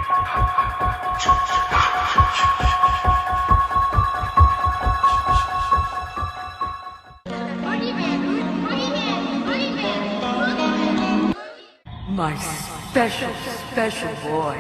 My special, special boy.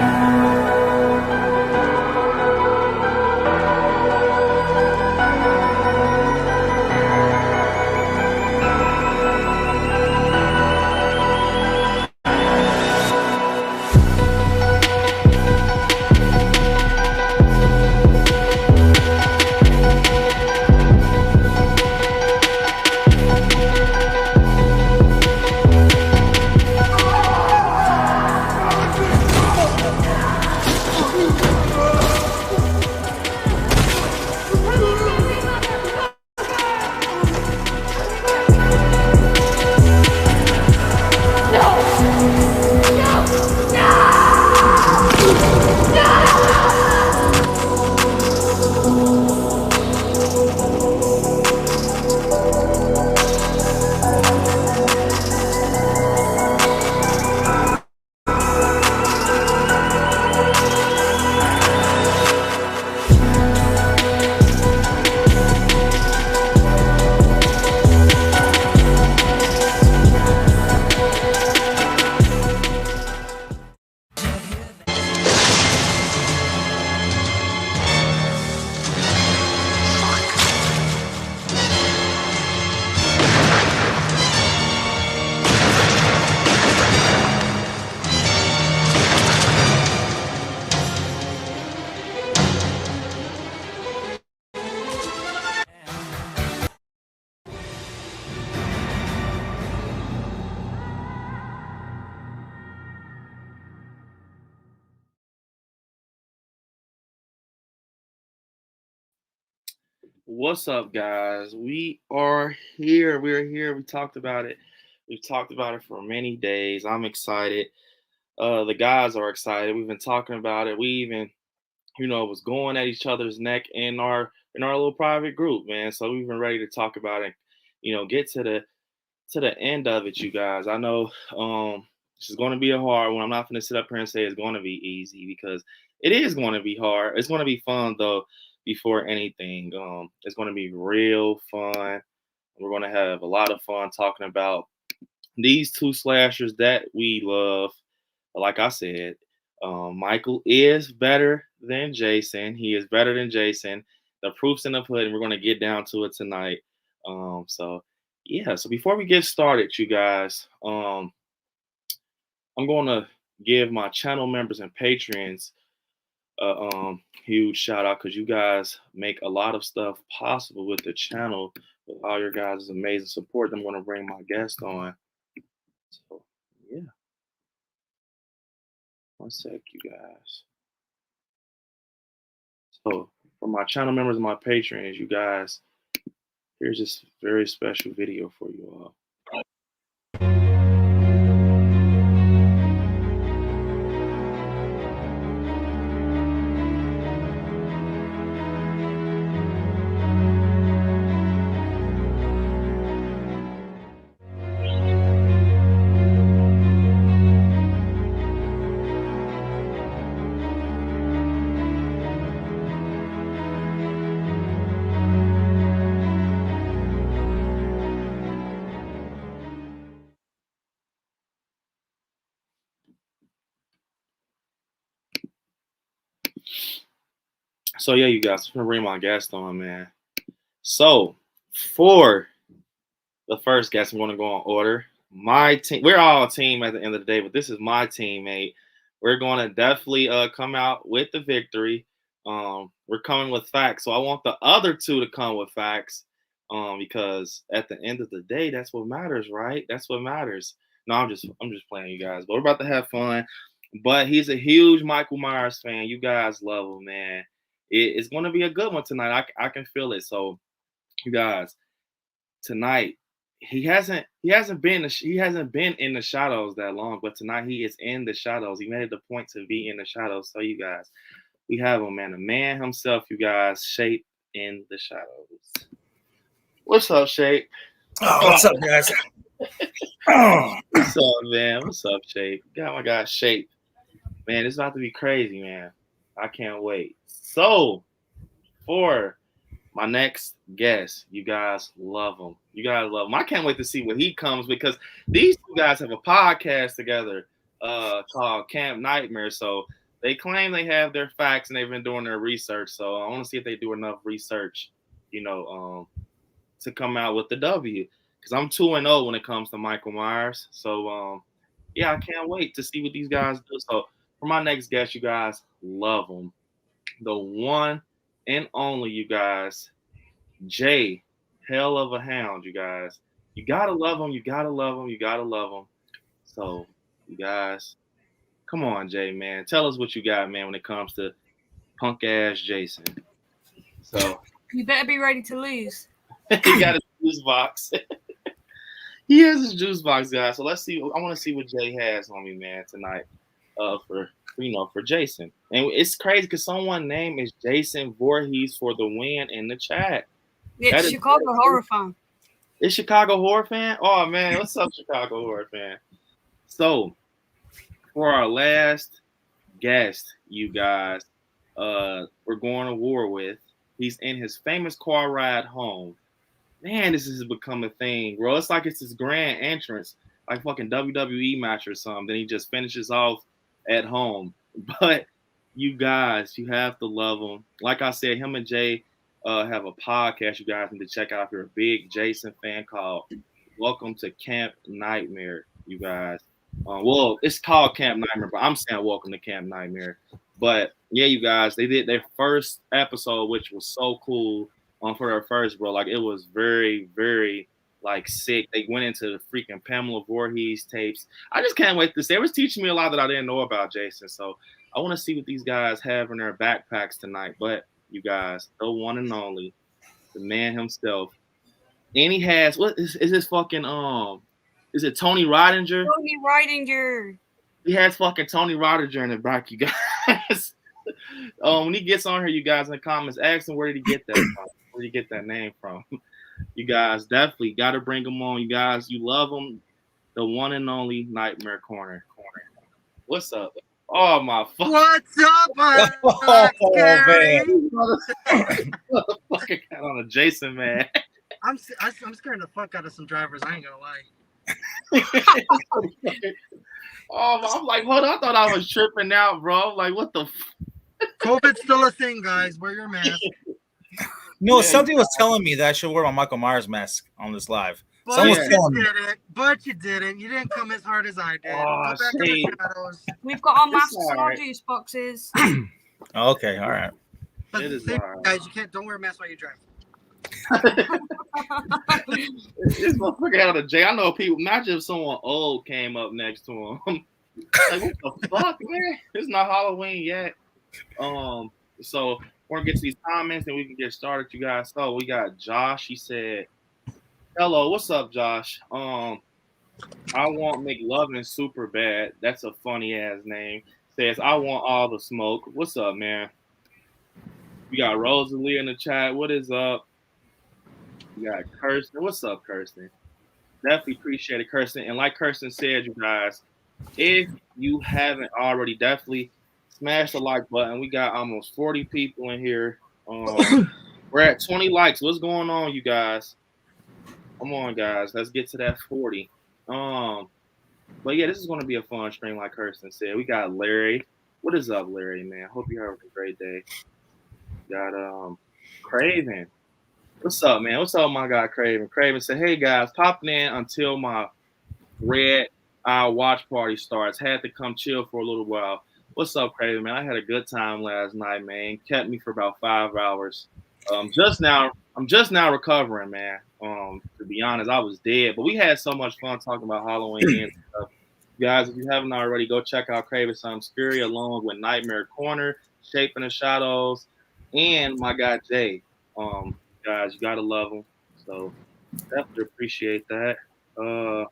What's up, guys? We are here. We're here. We talked about it. We've talked about it for many days. I'm excited. The guys are excited. We've been talking about it. We even, was going at each other's neck in our little private group, man. So we've been ready to talk about it. Get to the end of it, you guys. I know this is going to be a hard one. I'm not going to sit up here and say it's going to be easy because it is going to be hard. It's going to be fun though. Before anything, it's going to be real fun. We're going to have a lot of fun talking about these two slashers that we love. Like I said, Michael is better than Jason. He is better than Jason. The proof's in the pudding. We're going to get down to it tonight. So yeah. So before we get started, you guys, I'm going to give my channel members and patrons huge shout out because you guys make a lot of stuff possible with the channel with all your guys' amazing support. I'm going to bring my guest on. So yeah, one sec, you guys. So for my channel members and my patrons, you guys, here's this very special video for you all. So yeah, you guys, I'm gonna bring my guest on, man. So for the first guest, I'm gonna go in order. My team, we're all a team at the end of the day, but this is my teammate. We're gonna definitely come out with the victory. We're coming with facts, so I want the other two to come with facts, because at the end of the day, that's what matters, right? That's what matters. No, I'm just playing, you guys, but we're about to have fun. But he's a huge Michael Myers fan. You guys love him, man. It's going to be a good one tonight. I can feel it. So, you guys, tonight he hasn't been in the shadows that long, but tonight he is in the shadows. He made it the point to be in the shadows. So, you guys, we have him, man, the man himself. You guys, Shape in the shadows. What's up, Shape? Oh, what's up, guys? What's up, man? What's up, Shape? Got my guy Shape Man, it's about to be crazy, man. I can't wait. So, for my next guest, you guys love him. You guys love him. I can't wait to see what he comes because these two guys have a podcast together called Camp Nightmare. So they claim they have their facts and they've been doing their research. So I want to see if they do enough research, to come out with the W. Because I'm 2-0 when it comes to Michael Myers. So yeah, I can't wait to see what these guys do. So for my next guest, you guys love him. The one and only, you guys, Jay, hell of a hound, you guys. You gotta love him. You gotta love him. You gotta love him. So, you guys, come on, Jay, man. Tell us what you got, man, when it comes to punk ass Jason. So, you better be ready to lose. he got his juice box. He has his juice box, guys. So let's see. I want to see what Jay has on me, man, tonight. For Jason. And it's crazy because someone named is Jason Voorhees for the win in the chat. It's Chicago horror fan. It's Chicago horror fan? Oh man, what's up, Chicago horror fan? So for our last guest, you guys, we're going to war with. He's in his famous car ride home. Man, this has become a thing, bro. It's like it's his grand entrance, like fucking WWE match or something. Then he just finishes off at home. But you guys, you have to love him. Like I said, him and Jay have a podcast you guys need to check out if you're a big Jason fan, called Welcome to Camp Nightmare, you guys. Well, it's called Camp Nightmare, but I'm saying Welcome to Camp Nightmare. But yeah, you guys, they did their first episode, which was so cool for their first, bro. Like, it was very, very like sick. They went into the freaking Pamela Voorhees tapes. I just can't wait to see. It was teaching me a lot that I didn't know about Jason. So I want to see what these guys have in their backpacks tonight. But you guys, the one and only, the man himself. And he has, what is this fucking, is it Tony Ridinger? Tony Ridinger. He has fucking Tony Ridinger in the back, you guys. When he gets on here, you guys in the comments, ask him where did he get that from? Where did he get that name from? You guys definitely got to bring him on. You guys, you love him. The one and only Nightmare Corner. What's up? Oh, my fuck. What's up, man? Fucking got on a Jason, man. I'm scaring the fuck out of some drivers. I ain't gonna lie. I'm like, hold on. I thought I was tripping out, bro. Like, what the COVID's still a thing, guys. Wear your mask. No, something was telling me that I should wear my Michael Myers mask on this live. Someone was telling me. But you didn't. You didn't come as hard as I did. Oh, Go back to the shadows. We've got our masks and our juice boxes. Okay, all right. But It is guys, don't wear a mask while you drive. This motherfucker out of jail. I know people. Imagine if someone old came up next to him. Like, what the fuck, man? It's not Halloween yet. So we're gonna get to these comments and we can get started, you guys. So we got Josh. He said, "Hello, what's up, Josh? I want McLovin super bad. That's a funny ass name." Says, "I want all the smoke." What's up, man? We got Rosalie in the chat. What is up? We got Kirsten. What's up, Kirsten? Definitely appreciate it, Kirsten. And like Kirsten said, you guys, if you haven't already, definitely smash the like button. We got almost 40 people in here. We're at 20 likes. What's going on, you guys? Come on, guys. Let's get to that 40. But yeah, this is going to be a fun stream, like Kirsten said. We got Larry. What is up, Larry, man? Hope you're having a great day. Got Craven. What's up, man? What's up, my guy Craven? Craven said, "Hey guys, popping in until my red eye watch party starts. Had to come chill for a little while." What's up, Craven, man? I had a good time last night, man. Kept me for about 5 hours. I'm just now recovering, man. To be honest, I was dead, but we had so much fun talking about Halloween and stuff. Guys, if you haven't already, go check out Craven Some Scary along with Nightmare Corner, Shape in the Shadows, and my guy Jay. Guys, you gotta love him. So definitely appreciate that. By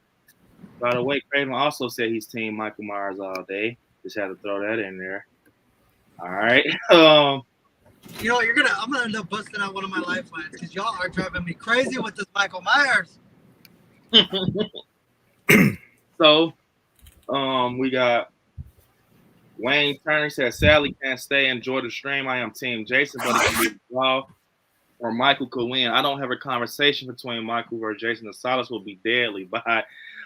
the way, Craven also said he's team Michael Myers all day. Just had to throw that in there. All right. You know, I'm gonna end up busting out one of my lifelines because y'all are driving me crazy with this Michael Myers. So, we got Wayne Turner says, sadly can't stay. Enjoy the stream. I am Team Jason, but it can be draw or Michael could win. I don't have a conversation between Michael or Jason. The silence will be deadly. Bye.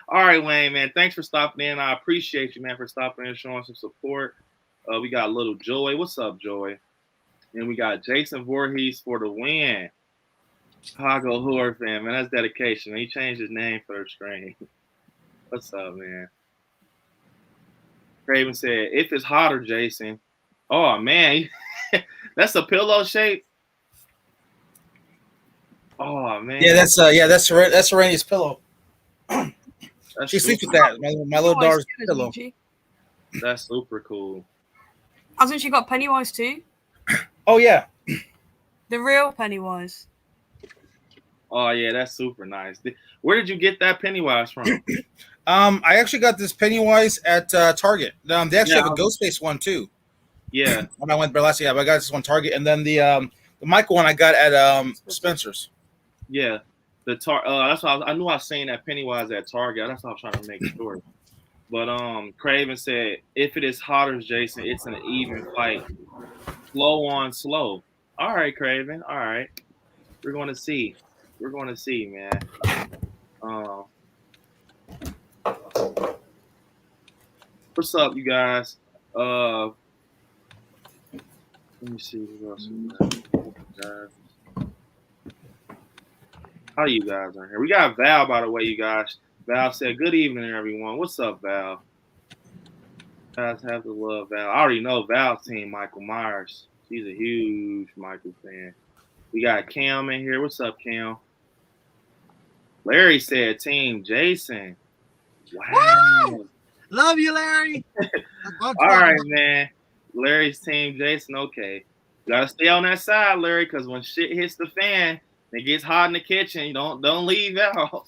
All right, Wayne, man. Thanks for stopping in. I appreciate you, man, for stopping in and showing some support. We got little Joy. What's up, Joy? And we got Jason Voorhees for the win. Chicago horror fan, man. That's dedication. He changed his name for the stream. What's up, man? Craven said, if it's hotter, Jason. Oh, man. That's a pillow shape? Oh, man. Yeah, that's Serenity's pillow. She sleeps with that. My little daughter's pillow. That's super cool. Hasn't she got Pennywise too? Oh yeah, the real Pennywise. Oh yeah, that's super nice. Where did you get that Pennywise from? I actually got this Pennywise at Target. They actually have a Ghostface one too. Yeah. When I went there last year, I got this one Target, and then the Michael one I got at Spencer's. Yeah. That's why I knew I seen that Pennywise at Target. That's why I was trying to make sure. But Craven said, if it is hotter, Jason, it's an even fight. Slow on slow. All right, Craven. All right. We're going to see. We're going to see, man. What's up, you guys? Let me see who else we got. How you guys are here? We got Val, by the way, you guys. Val said, good evening, everyone. What's up, Val? You guys have to love Val. I already know Val's team, Michael Myers. She's a huge Michael fan. We got Cam in here. What's up, Cam? Larry said, team Jason. Wow. Woo! Love you, Larry. All right, man. Larry's team Jason. Okay. Gotta stay on that side, Larry, because when shit hits the fan, it gets hot in the kitchen. Don't leave out.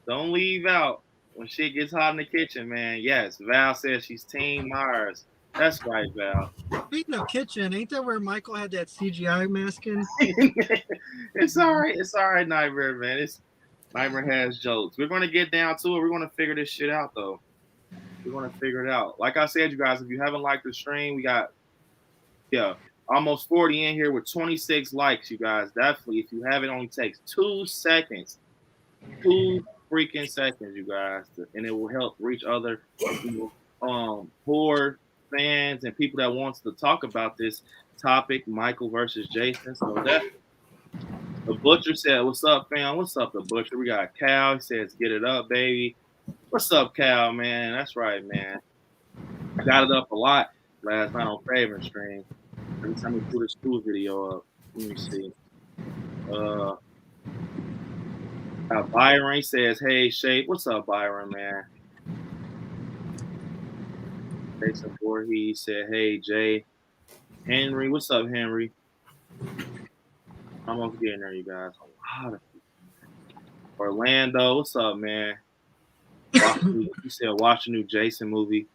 Don't leave out when shit gets hot in the kitchen, man. Yes, Val says she's Team Myers. That's right, Val. Speaking of kitchen, ain't that where Michael had that CGI mask in? It's all right. It's all right, Nightmare, man. Nightmare has jokes. We're going to get down to it. We're going to figure this shit out, though. We're going to figure it out. Like I said, you guys, if you haven't liked the stream, we got, almost 40 in here with 26 likes, you guys. Definitely, if you have it, only takes 2 seconds. 2 freaking seconds, you guys, and it will help reach other horror fans and people that wants to talk about this topic, Michael versus Jason. So that the Butcher said, "What's up, fam? What's up, the Butcher? We got Cal. He says, get it up, baby. What's up, Cal, man? That's right, man. I got it up a lot last night on Craven stream. Every time we put a school video up, let me see. Byron says, hey, Shape. What's up, Byron, man? Jason Voorhees said, hey, Jay. Henry, what's up, Henry? I'm almost getting there, you guys. A lot of people. Orlando, what's up, man? He said, watch a new Jason movie.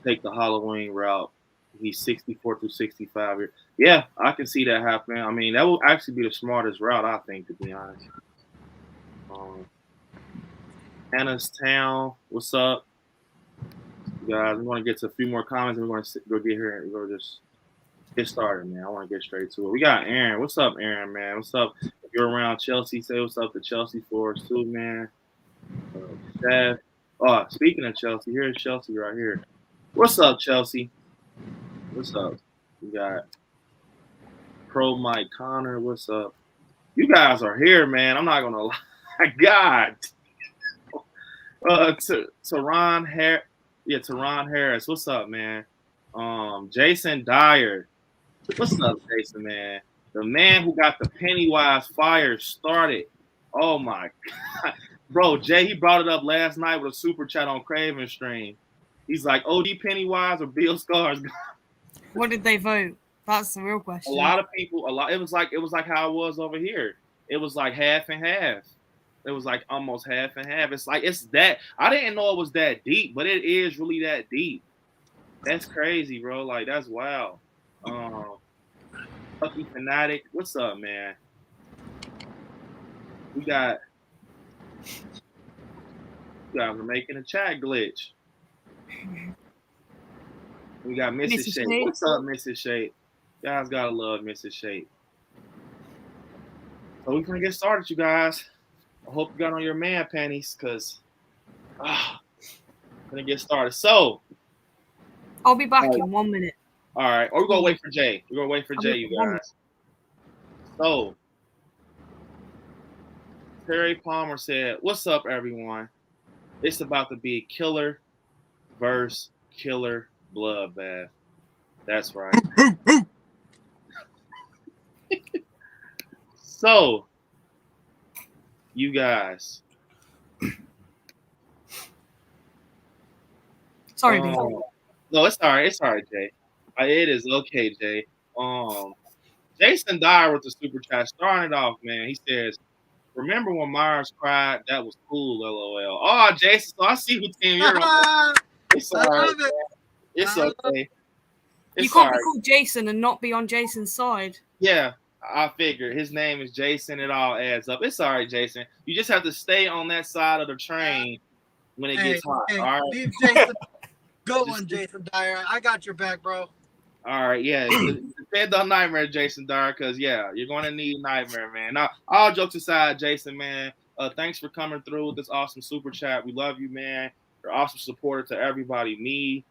Take the Halloween route. He's 64 through 65 here. Yeah, I can see that happening. I mean, that will actually be the smartest route, I think, to be honest. Hannah's Town, what's up? You guys, we want to get to a few more comments, and we're going to go get here and go just get started, man. I want to get straight to it. We got Aaron. What's up, Aaron, man? What's up? If you're around Chelsea, say what's up to Chelsea for us, too, man. Chad. Oh, speaking of Chelsea, here's Chelsea right here. What's up, Chelsea? What's up? We got Pro Mike Connor. What's up? You guys are here, man. I'm not gonna lie. God. Teron Harris. Yeah, Teron Harris. What's up, man? Jason Dyer. What's up, Jason, man? The man who got the Pennywise fire started. Oh my God. Bro, Jay, he brought it up last night with a super chat on Craven stream. He's like, OG Pennywise or Bill Scars? What did they vote? That's the real question. A lot of people, it was like how it was over here. It was like half and half. It was like almost half and half. It's like it's that. I didn't know it was that deep, but it is really that deep. That's crazy, bro. Like that's wild. Lucky Fanatic, what's up, man? We got you guys are making a chat glitch. We got Mrs. Mrs. Shape. Shape. What's up, Mrs. Shape? Guys gotta love Mrs. Shape. So we're gonna get started, you guys. I hope you got on your man panties, cause gonna get started. So I'll be back in 1 minute. all right, or we're gonna wait for Jay. We're gonna wait for Jay, you guys. So Terry Palmer said, "What's up, everyone? It's about to be killer versus killer bloodbath." That's right. So, you guys. Sorry, no, it's all right. It's all right, Jay. It is okay, Jay. Jason Dyer with the super chat starting it off, man. He says, "Remember when Myers cried? That was cool, LOL." Oh, Jason, so I see who team you're on. It's all right. It's okay. You can't be called Jason and not be on Jason's side. Yeah, I figured his name is Jason. It all adds up. It's all right, Jason. You just have to stay on that side of the train when it gets hot. All right. Leave Jason. Go on, Jason Dyer. I got your back, bro. All right, yeah. Depend on Nightmare, Jason Dyer, because yeah, you're going to need Nightmare, man. Now, all jokes aside, Jason, man, thanks for coming through with this awesome super chat. We love you, man. You're an awesome supporter to everybody, me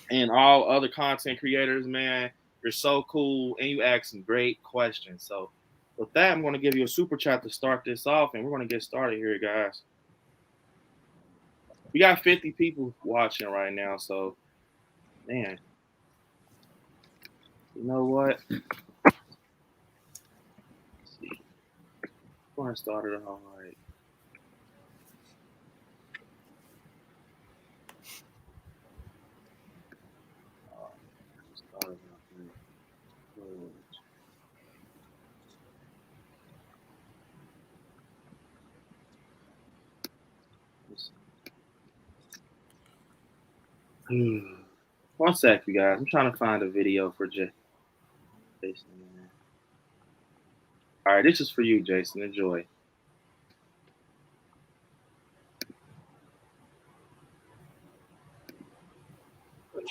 and all other content creators, man. You're so cool, and you ask some great questions. So with that, I'm going to give you a super chat to start this off, and we're going to get started here, guys. We got 50 people watching right now, so, man. You know what? Let's see. I'm going to start it all right. One sec, you guys. I'm trying to find a video for Jason. All right, this is for you, Jason. Enjoy.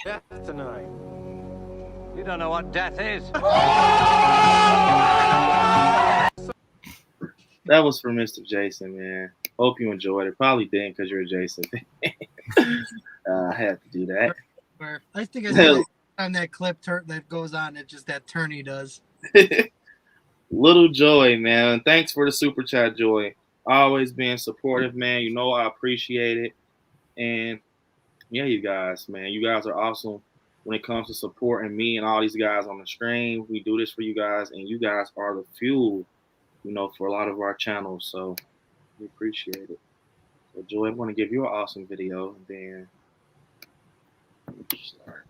Death tonight. You don't know what death is. That was for Mr. Jason, man. Hope you enjoyed it. Probably didn't because you're a Jason fan. I had to do that. I think it's on that clip that goes on. It's just that turn he does. Little Joy, man. Thanks for the super chat, Joy. Always being supportive, man. You know I appreciate it. And yeah, you guys, man. You guys are awesome when it comes to supporting me and all these guys on the stream. We do this for you guys, and you guys are the fuel, you know, for a lot of our channels. So we appreciate it. So Joy, I'm going to give you an awesome video, and then start.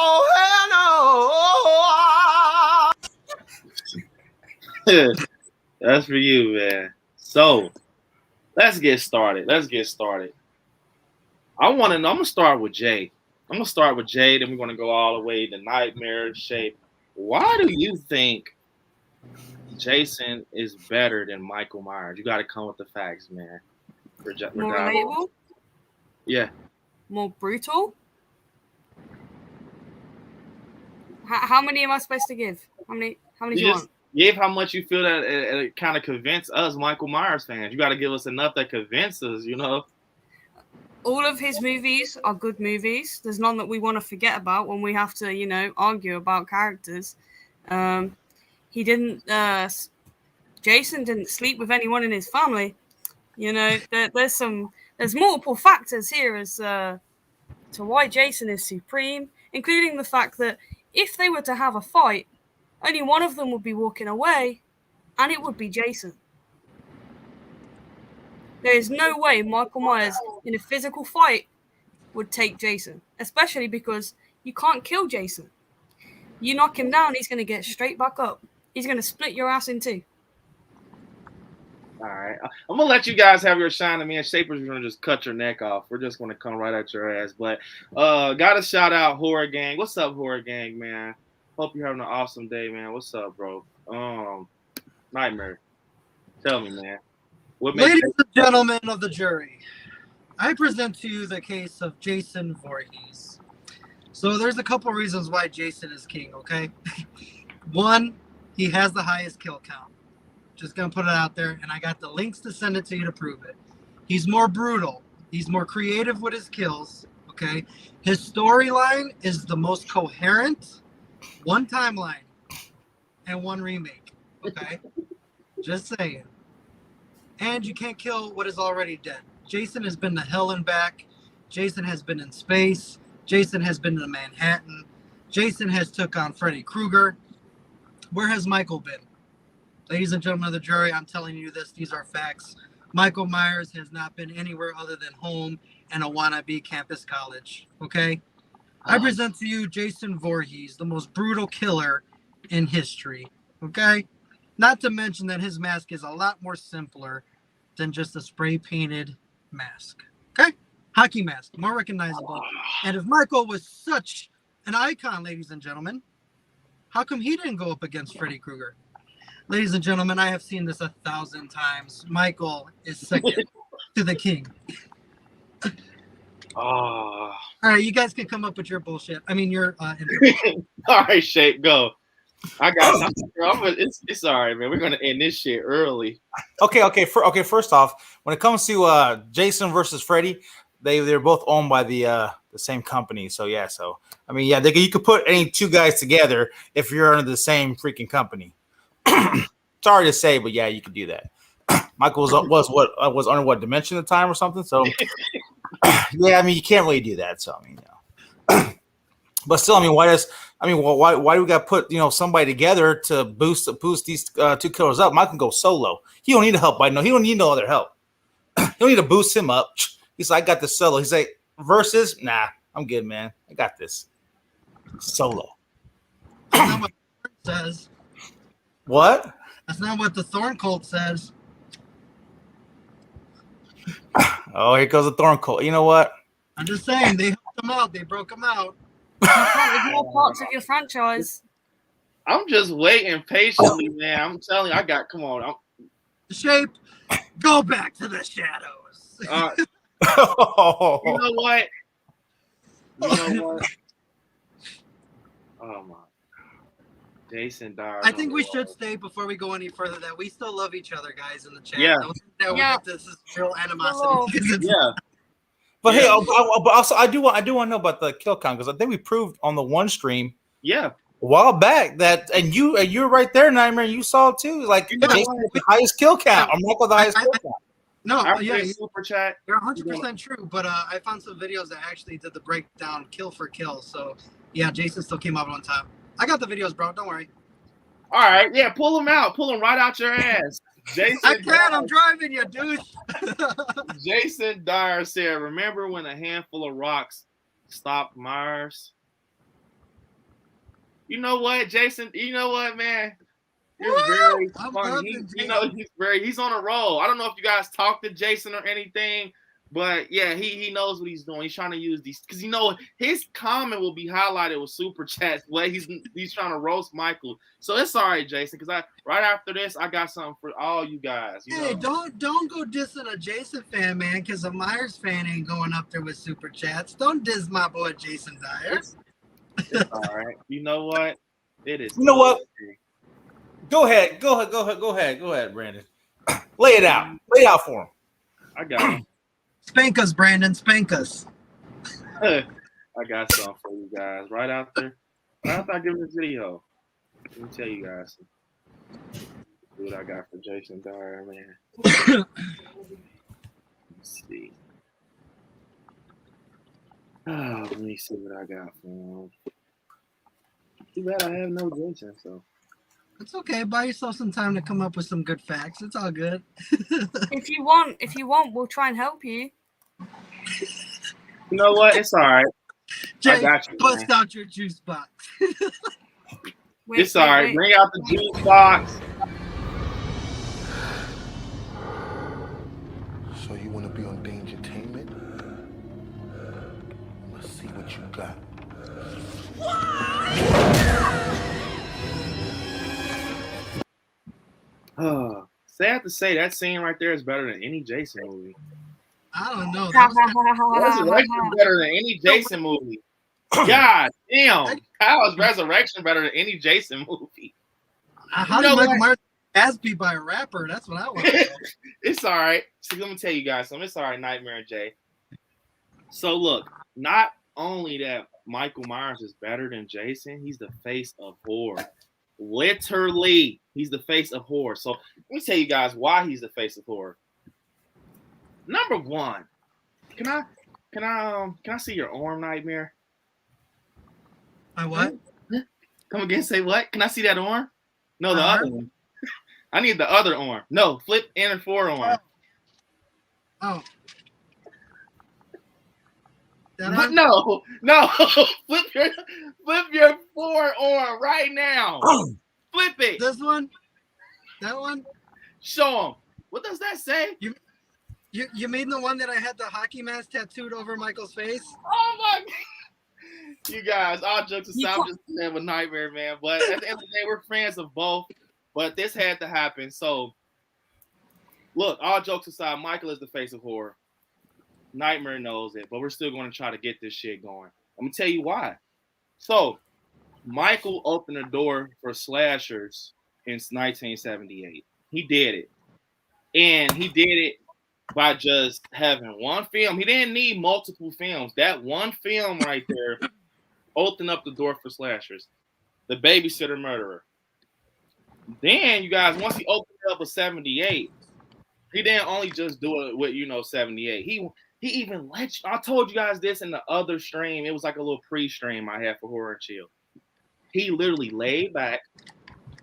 Oh, hell no! That's for you, man. So let's get started. I want to know. I'm going to start with Jay. Then we're going to go all the way to Nightmare Shape. Why do you think Jason is better than Michael Myers? You got to come with the facts, man. More relatable? Yeah. More brutal? How many am I supposed to give? How many do you want? Give how much you feel that it kind of convince us Michael Myers fans. You got to give us enough that convinces, you know. All of his movies are good movies. There's none that we want to forget about when we have to, you know, argue about characters. He didn't. Jason didn't sleep with anyone in his family. You know, there's multiple factors here as to why Jason is supreme, including the fact that if they were to have a fight, only one of them would be walking away, and it would be Jason. There is no way Michael Myers in a physical fight would take Jason, especially because you can't kill Jason. You knock him down, he's going to get straight back up. He's going to split your ass in two. All right. I'm going to let you guys have your shine at me, and Shaper's going to just cut your neck off. We're just going to come right at your ass. But got to shout out Horror Gang. What's up, Horror Gang, man? Hope you're having an awesome day, man. What's up, bro? Nightmare. Tell me, man. What makes Ladies and gentlemen of the jury, I present to you the case of Jason Voorhees. So there's a couple reasons why Jason is king, okay? One, he has the highest kill count. Just gonna put it out there, and I got the links to send it to you to prove it. He's more brutal. He's more creative with his kills, okay? His storyline is the most coherent, one timeline and one remake, okay? Just saying. And you can't kill what is already dead. Jason has been to hell and back. Jason has been in space. Jason has been to Manhattan. Jason has took on Freddy Krueger. Where has Michael been? Ladies and gentlemen of the jury, I'm telling you this. These are facts. Michael Myers has not been anywhere other than home and a wannabe campus college. Okay? I present to you Jason Voorhees, the most brutal killer in history. Okay? Not to mention that his mask is a lot more simpler than just a spray painted mask. Okay? Hockey mask, more recognizable. And if Michael was such an icon, ladies and gentlemen, how come he didn't go up against Freddy Krueger? Ladies and gentlemen, I have seen this 1,000 times. Michael is second to the king. All right, you guys can come up with your bullshit. I mean, your All right, Shape, go. I got it's all right, man. We're gonna end this shit early. Okay. First off, when it comes to Jason versus Freddy, they're both owned by the same company. So yeah, I mean, yeah, you could put any two guys together if you're under the same freaking company. Sorry to say, but yeah, you could do that. Michael was under what dimension at the time or something. So yeah, I mean, you can't really do that. So I mean, but still, I mean, why do we got to put somebody together to boost these two killers up? Michael can go solo. He don't need help. He don't need no other help. He don't need to boost him up. He's like, I got the solo. He's like, versus, nah, I'm good, man. I got this solo. That's not what the Thorn says. What? That's not what the Thorn cult says. Oh, here goes the Thorn cult. You know what? I'm just saying, they helped him out. They broke him out. You can't ignore parts of your franchise. I'm just waiting patiently, man. I'm telling you, come on. Shape, go back to the shadows. You know what? Oh my. Jason Dyer. I think we should state before we go any further that we still love each other, guys, in the chat. Yeah. This is real animosity. Yeah. But hey, but also I do want to know about the kill count, because I think we proved on the one stream, a while back that, and you're right there, Nightmare. You saw it too, like Jason the highest kill count. I'm not with the highest kill count. No, super chat. You're 100% true, but I found some videos that actually did the breakdown kill for kill. So yeah, Jason still came out on top. I got the videos, bro. Don't worry. All right, yeah, pull them out. Pull them right out your ass. Jason, I can't. I'm driving you, douche. Jason Dyer said, "Remember when a handful of rocks stopped Myers?" You know what, Jason? You know what, man? You're very funny. He's on a roll. I don't know if you guys talked to Jason or anything, but yeah, he knows what he's doing. He's trying to use these because his comment will be highlighted with super chats. Well, he's trying to roast Michael. So it's all right, Jason, because right after this I got something for all you guys. Hey, don't go dissing a Jason fan, man, because a Myers fan ain't going up there with super chats. Don't diss my boy Jason Dyer. It's all right. You know what? It is. You know what? Go ahead, Brandon. Lay it out. Lay it out for him. I got it. Spank us, Brandon. Spank us. I got something for you guys right after I give this video. Let me tell you guys what I got for Jason Dyer, man. Let's see. Let me see what I got for him. Too bad I have no Jason, so. It's okay. Buy yourself some time to come up with some good facts. It's all good. If you want, we'll try and help you. You know what? It's all right. Jay, I got you. Bust out your juice box. It's all right. Bring out the juice box. So you want to be on Dangertainment? Let's see what you got. Sad to say, that scene right there is better than any Jason movie. I don't know. That was Resurrection better than any Jason movie. God damn. How is Resurrection better than any Jason movie? how did Michael Myers ass beat by a rapper? That's what I want to know. It's all right. See, let me tell you guys something. It's all right, Nightmare and Jay. So look, not only that Michael Myers is better than Jason, he's the face of horror. Literally, he's the face of horror. So let me tell you guys why he's the face of horror. Number one, can I see your arm, Nightmare? My what? Come again, say what? Can I see that arm? No, the other one. I need the other arm. No, flip inner forearm. Oh. But no, flip your forearm right now. Flip it. This one? That one? Show them. What does that say? You mean the one that I had the hockey mask tattooed over Michael's face? Oh my God. You guys, all jokes aside, I'm just saying with Nightmare, man. But at the end of the day, we're fans of both. But this had to happen. So, look, all jokes aside, Michael is the face of horror. Nightmare knows it, but we're still going to try to get this shit going. I'm going to tell you why. So, Michael opened the door for slashers in 1978. He did it. And he did it by just having one film. He didn't need multiple films. That one film right there opened up the door for slashers. The Babysitter Murderer. Then, you guys, once he opened it up with 78, he didn't only just do it with, 78. He even let you, I told you guys this in the other stream. It was like a little pre-stream I had for Horror and Chill. He literally laid back.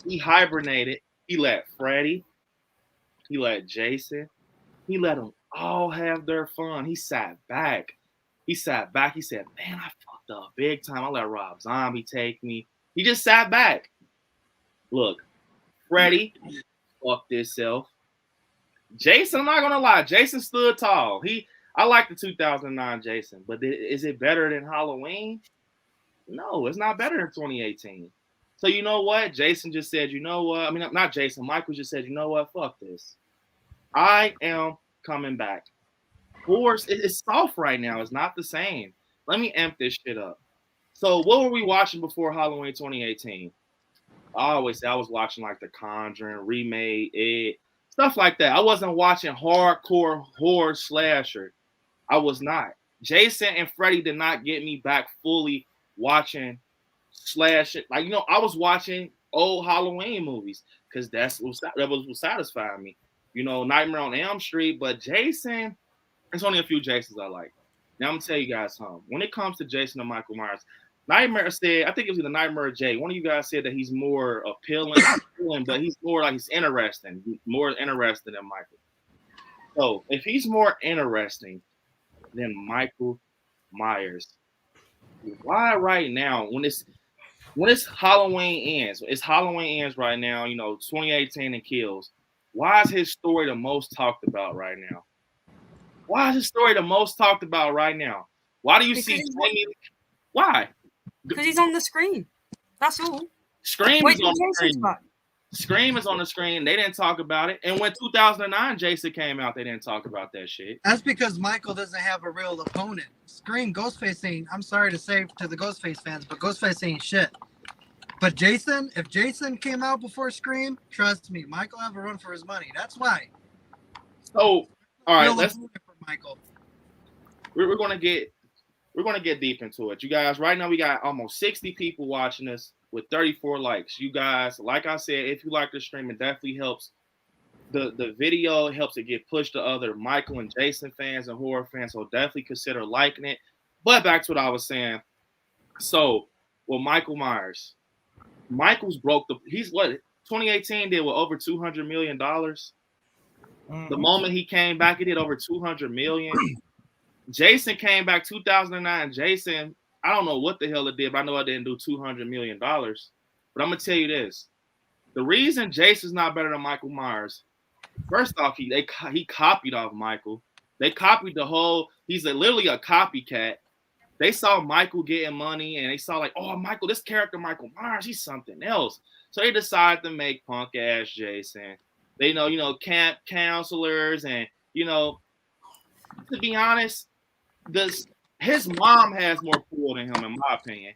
He hibernated. He let Freddy. He let Jason. He let them all have their fun. He sat back. He said, man, I fucked up big time. I let Rob Zombie take me. He just sat back. Look, Freddy fucked himself. Jason, I'm not going to lie. Jason stood tall. I like the 2009 Jason, but is it better than Halloween? No, it's not better than 2018. So you know what? Jason just said, you know what? I mean, not Jason. Michael just said, you know what? Fuck this. I am coming back. Horror, it's soft right now. It's not the same. Let me amp this shit up. So what were we watching before Halloween 2018? I always say I was watching like The Conjuring, Remade, It, stuff like that. I wasn't watching hardcore horror slasher. I was not. Jason and Freddy did not get me back fully watching slasher. Like, I was watching old Halloween movies because that was what satisfied me. Nightmare on Elm Street, but Jason, there's only a few Jasons I like. Now I'm gonna tell you guys something. When it comes to Jason and Michael Myers, Nightmare said, I think it was either Nightmare or Jay. One of you guys said that he's more appealing, but he's more like he's interesting, more interesting than Michael. So if he's more interesting than Michael Myers, why right now when it's Halloween ends right now, 2018 and kills. Why is his story the most talked about right now? Why is his story the most talked about right now? Why do you see Jamie? Why? Because he's on the screen. That's all. Scream is on the screen. Scream is on the screen. They didn't talk about it. And when 2009 Jason came out, they didn't talk about that shit. That's because Michael doesn't have a real opponent. Scream, Ghostface ain't, I'm sorry to say to the Ghostface fans, but Ghostface ain't shit. But Jason, if Jason came out before Scream, trust me, Michael have a run for his money. That's why. So, all right, let's. For Michael. We're gonna get deep into it, you guys. Right now, we got almost 60 people watching us with 34 likes. You guys, like I said, if you like the stream, it definitely helps the video. It helps it get pushed to other Michael and Jason fans and horror fans. So definitely consider liking it. But back to what I was saying. So, with Michael Myers. Michael's he's what 2018 did with over $200 million. The moment he came back, he did over 200 million. Jason came back 2009. Jason, I don't know what the hell it did, but I know I didn't do $200 million. But I'm gonna tell you this: the reason Jason's not better than Michael Myers, first off, he copied off Michael. They copied the whole. He's literally a copycat. They saw Michael getting money, and they saw like, oh, Michael, this character, Michael Myers, he's something else. So they decided to make punk ass Jason. They know, camp counselors, and to be honest, his mom has more pull than him, in my opinion.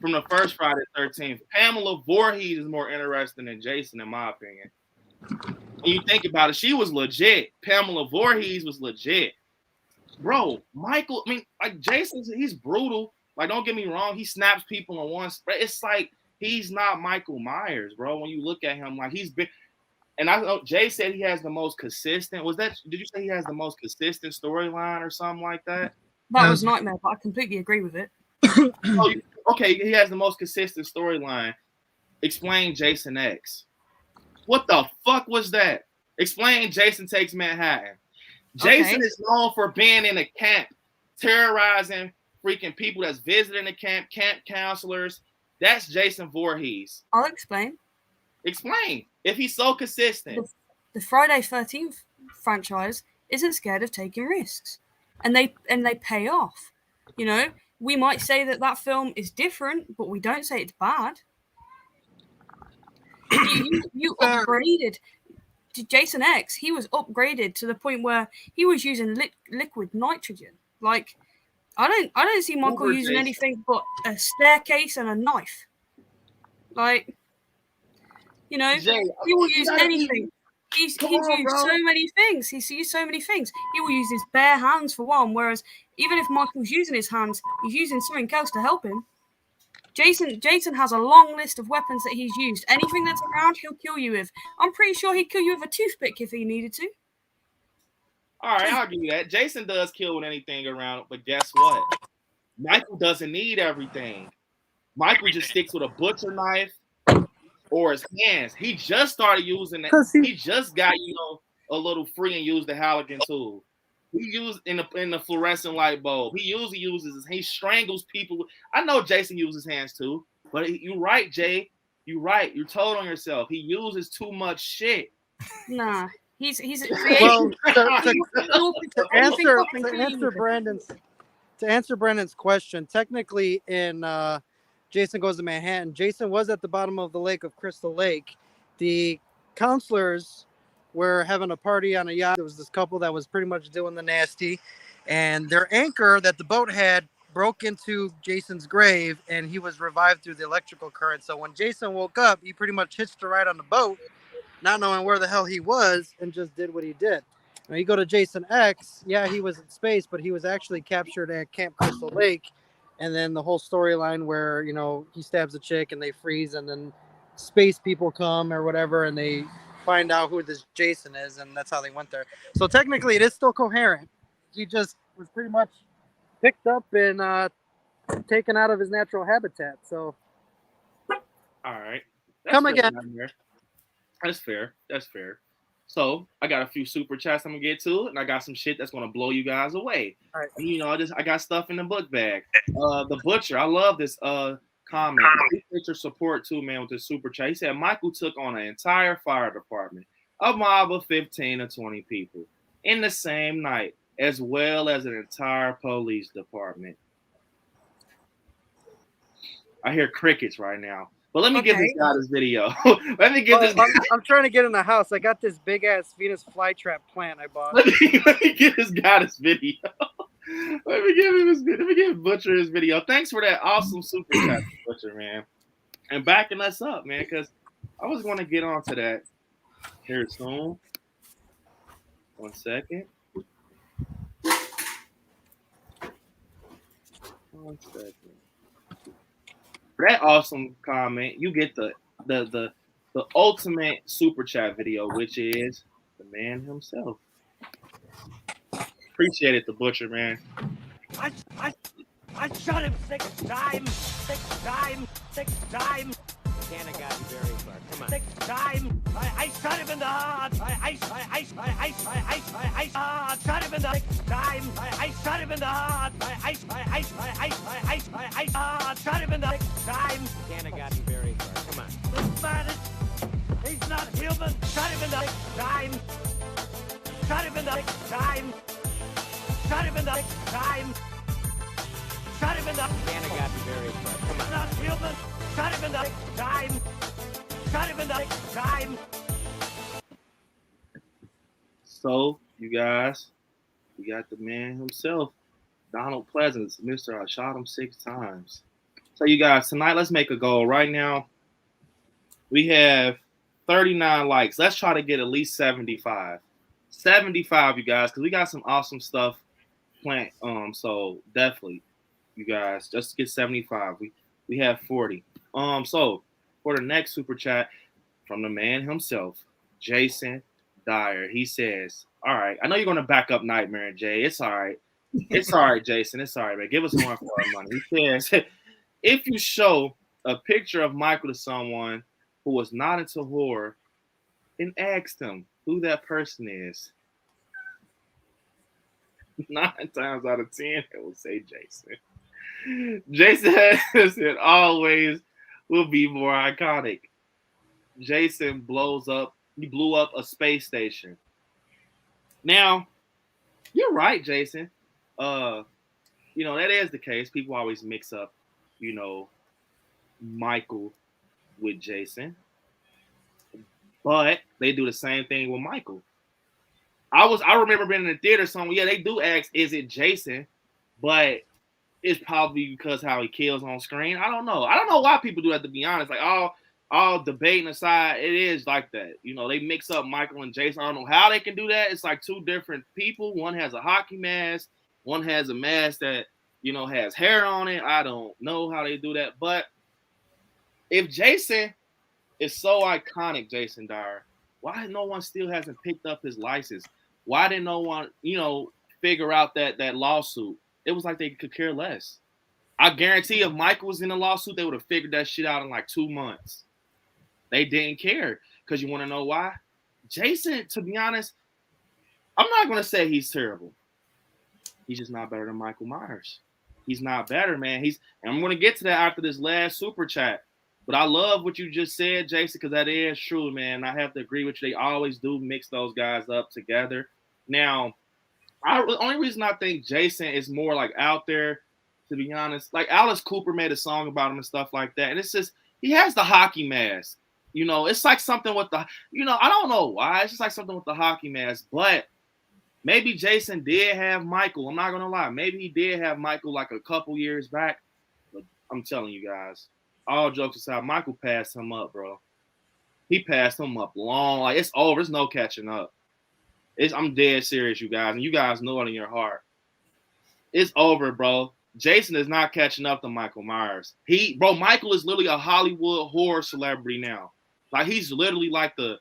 From the first Friday the 13th, Pamela Voorhees is more interesting than Jason, in my opinion. When you think about it, she was legit. Pamela Voorhees was legit. Bro, Michael, Jason, he's brutal. Like, don't get me wrong, he snaps people in one spread. It's like he's not Michael Myers, bro. When you look at him, like he's been. And I know Jay said he has the most consistent. Did you say he has the most consistent storyline or something like that? That was Nightmare, but I completely agree with it. Okay, he has the most consistent storyline. Explain Jason X. What the fuck was that? Explain Jason Takes Manhattan. Jason is known for being in a camp, terrorizing freaking people that's visiting the camp counselors. That's Jason Voorhees. I'll explain. Explain. If he's so consistent. The Friday 13th franchise isn't scared of taking risks. And they pay off. We might say that film is different, but we don't say it's bad. You upgraded to Jason X. He was upgraded to the point where he was using liquid nitrogen. Like, I don't see Michael using anything but a staircase and a knife. Like, Jay, he will use anything. He's used so many things. He's used so many things. He will use his bare hands for one, whereas even if Michael's using his hands, he's using something else to help him. Jason has a long list of weapons that he's used. Anything that's around, he'll kill you with. I'm pretty sure he'd kill you with a toothpick if he needed to. All right, I'll give you that. Jason does kill with anything around, but guess what? Michael doesn't need everything. Michael just sticks with a butcher knife or his hands. He just started using that. He just got, a little free and used the halogen tool. He used in the fluorescent light bulb. He usually uses he strangles people. I know Jason uses hands too, but you're right, Jay. You're right. You're told on yourself. He uses too much shit. Nah, he's well, to answer Brandon's question, technically in Jason Goes to Manhattan, Jason was at the bottom of the lake of Crystal Lake. The counselors were having a party on a yacht. There was this couple that was pretty much doing the nasty, and their anchor that the boat had broke into Jason's grave, and he was revived through the electrical current. So when Jason woke up, he pretty much hitched a ride on the boat, not knowing where the hell he was, and just did what he did. Now you go to Jason X, yeah, he was in space, but he was actually captured at Camp Crystal Lake, and then the whole storyline where, he stabs a chick and they freeze, and then space people come or whatever, and they find out who this Jason is, and that's how they went there. So technically it is still coherent. He just was pretty much picked up and taken out of his natural habitat. So all right, come again. That's fair. So I got a few super chats I'm gonna get to, and I got some shit that's gonna blow you guys away. All right. I got stuff in the book bag. The butcher, I love this comment. Picture support too, man, with the super chat. He said Michael took on an entire fire department, a mob of 15 or 20 people in the same night, as well as an entire police department. I hear crickets right now. But let me give this guy this video. I'm trying to get in the house. I got this big ass Venus flytrap plant I bought. Let me give this guy this video. Let me give him this video. Let me give Butcher his video. Thanks for that awesome super chat, Butcher, man. And backing us up, man, because I was going to get onto that here soon. 1 second. 1 second. For that awesome comment, you get the ultimate super chat video, which is the man himself. Appreciate it, the Butcher, man. I shot him 6 times. 6 times. 6 times. Can't have gotten very far. Come on. 6 times. I shot him in the heart. I shot him in the 6 times. I shot him in the heart. I shot him in the 6 times. Can't have gotten very far. Come on. This man he's not human. Shot him in the 6 times. Shot him in the 6 times. Shot him in the 6 times. Shot him in the. Can't have gotten very far. Come on. Not human. Shot him in the 6 times. Shot him in the 6 times. So, you guys, we got the man himself, Donald Pleasance, Mr. I shot him 6 times. So, you guys, tonight, let's make a goal. Right now, we have 39 likes. Let's try to get at least 75. 75, you guys, because we got some awesome stuff planned. So definitely, you guys, just to get 75. We have 40. So for the next super chat from the man himself, Jason Dyer, he says, all right, I know you're gonna back up Nightmare and Jay. It's all right. It's all right, Jason. It's all right, man. Give us more for our money. He says, if you show a picture of Michael to someone who was not into horror and asked them who that person is, 9 times out of 10, it will say Jason. Jason has it always will be more iconic. Jason he blew up a space station. Now, you're right, Jason. That is the case. People always mix up, Michael with Jason. But they do the same thing with Michael. I remember being in the theater somewhere. Yeah, they do ask, is it Jason? But it's probably because how he kills on screen. I don't know. I don't know why people do that, to be honest. Like all debating aside, it is like that. They mix up Michael and Jason. I don't know how they can do that. It's like 2 different people. One has a hockey mask. One has a mask that, has hair on it. I don't know how they do that. But if Jason is so iconic, Jason Dyer, why no one still hasn't picked up his license? Why didn't no one, figure out that lawsuit? It was like they could care less. I guarantee if Michael was in a lawsuit, they would have figured that shit out in like 2 months. They didn't care. Because you want to know why? Jason, to be honest, I'm not going to say he's terrible. He's just not better than Michael Myers. He's not better, man. And I'm going to get to that after this last super chat. But I love what you just said, Jason, because that is true, man. I have to agree with you. They always do mix those guys up together. Now, the only reason I think Jason is more like out there, to be honest, like Alice Cooper made a song about him and stuff like that. And it's just, he has the hockey mask. It's like something with the, I don't know why. It's just like something with the hockey mask. But maybe Jason did have Michael. I'm not going to lie. Maybe he did have Michael like a couple years back. But I'm telling you guys, all jokes aside, Michael passed him up, bro. He passed him up long. Like, it's over. There's no catching up. I'm dead serious, you guys. And you guys know it in your heart. It's over, bro. Jason is not catching up to Michael Myers. Michael is literally a Hollywood horror celebrity now. Like, he's literally like the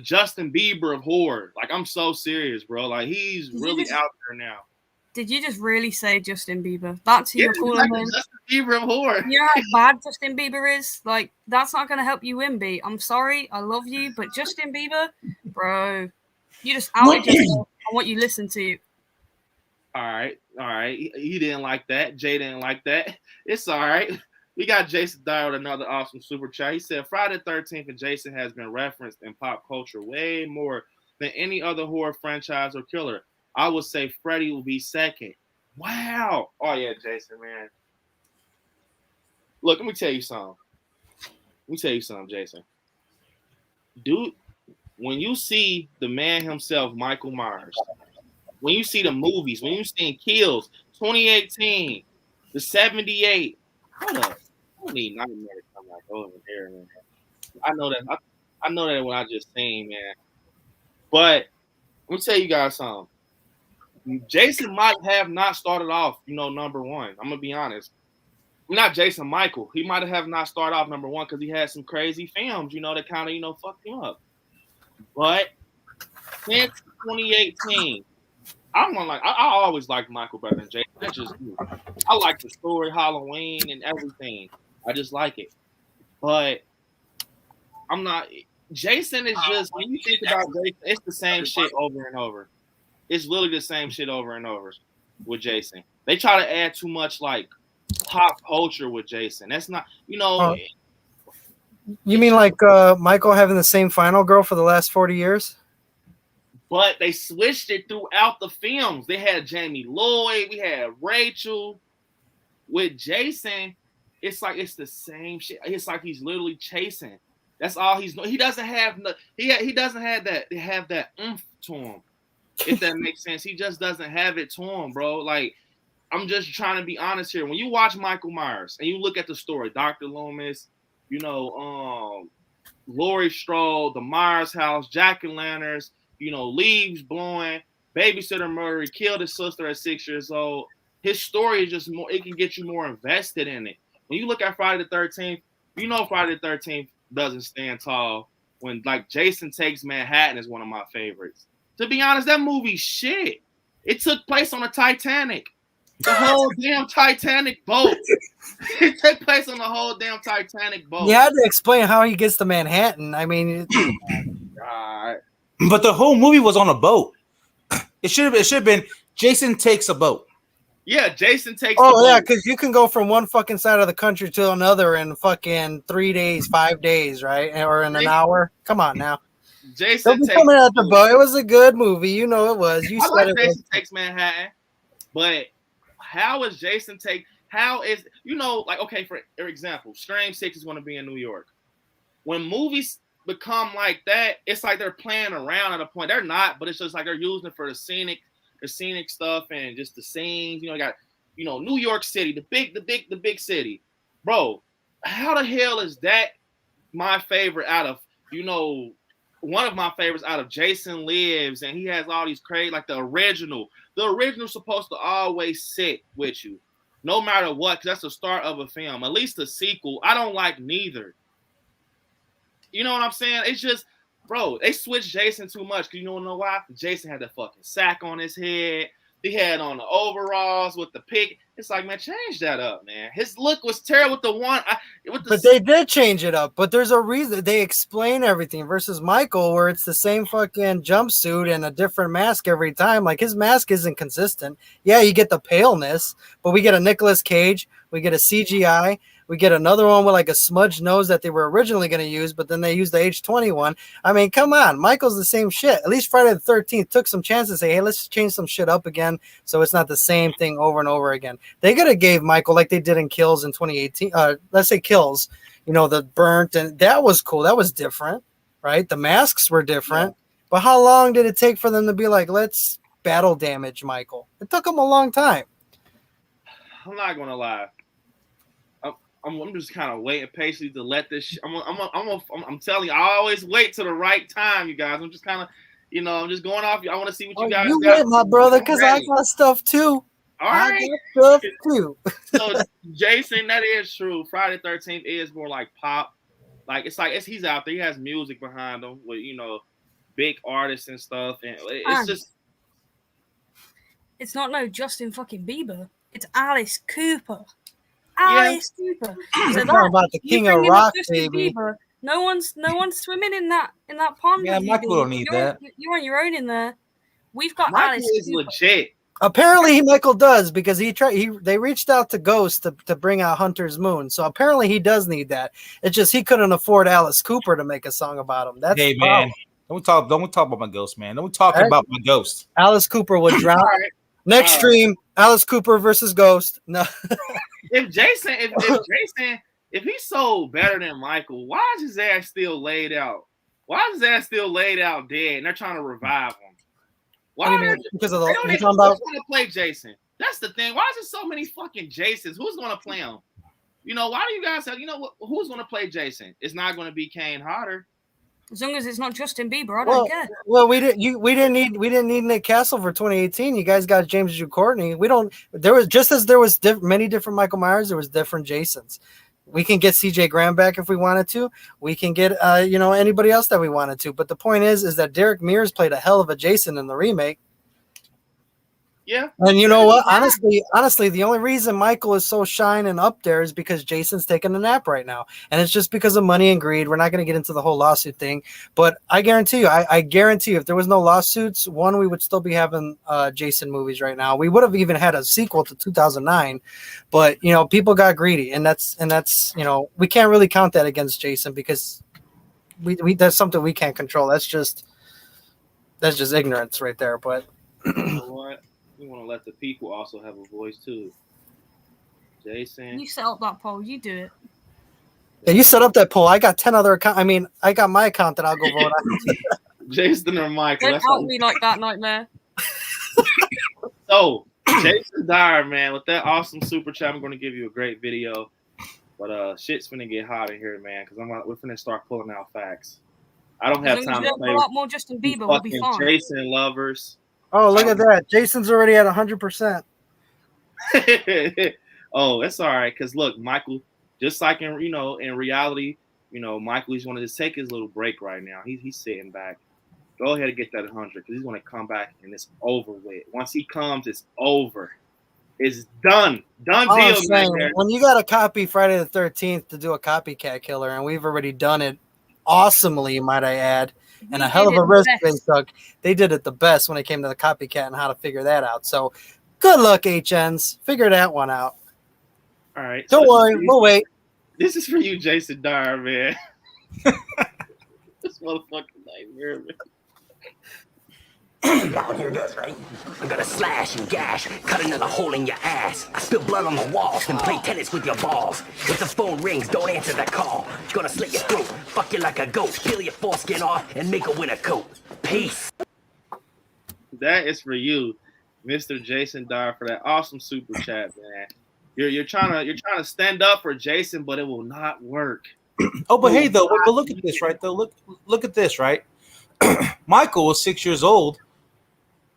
Justin Bieber of horror. Like, I'm so serious, bro. Like, he's really out there now. Did you just really say Justin Bieber? That's who you're calling him? Justin Bieber of horror. You know how bad Justin Bieber is? Like, that's not going to help you win, B. I'm sorry. I love you. But Justin Bieber, bro, you just outed yourself on what you listen to. All right. He didn't like that. Jay didn't like that. It's all right. We got Jason Dyer with another awesome super chat. He said, Friday the 13th and Jason has been referenced in pop culture way more than any other horror franchise or killer. I would say Freddy will be second. Wow. Oh, yeah, Jason, man. Look, let me tell you something. Jason. Dude, when you see the man himself, Michael Myers, when you see the movies, when you see Kills, 2018, the 78, hold up. I don't need Nightmare to come like over here, man. I know that. I know that what I just seen, man. But let me tell you guys something. Jason might have not started off, number one. I'm going to be honest. Not Jason Michael. He might have not started off number one because he had some crazy films, that kind of, fucked him up. But since 2018, I always liked Michael better than Jason. That's just me. I like the story, Halloween, and everything. I just like it. But I'm not. Jason is just, when you think about Jason, it's the same shit over and over. It's literally the same shit over and over with Jason. They try to add too much like pop culture with Jason. That's not, You mean like Michael having the same final girl for the last 40 years? But they switched it throughout the films. They had Jamie Lloyd. We had Rachel. With Jason, it's like it's the same shit. It's like he's literally chasing. That's all he's doing. He doesn't have he doesn't have that oomph to him. if that makes sense. He just doesn't have it to him, bro. Like, I'm just trying to be honest here. When you watch Michael Myers and you look at the story, Dr. Loomis, you know, Laurie Strode, the Myers house, jack-o'-lanterns, you know, leaves blowing, babysitter murder, he killed his sister at 6 years old. His story is just more, it can get you more invested in it. When you look at Friday the 13th, you know Friday the 13th doesn't stand tall. When, like, Jason Takes Manhattan is one of my favorites. To be honest, that movie's shit. It took place on the Titanic. The whole damn Titanic boat. It took place on the whole damn Titanic boat. You had to explain how he gets to Manhattan. I mean, God. But the whole movie was on a boat. It should have been Jason Takes a Boat. Yeah, Jason Takes oh the yeah, boat. because you can go from one fucking side of the country to another in fucking 3 days, 5 days, right? Or in an hour. Come on now. Jason Don't be Takes coming at the boat. It was a good movie. You know it was. You I said like it Jason was. Takes Manhattan, but how is Jason Take? How is, you know, like, okay, for example, Scream 6 is going to be in New York. When movies become like that, it's like they're playing around at a point. They're not, but it's just like they're using it for the scenic stuff and just the scenes. You know, you got, you know, New York City, the big city, bro. How the hell is that my favorite out of, you know, one of my favorites out of Jason Lives, and he has all these crazy, like the original. The original's supposed to always sit with you, no matter what, because that's the start of a film. At least the sequel, I don't like neither. You know what I'm saying? It's just, bro, they switched Jason too much. Because you don't know why? Jason had that fucking sack on his head. He had on the overalls with the pig. It's like, man, change that up, man. His look was terrible with the one. But they did change it up. But there's a reason. They explain everything versus Michael, where it's the same fucking jumpsuit and a different mask every time. Like, his mask isn't consistent. Yeah, you get the paleness, but we get a Nicolas Cage. We get a CGI. We get another one with like a smudged nose that they were originally going to use, but then they used the H21. I mean, come on. Michael's the same shit. At least Friday the 13th took some chances to say, hey, let's change some shit up again so it's not the same thing over and over again. They could have gave Michael, like they did in Kills in 2018, let's say Kills, you know, the burnt, and that was cool. That was different, right? The masks were different. Yeah. But how long did it take for them to be like, let's battle damage Michael? It took them a long time. I'm not going to lie. I'm just kind of waiting patiently to let this. I'm telling you, I always wait till the right time, you guys. I'm just kind of, you know, I'm just going off. I want to see what you guys you got. Wait, my brother, because I got stuff too. All right, I got stuff too. So Jason, that is true. Friday the 13th is more like pop. Like he's out there. He has music behind him with, you know, big artists and stuff, and it's just. It's not no Justin fucking Bieber. It's Alice Cooper. Alice Cooper. So talking about the king of rock, baby. Bieber, no one's swimming in that pond. Yeah, Michael don't need that. You're on your own in there. We've got Michael Alice is Cooper. legit. Apparently, Michael does, because they reached out to Ghost to bring out Hunter's Moon. So apparently, he does need that. It's just he couldn't afford Alice Cooper to make a song about him. That's hey man, don't talk about my ghost, man. Don't talk about my ghost. Alice Cooper would drown. Right. Next stream, Alice Cooper versus Ghost. No. If he's so better than Michael, why is his ass still laid out? Why is his ass still laid out dead and they're trying to revive him? Why? Because of the who's going to play Jason? That's the thing. Why is there so many fucking Jasons? Who's going to play him? You know, why do you guys have, you know what? Who's going to play Jason? It's not going to be Kane Hodder. As long as it's not Justin Bieber, I don't care. Well, we didn't need Nick Castle for 2018. You guys got James Jude Courtney. There was many different Michael Myers. There was different Jasons. We can get CJ Graham back if we wanted to. We can get anybody else that we wanted to. But the point is that Derek Mears played a hell of a Jason in the remake. Yeah. And you know what? Honestly, the only reason Michael is so shining up there is because Jason's taking a nap right now. And it's just because of money and greed. We're not going to get into the whole lawsuit thing. But I guarantee you, I guarantee you, if there was no lawsuits, we would still be having Jason movies right now. We would have even had a sequel to 2009. But, you know, people got greedy. And that's you know, we can't really count that against Jason because we that's something we can't control. That's just ignorance right there. But you know what? We want to let the people also have a voice too. Jason, you set up that poll. You do it. Yeah, you set up that poll. I got 10 other accounts. I mean, I got my account that I'll go vote on. Jason or Michael. Don't help me like that, Nightmare. So, Jason Dyer, man, with that awesome super chat, I'm going to give you a great video. But shit's finna get hot in here, man, because we're finna start pulling out facts. I don't As have long as time we to don't play pull out more Justin you Bieber, we'll be fucking fine. Jason lovers. Oh, look at that. Jason's already at 100%. Oh, that's all right. Because look, Michael, just like in in reality, Michael, he's going to just take his little break right now. He's sitting back. Go ahead and get that 100 because he's going to come back and it's over with. Once he comes, it's over. It's done. Done All deal, I'm saying, man. when you got to copy Friday the 13th to do a copycat killer, and we've already done it awesomely, might I add, and a hell of a risk they took. They did it the best when it came to the copycat and how to figure that out. So good luck, HNs. Figure that one out. All right. Don't worry. We'll wait. This is for you, Jason Dyer, man. This motherfucking nightmare, man. Y'all hear this, right? I'm gonna slash and gash, cut another hole in your ass. I spill blood on the walls, then play tennis with your balls. If the phone rings, don't answer that call. Gonna slit your throat, fuck you like a goat, peel your foreskin off, and make a winter coat. Peace. That is for you, Mr. Jason Dyer, for that awesome super chat, man. You're trying to stand up for Jason, but it will not work. Oh, but hey, though, but look at this, right? Though, look at this, right? Michael was 6 years old.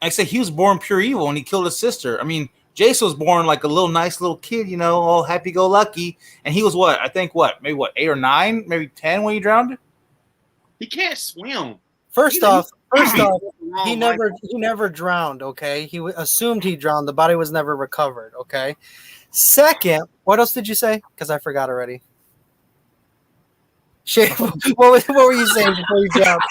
I said he was born pure evil and he killed his sister. I mean, Jason was born like a nice little kid, all happy-go-lucky. And he was what? I think maybe 8 or 9, maybe 10 when he drowned? He can't swim. First off, he never drowned, okay? He assumed he drowned. The body was never recovered, okay? Second, what else did you say? Because I forgot already. Shit, what were you saying before you dropped?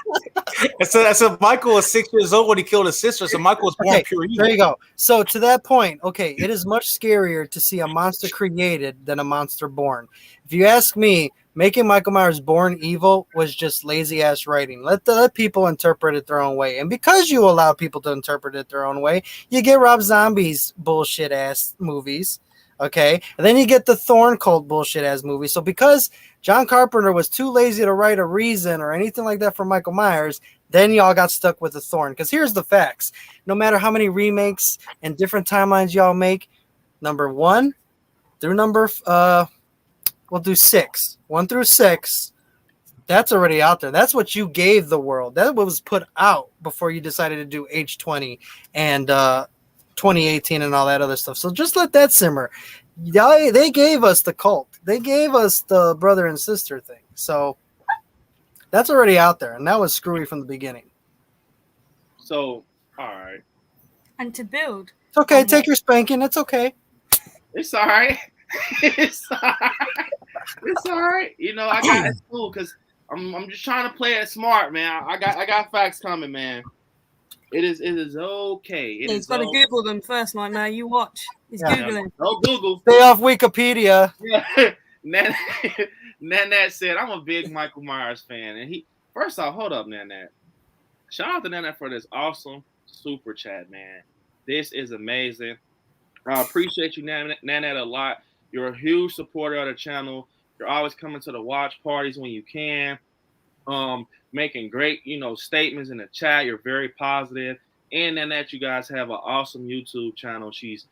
I said Michael was 6 years old when he killed his sister, so Michael was born pure evil. There you go. So to that point, okay, it is much scarier to see a monster created than a monster born. If you ask me, making Michael Myers born evil was just lazy ass writing. Let people interpret it their own way. And because you allow people to interpret it their own way, you get Rob Zombie's bullshit ass movies. Okay, and then you get the Thorn Cult bullshit ass movie. So because John Carpenter was too lazy to write a reason or anything like that for Michael Myers, then y'all got stuck with the Thorn. Because here's the facts: no matter how many remakes and different timelines y'all make, number 1 through we'll do 6, 1 through 6. That's already out there. That's what you gave the world. That was put out before you decided to do H20 and 2018 and all that other stuff. So just let that simmer. They gave us the cult. They gave us the brother and sister thing. So that's already out there, and that was screwy from the beginning. So, all right. And to build. It's okay. Take your spanking. It's okay. It's all right. It's all right. It's all right. I got it's cool because I'm just trying to play it smart, man. I got facts coming, man. It is okay. He's got to Google them first, Nightmare. You watch. He's Googling. No Google. Stay off Wikipedia. Nanette said, I'm a big Michael Myers fan. And first off, hold up, Nanette. Shout out to Nanette for this awesome super chat, man. This is amazing. I appreciate you, Nanette, a lot. You're a huge supporter of the channel. You're always coming to the watch parties when you can. Making great, statements in the chat. You're very positive. And then that you guys have an awesome YouTube channel. She's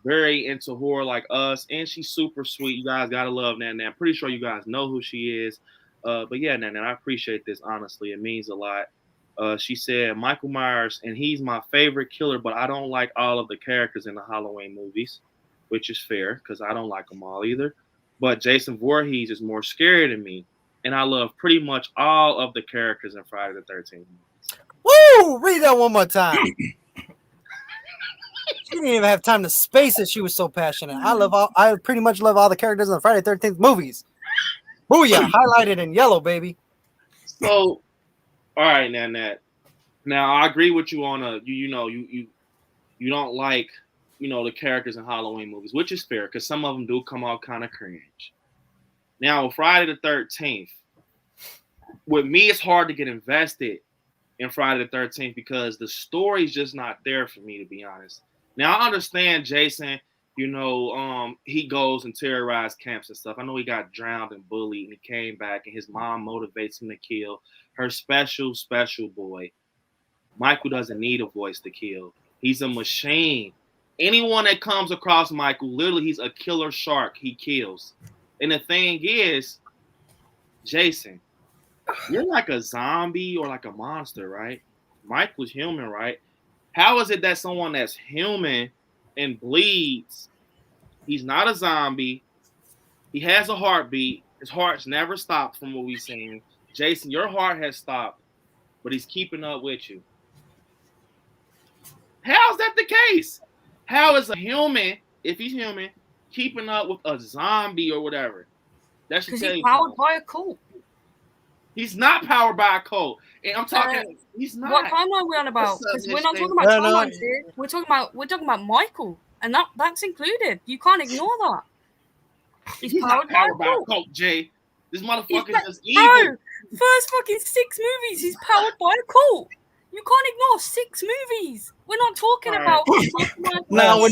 very into horror like us, and she's super sweet. You guys gotta love Nan. I'm pretty sure you guys know who she is. But yeah, Nan, I appreciate this, honestly. It means a lot. She said Michael Myers, and he's my favorite killer, but I don't like all of the characters in the Halloween movies, which is fair because I don't like them all either. But Jason Voorhees is more scary than me. And I love pretty much all of the characters in Friday the 13th. Woo! Read that one more time. She didn't even have time to space it. She was so passionate. I pretty much love all the characters in the Friday the 13th movies. Booyah! Highlighted in yellow, baby. So, all right, Nanette. Now I agree with you on you don't like the characters in Halloween movies, which is fair because some of them do come off kind of cringe. Now, Friday the 13th, with me, it's hard to get invested in Friday the 13th because the story's just not there for me, to be honest. Now, I understand Jason, he goes and terrorizes camps and stuff. I know he got drowned and bullied and he came back and his mom motivates him to kill her special, special boy. Michael doesn't need a voice to kill. He's a machine. Anyone that comes across Michael, literally, he's a killer shark. He kills. And the thing is, Jason, you're like a zombie or like a monster, right? Michael's human, right? How is it that someone that's human and bleeds, he's not a zombie, he has a heartbeat, his heart's never stopped from what we've seen. Jason, your heart has stopped, but he's keeping up with you. How's that the case? How is a human, if he's human, keeping up with a zombie or whatever? That should Because tell he's you powered something. by a cult. He's not powered by a cult. And I'm talking, he's not. What timeline are we on about? Because we're not talking about timelines here. We're talking about Michael, and that's included. You can't ignore that. He's not powered by a cult, Jay. This motherfucker is evil. Bro, first fucking 6 movies, he's powered by a cult. You can't ignore 6 movies. We're not talking about. No.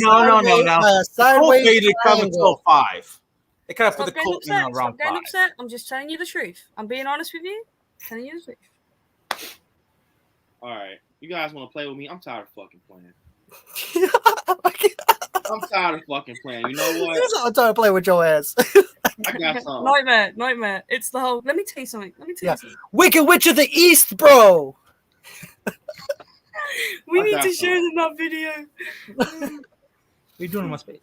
Sideways. They did come until 5. They kind of put the getting cult in upset. around Stop getting 5. upset. I'm just telling you the truth. I'm being honest with you. Telling you the truth. All right. You guys want to play with me? I'm tired of fucking playing. I'm tired of fucking playing. You know what? I'm tired of playing with your ass. I got something. Nightmare. It's the whole. Let me tell you something. Wicked Witch of the East, bro. We need to share that video. What are you doing in my space?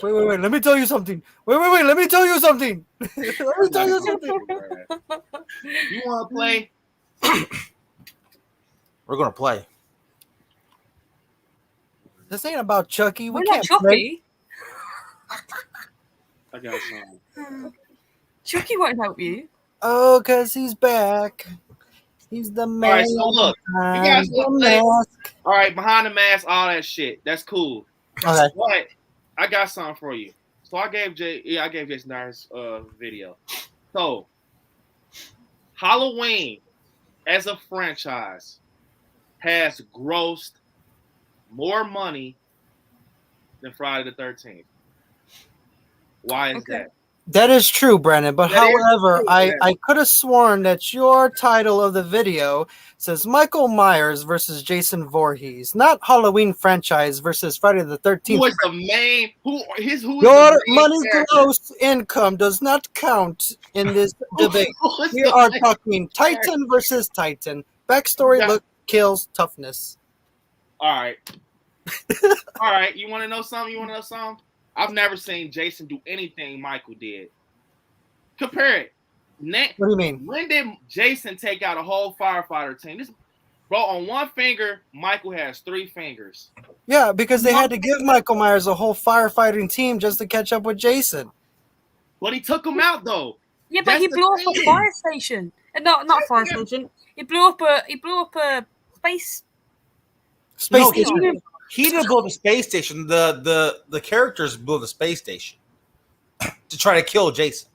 Wait. Let me tell you something. Wait. Let me tell you something. Let me tell you something. You want to play? We're gonna play. This ain't about Chucky. We're not Chucky. I got something. Chucky won't help you. Oh, cause he's back. He's the man. All right, so look, you guys want to play? All right, behind the mask, all that shit. That's cool. Okay. But I got something for you. So I gave Jason Dyer's video. So Halloween as a franchise has grossed more money than Friday the 13th. Why is that? That is true, Brandon. But however, I could have sworn that your title of the video says Michael Myers versus Jason Voorhees, not Halloween franchise versus Friday the 13th. Who is the main? Who is your money gross income does not count in this debate. We are talking Titan versus Titan. Backstory, look, kills, toughness. All right. All right. You want to know something? I've never seen Jason do anything Michael did. Compare it. What do you mean? When did Jason take out a whole firefighter team? Bro, on one finger, Michael has 3 fingers. Yeah, because they had to give Michael Myers a whole firefighting team just to catch up with Jason. But he took him out though. Yeah, but he blew up a fire station. Not a fire station. He blew up a space station. He didn't build a space station. The characters built a space station to try to kill Jason.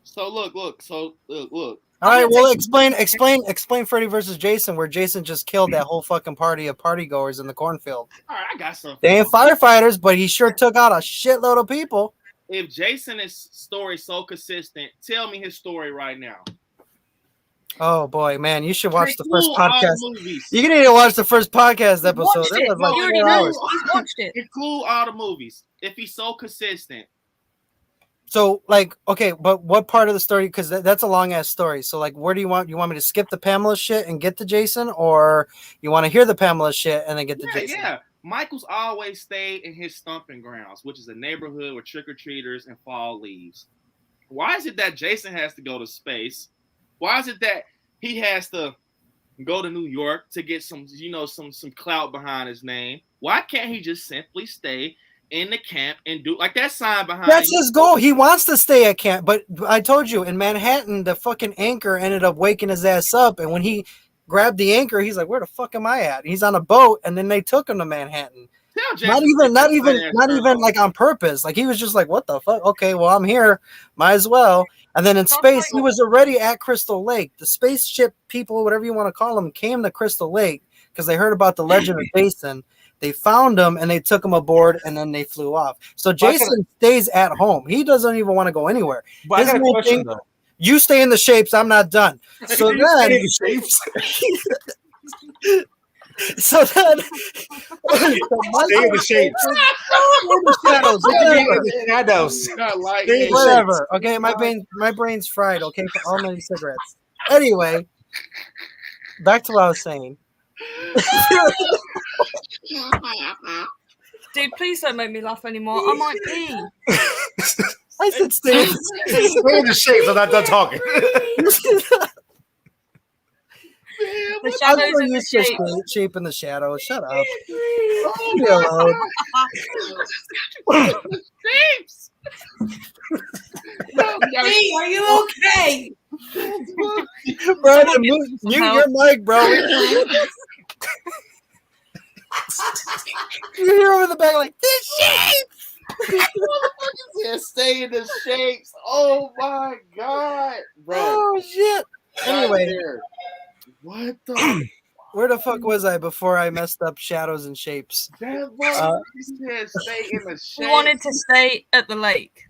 So look. All right, well, explain Freddy versus Jason, where Jason just killed that whole fucking party of partygoers in the cornfield. All right, I got something. They ain't firefighters, but he sure took out a shitload of people. If Jason's story is so consistent, tell me his story right now. Oh boy, man, you should watch the first podcast. You need to watch the first podcast episode. That was like 4 hours. He's watched it. Include all the movies. If he's so consistent. So, like, okay, but what part of the story? Because that's a long ass story. So, like, where do you want? You want me to skip the Pamela shit and get to Jason, or you want to hear the Pamela shit and then get to Jason? Yeah. Michael's always stayed in his stomping grounds, which is a neighborhood with trick-or-treaters and fall leaves. Why is it that Jason has to go to space? Why is it that he has to go to New York to get some clout behind his name? Why can't he just simply stay in the camp and do like that sign behind? That's his goal. He wants to stay at camp. But I told you, in Manhattan, the fucking anchor ended up waking his ass up. And when he grabbed the anchor, he's like, "Where the fuck am I at?" He's on a boat, and then they took him to Manhattan. Not even like on purpose. Like he was just like, "What the fuck? Okay, well I'm here, might as well." And then in space, he was already at Crystal Lake. The spaceship people, whatever you want to call them, came to Crystal Lake because they heard about the legend of Jason. They found him and they took him aboard, and then they flew off. So Jason stays at home. He doesn't even want to go anywhere. But I got a question though. You stay in the shapes. I'm not done. So You stay then, in the shapes. so then, Stay in the shapes. shadows, Stay in whatever. the shadows. Not like Stay in me. the Whatever. Okay, my brain's fried. Okay, for all many cigarettes. Anyway, back to what I was saying. Dude, please don't make me laugh anymore. I might pee. I said stay. Stay in the shapes. I'm not done talking. The I'm shadows so and the used to shapes. shape in the shadow. Shut up. Leave me alone. Shapes. No, Hey, are you okay? Brandon, mute your mic, bro. You hear over the back like this shape. yeah, stay in the shapes. Oh my god, bro. Oh shit. Anyway, Right there. What the? where the fuck was I before I messed up shadows and shapes? That motherfucker said stay in the shapes. We wanted to stay at the lake.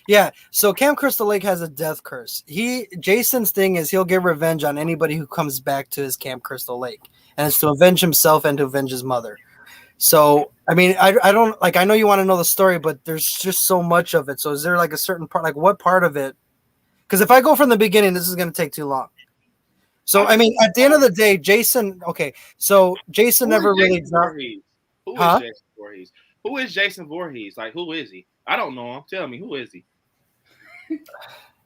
Yeah, so Camp Crystal Lake has a death curse. Jason's thing is he'll get revenge on anybody who comes back to his Camp Crystal Lake, and it's to avenge himself and to avenge his mother. So, I mean, I don't like. I know you want to know the story, but there's just so much of it. So, is there like a certain part, like what part of it? Because if I go from the beginning, this is going to take too long. So, I mean, at the end of the day, Jason. Okay, so Jason never really. Voorhees? Who is Huh? Jason Voorhees? Who is Jason Voorhees? Like, who is he? I don't know him. Tell me, who is he?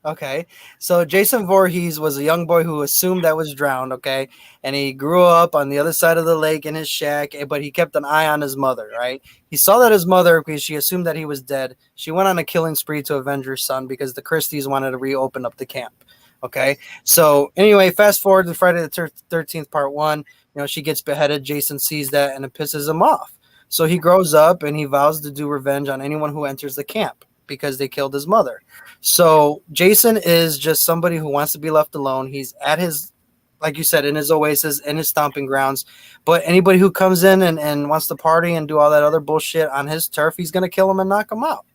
Okay, so Jason Voorhees was a young boy who assumed that was drowned, okay? And he grew up on the other side of the lake in his shack, but he kept an eye on his mother, right? He saw that his mother, because she assumed that he was dead, she went on a killing spree to avenge her son because the Christies wanted to reopen up the camp, okay? So anyway, fast forward to Friday the 13th, part 1, you know, she gets beheaded. Jason sees that and it pisses him off. So he grows up and he vows to do revenge on anyone who enters the camp because they killed his mother. So Jason is just somebody who wants to be left alone. He's at his, like you said, in his oasis, in his stomping grounds. But anybody who comes in and wants to party and do all that other bullshit on his turf, he's going to kill him and knock him out.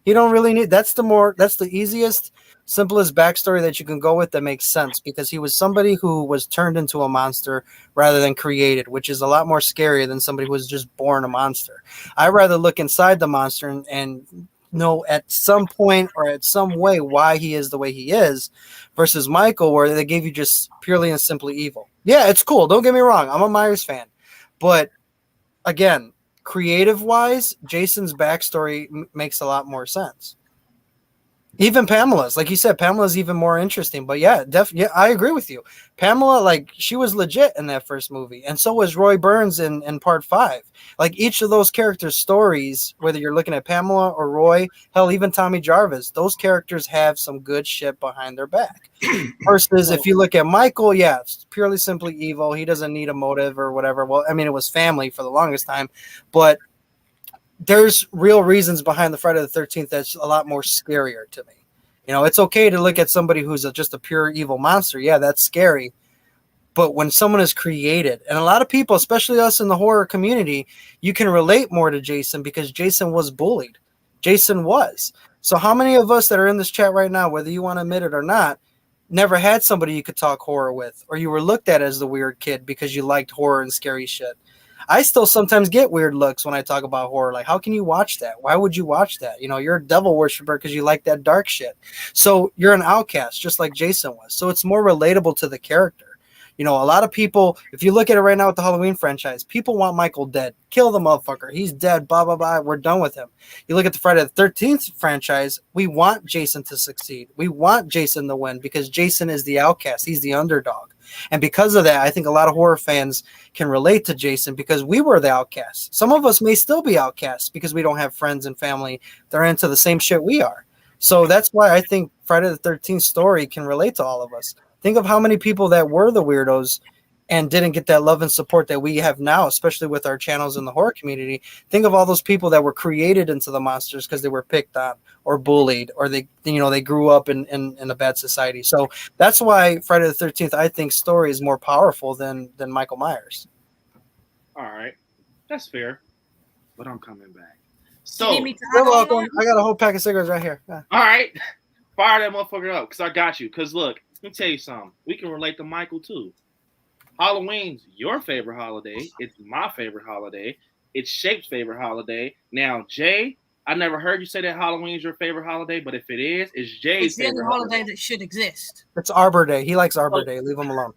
He don't really need, that's the easiest, simplest backstory that you can go with that makes sense, because he was somebody who was turned into a monster rather than created, which is a lot more scary than somebody who was just born a monster. I'd rather look inside the monster and know at some point or at some way why he is the way he is, versus Michael, where they gave you just purely and simply evil. Yeah, it's cool. Don't get me wrong. I'm a Myers fan. But again, creative wise, Jason's backstory makes a lot more sense. Even Pamela's, like you said, Pamela's even more interesting. But yeah, yeah, I agree with you. Pamela, like, she was legit in that first movie, and so was Roy Burns in part 5. Like, each of those characters' stories, whether you're looking at Pamela or Roy, hell, even Tommy Jarvis, those characters have some good shit behind their back. Versus if you look at Michael, yeah, it's purely simply evil. He doesn't need a motive or whatever. Well, I mean, it was family for the longest time, but there's real reasons behind the Friday the 13th that's a lot more scarier to me. You know, it's okay to look at somebody who's just a pure evil monster. Yeah, that's scary. But when someone is created, and a lot of people, especially us in the horror community, you can relate more to Jason because Jason was bullied. Jason was. So how many of us that are in this chat right now, whether you want to admit it or not, never had somebody you could talk horror with, or you were looked at as the weird kid because you liked horror and scary shit? I still sometimes get weird looks when I talk about horror. Like, how can you watch that? Why would you watch that? You know, you're a devil worshiper because you like that dark shit. So you're an outcast, just like Jason was. So it's more relatable to the character. You know, a lot of people, if you look at it right now with the Halloween franchise, people want Michael dead. Kill the motherfucker. He's dead, blah, blah, blah. We're done with him. You look at the Friday the 13th franchise, we want Jason to succeed. We want Jason to win because Jason is the outcast. He's the underdog. And because of that, I think a lot of horror fans can relate to Jason because we were the outcasts. Some of us may still be outcasts because we don't have friends and family that are into the same shit we are. So that's why I think Friday the 13th story can relate to all of us. Think of how many people that were the weirdos and didn't get that love and support that we have now, especially with our channels in the horror community. Think of all those people that were created into the monsters because they were picked on or bullied, or they grew up in a bad society. So that's why Friday the 13th, I think, story is more powerful than Michael Myers. All right, that's fair, but I'm coming back. So You need me to You're add on welcome. that? I got a whole pack of cigarettes right here. Yeah. all right, Fire that motherfucker up, because I got you. Because look, let me tell you something. We can relate to Michael too. Halloween's your favorite holiday. It's my favorite holiday. It's Shape's favorite holiday. Now, Jay, I never heard you say that Halloween's your favorite holiday, but if it is, it's Jay's It's the only favorite holiday that should exist. It's Arbor Day. He likes Arbor Day. Leave him alone.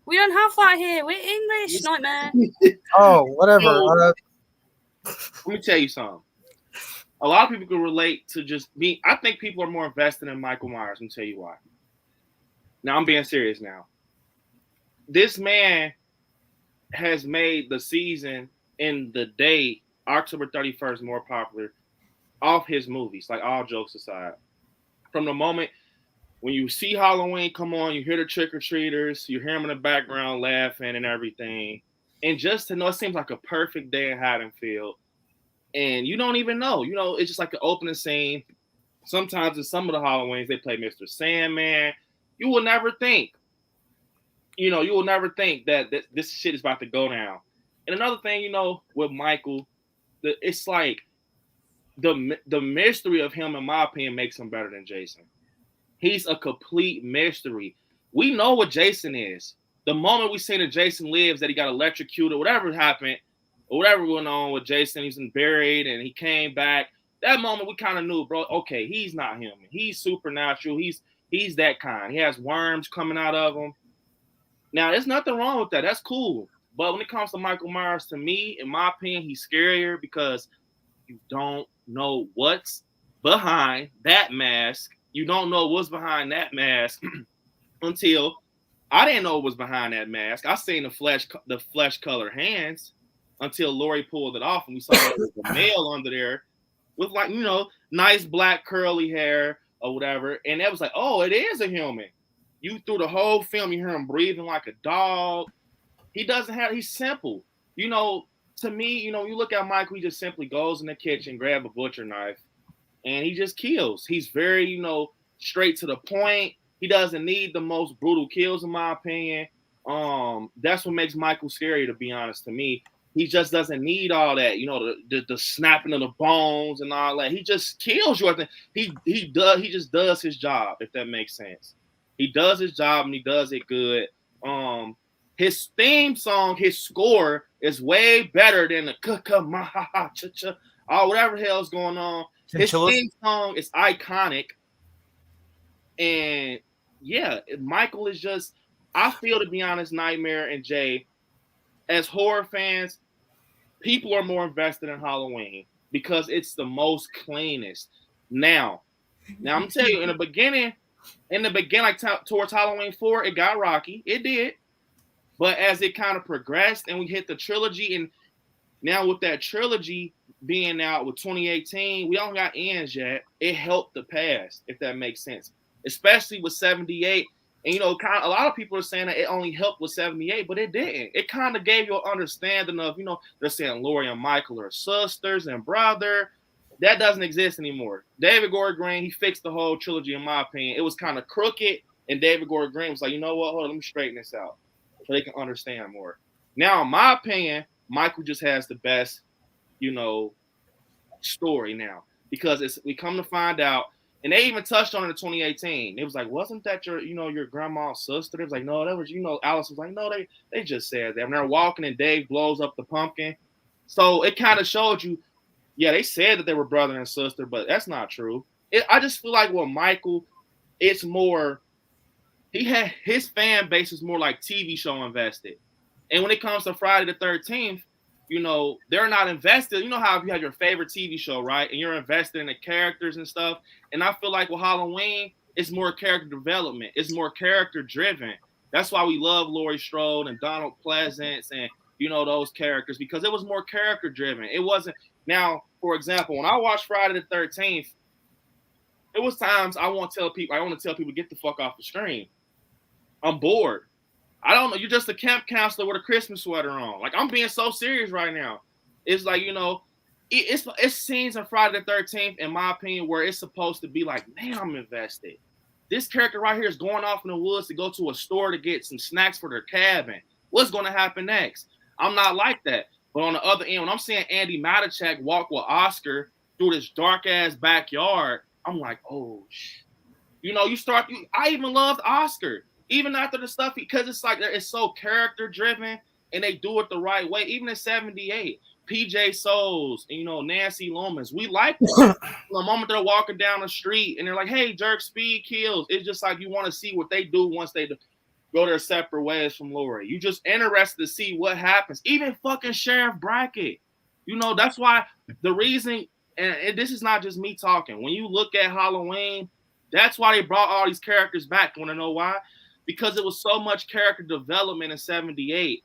We don't have that here. We're English, nightmare. Oh, whatever. Let me tell you something. A lot of people can relate to just me. I think people are more invested in Michael Myers. Let me tell you why. Now, I'm being serious now. This man has made the season and the day, October 31st, more popular off his movies, like all jokes aside. From the moment when you see Halloween come on, you hear the trick-or-treaters, you hear them in the background laughing and everything. And just to know, it seems like a perfect day in Haddonfield. And you don't even know. You know, it's just like the opening scene. Sometimes in some of the Halloweens, they play Mr. Sandman. You will never think. You know, you will never think that this shit is about to go down. And another thing, you know, with Michael, it's like the mystery of him, in my opinion, makes him better than Jason. He's a complete mystery. We know what Jason is. The moment we see that Jason lives, that he got electrocuted, whatever happened, or whatever went on with Jason, he's been buried and he came back. That moment we kind of knew, bro, okay, he's not human. He's supernatural. He's that kind. He has worms coming out of him. Now, there's nothing wrong with that. That's cool. But when it comes to Michael Myers, to me, in my opinion, he's scarier because you don't know what's behind that mask. You don't know what's behind that mask until I didn't know what was behind that mask. I seen the flesh colored hands until Lori pulled it off and we saw there was a male under there with, like, you know, nice black curly hair or whatever. And that was like, oh, it is a human. You through the whole film, you hear him breathing like a dog. He's simple. You know, to me, you know, you look at Michael, he just simply goes in the kitchen, grab a butcher knife, and he just kills. He's very, you know, straight to the point. He doesn't need the most brutal kills, in my opinion. That's what makes Michael scary, to be honest, to me. He just doesn't need all that, you know, the snapping of the bones and all that. He just kills you. I think he just does his job, if that makes sense. He does his job and he does it good. His theme song, his score is way better than the cha-cha, whatever the hell's going on. His theme song is iconic. And yeah, Michael is just, I feel, to be honest, Nightmare and Jay, as horror fans, people are more invested in Halloween because it's the most cleanest. Now I'm gonna tell you, in the beginning, like towards Halloween 4, it got rocky. It did. But as it kind of progressed and we hit the trilogy, and now with that trilogy being out with 2018, we don't got ends yet. It helped the past, if that makes sense. Especially with 78. And, you know, a lot of people are saying that it only helped with 78, but it didn't. It kind of gave you an understanding of, you know, they're saying Laurie and Michael are sisters and brother. That doesn't exist anymore. David Gordon Green, he fixed the whole trilogy, in my opinion. It was kind of crooked, and David Gordon Green was like, you know what, hold on, let me straighten this out so they can understand more. Now, in my opinion, Michael just has the best, you know, story now, because we come to find out, and they even touched on it in 2018. It was like, wasn't that your grandma's sister? It was like, no, that was, Alice was like, no, they just said that. And they're walking and Dave blows up the pumpkin. So it kind of showed you, yeah, they said that they were brother and sister, but that's not true. I just feel like with Michael, it's more, his fan base is more like TV show invested. And when it comes to Friday the 13th, you know, they're not invested. You know how if you have your favorite TV show, right? And you're invested in the characters and stuff. And I feel like with Halloween, it's more character development. It's more character driven. That's why we love Laurie Strode and Donald Pleasance and, you know, those characters, because it was more character driven. It wasn't. Now, for example, when I watched Friday the 13th, it was times I want to tell people, get the fuck off the screen. I'm bored. I don't know. You're just a camp counselor with a Christmas sweater on. Like, I'm being so serious right now. It's like, you know, it's scenes in Friday the 13th, in my opinion, where it's supposed to be like, man, I'm invested. This character right here is going off in the woods to go to a store to get some snacks for their cabin. What's going to happen next? I'm not like that. But on the other end, when I'm seeing Andy Matichak walk with Oscar through this dark-ass backyard, I'm like, oh, shit. You start. I even loved Oscar, even after the stuff, because it's like it's so character driven and they do it the right way. Even in '78, PJ Souls and Nancy Lomas, we like them. The moment they're walking down the street and they're like, "Hey, jerk, speed kills." It's just like you want to see what they do once they go their separate ways from Lori. You just interested to see what happens. Even fucking Sheriff Brackett. That's why the reason, and this is not just me talking. When you look at Halloween, that's why they brought all these characters back. You want to know why? Because it was so much character development in '78.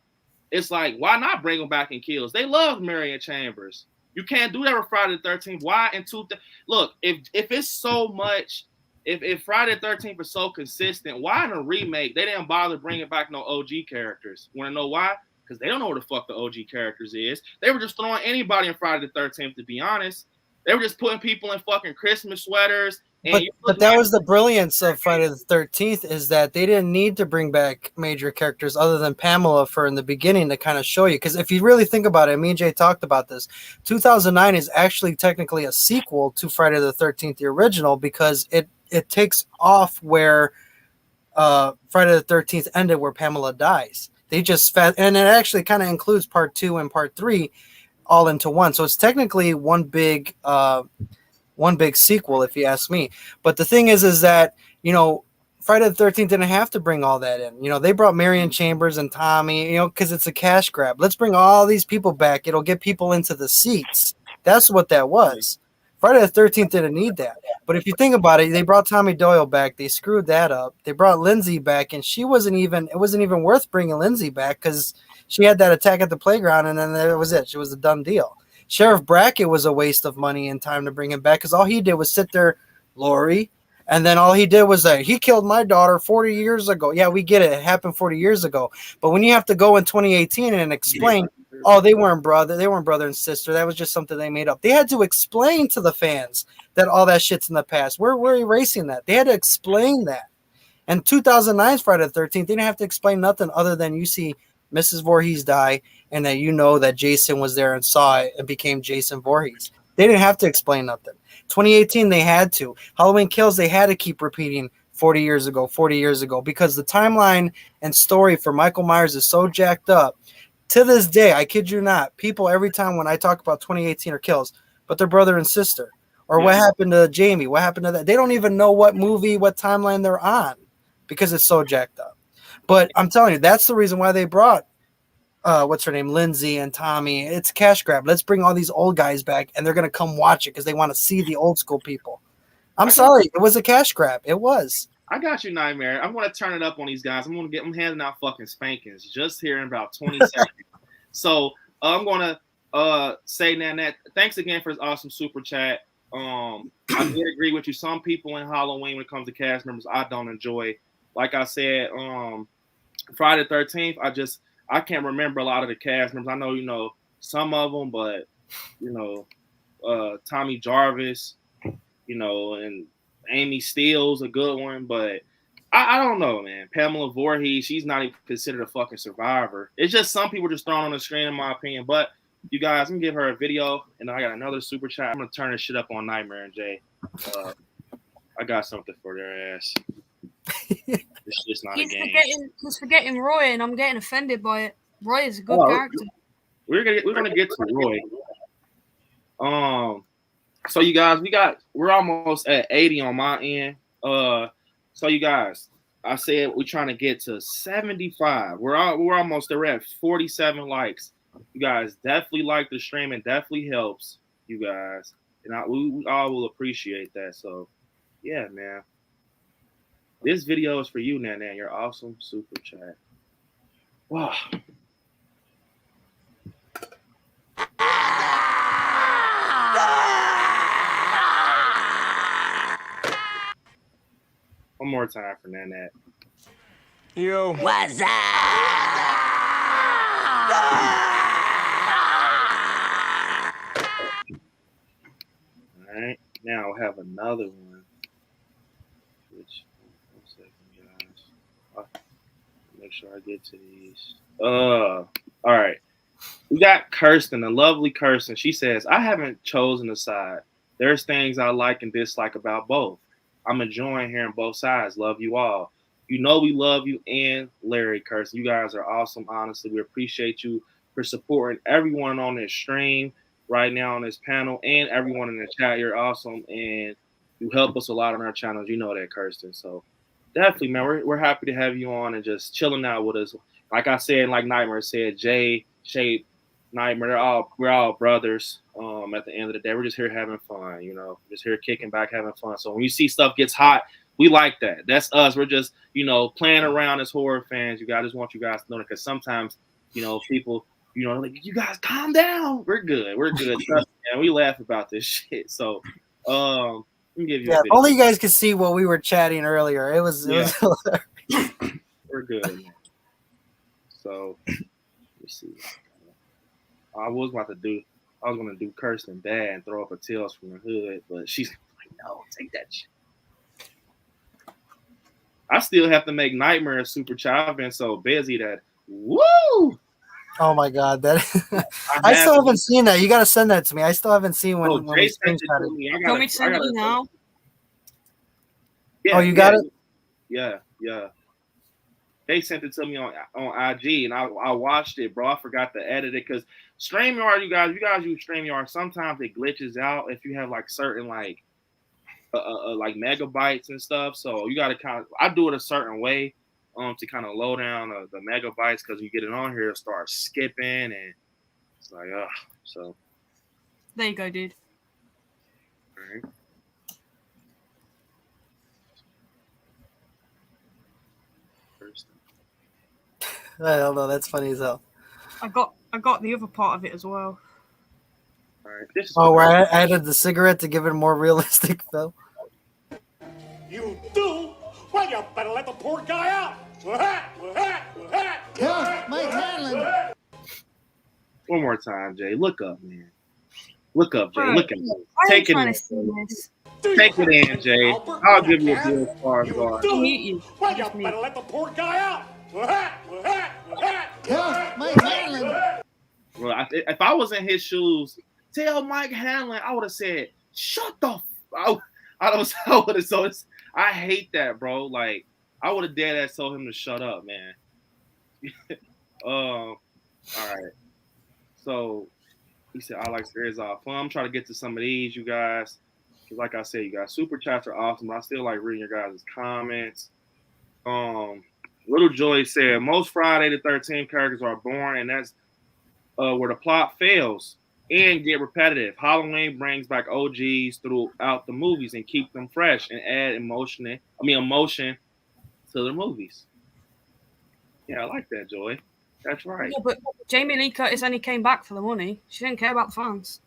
It's like, why not bring them back in kills? They love Marion Chambers. You can't do that with Friday the 13th. Why look, if it's so much, if Friday the 13th is so consistent, why in a remake they didn't bother bringing back no OG characters? Want to know why? Because they don't know what the fuck the OG characters is. They were just throwing anybody in Friday the 13th, to be honest. They were just putting people in fucking Christmas sweaters. But that was the brilliance of Friday the 13th, is that they didn't need to bring back major characters other than Pamela for in the beginning to kind of show you. Because if you really think about it, me and Jay talked about this, 2009 is actually technically a sequel to Friday the 13th, the original, because it takes off where Friday the 13th ended, where Pamela dies. They just and it actually kind of includes part 2 and part 3 all into one. So it's technically one big sequel, if you ask me. But the thing is that, Friday the 13th didn't have to bring all that in. They brought Marion Chambers and Tommy, because it's a cash grab. Let's bring all these people back. It'll get people into the seats. That's what that was. Friday the 13th didn't need that. But if you think about it, they brought Tommy Doyle back. They screwed that up. They brought Lindsay back, and it wasn't even worth bringing Lindsay back because she had that attack at the playground, and then that was it. She was a done deal. Sheriff Brackett was a waste of money and time to bring him back because all he did was sit there, Lori, and then all he did was he killed my daughter 40 years ago. Yeah, we get it. It happened 40 years ago. But when you have to go in 2018 and explain, they weren't brother and sister. That was just something they made up. They had to explain to the fans that all that shit's in the past. We're erasing that. They had to explain that. And 2009's Friday the 13th, they didn't have to explain nothing other than you see Mrs. Voorhees die, and that that Jason was there and saw it and became Jason Voorhees. They didn't have to explain nothing. 2018, they had to. Halloween Kills, they had to keep repeating 40 years ago, because the timeline and story for Michael Myers is so jacked up. To this day, I kid you not, people every time when I talk about 2018 or Kills, but their brother and sister, or what happened to Jamie, what happened to that, they don't even know what movie, what timeline they're on, because it's so jacked up. But I'm telling you, that's the reason why they brought what's her name, Lindsay and Tommy. It's a cash grab. Let's bring all these old guys back, and they're gonna come watch it because they want to see the old school people. I'm sorry, it was a cash grab. It was. I got you, Nightmare. I'm gonna turn it up on these guys. I'm handing out fucking spankings just here in about 20 seconds. So I'm gonna say that. Thanks again for this awesome super chat. I did agree with you. Some people in Halloween, when it comes to cast members, I don't enjoy. Like I said, Friday the 13th, I can't remember a lot of the cast members. I know, some of them, but, Tommy Jarvis, and Amy Steele's a good one, but I don't know, man. Pamela Voorhees, she's not even considered a fucking survivor. It's just some people just thrown on the screen, in my opinion. But you guys, I'm gonna give her a video, and then I got another super chat. I'm gonna turn this shit up on Nightmare and Jay. I got something for their ass. It's just not a game. He's forgetting Roy, and I'm getting offended by it. Roy is a good character. We're gonna get to Roy. So you guys, we're almost at 80 on my end. So you guys, I said we're trying to get to 75. We're almost there at 47 likes. You guys definitely like the stream. It definitely helps you guys, and we all will appreciate that. So yeah, man. This video is for you, Nan. Your awesome super chat. Wow. One more time for Nanette. Yo. What's up? All right. Now we'll have another one. Which, one second, guys. I'll make sure I get to these. All right. We got Kirsten, the lovely Kirsten. She says, I haven't chosen a side. There's things I like and dislike about both. I'm enjoying hearing both sides. Love you all. You know we love you and Larry Kirsten. You guys are awesome. Honestly, we appreciate you for supporting everyone on this stream right now on this panel and everyone in the chat. You're awesome, and you help us a lot on our channels. You know that, Kirsten. So definitely, man, we're happy to have you on and just chilling out with us. Like I said, like Nightmare said, Jay, Shape, Nightmare, we're all brothers. At the end of the day, we're just here having fun, you know, just here kicking back, having fun. So when you see stuff gets hot, we like that. That's us. We're just, you know, playing around as horror fans. I just want you guys to know that, because sometimes, you know, people, you know, like, you guys calm down. We're good. Trust me, man. We laugh about this shit. So, let me give you a bit. Only you guys could see what we were chatting earlier. It was hilarious. We're good, man. So, let me see. I was going to do Kirsten bad and throw up a Tales from the Hood, but she's like, no, take that shit. I still have to make Nightmare a super chat. I've been so busy that, woo! Oh my god, I still haven't seen that. You got to send that to me. I still haven't seen when we screenshot it. You want me to send it now? Yeah, you got it? Yeah. They sent it to me on IG, and I watched it, bro. I forgot to edit it because StreamYard, you guys use StreamYard. Sometimes it glitches out if you have like certain like megabytes and stuff. So you got to I do it a certain way to kind of low down the megabytes, because you get it on here, it'll start skipping, and it's like, so. There you go, dude. All right. I don't know. That's funny as hell. I got the other part of it as well. All right. Where I added the cigarette to give it a more realistic feel. You do? Well, you better let the poor guy out. Mike Hanlon. One more time, Jay. Look up, man. Look up, Jay. Bro, Look at me. Take it in. Take it in, Jay. I'll give you a deal as far as I'll mute you. Well, you better let the poor guy out. Mike Hanlon. Well, if I was in his shoes, tell Mike Hanlon, I would have said, "Shut the." I would have. So I hate that, bro. Like, I would have dead ass told him to shut up, man. All right. So he said, "I like series off fun." I'm trying to get to some of these, you guys. Like I said, you guys, super chats are awesome, but I still like reading your guys' comments. Little Joy said, most Friday the 13th characters are born, and that's where the plot fails and get repetitive. Halloween brings back OGs throughout the movies and keep them fresh and add emotion to the movies. Yeah, I like that, Joy. That's right. Yeah, but Jamie Lee Curtis only came back for the money. She didn't care about the fans.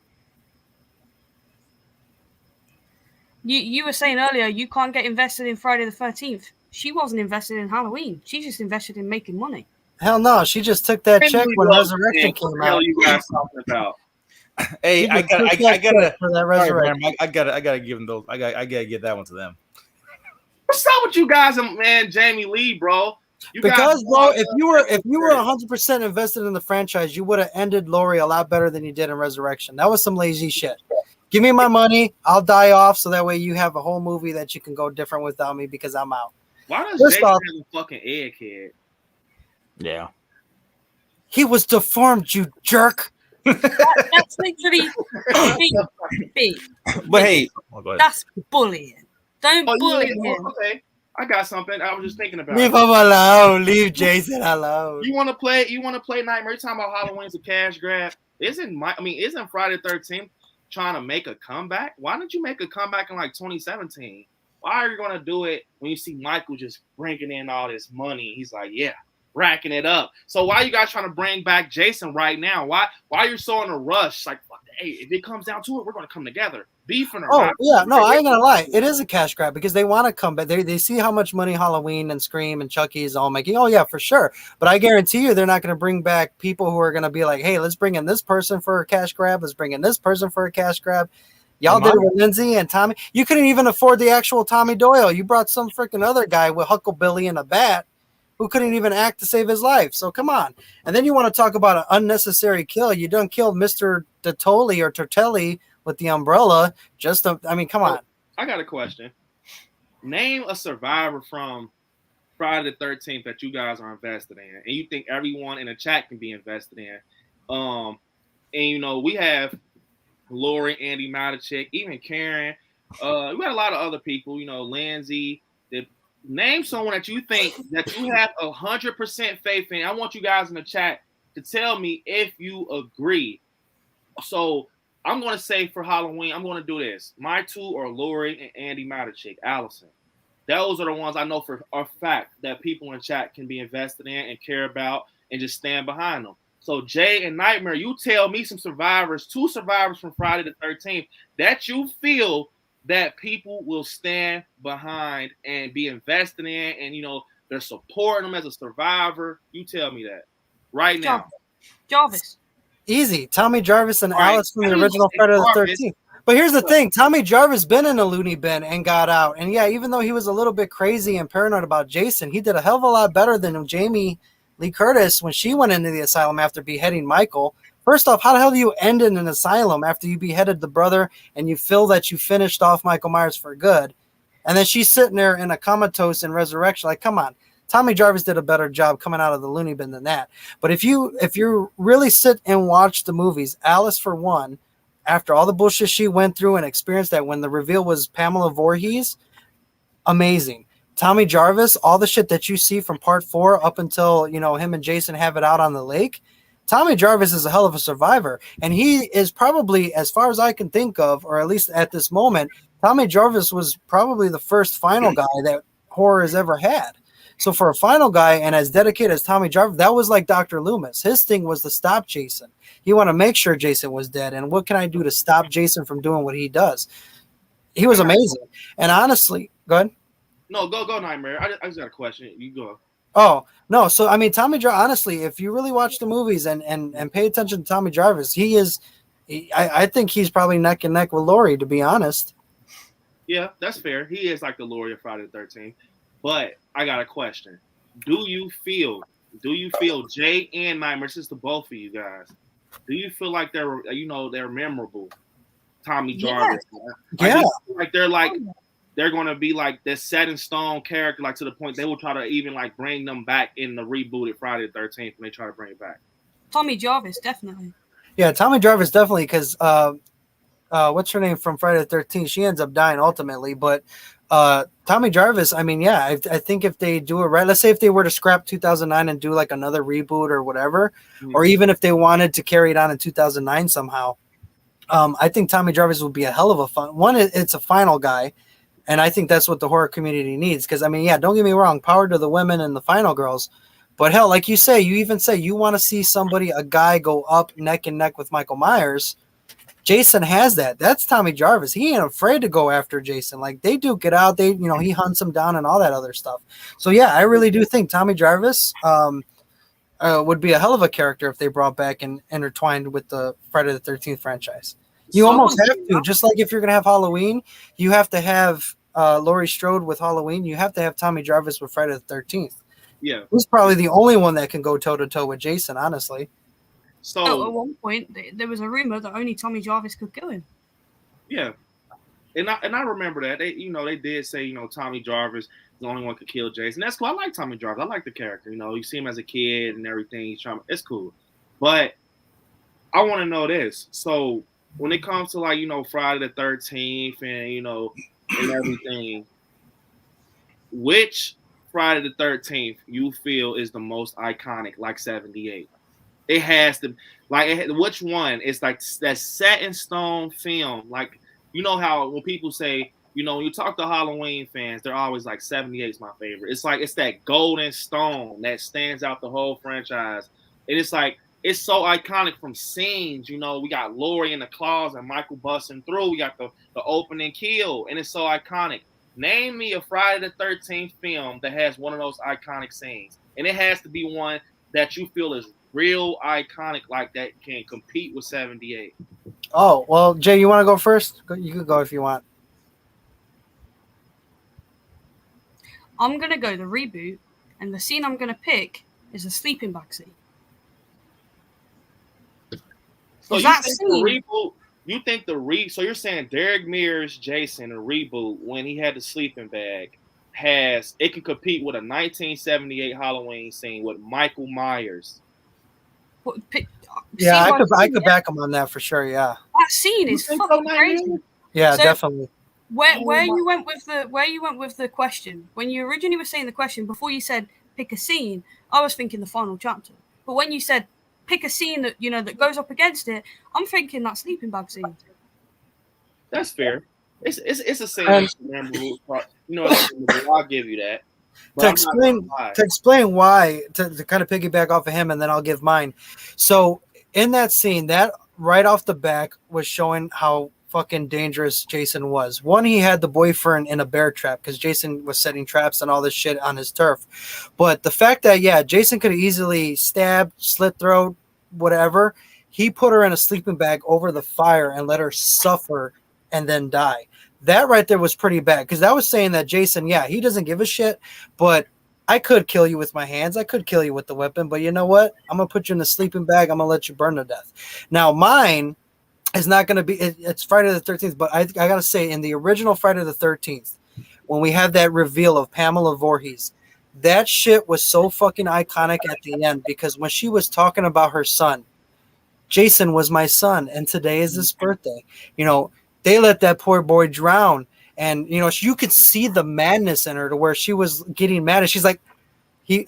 You were saying earlier you can't get invested in Friday the 13th. She wasn't invested in Halloween. She just invested in making money. Hell no, she just took that check when Resurrection came out. What the hell you guys talking about? Hey, I gotta for that Resurrection. I gotta give them those. I gotta give that one to them. What's up with you guys, man? Jamie Lee, bro. Because, bro, if you were 100% invested in the franchise, you would have ended Laurie a lot better than you did in Resurrection. That was some lazy shit. Give me my money. I'll die off, so that way you have a whole movie that you can go different without me because I'm out. Why does Jason have a fucking egghead? Yeah. He was deformed, you jerk. That's literally big. But hey, that's bullying. Don't bully him. Okay. I got something. I was just thinking about. Leave him alone. Leave Jason alone. You want to play Nightmare? You're talking about Halloween's a cash grab. Isn't Friday the 13th trying to make a comeback? Why didn't you make a comeback in like 2017? Why are you going to do it when you see Michael just bringing in all this money? He's like, yeah, racking it up. So why are you guys trying to bring back Jason right now? Why are you so in a rush? Like, hey, if it comes down to it, we're going to come together. Beefing or not. Yeah, no, I ain't going to lie. It is a cash grab because they want to come back. They see how much money Halloween and Scream and Chucky is all making. Oh, yeah, for sure. But I guarantee you they're not going to bring back people who are going to be like, hey, let's bring in this person for a cash grab. Let's bring in this person for a cash grab. Y'all did it with Lindsay and Tommy. You couldn't even afford the actual Tommy Doyle. You brought some freaking other guy with Hucklebilly and a bat who couldn't even act to save his life. So come on. And then you want to talk about an unnecessary kill. You done killed Mr. Tortelli with the umbrella. Come on. I got a question. name a survivor from Friday the 13th that you guys are invested in, and you think everyone in the chat can be invested in. And we have Lori, Andy Matichik, even Karen. We had a lot of other people, Lindsay. Name someone that you think that you have 100% faith in. I want you guys in the chat to tell me if you agree. So I'm going to say for Halloween, I'm going to do this. My two are Lori and Andy Matichik, Allison. Those are the ones I know for a fact that people in chat can be invested in and care about and just stand behind them. So Jay and Nightmare, you tell me some survivors, two survivors from Friday the 13th that you feel that people will stand behind and be invested in, and they're supporting them as a survivor. You tell me that right now. Jarvis. Easy. Tommy Jarvis and Right. Alice from the original Friday the 13th. But here's the thing. Tommy Jarvis been in a loony bin and got out. And yeah, even though he was a little bit crazy and paranoid about Jason, he did a hell of a lot better than Jamie Lee Curtis when she went into the asylum after beheading Michael. First off, how the hell do you end in an asylum after you beheaded the brother and you feel that you finished off Michael Myers for good? And then she's sitting there in a comatose and resurrection. Like, come on. Tommy Jarvis did a better job coming out of the loony bin than that. But if you really sit and watch the movies, Alice, for one, after all the bullshit she went through and experienced that when the reveal was Pamela Voorhees, amazing. Tommy Jarvis, all the shit that you see from part 4 up until, him and Jason have it out on the lake, Tommy Jarvis is a hell of a survivor. And he is probably, as far as I can think of, or at least at this moment, Tommy Jarvis was probably the first final guy that horror has ever had. So for a final guy and as dedicated as Tommy Jarvis, that was like Dr. Loomis. His thing was to stop Jason. He wanted to make sure Jason was dead. And what can I do to stop Jason from doing what he does? He was amazing. And honestly, go ahead. No, go, Nightmare. I just got a question. You go. Oh, no. So, I mean, Tommy Jarvis, honestly, if you really watch the movies and pay attention to Tommy Jarvis, I think he's probably neck and neck with Laurie, to be honest. Yeah, that's fair. He is like the Laurie of Friday the 13th. But I got a question. Do you feel Jay and Nightmare, this is to both of you guys, do you feel like they're memorable? Tommy Jarvis. Yeah. They're going to be like this set in stone character, like to the point they will try to even like bring them back in the rebooted Friday the 13th when they try to bring it back. Tommy Jarvis, definitely. Yeah, Tommy Jarvis, definitely, because what's her name from Friday the 13th? She ends up dying ultimately, but Tommy Jarvis, I mean, yeah, I think if they do it right, let's say if they were to scrap 2009 and do like another reboot or whatever, or even if they wanted to carry it on in 2009 somehow, I think Tommy Jarvis would be a hell of a fun one. It's a final guy, and I think that's what the horror community needs. Because I mean, yeah, don't get me wrong, power to the women and the final girls, but hell, like you even say you want to see a guy go up neck and neck with Michael Myers. Jason has that. That's Tommy Jarvis. He ain't afraid to go after Jason. Like they duke it out. He hunts him down and all that other stuff. So yeah, I really do think Tommy Jarvis would be a hell of a character if they brought back and intertwined with the Friday the 13th franchise. You almost have to, just like if you're gonna have Halloween, you have to have Laurie Strode with Halloween. You have to have Tommy Jarvis with Friday the 13th. Yeah, he's probably the only one that can go toe to toe with Jason, honestly. So at one point, there was a rumor that only Tommy Jarvis could kill him. Yeah, and I remember that they did say Tommy Jarvis is the only one could kill Jason. That's cool. I like Tommy Jarvis. I like the character. You see him as a kid and everything. It's cool. But I want to know this. So when it comes to like Friday the 13th and and everything, which Friday the 13th you feel is the most iconic? Like 78. It has to, which one? It's like that set in stone film. Like, how when people say, when you talk to Halloween fans, they're always like 78 is my favorite. It's like, it's that golden stone that stands out the whole franchise. And it's like, it's so iconic from scenes. We got Laurie in the claws and Michael busting through. We got the opening kill, and it's so iconic. Name me a Friday the 13th film that has one of those iconic scenes. And it has to be one that you feel is real iconic, like that can compete with 78. Oh, well, Jay, you want to go first? You can go if you want. I'm going to go the reboot, and the scene I'm going to pick is a sleeping bag scene. So that scene, reboot, You think so you're saying Derek Mears Jason, a reboot, when he had the sleeping bag, it can compete with a 1978 Halloween scene with Michael Myers. Yeah, I could back him on that for sure. Yeah, that scene is fucking crazy. Yeah, So, definitely. Where you went with the question, when you originally were saying the question, before you said pick a scene, I was thinking the final chapter. But when you said pick a scene that that goes up against it, I'm thinking that sleeping bag scene. That's fair. It's a scene. I'll give you that. To explain why, to kind of piggyback off of him, and then I'll give mine. So in that scene, that right off the back was showing how fucking dangerous Jason was. One, he had the boyfriend in a bear trap because Jason was setting traps and all this shit on his turf. But the fact that, yeah, Jason could have easily stabbed, slit throat, whatever. He put her in a sleeping bag over the fire and let her suffer and then die. That right there was pretty bad because that was saying that Jason, yeah, he doesn't give a shit, but I could kill you with my hands. I could kill you with the weapon, but you know what? I'm going to put you in a sleeping bag. I'm going to let you burn to death. Now, mine is not going to be, it's Friday the 13th, but I got to say, in the original Friday the 13th, when we had that reveal of Pamela Voorhees, that shit was so fucking iconic at the end because when she was talking about her son, Jason was my son, and today is his birthday. They let that poor boy drown, and you could see the madness in her to where she was getting mad, and she's like, he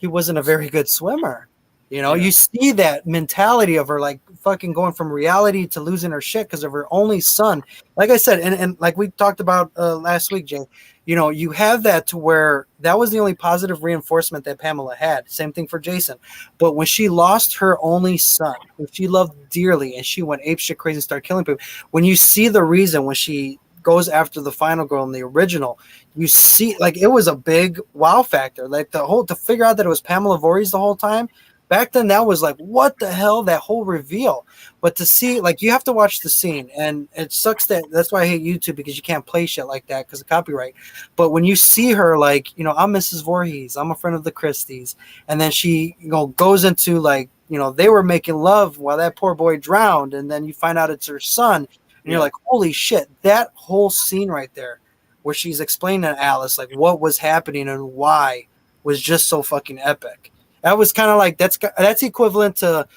wasn't a very good swimmer. You see that mentality of her, like fucking going from reality to losing her shit because of her only son. Like I said, and like we talked about last week, Jay, you have that to where that was the only positive reinforcement that Pamela had. Same thing for Jason. But when she lost her only son, who she loved dearly, and she went apeshit crazy and started killing people, when you see the reason when she goes after the final girl in the original, you see, like, it was a big wow factor. Like to figure out that it was Pamela Voorhees the whole time. Back then, that was like, what the hell, that whole reveal. But to see, like, you have to watch the scene, and it sucks that's why I hate YouTube, because you can't play shit like that because of copyright. But when you see her, like, I'm Mrs. Voorhees, I'm a friend of the Christies, and then she, goes into, like, they were making love while that poor boy drowned, and then you find out it's her son, and you're like, holy shit, that whole scene right there, where she's explaining to Alice, like, what was happening and why, was just so fucking epic. That was kind of like, that's equivalent to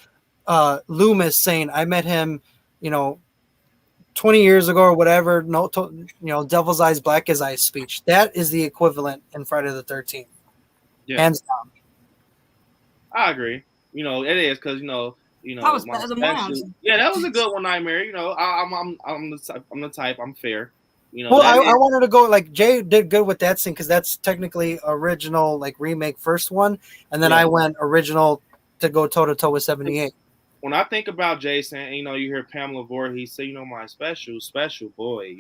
Loomis saying, I met him, 20 years ago or whatever, devil's eyes, black as ice speech. That is the equivalent in Friday the 13th. Yeah. Hands down. I agree. It is because, that was better than mine. Yeah, that was a good one, Nightmare. I'm the type, I'm fair. Well, I wanted to go, like, Jay did good with that scene because that's technically original, like, remake first one, and then I went original to go toe to toe with 78. When I think about Jason, and, you hear Pamela Voorhees say, my special boy,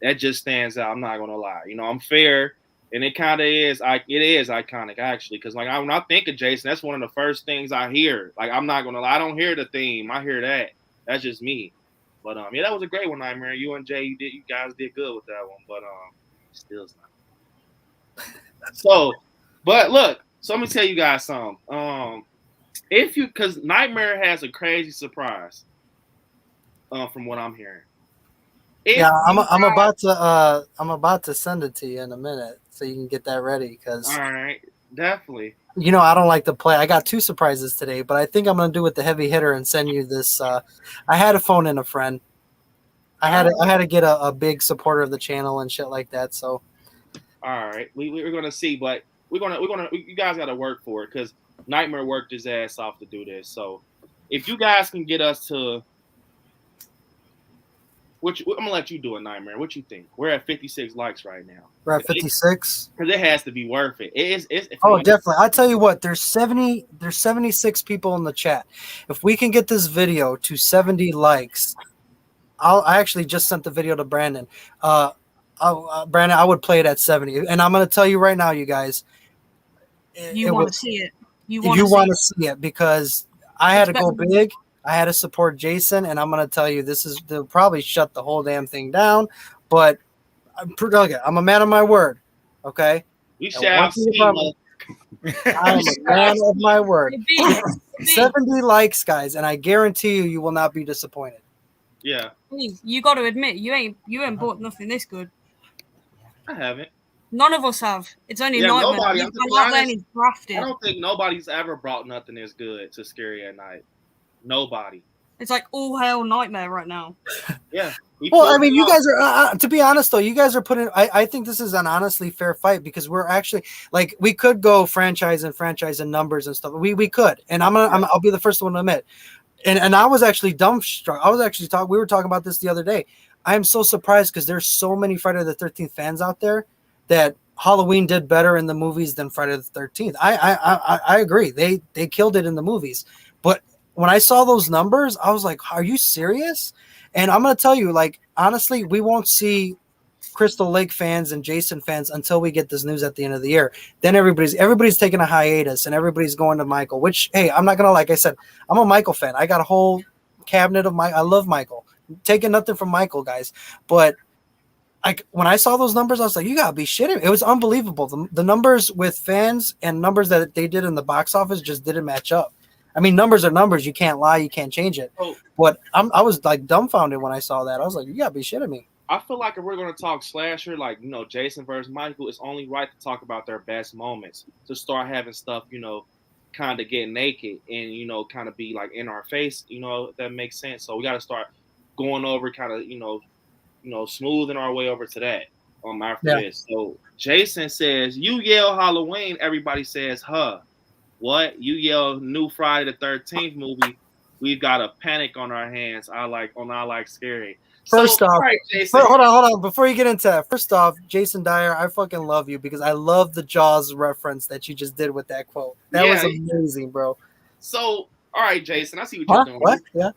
that just stands out. I'm not gonna lie, I'm fair, and it kind of is. It is iconic actually, because like when I think of Jason, that's one of the first things I hear. Like, I'm not gonna lie, I don't hear the theme. I hear that. That's just me. But yeah, that was a great one, Nightmare. You and Jay, you guys did good with that one. But still not. So, but look, so let me tell you guys something. Because Nightmare has a crazy surprise. From what I'm hearing. I'm about to send it to you in a minute, so you can get that ready. Because all right, definitely. I don't like to play. I got 2 surprises today, but I think I'm going to do with the heavy hitter and send you this. I had to phone in a friend. I had to get a big supporter of the channel and shit like that. So, all right, we're going to see, but you guys got to work for it because Nightmare worked his ass off to do this. So, if you guys can get us to, I'm gonna let you do a Nightmare. What you think? We're at 56 likes right now. We're at 56 because it has to be worth it. It's definitely. I'll tell you what. There's 76 people in the chat. If we can get this video to 70 likes, I actually just sent the video to Brandon. Brandon, I would play it at 70. And I'm gonna tell you right now, you guys. You want to see it. You want to see it because I had to go big. I had to support Jason, and I'm going to tell you, they'll probably shut the whole damn thing down, but I'm a man of my word, okay? We shall see. I'm a man of my word. 70 likes, guys, and I guarantee you will not be disappointed. Yeah, Please, you got to admit, you ain't bought nothing this good. I haven't. None of us have. It's only Yeah, Nightmare. nobody. He's I'm to gone be out there and honest. he's grafted. I don't think nobody's ever brought nothing as good to Scary at Night. Nobody. It's like all hell Nightmare right now. Yeah. Well, I mean, you guys are, to be honest, though, you guys are putting, I think this is an honestly fair fight because we're actually, like, we could go franchise and numbers and stuff. We could. And I'll be the first one to admit. And I was actually dumbstruck. We were talking about this the other day. I'm so surprised because there's so many Friday the 13th fans out there that Halloween did better in the movies than Friday the 13th. I agree. They killed it in the movies. But when I saw those numbers, I was like, are you serious? And I'm going to tell you, like, honestly, we won't see Crystal Lake fans and Jason fans until we get this news at the end of the year. Then everybody's taking a hiatus and everybody's going to Michael, which, hey, I'm not going to, like I said, I'm a Michael fan. I got a whole cabinet of I love Michael. Taking nothing from Michael, guys. But when I saw those numbers, I was like, you got to be shitting me. It was unbelievable. The numbers with fans and numbers that they did in the box office just didn't match up. I mean, numbers are numbers. You can't lie. You can't change it. Oh. But I was like dumbfounded when I saw that. I was like, you got to be shitting me. I feel like if we're going to talk slasher, like, Jason versus Michael, it's only right to talk about their best moments, to start having stuff, kind of get naked and, kind of be like in our face, if that makes sense. So we got to start going over kind of, smoothing our way over to that after this. So Jason says, you yell Halloween, everybody says, huh? What? You yell new Friday the 13th movie, we've got a panic on our hands. I like scary. First off, right, Jason. hold on. Before you get into that, first off, Jason Dyer, I fucking love you because I love the Jaws reference that you just did with that quote. That was amazing, bro. So, all right, Jason, I see what you're doing. What? Yeah.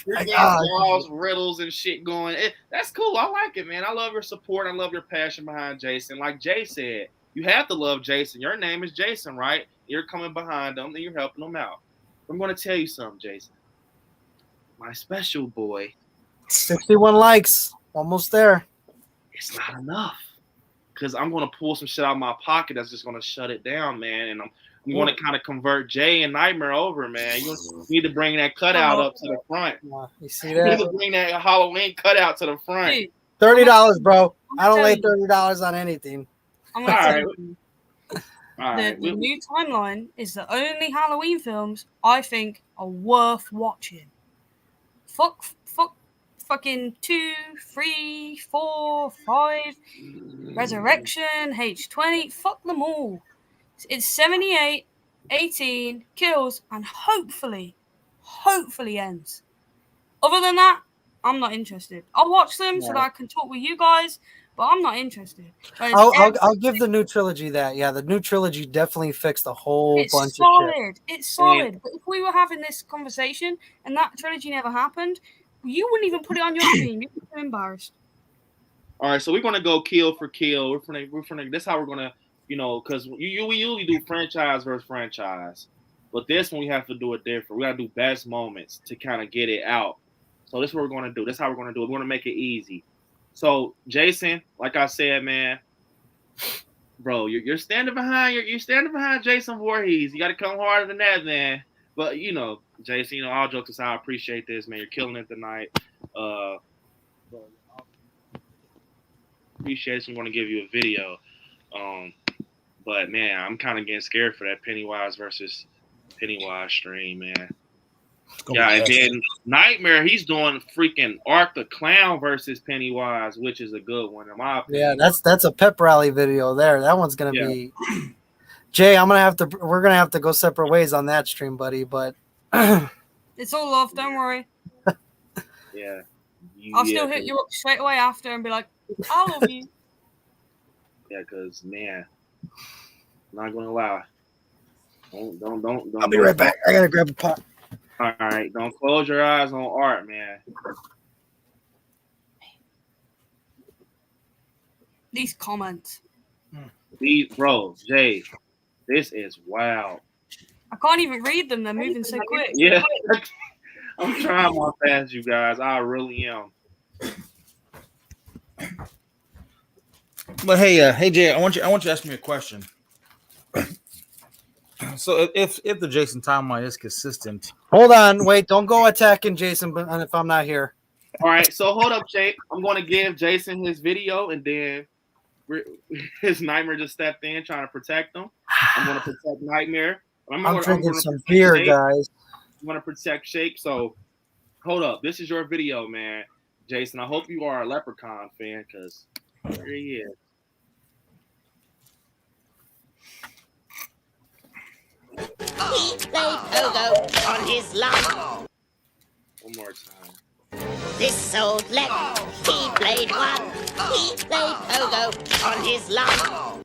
You're getting Jaws, riddles, and shit going. That's cool. I like it, man. I love your support. I love your passion behind Jason. Like Jay said, you have to love Jason. Your name is Jason, right? You're coming behind them and you're helping them out. I'm going to tell you something, Jason. My special boy. 61 likes. Almost there. It's not enough. Because I'm going to pull some shit out of my pocket that's just going to shut it down, man. And I'm going to kind of convert Jay and Nightmare over, man. You need to bring that cutout up to the front. You see that? You need to bring that Halloween cutout to the front. $30, bro. I don't lay $30 on anything. I'm going to tell you. The new timeline is the only Halloween films I think are worth watching. Fucking 2, 3, 4, 5, Resurrection, H20, fuck them all. It's 78, 18, kills, and hopefully ends. Other than that, I'm not interested. I'll watch them so that I can talk with you guys, but I'm not interested. I'll give the new trilogy that. Yeah, the new trilogy definitely fixed a whole bunch of shit. It's solid. But if we were having this conversation and that trilogy never happened, you wouldn't even put it on your stream. You'd be so embarrassed. All right, so we're gonna go kill for kill. We're gonna. That's how we're gonna, because we usually do franchise versus franchise, but this one we have to do it different. We gotta do best moments to kind of get it out. So this is what we're gonna do. That's how we're gonna do it. We're gonna make it easy. So Jason, like I said, man, bro, you're standing behind you're standing behind Jason Voorhees. You gotta come harder than that, man. But Jason, all jokes aside, I appreciate this, man. You're killing it tonight. Appreciate it. I'm going to give you a video. But man, I'm kind of getting scared for that Pennywise versus Pennywise stream, man. Yeah, and then Nightmare, he's doing freaking Ark the Clown versus Pennywise, which is a good one in my opinion. Yeah, that's a pep rally video there. That one's gonna be. Jay, we're gonna have to go separate ways on that stream, buddy. But it's all love. Don't worry. Yeah. I'll still hit you up straight away after and be like, I love you. Yeah, because man, I'm not gonna lie. Don't. I'll be right back. I gotta grab a pot. All right, don't close your eyes on art, man. These comments. Bro, Jay, this is wild. I can't even read them. They're moving so quick. Yeah, I'm trying my best, you guys. I really am. But hey, Jay, I want you to ask me a question. So if the Jason timeline is consistent, hold on, wait, don't go attacking Jason if I'm not here. All right, so hold up, Jake. I'm going to give Jason his video, and then his Nightmare just stepped in trying to protect him. I'm going to protect Nightmare. I'm drinking some beer, guys. I'm going to protect Shake. So hold up. This is your video, man. Jason, I hope you are a Leprechaun fan because here he is. He played pogo on his lawn. One more time. This old left, he played one. He played pogo on his lawn.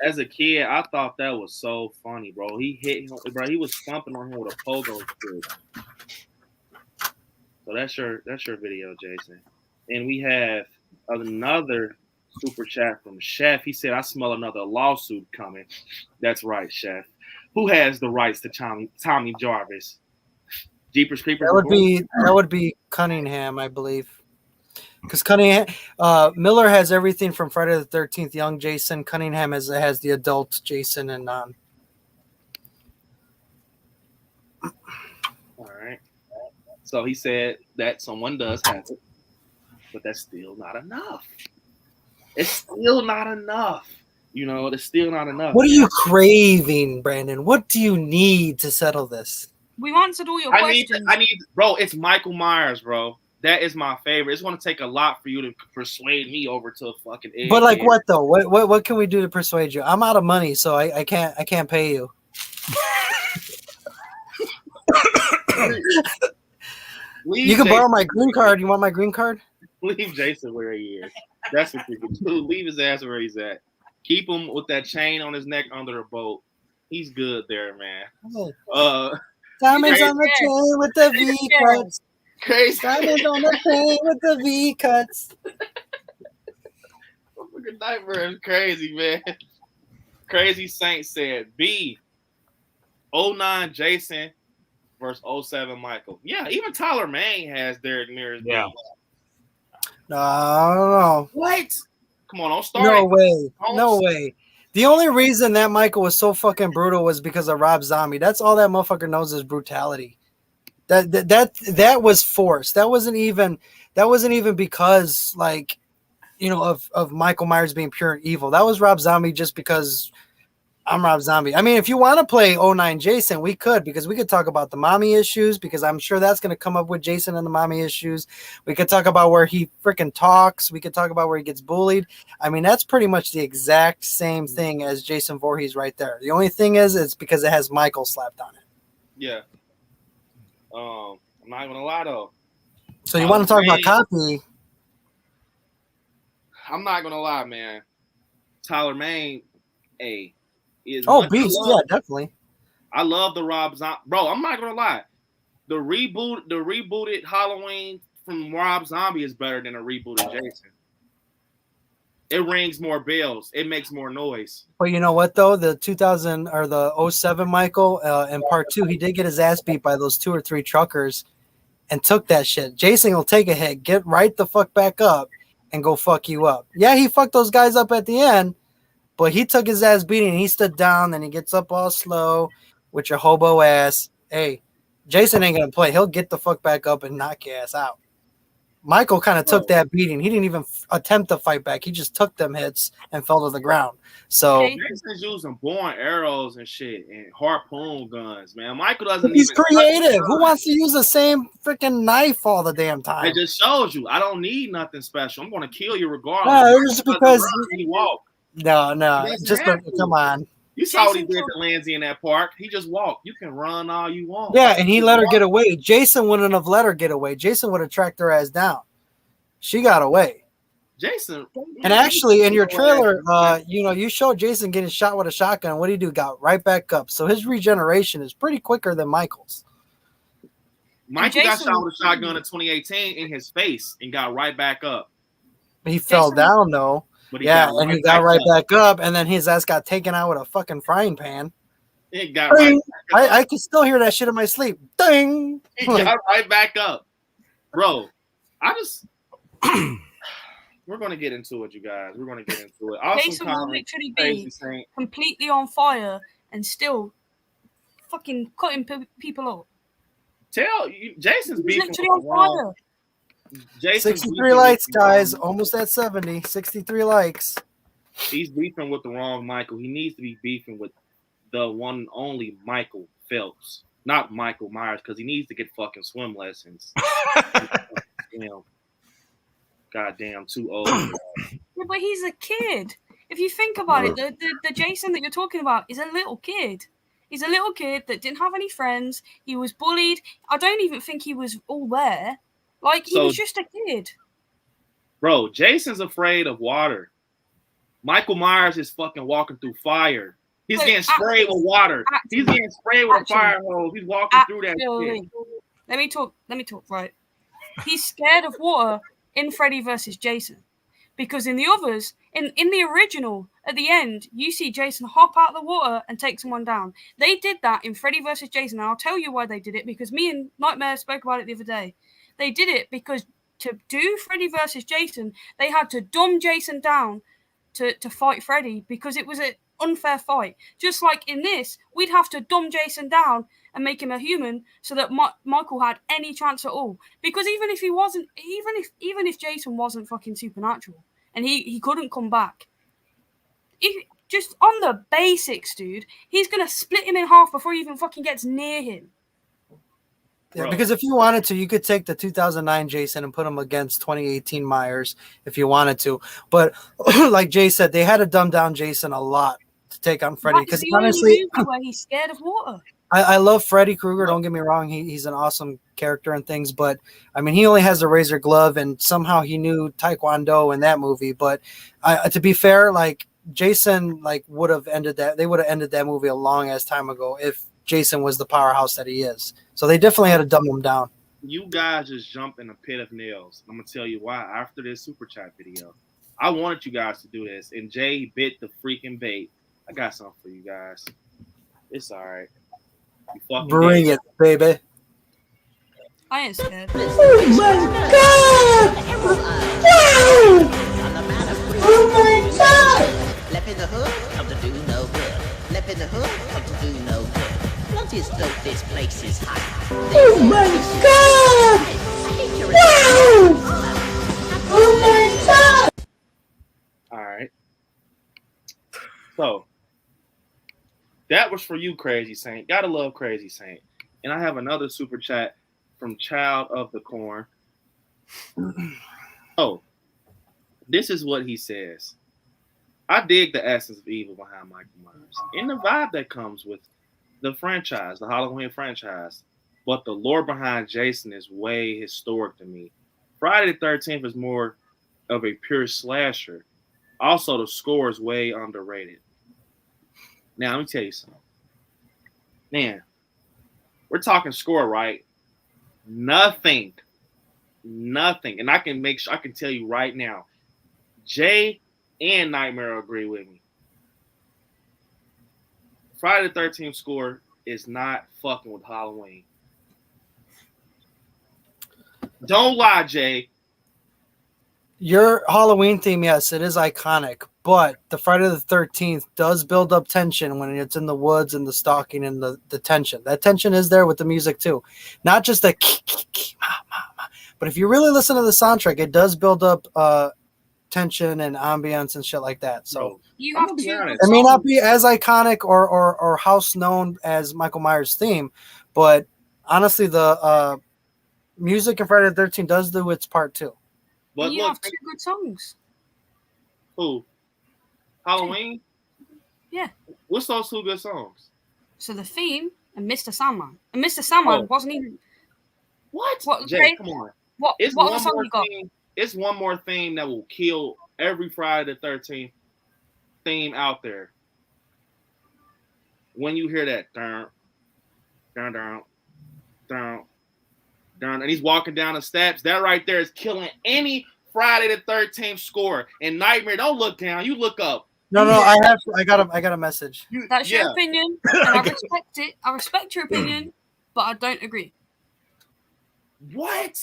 As a kid, I thought that was so funny, bro. He hit him, bro. He was stomping on him with a pogo stick. So that's your video, Jason. And we have another super chat from Chef. He said, "I smell another lawsuit coming." That's right, Chef. Who has the rights to Tommy Jarvis? Jeepers Creepers. That would be Cunningham, I believe. Because Cunningham, Miller has everything from Friday the 13th, young Jason. Cunningham has the adult Jason and All right. So he said that someone does have it, but that's still not enough. It's still not enough. You know, it's still not enough. What are you craving, Brandon? What do you need to settle this? We've answered all your questions. I need, bro. It's Michael Myers, bro. That is my favorite. It's going to take a lot for you to persuade me over to a fucking egg. But like, what though? What can we do to persuade you? I'm out of money, so I can't pay you. You can borrow my green card. You want my green card? Leave Jason where he is. That's what you can do. Leave his ass where he's at. Keep him with that chain on his neck under a boat. He's good there, man. Diamonds on the chain with the V cuts. Crazy. Diamonds on the chain with the V cuts. Fucking Nightmare is crazy, man. Crazy Saint said B 09 Jason versus 07 Michael. Yeah, even Tyler Mane has Derek Mears. Yeah. No. What? Come on, don't start. No way. No way. The only reason that Michael was so fucking brutal was because of Rob Zombie. That's all that motherfucker knows is brutality. That was forced. That wasn't even because, like, you know, of Michael Myers being pure and evil. That was Rob Zombie just because I'm Rob Zombie. I mean, if you want to play 09 Jason, we could, because we could talk about the mommy issues, because I'm sure that's going to come up with Jason and the mommy issues. We could talk about where he freaking talks. We could talk about where he gets bullied. I mean, that's pretty much the exact same thing as Jason Voorhees right there. The only thing is, it's because it has Michael slapped on it. Yeah. I'm not going to lie, though. So you want to talk about copy? I'm not going to lie, man. Tyler Mane, is beast, yeah, definitely. I love the Rob Zombie, bro. I'm not gonna lie, the rebooted Halloween from Rob Zombie is better than a rebooted Jason. It rings more bells. It makes more noise. But you know what though? The 2000 or the 07 Michael in part 2, he did get his ass beat by those 2 or 3 truckers and took that shit. Jason will take a hit, get right the fuck back up, and go fuck you up. Yeah, he fucked those guys up at the end. But he took his ass beating and he stood down. Then he gets up all slow with your hobo ass. Hey, Jason ain't going to play. He'll get the fuck back up and knock your ass out. Michael kind of took that beating. He didn't even attempt to fight back. He just took them hits and fell to the ground. So Jason's using bow and arrows and shit and harpoon guns, man. Michael doesn't. He's creative. Who wants to use the same freaking knife all the damn time? It just shows you. I don't need nothing special. I'm going to kill you regardless. No, it's because he walked. No, just come on. You saw what he did to Lindsay in that park. He just walked. You can run all you want. Yeah, and he let her get away. Jason wouldn't have let her get away. Jason would have tracked her ass down. She got away. Jason. And actually, in your trailer, you showed Jason getting shot with a shotgun. What did he do? Got right back up. So his regeneration is pretty quicker than Michael's. Michael got shot with a shotgun in 2018 in his face and got right back up. He fell down though. Yeah, and he got right back up, and then his ass got taken out with a fucking frying pan. It got right back up. I can still hear that shit in my sleep. Ding! He got right back up. Bro, we're going to get into it, you guys. We're going to get into it. Awesome Jason will literally be completely on fire and still fucking cutting people up. Jason's He's beefing literally with the on wrong. fire. Jason's 63 beefing likes, with the guys. wrong- Almost at 70. 63 likes. He's beefing with the wrong Michael. He needs to be beefing with the one and only Michael Phelps, not Michael Myers, because he needs to get fucking swim lessons. Damn. Goddamn, too old. Yeah, but he's a kid. If you think about it, the Jason that you're talking about is a little kid. He's a little kid that didn't have any friends. He was bullied. I don't even think he was all there. Like, he was just a kid. Bro, Jason's afraid of water. Michael Myers is fucking walking through fire. He's getting sprayed with water. He's getting sprayed with a fire hose. He's walking through that shit. Let me talk, right? He's scared of water in Freddy versus Jason. Because in the others, in the original, at the end, you see Jason hop out of the water and take someone down. They did that in Freddy versus Jason, and I'll tell you why they did it, because me and Nightmare spoke about it the other day. They did it because to do Freddy versus Jason, they had to dumb Jason down to fight Freddy, because it was an unfair fight. Just like in this, we'd have to dumb Jason down and make him a human so that Michael had any chance at all. Because even if Jason wasn't fucking supernatural and he couldn't come back, just on the basics, dude, he's gonna split him in half before he even fucking gets near him. Yeah, because if you wanted to, you could take the 2009 Jason and put him against 2018 Myers if you wanted to. But like Jay said, they had to dumb down Jason a lot to take on Freddy. Because honestly, where he's scared of water. I love Freddy Krueger. Don't get me wrong; he's an awesome character and things. But I mean, he only has a razor glove, and somehow he knew Taekwondo in that movie. But to be fair, like Jason, would have ended that. They would have ended that movie a long ass time ago if Jason was the powerhouse that he is. So they definitely had to dumb him down. You guys just jumped in a pit of nails. I'm gonna tell you why after this super chat video. I wanted you guys to do this, and Jay bit the freaking bait. I got something for you guys. It's all right. Bring it, baby. I ain't scared. Oh my god! Wow! Oh my god! Left in the hood, come to do no good. Left in the hood, come to do no good. Blood is dope, this place is hot. Oh my god! Wow! Oh my god! All right. So that was for you, Crazy Saint. Gotta love Crazy Saint. And I have another super chat from Child of the Corn. Oh, this is what he says. I dig the essence of evil behind Michael Myers and the vibe that comes with the franchise, the Halloween franchise. But the lore behind Jason is way historic to me. Friday the 13th is more of a pure slasher. Also, the score is way underrated. Now, let me tell you something. Man, we're talking score, right? Nothing. And I can tell you right now, Jay and Nightmare agree with me. Friday the 13th score is not fucking with Halloween. Don't lie, Jay. Your Halloween theme, yes, it is iconic, but the Friday the 13th does build up tension when it's in the woods and the stalking and the tension. That tension is there with the music too. Not just the but if you really listen to the soundtrack, it does build up tension and ambience and shit like that. So you have to. It may not be as iconic or house known as Michael Myers' theme, but honestly, the music in Friday the 13th does do its part too. But you have two good songs. Who? Halloween? Yeah. What's those two good songs? So the theme and Mr. Sandman. And Mr. Sandman wasn't even. What? What? Jay, Okay. come on. What other song you got? It's one more theme that will kill every Friday the 13th theme out there. When you hear that, dun, and he's walking down the steps, that right there is killing any Friday the 13th score. And Nightmare, don't look down, you look up. No, I got a message. That's your opinion, and I respect it. I respect your opinion, but I don't agree. What?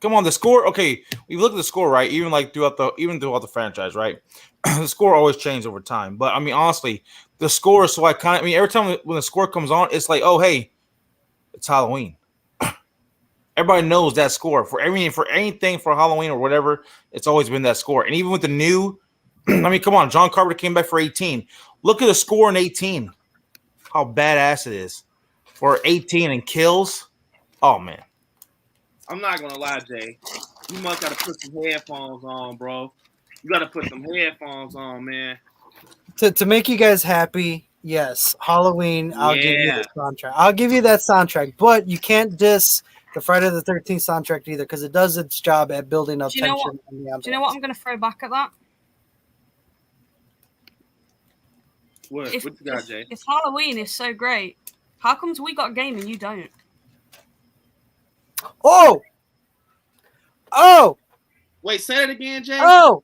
Come on, the score. Okay, we look at the score, right? Even throughout the franchise, right? The score always changed over time. But I mean, honestly, the score is so iconic. I mean, every time when the score comes on, it's like, oh, hey, it's Halloween. Everybody knows that score for anything for Halloween or whatever. It's always been that score. And even with the new, I mean, come on, John Carpenter came back for 18. Look at the score in 18. How badass it is for 18 and kills. Oh man, I'm not gonna lie, Jay. You must gotta put some headphones on, bro. You gotta put some headphones on, man. To make you guys happy, yes, Halloween. I'll give you Yeah. the soundtrack. I'll give you that soundtrack, but you can't diss the Friday the 13th soundtrack either because it does its job at building up Do you know tension. what? And the Do you know what I'm going to throw back at that? What you got, Jay? If Halloween is so great, how comes we got a game and you don't? Oh! Wait, say it again, Jay. Oh!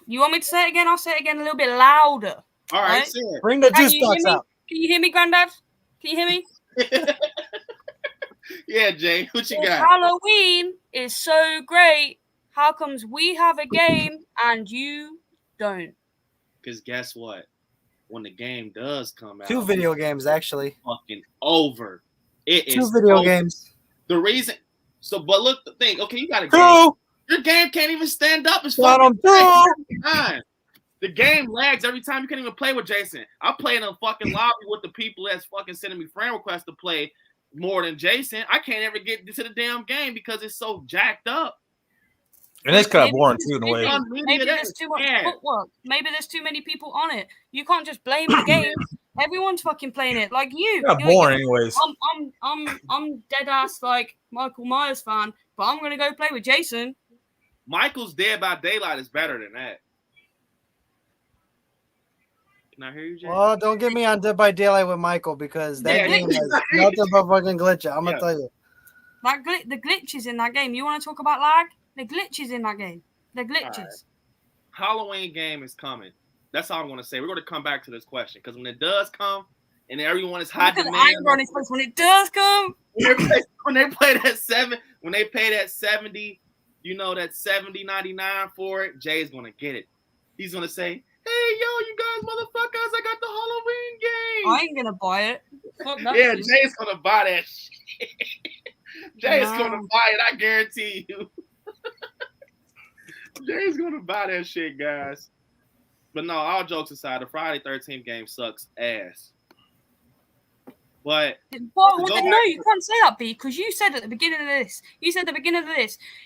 You want me to say it again? I'll say it again a little bit louder. All right, say it. Bring the Can juice you hear box me? out. Can you hear me, Granddad? Can you hear me? Yeah, Jay, what you If got? Halloween is so great, how comes we have a game and you don't? Because guess what? When the game does come out, 2 video games, actually. fucking over. It is 2 video over. games. The reason. So, but look, the thing. Okay, you got a 2! game. Your game can't even stand up. It's Got fucking 'em 2! every time. The game lags every time. You can't even play with Jason. I play in a fucking lobby with the people that's fucking sending me friend requests to play more than Jason. I can't ever get to the damn game because it's so jacked up. and it's kind of boring too in a way. Maybe there's too much footwork. Maybe there's too many people on it. You can't just blame the game. Everyone's fucking playing it. Like you. Kind of boring, anyways. I'm dead ass like Michael Myers fan, but I'm gonna go play with Jason. Michael's Dead by Daylight is better than that. Can I hear you, Jay? Well, don't get me on Dead by Daylight with Michael because that game is nothing but fucking glitch. I'm gonna tell you. The glitches in that game. You want to talk about lag? The glitches in that game. The glitches. Right. Halloween game is coming. That's all I'm gonna say. We're gonna come back to this question because when it does come, and everyone is hot demand. When it does come. When they play that 7, when they pay that 70, you know, that 70.99 for it, Jay's gonna get it. He's gonna say, "Hey, yo, you guys, motherfuckers, I got the Halloween game." I ain't gonna buy it. Fuck that Yeah, shit. Jay's gonna buy that shit. Jay's gonna buy it. I guarantee you. Jay's gonna buy that shit, guys. But no, all jokes aside, the Friday 13th game sucks ass. But no, you can't say that, B, because you said at the beginning of this,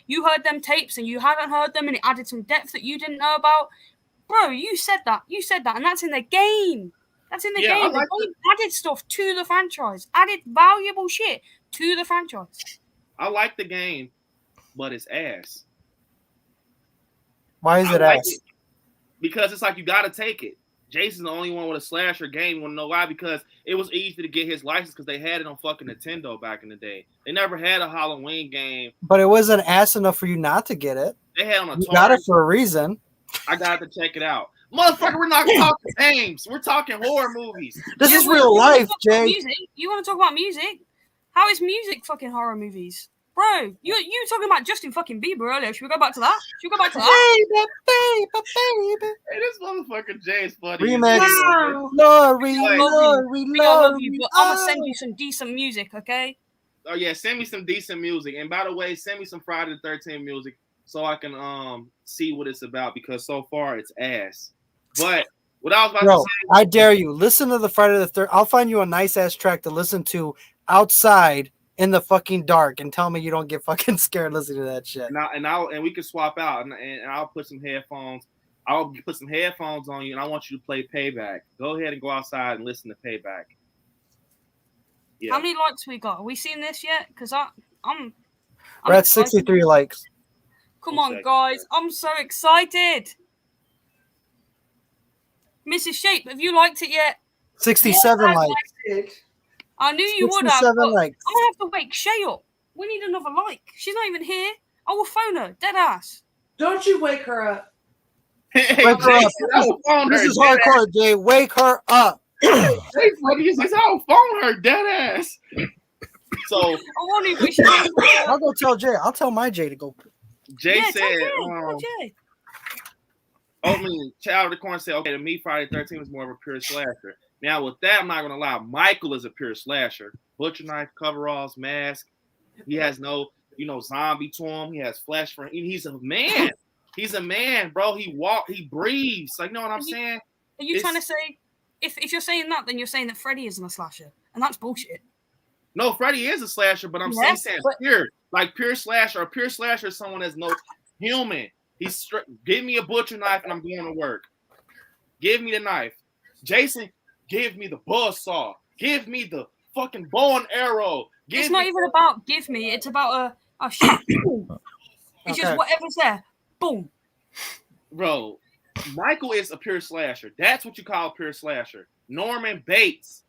you heard them tapes and you hadn't heard them and it added some depth that you didn't know about. Bro, you said that, and that's in the game. That's in the game. Like they added stuff to the franchise, added valuable shit to the franchise. I like the game, but it's ass. Why is it ass? Because it's like you got to take it. Jason's the only one with a slasher game. You want to know why? Because it was easy to get his license because they had it on fucking Nintendo back in the day. They never had a Halloween game. But it wasn't ass enough for you not to get it. They had it on a You got it for a reason. I got to check it out. Motherfucker, we're not talking games. We're talking horror movies. This is real life, Jay. Music? You want to talk about music? How is music fucking horror movies? Bro, you were talking about Justin fucking Bieber earlier. Should we go back to that? Baby. Hey, this motherfucker Jay is funny. Remix. Lord, we I love you, but I'm gonna send you some decent music, okay? Oh yeah, send me some decent music. And by the way, send me some Friday the 13th music so I can see what it's about because so far it's ass. But what I was about to say, I dare you. Listen to the Friday the 13th. I'll find you a nice ass track to listen to outside in the fucking dark and tell me you don't get fucking scared listening to that shit. And we can swap out and I'll put some headphones. I'll put some headphones on you and I want you to play Payback. Go ahead and go outside and listen to Payback. Yeah. How many likes we got? Are we seen this yet? Because I'm We're at 63 likes. Come on, guys. I'm so excited. Mrs. Shape, have you liked it yet? 67 likes. I knew you would have. 67 likes. I'm going to have to wake Shay up. We need another like. She's not even here. I will phone her. Dead ass. Don't you wake her up. Wake her up. This is hardcore, Jay. Wake her up. I'll phone her, dead ass. So I wonder if we should. I'll go tell Jay. I'll tell my Jay to go. Jay said, tell Jay. Child of the Corn said, okay, to me, Friday the 13th was more of a pure slasher. Now, with that, I'm not going to lie. Michael is a pure slasher. Butcher knife, coveralls, mask. He has no, zombie to him. He has flesh for him. He's a man. He's a man, bro. He breathes. Like, you know what I'm saying? Are you trying to say, if you're saying that, then you're saying that Freddy isn't a slasher, and that's bullshit. No, Freddy is a slasher, but I'm saying pure slasher. A pure slasher is someone that's no human. Give me a butcher knife and I'm going to work. Give me the knife. Jason, give me the buzzsaw. Give me the fucking bow and arrow. It's not even about give me. It's about a shit. It's just whatever's there. Boom. Bro, Michael is a pure slasher. That's what you call a pure slasher. Norman Bates.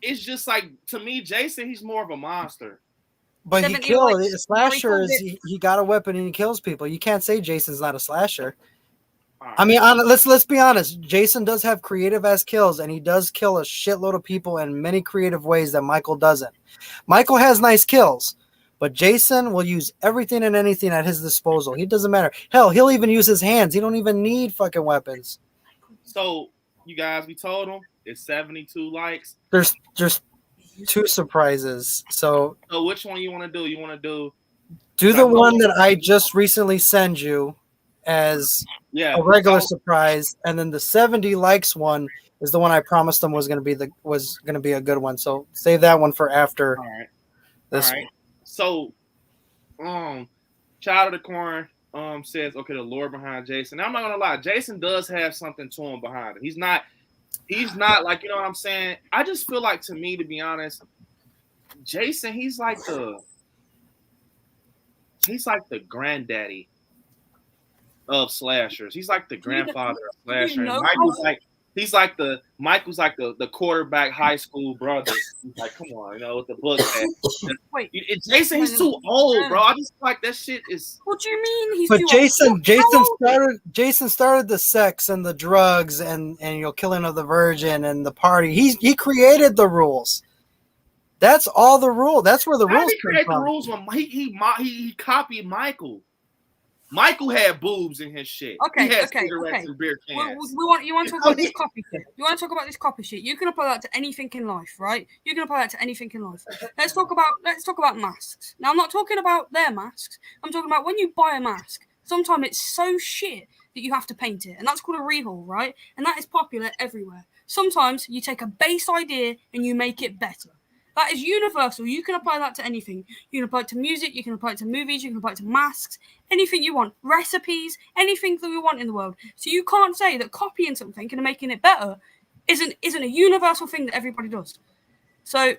It's just like, to me, Jason, he's more of a monster. But he killed. A slasher is he got a weapon and he kills people. You can't say Jason's not a slasher. Right. I mean, let's be honest. Jason does have creative ass kills, and he does kill a shitload of people in many creative ways that Michael doesn't. Michael has nice kills, but Jason will use everything and anything at his disposal. He doesn't matter. Hell, he'll even use his hands. He don't even need fucking weapons. So, you guys, we told him it's 72 likes. There's 2 surprises. So which one you want to do? You want to do the one that I just recently sent you as a regular surprise, and then the 70 likes one is the one I promised them was going to be a good one. So save that one for after. All right. This. All right. So, Child of the Corn says, okay, the lore behind Jason. Now, I'm not gonna lie, Jason does have something to him behind him. He's not like, you know what I'm saying? I just feel like, to me, to be honest, Jason, he's like the granddaddy of slashers. He's like the grandfather of slasher. And Michael's like the quarterback high school brother. He's like, come on, with the book. Wait, Jason, he's too old, bro. I just feel like that shit is. What do you mean? He's but too old? Jason started the sex and the drugs and killing of the virgin and the party. He created the rules. That's all the rule. That's where the rules come from. The rules when he copied Michael. Michael had boobs in his shit. Okay. And beer cans. You want to talk about this copy shit? You want to talk about this copy shit? You can apply that to anything in life, right? You can apply that to anything in life. Let's talk about masks. Now, I'm not talking about their masks. I'm talking about when you buy a mask. Sometimes it's so shit that you have to paint it, and that's called a rehaul, right? And that is popular everywhere. Sometimes you take a base idea and you make it better. That is universal. You can apply that to anything. You can apply it to music. You can apply it to movies. You can apply it to masks. Anything you want. Recipes. Anything that we want in the world. So you can't say that copying something and making it better isn't a universal thing that everybody does. So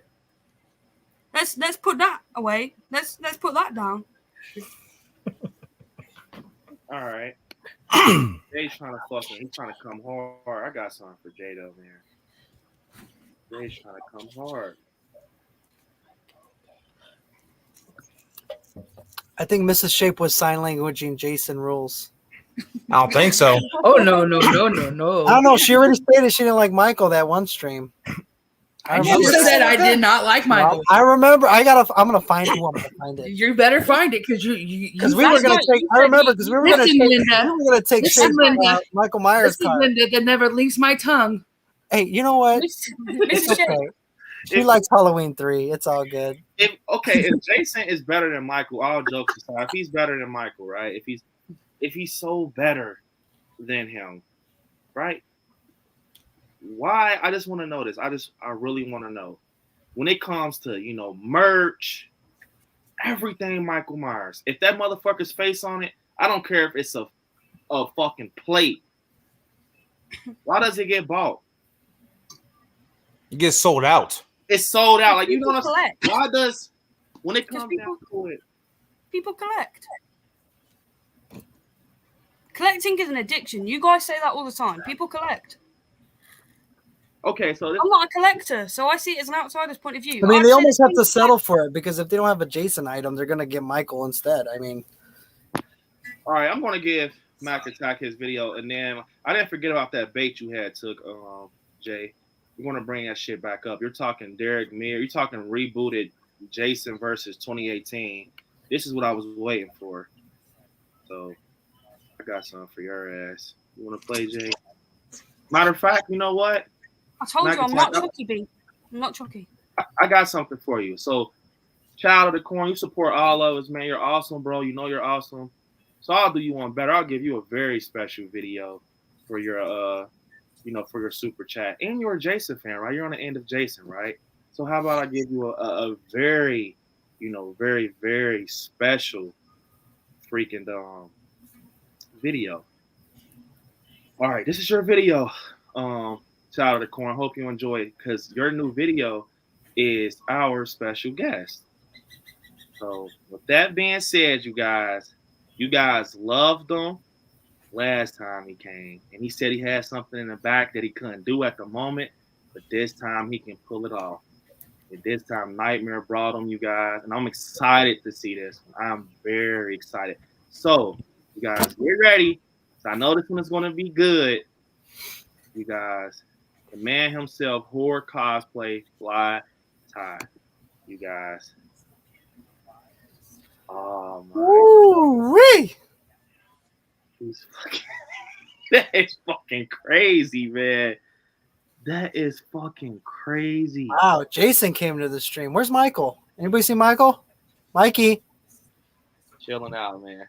let's put that away. Let's put that down. All right. Jay's trying to he's trying to come hard. I got something for Jay though, man. Jay's trying to come hard. I think Mrs. Shape was sign languaging Jason rules. I don't think so. Oh no. I don't know. She already stated she didn't like Michael that one stream. She said I did not like Michael. I remember. I'm gonna find it. I'm gonna find it. You better find it because because we were gonna take. I remember because we were gonna take Shape Michael Myers card. Linda that never leaves my tongue. Hey, you know what? It's okay. She likes Halloween 3. It's all good. If Jason is better than Michael, all jokes aside, if he's better than Michael, right? If he's so better than him, right? Why? I just want to know this. I really want to know. When it comes to, merch, everything Michael Myers, if that motherfucker's face on it, I don't care if it's a fucking plate. Why does it get bought? It gets sold out. It's sold out. Like, people collect. Why does, when it comes down to it, people collect. Collecting is an addiction. You guys say that all the time. People collect. Okay, so I'm not a collector, so I see it as an outsider's point of view. I mean, they almost have to settle for it because if they don't have a Jason item, they're gonna get Michael instead. I mean, all right, I'm gonna give Mac Attack his video, and then I didn't forget about that bait you had, Jay. We're gonna bring that shit back up. You're talking Derek Meir. You're talking rebooted Jason versus 2018. This is what I was waiting for. So I got something for your ass. You want to play, Jay? Matter of fact, you know what? I told you I'm not Chucky B. I'm not Chucky. I got something for you. So, Child of the Corn, you support all of us, man. You're awesome, bro. You know you're awesome. So I'll do you one better. I'll give you a very special video for your for your super chat. And you're a Jason fan, right? You're on the end of Jason, right? So how about I give you a very, very, very special freaking video. All right, this is your video, Child of the Corn. Hope you enjoy it because your new video is our special guest. So with that being said, you guys loved him last time he came, and he said he had something in the back that he couldn't do at the moment, but this time he can pull it off. And this time Nightmare brought him, you guys, and I'm excited to see this. I'm very excited. So, you guys, get ready. So I know this one is going to be good. You guys, the man himself, Horror Cosplay, Fly Tie. You guys. Oh my. Woo-wee! He's fucking, that is fucking crazy, man. That is fucking crazy. Wow, Jason came to the stream. Where's Michael? Anybody see Michael? Mikey. Chilling out, man.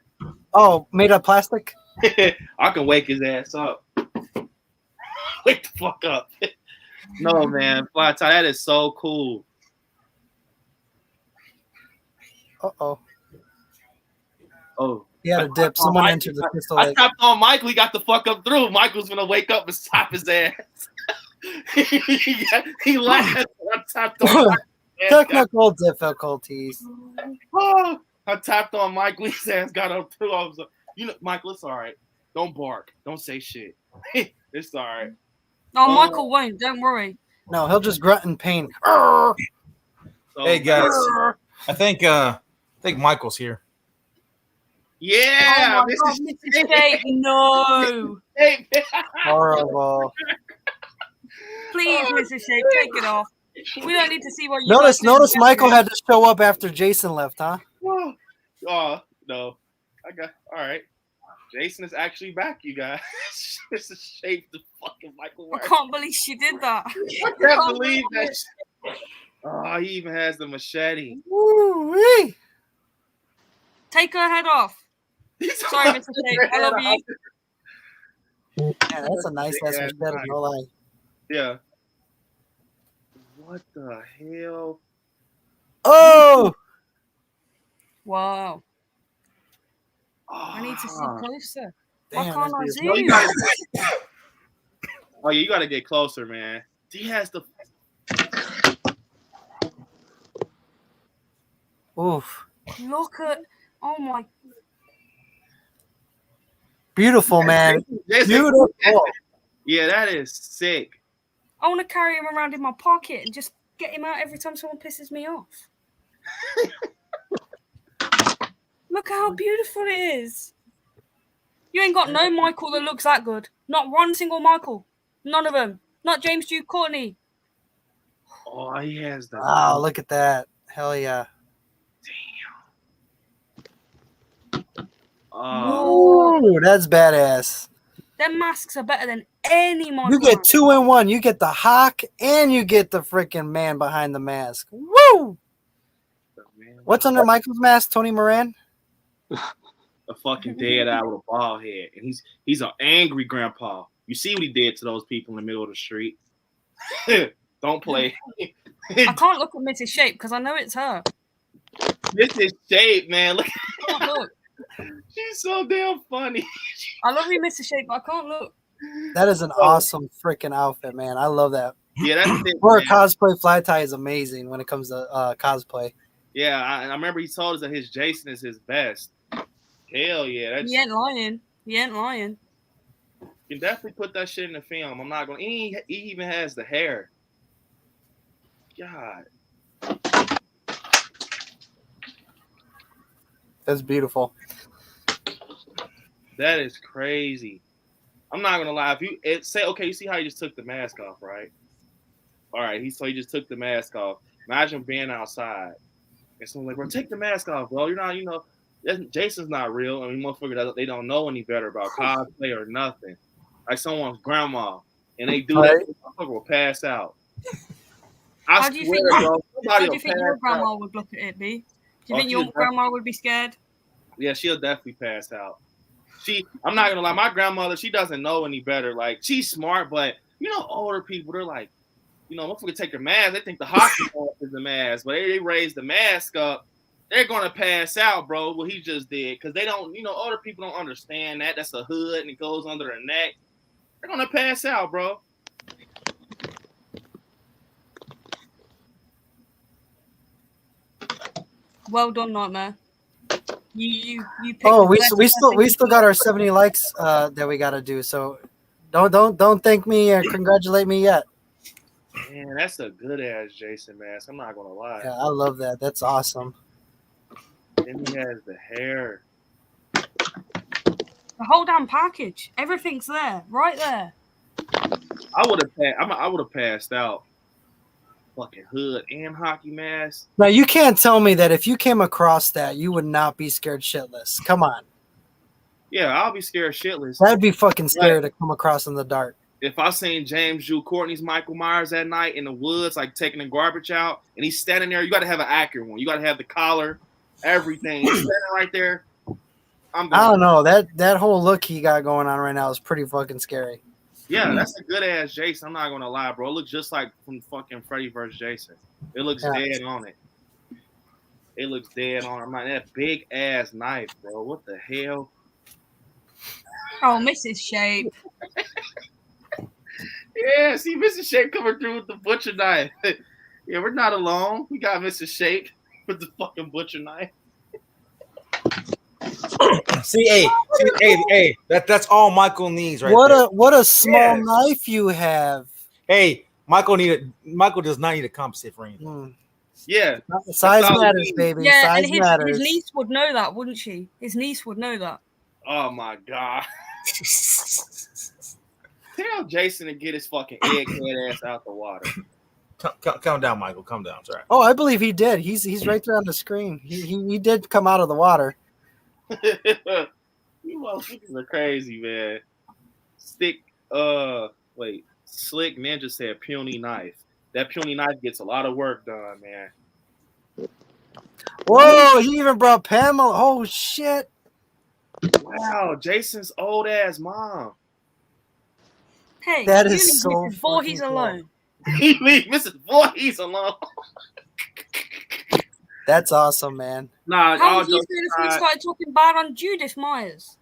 Oh, made of plastic? I can wake his ass up. Wake the fuck up. No, man. Fly Tie, that is so cool. Uh-oh. Oh. He had a dip. Someone entered the pistol. I tapped on Michael. He got the fuck up through. Michael's gonna wake up and stop his ass. he laughed. I tapped on Michael. Technical difficulties. Oh, I tapped on Michael. His ass got up through. I was like, Michael, it's all right. Don't bark. Don't say shit. It's all right. No, Michael won't. Don't worry. No, he'll just grunt in pain. So, Hey guys, I think Michael's here. Yeah. Oh my God, Mr. Shake, no. Hey, Horrible. Please, Mr. Shake, take it off. We don't need to see what you Notice Michael had to show up after Jason left, huh? Oh, no. I got all right. Jason is actually back, you guys. This is shape the fucking Michael Myers. I can't believe she did that. I can't believe that. Oh, he even has the machete. Woo-wee. Take her head off. Sorry, Mr. Shake. I love you. Yeah, that's a nice ass machete, no lie. Yeah. What the hell? Oh! Wow. I need to see closer. Why Damn, can't I that's zoom? No, you gotta, oh, you gotta get closer, man. He has the. Oof. Look at. Oh my. Beautiful, man. Jason, Beautiful. Yeah, that is sick. I want to carry him around in my pocket and just get him out every time someone pisses me off. Look how beautiful it is. You ain't got no Michael that looks that good. Not one single Michael. None of them. Not James Duke Courtney. Oh, he has the. Wow, look at that. Hell yeah. Oh, Ooh, that's badass. Them masks are better than any Michael. You get 2 in 1. You get the hawk and you get the freaking man behind the mask. Woo! What's under Michael's mask? Tony Moran? a fucking dead eye with a bald head, and he's an angry grandpa. You see what he did to those people in the middle of the street. Don't play. I can't look at Mrs. Shape because I know it's her. Mrs. Shape, man. Look. I can't look. She's so damn funny. I love you, Mr. Shape, but I can't look. That is an awesome freaking outfit, man. I love that. Yeah, that's it. Or cosplay fly tie is amazing when it comes to cosplay. Yeah, I remember he told us that his Jason is his best. Hell yeah. That's, He ain't lying. He ain't lying. you can definitely put that shit in the film. I'm not going to. He even has the hair. God. That's beautiful. That is crazy. I'm not gonna lie. If you say, okay, you see how he just took the mask off, right? All right, he just took the mask off. Imagine being outside and someone's like, "Bro, take the mask off, bro. You're not, Jason's not real. I mean, motherfucker, they don't know any better about cosplay or nothing. Like someone's grandma, and they do that, motherfucker will pass out. How do you think? bro, How somebody do will you think your pass grandma out. would look at it, B? Do you Oh, think she your would grandma would be scared? Yeah, she'll definitely pass out. I'm not gonna lie, my grandmother, she doesn't know any better. Like, she's smart, but you know, older people, they're like, you know, motherfucker take their mask, they think the hockey ball is the mask, but they raise the mask up, they're gonna pass out, bro. What he just did, because they don't, you know, older people don't understand that. That's a hood and it goes under their neck. They're gonna pass out, bro. Well done, Nightmare. You picked Oh, the we best still person got our 70 likes that we got to do. So don't thank me or congratulate me yet. Man, that's a good ass Jason mask. I'm not gonna lie. Yeah, I love that. That's awesome. Then he has the hair. The whole damn package. Everything's there, right there. I would have passed out. Fucking hood and hockey mask. Now you can't tell me that if you came across that, you would not be scared shitless. Come on, Yeah, I'll be scared shitless. that'd be fucking scary to come across in the dark. If I seen James Jude Courtney's Michael Myers that night in the woods, like taking the garbage out, and he's standing there, you got to have an accurate one. You got to have the collar, everything. He's standing right there. I don't know, that whole look he got going on right now is pretty fucking scary. Yeah, that's a good ass Jason. I'm not gonna lie, bro. It looks just like from fucking Freddy vs. Jason. It looks dead on it. It looks dead on it. Man, that big ass knife, bro. What the hell? Oh, Mrs. Shape. Yeah, see Mrs. Shape coming through with the butcher knife. Yeah, we're not alone. We got Mrs. Shape with the fucking butcher knife. See, that's all Michael needs right there. What a small knife you have. Hey, Michael does not need to compensate for anything. Yeah. Size matters, baby. Yeah, Size and matters. his niece would know that, wouldn't she? His niece would know that. Oh my god. Tell Jason to get his fucking egghead ass out the water. Calm down, Michael. Calm down. Sorry. Oh, I believe he did. He's right there on the screen. He did come out of the water. You motherfuckers are crazy, man. Slick Ninja said puny knife. That puny knife gets a lot of work done, man. Whoa, he even brought Pamela. Oh shit. Wow, Jason's old ass mom. Hey, that you is leave so Mrs. Voorhees cool. alone. He leave Mrs. Voorhees alone. That's awesome, man. Nah, How all would you jokes feel if we aside- started talking bad on Judith Myers?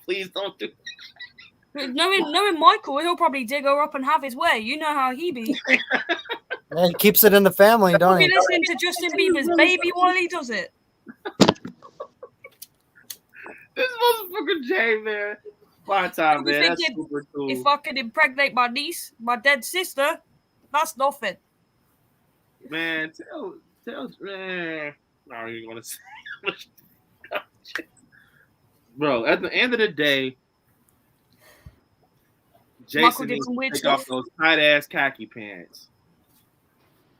Please don't do. Knowing Michael, he'll probably dig her up and have his way. You know how he be. Yeah, he keeps it in the family, don't He'll he? be listening to Justin Bieber's Baby while he does it. This motherfucker Jay, man. Fine time, You'll be man. That's thinking, super cool. if I could impregnate my niece, my dead sister, that's nothing. Man, man. No, you're gonna say. Bro, at the end of the day, Michael Jason did needs some to weird take stuff. off those tight ass khaki pants.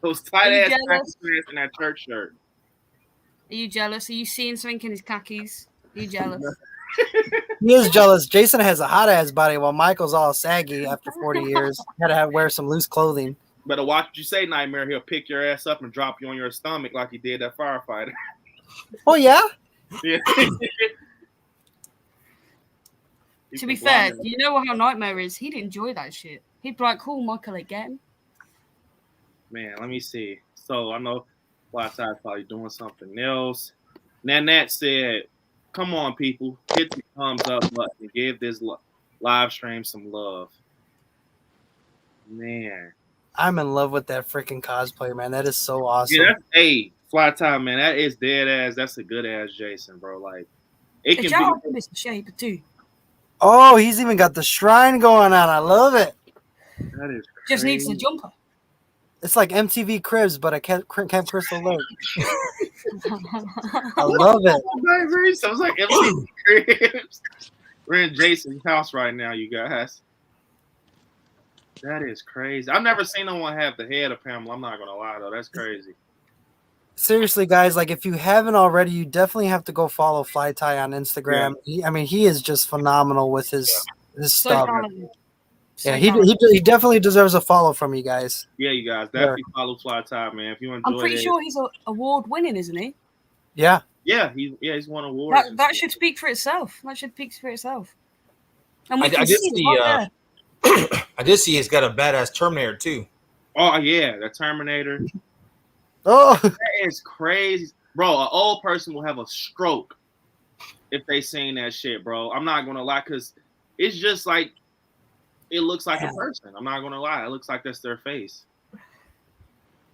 Those tight Are you ass khaki jealous? pants and that church shirt. Are you jealous? Are you seeing something in his khakis? Are you jealous? He is jealous. Jason has a hot ass body while Michael's all saggy after 40 years. Gotta wear some loose clothing. Better watch what you say, Nightmare. He'll pick your ass up and drop you on your stomach like he did that firefighter. Oh yeah? Yeah. To be fair, you know how Nightmare is. He'd enjoy that shit. He'd be like, cool, Michael again. Man, let me see. So I know Flyside's probably doing something else. Nanette said, come on, people. Hit the thumbs up button and give this live stream some love. Man. I'm in love with that freaking cosplay, man. That is so awesome. Yeah, that's, hey, Fly Time, man. That is dead ass. That's a good ass Jason, bro. Like, it It's can out be. of this shape too. Oh, he's even got the shrine going on. I love it. That is Just needs the crazy. jumper. It's like MTV Cribs, but a Camp Crystal Lake. I love it. Sounds like MC Cribs. We're in Jason's house right now, you guys. That is crazy. I've never seen no one have the head of Pamela. I'm not gonna lie though. That's crazy. Seriously, guys, like if you haven't already, you definitely have to go follow Fly Tie on Instagram. He is just phenomenal with his So stuff. talented. Yeah, he definitely deserves a follow from you guys. Yeah, you guys definitely follow Fly Tie, man. If you enjoy I'm pretty sure he's award winning, isn't he? Yeah. Yeah, he's won awards. That should speak for itself. That should speak for itself. And I did see. I did see he's got a badass Terminator too. Oh yeah, the Terminator. Oh, that is crazy, bro. An old person will have a stroke if they seen that shit, bro. I'm not gonna lie, cause it's just like it looks like a person. I'm not gonna lie, it looks like that's their face.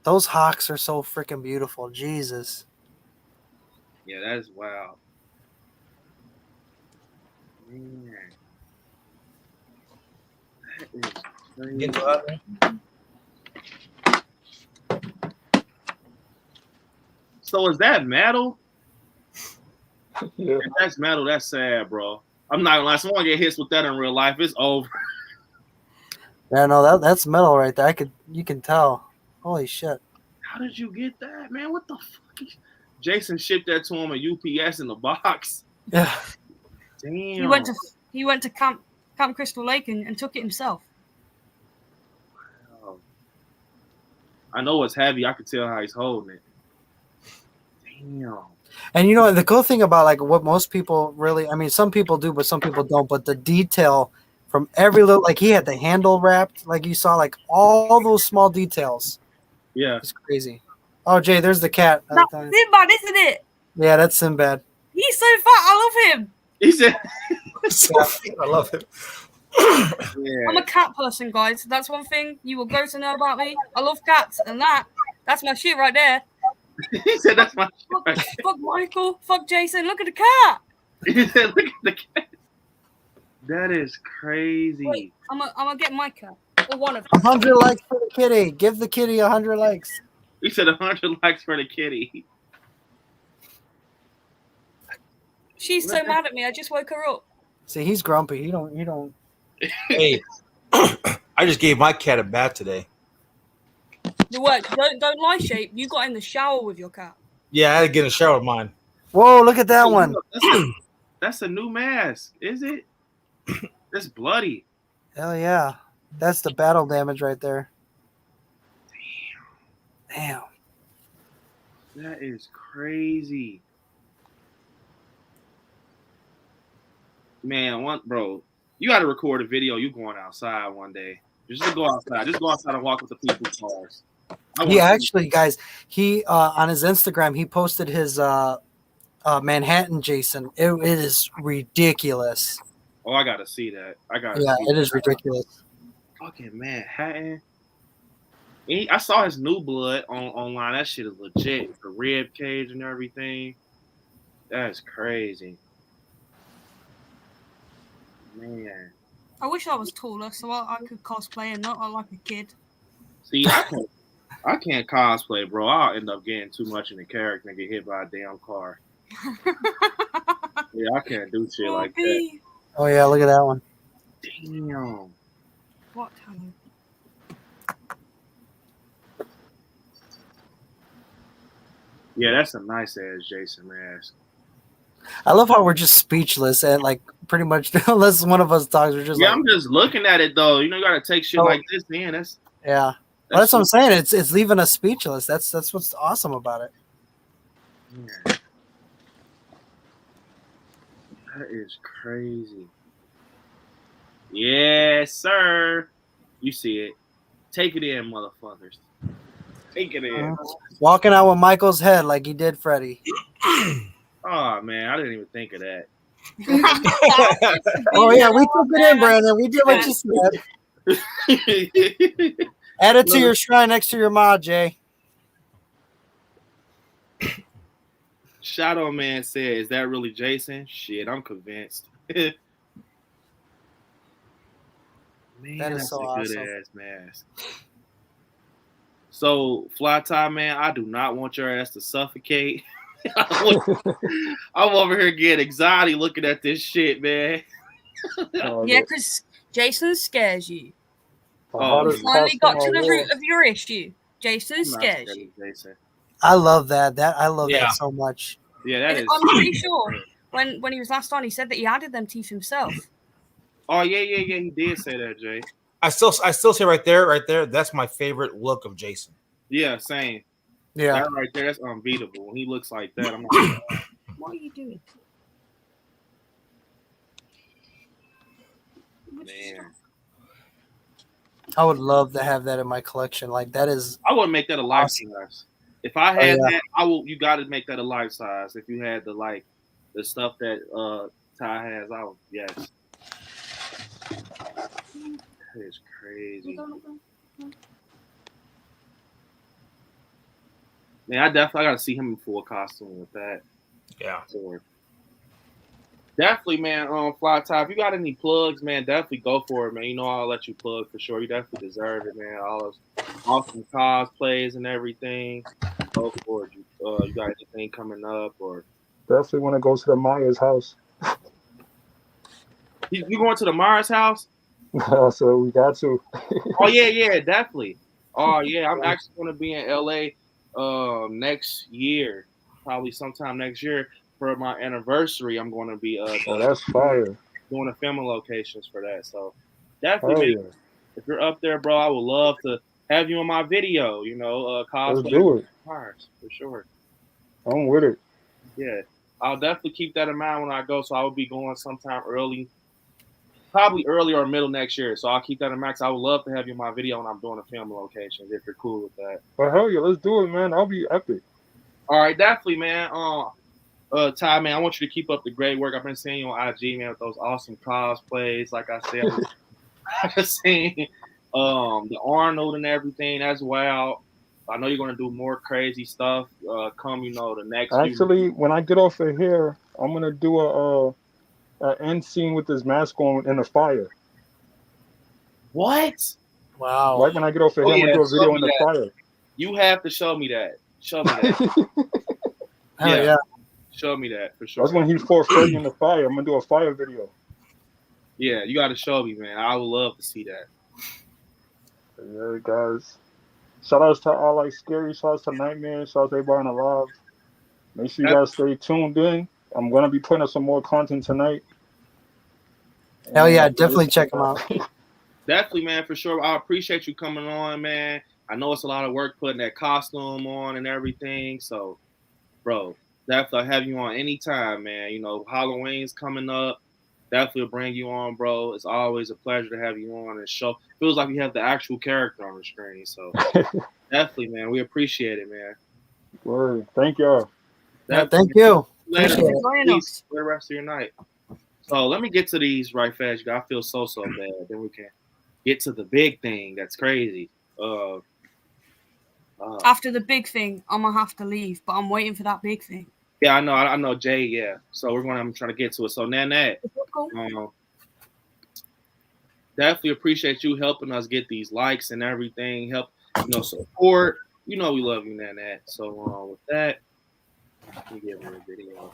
Those hawks are so freaking beautiful. Jesus. Yeah, that's wild. Man. That is crazy. So is that metal? Yeah. If that's metal, that's sad, bro. I'm not gonna lie. Someone get hit with that in real life, it's over. Yeah, no, that's metal right there. You can tell. Holy shit. How did you get that, man? What the fuck? Jason shipped that to him at UPS in the box. Yeah. Damn. He went to Camp Crystal Lake and took it himself. Wow. I know it's heavy. I could tell how he's holding it. Damn. And you know the cool thing about like what most people really, I mean, some people do, but some people don't. But the detail from every little, like he had the handle wrapped, like you saw, like all those small details. Yeah, it's crazy. Oh, Jay, there's the cat. That's Sinbad, isn't it? Yeah, that's Sinbad. He's so fat. I love him. He said, I love him. Yeah. I'm a cat person, guys. That's one thing you will go to know about me. I love cats, and that's my shit right there. He said that's my shit. Fuck Michael. Fuck Jason. Look at the cat. He said, look at the cat. That is crazy. Wait, I'm gonna get my cat. Or one of them. 100 likes for the kitty. Give the kitty 100 likes. He said 100 likes for the kitty. She's so mad at me. I just woke her up. See, he's grumpy. He don't. Hey, I just gave my cat a bath today. The work. Don't lie, Shape. You got in the shower with your cat. Yeah, I had to get in the shower with mine. Whoa, look at that one. That's a new mask, is it? It's bloody. Hell yeah. That's the battle damage right there. Damn. That is crazy. Man, bro, you got to record a video. You going outside one day. Just go outside. Just go outside and walk with the people's cars. Yeah, actually, guys, he on his Instagram, he posted his Manhattan Jason. It is ridiculous. Oh, I got to see that. It is ridiculous. Fucking Manhattan. I saw his new blood online. That shit is legit. The rib cage and everything. That's crazy. Man. I wish I was taller so I could cosplay and not like a kid. See, I can't cosplay, bro. I'll end up getting too much in the character and get hit by a damn car. Yeah, I can't do shit like that. Oh, yeah, look at that one. Damn. What talent? Yeah, that's a nice ass Jason mask. I love how we're just speechless and like pretty much unless one of us talks, we're just I'm just looking at it though. You know, you gotta take shit like this, man. That's well, that's what I'm saying. It's leaving us speechless. That's what's awesome about it. Yeah. That is crazy. Yes, sir. You see it. Take it in, motherfuckers. Take it in. Walking out with Michael's head like he did Freddy. Oh man, I didn't even think of that. Oh yeah, we took it in, Brandon. We did what you said. Add it to your shrine next to your mod, Jay. Shadow Man said, "Is that really Jason?" Shit, I'm convinced. Man, that is that's so a awesome. good ass mask. So, Fly Tie Man, I do not want your ass to suffocate. I'm over here getting anxiety looking at this shit, man. Yeah, because Jason scares you. Oh, you finally got to the root of your issue. Jason scares you. Jason. I love that. I love that so much. Yeah, that is. I'm pretty sure when he was last on, he said that he added them teeth himself. Oh yeah, he did say that, Jay. I still say right there. That's my favorite look of Jason. Yeah, same. Yeah. That right there, that's unbeatable. When he looks like that, I'm like, What are you doing? man. I would love to have that in my collection. Like that is. I wouldn't make that a life size. If I had yeah. that, I will. You got to make that a life size. If you had the stuff that Ty has, I would. Yes. It's crazy. Man, I got to see him in full costume with that. Yeah. Sword. Definitely, man. Fly Ty, if you got any plugs, man, definitely go for it, man. You know I'll let you plug for sure. You definitely deserve it, man. All those awesome cosplays and everything. Go for it. You got anything coming up or? Definitely want to go to the Myers house. You going to the Myers house? So we got to. Oh yeah, definitely. Oh yeah, I'm actually going to be in LA next year, probably sometime next year for my anniversary. I'm going to be oh, that's fire. Doing the filming locations for that. So definitely, man, if you're up there, bro, I would love to have you in my video. You know, cosplay. Let's do it. Myers, for sure. I'm with it. Yeah, I'll definitely keep that in mind when I go. So I will be going sometime early. Probably early or middle next year. So I'll keep that in mind. I would love to have you in my video when I'm doing the film locations if you're cool with that. Well, hell yeah, let's do it, man. I'll be epic. All right, definitely, man. Ty, man, I want you to keep up the great work. I've been seeing you on IG, man, with those awesome cosplays. Like I said, I just seen the Arnold and everything. That's wild. I know you're gonna do more crazy stuff. Come, the next. Actually, when I get off of here, I'm gonna do an end scene with this mask on in the fire. What? Wow. Right when I get off of here, I'm gonna do a video in the fire. You have to show me that. Show me that. yeah. Show me that for sure. That's when he fought Freddy in the fire. I'm gonna do a fire video. Yeah, you got to show me, man. I would love to see that. Yeah, guys. Shout outs to all like Scary. Shout outs to Nightmare. Shout out to everybody on the live. Make sure you guys stay tuned in. I'm gonna be putting up some more content tonight. Hell yeah, definitely check them out. Definitely, man, for sure. I appreciate you coming on, man. I know it's a lot of work putting that costume on and everything. So, bro, definitely I'll have you on anytime, man. Halloween's coming up. Definitely will bring you on, bro. It's always a pleasure to have you on and show. Feels like you have the actual character on the screen. So, definitely, man. We appreciate it, man. Word. Thank y'all. Yeah, thank you. Later. Peace for the rest of your night. So let me get to these right fast. I feel so bad. Then we can get to the big thing. That's crazy. After the big thing, I'm gonna have to leave, but I'm waiting for that big thing. Yeah, I know, Jay. Yeah. So I'm trying to get to it. So Nanette, definitely appreciate you helping us get these likes and everything. Help, support. We love you, Nanette. So with that. Let me get one video.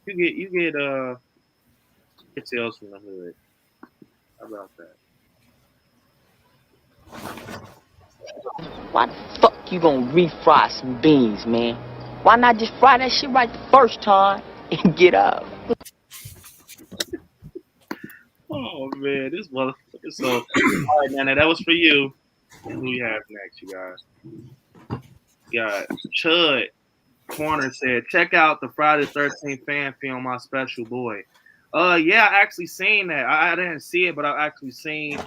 you get Tales from the Hood. How about that? Why the fuck you gonna refry some beans, man? Why not just fry that shit right the first time and get up? Oh man, this motherfucker. So all right, Nana, that was for you. Who we have next, you guys? Got Chud Corner said, check out the Friday the 13th fan film, My Special Boy. Yeah, I actually seen that. I didn't see it, but I actually seen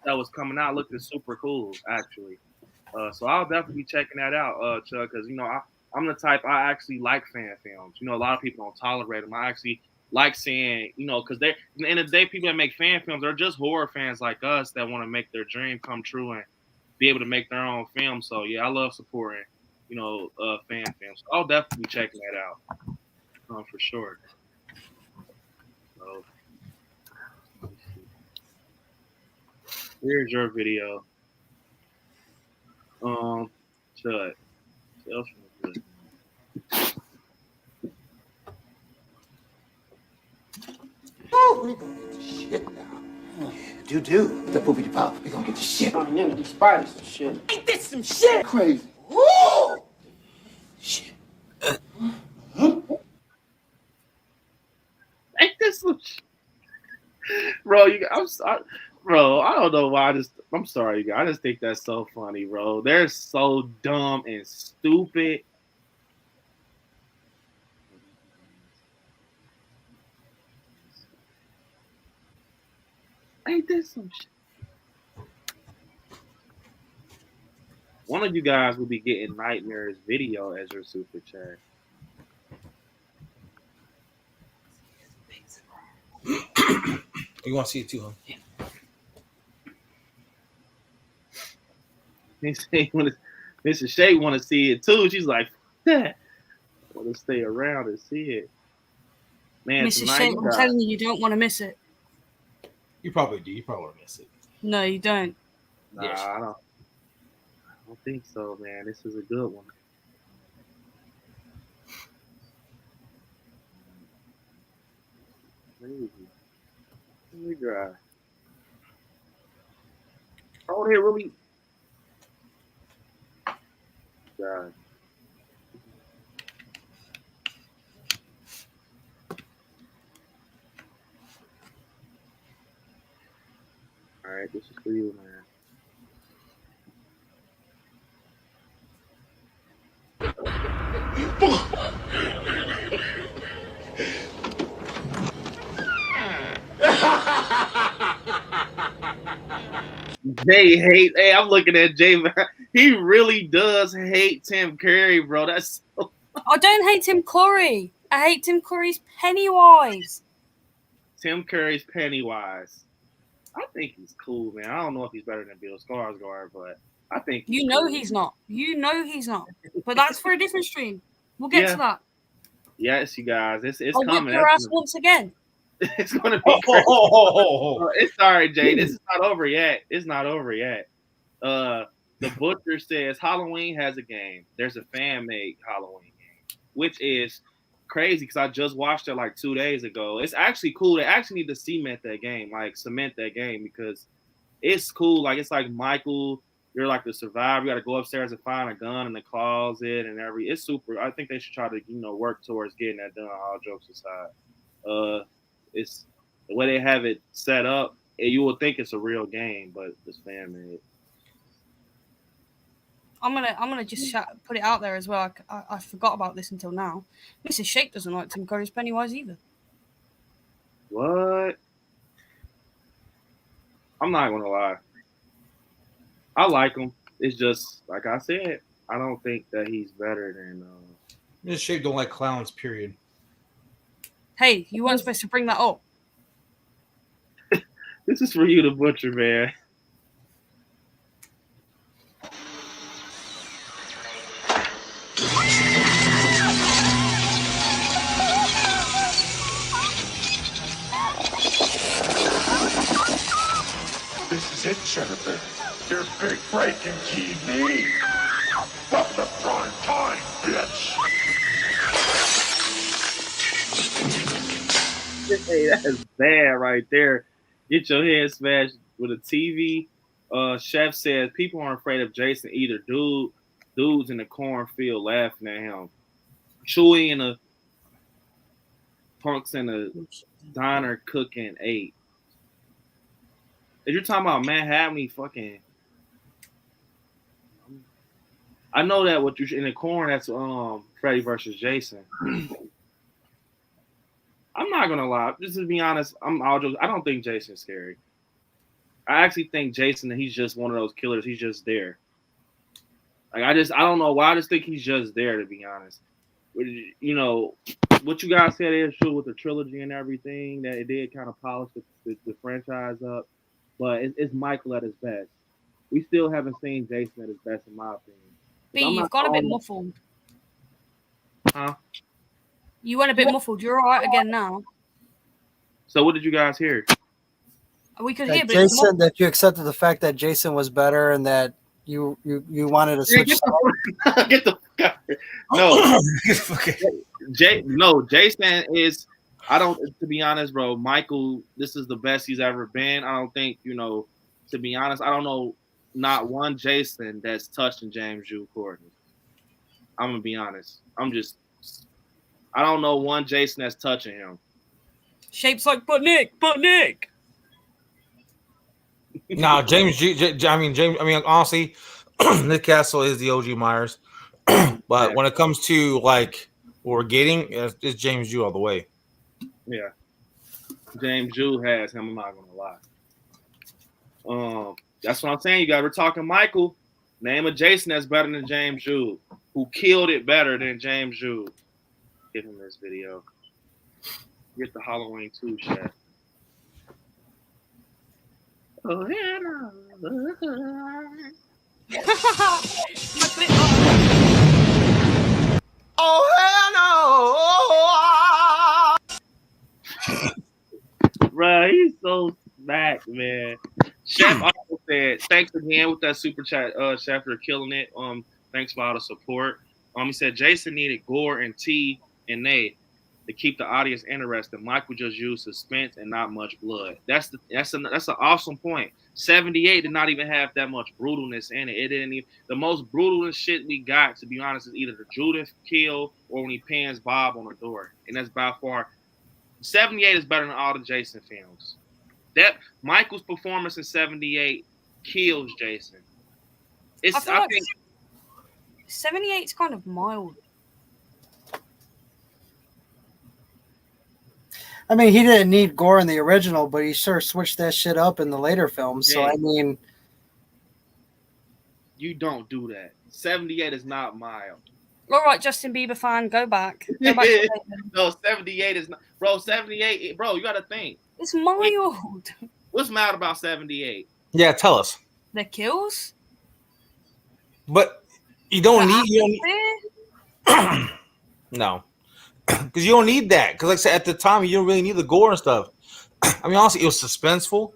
that was coming out. Looking super cool, actually. So I'll definitely be checking that out, Chud, because I'm the type I actually like fan films. A lot of people don't tolerate them. I actually like seeing, because at the end of the day, people that make fan films, they're just horror fans like us that want to make their dream come true and be able to make their own film. So yeah, I love supporting. Fan films. I'll definitely be checking that out. For sure. So, here's your video. Chud. Tales from the Hood. We're gonna get the shit now. You do. The poopy pop. We're gonna get the shit. I'm gonna these spiders and shit. Ain't this some shit? Crazy. Woo! Shit. Ain't this some shit? bro. Bro, I don't know why. I'm sorry, you guys. I just think that's so funny, bro. They're so dumb and stupid. Ain't this some shit? One of you guys will be getting Nightmare's video as your super chat. You want to see it too, huh? Yeah. Mrs. Shay want to see it too. She's like, that. I want to stay around and see it. Man, Mrs. Shay, I'm telling you, you don't want to miss it. You probably do. You probably want to miss it. No, you don't. Nah, I don't think so, man. This is a good one. Crazy. Let me drive. Oh, here, really. God. All right, this is for you, man. Jay hate. Hey, I'm looking at Jay. He really does hate Tim Curry, bro. That's so. I don't hate Tim Curry. I hate Tim Curry's Pennywise. Tim Curry's Pennywise. I think he's cool, man. I don't know if he's better than Bill Skarsgård, but I think you know cool. He's not. You know he's not. But that's for a different stream. We'll get to that. Yes, you guys. It's I'll coming. Whip your ass once again. It's gonna be crazy. It's sorry, Jay. This is not over yet. It's not over yet. The Butcher says Halloween has a game. There's a fan-made Halloween game, which is crazy because I just watched it like 2 days ago. It's actually cool. They actually need to cement that game because it's cool. Like it's like Michael, you're like the survivor. You got to go upstairs and find a gun in the closet and it's super. I think they should try to work towards getting that done. All jokes aside, it's the way they have it set up. You would think it's a real game, but it's fan made. I'm gonna just put it out there as well. I forgot about this until now. Mrs. Shake doesn't like Tim Curry's Pennywise either. What? I'm not gonna lie. I like him. It's just like I said. I don't think that he's better than. Mrs. Shake don't like clowns. Period. Hey, you weren't supposed to bring that up. This is for you, the Butcher, man. This is it, Jennifer. Your big breaking TV. From the prime time, bitch. Hey, that is bad right there. Get your head smashed with a TV. Chef says people aren't afraid of Jason either. Dudes in the cornfield laughing at him. Chewy and the punks in the diner cooking 8. If you're talking about Manhattan, fucking. I know that what you in the corn. That's Freddy versus Jason. I'm not gonna lie. Just to be honest, I don't think Jason's scary. I actually think Jason, he's just one of those killers. He's just there. Like I don't know why. I just think he's just there. To be honest, what you guys said is true with the trilogy and everything. That it did kind of polish the franchise up, but it's Michael at his best. We still haven't seen Jason at his best, in my opinion. B, you've got a bit muffled. Huh? You went a bit muffled. You're all right again now. So what did you guys hear? We could hear, but Jason, that you accepted the fact that Jason was better and that you wanted to switch. Get the fuck out. No, Jason is. I don't. To be honest, bro, Michael, this is the best he's ever been. I don't think To be honest, I don't know not one Jason that's touching James Jude Courtney. I'm gonna be honest. I don't know one Jason that's touching him. Shapes like butt Nick. No, honestly, Nick Castle is the OG Myers. But when it comes to like what we're getting, it's James Jew all the way. Yeah. James Jew has him, I'm not gonna lie. That's what I'm saying. We're talking Michael. Name a Jason that's better than James Jew. Who killed it better than James Jew? Give him this video. Get the Halloween 2 shit. Oh, Hannah. Oh, hell no! Bruh, he's so smacked, man. Chef also said, thanks again with that super chat, Chef, for killing it. Thanks for all the support. He said Jason needed gore and tea and nay to keep the audience interested. Michael just used suspense and not much blood. That's an awesome point. 78 did not even have that much brutalness in it. It didn't even, the most brutalness shit we got, to be honest, is either the Judith kill or when he pins Bob on the door. And that's by far 78 is better than all the Jason films. That Michael's performance in 78 kills Jason. I think 78 is kind of mild. I mean, he didn't need gore in the original, but he sure switched that shit up in the later films. So, I mean, you don't do that. 78 is not mild. All right, Justin Bieber fan, go back. Go back to No, 78 is not. Bro, 78, bro, you got to think. it's mild. What's mad about 78? Yeah, tell us. The kills? But you don't need. No. Because you don't need that. Because like I said, at the time, you don't really need the gore and stuff. I mean, honestly, it was suspenseful.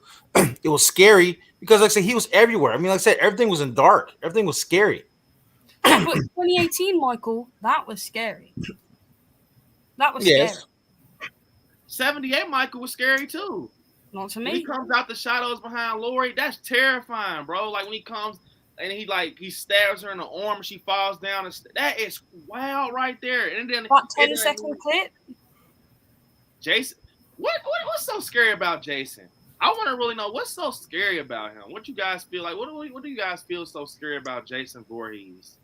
It was scary. Because like I said, he was everywhere. I mean, like I said, everything was in dark. Everything was scary. But 2018, Michael, that was scary. That was scary. 78 Michael was scary too. Not to When me. he comes out the shadows behind Lori, that's terrifying, bro. Like when he comes and he stabs her in the arm and she falls down. And that is wild right there. And then What 10-second clip? Jason, what's so scary about Jason? I want to really know what's so scary about him. What you guys feel like? What do you guys feel so scary about Jason Voorhees?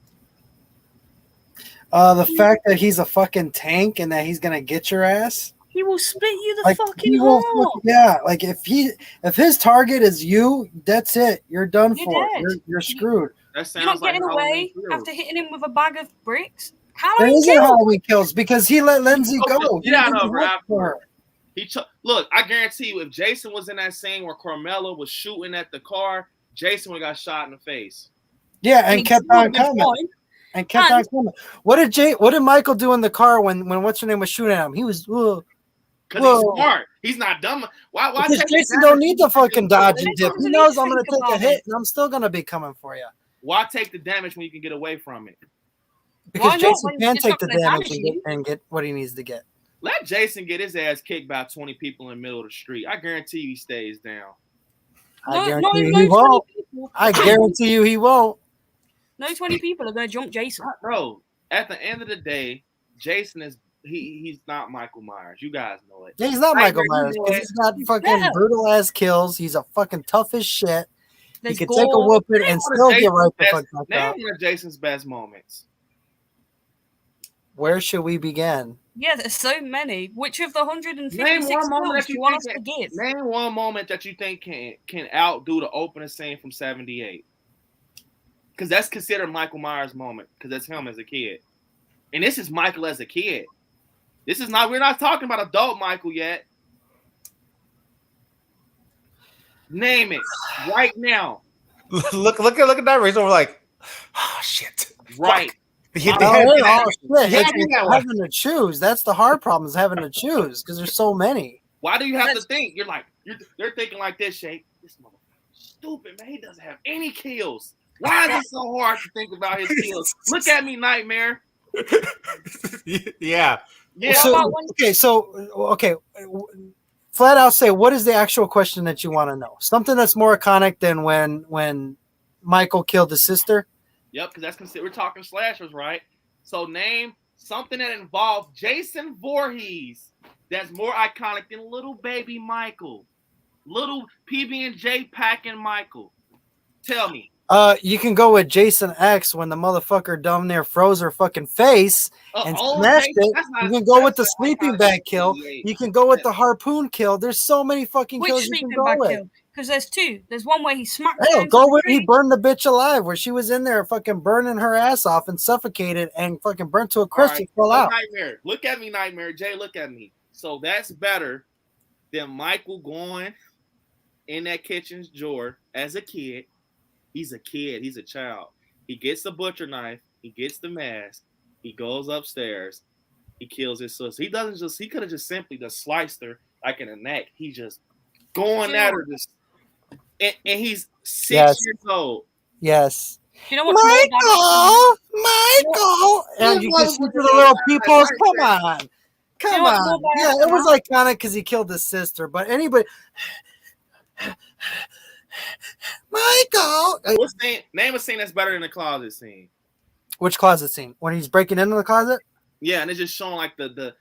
the fact that he's a fucking tank and that he's gonna get your ass. He will split you the fucking he will heart. yeah, like if his target is you, that's it. You're done You're for. dead. You're screwed. That You're not sounds like getting away after hitting him with a bag of bricks. How There do isn't you kill? Halloween kills because he let Lindsay go. He Get out didn't of her look after. for her. Look, I guarantee you, if Jason was in that scene where Carmela was shooting at the car, Jason would have got shot in the face. Yeah, and kept on coming. fine. And kept on coming. What did Michael do in the car when what's her name was shooting at him? He was Because he's smart. He's not dumb. Why because take Jason the don't need to fucking dodge and dip. He doesn't knows need to I'm gonna think take a about hit it. and I'm still gonna be coming for you. Why take the damage when you can get away from it? Because Why not? Jason When can it's take not the gonna damage damage and get what he needs to get. Let Jason get his ass kicked by 20 people in the middle of the street. I guarantee you he stays down. I guarantee you he won't. I guarantee you he won't. No 20 people are going to jump Jason. Bro, at the end of the day, Jason is he's not Michael Myers. You guys know it. Yeah, he's not I Michael agree, Myers you know because it. he's got fucking Yeah. brutal ass kills. He's a fucking tough as shit. There's he can take a gore. whooping Name and one of still get Jason's right the best- fuck back Name up. one of Jason's best moments. Where should we begin? Yeah, there's so many. Which of the Name 156 one moment films that do you you want think us to give? Name one moment that you think can outdo the opening scene from 78. Because that's considered Michael Myers' moment. Because that's him as a kid. And this is Michael as a kid. We're not talking about adult Michael yet. Name it right now. look at that race over like, oh shit. Right. They hit Oh, the shit. head. It's having to choose. That's the hard problem is having to choose because there's so many. Why do you have to think? They're thinking like this, Shake. This motherfucker stupid, man. He doesn't have any kills. Why is it so hard to think about his kills? Look at me, Nightmare. Yeah. Yeah. Okay. Flat out say, what is the actual question that you want to know? Something that's more iconic than when Michael killed his sister. Yep, because that's considered. We're talking slashers, right? So name something that involves Jason Voorhees that's more iconic than little baby Michael. little PB&J packing Michael? Tell me. You can go with Jason X when the motherfucker dumb near froze her fucking face and smashed it. You can go with the sleeping bag kill. You can go with the harpoon kill. There's so many fucking Which kills you can sleeping go bag with. kill? Because there's two. There's one where he smacked Hell, her go into with the he tree. burned the bitch alive where she was in there fucking burning her ass off and suffocated and fucking burnt to a crisp and fell out. Nightmare. Look at me, Nightmare. Jay, look at me. So that's better than Michael going in that kitchen's drawer as a kid. He's a kid. He's a child. He gets the butcher knife. He gets the mask. He goes upstairs. He kills his sister. He could have just simply just sliced her like in a neck. He just going at her just. And he's 6 years old. Yes. You know what? Michael! And you can see through the little peepholes. Come on. Come on. Yeah, it was iconic because he killed his sister. But anybody. Michael! Name a scene that's better than the closet scene. Which closet scene? When he's breaking into the closet? Yeah, and it's just showing like the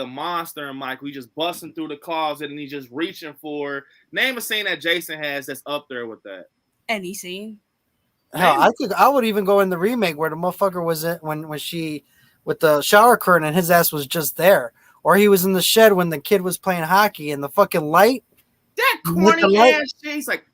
monster and Michael. He's just busting through the closet and he's just reaching for. Name a scene that Jason has that's up there with that. Any scene. Hell, I would even go in the remake where the motherfucker was in when she with the shower curtain and his ass was just there, or he was in the shed when the kid was playing hockey and the fucking light. That corny ass shit. He's like,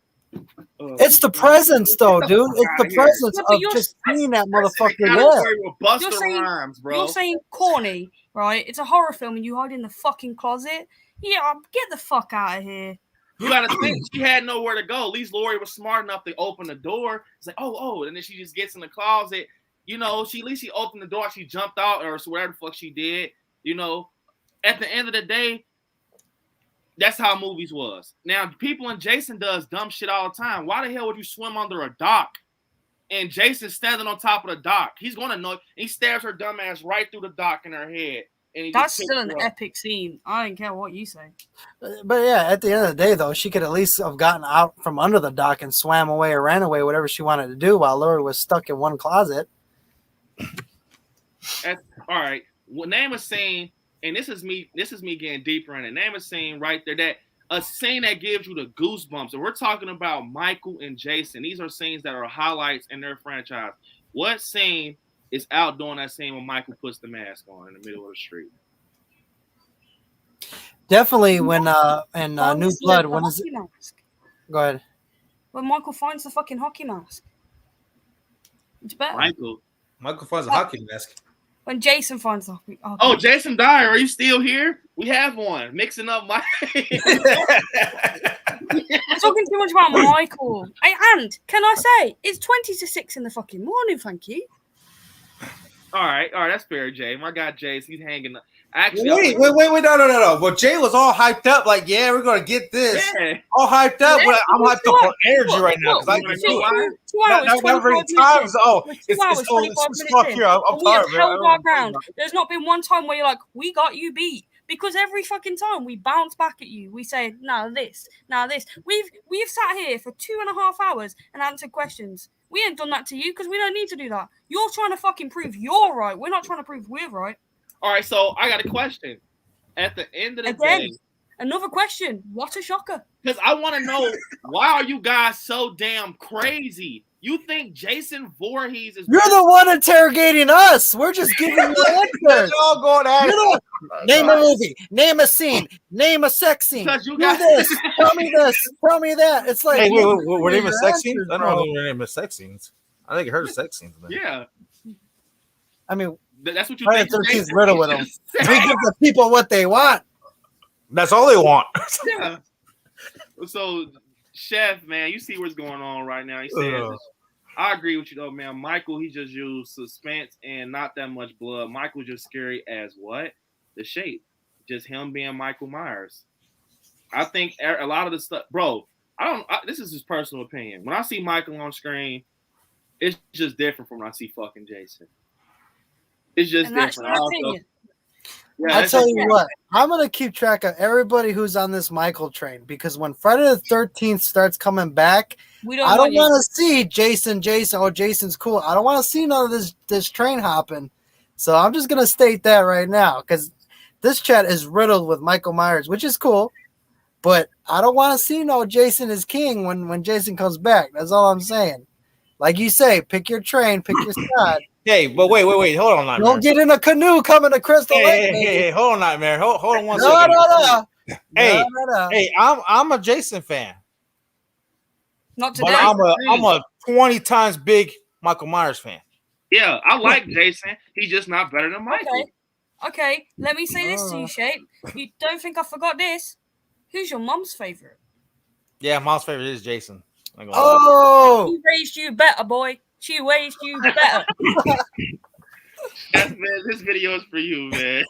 it's the presence, though, dude. It's the presence of just seeing that motherfucker there. You're saying corny, right? It's a horror film and you hide in the fucking closet. Yeah, get the fuck out of here. You gotta think she had nowhere to go. At least Lori was smart enough to open the door. It's like, oh, and then she just gets in the closet. You know, she opened the door. She jumped out or whatever the fuck she did. You know, at the end of the day, that's how movies was. Now, people in Jason does dumb shit all the time. Why the hell would you swim under a dock? And Jason's standing on top of the dock. He's gonna know. He stares her dumb ass right through the dock in her head. And that's still an epic scene. I don't care what you say. But yeah, at the end of the day, though, she could at least have gotten out from under the dock and swam away or ran away, whatever she wanted to do, while Lori was stuck in one closet. All right. Well, name a scene. And this is me getting deeper in it. Name a scene right there, that a scene that gives you the goosebumps. And we're talking about Michael and Jason. These are scenes that are highlights in their franchise. What scene is out doing that scene when Michael puts the mask on in the middle of the street? Definitely when in New Blood. When is it? Mask. Go ahead. When Michael finds the fucking hockey mask. It's better. Michael finds a hockey mask. When Jason finds the hockey. Oh, Jason Dyer, are you still here? We have one. Mixing up my. I'm talking too much about Michael. And can I say it's 20-6 in the fucking morning? Thank you. All right, that's fair, Jay. My guy Jay's he's hanging up. Actually, wait, no. Well, Jay was all hyped up, like, yeah, we're gonna get this. Yeah. All hyped up, but I'm hyped up on energy right now because I can do it. 2 hours, not very times. Oh, it's fuck here. I'm tired, we have held our ground. There's not been one time where you're like, we got you beat. Because every fucking time we bounce back at you, we say, now this. We've sat here for 2.5 hours and answered questions. We ain't done that to you because we don't need to do that. You're trying to fucking prove you're right. We're not trying to prove we're right. All right, so I got a question. At the end of the day, another question. What a shocker. Because I want to know, why are you guys so damn crazy? You think Jason Voorhees is... You're the one interrogating us. We're just giving you answers. all going at it. Name a movie. Name a scene. Name a sex scene. Do this. Tell me this. Tell me that. It's like... Hey, we're naming sex scenes? I don't know if we're naming sex scenes. I think I heard of sex scenes. Man. Yeah. I mean... That's what you think. 13's riddle with them. We give the people what they want. That's all they want. Yeah. So, Chef, man, you see what's going on right now. He says, I agree with you, though, man. Michael, he just used suspense and not that much blood. Michael just scary as what? The shape. Just him being Michael Myers. I think a lot of the stuff, bro, this is his personal opinion. When I see Michael on screen, it's just different from when I see fucking Jason. It's just different. I'll tell you what, I'm going to keep track of everybody who's on this Michael train because when Friday the 13th starts coming back, I don't want to see Jason. Oh, Jason's cool. I don't want to see none of this train hopping. So I'm just going to state that right now because this chat is riddled with Michael Myers, which is cool. But I don't want to see no Jason is king when Jason comes back. That's all I'm saying. Like you say, pick your train, pick your side. Hey, but wait, hold on, Nightmare. Don't get in a canoe coming to Crystal Lake. Hey, hold on, Nightmare. Hold on one No, second. no. Hey, No. hey, I'm a Jason fan. Not today. But I'm a 20 times big Michael Myers fan. Yeah, I like Jason. He's just not better than Michael. Okay, let me say this to you, Shape. You don't think I forgot this? Who's your mom's favorite? Yeah, mom's favorite is Jason. Oh, she raised you better, boy. She raised you better. Man, this video is for you, man.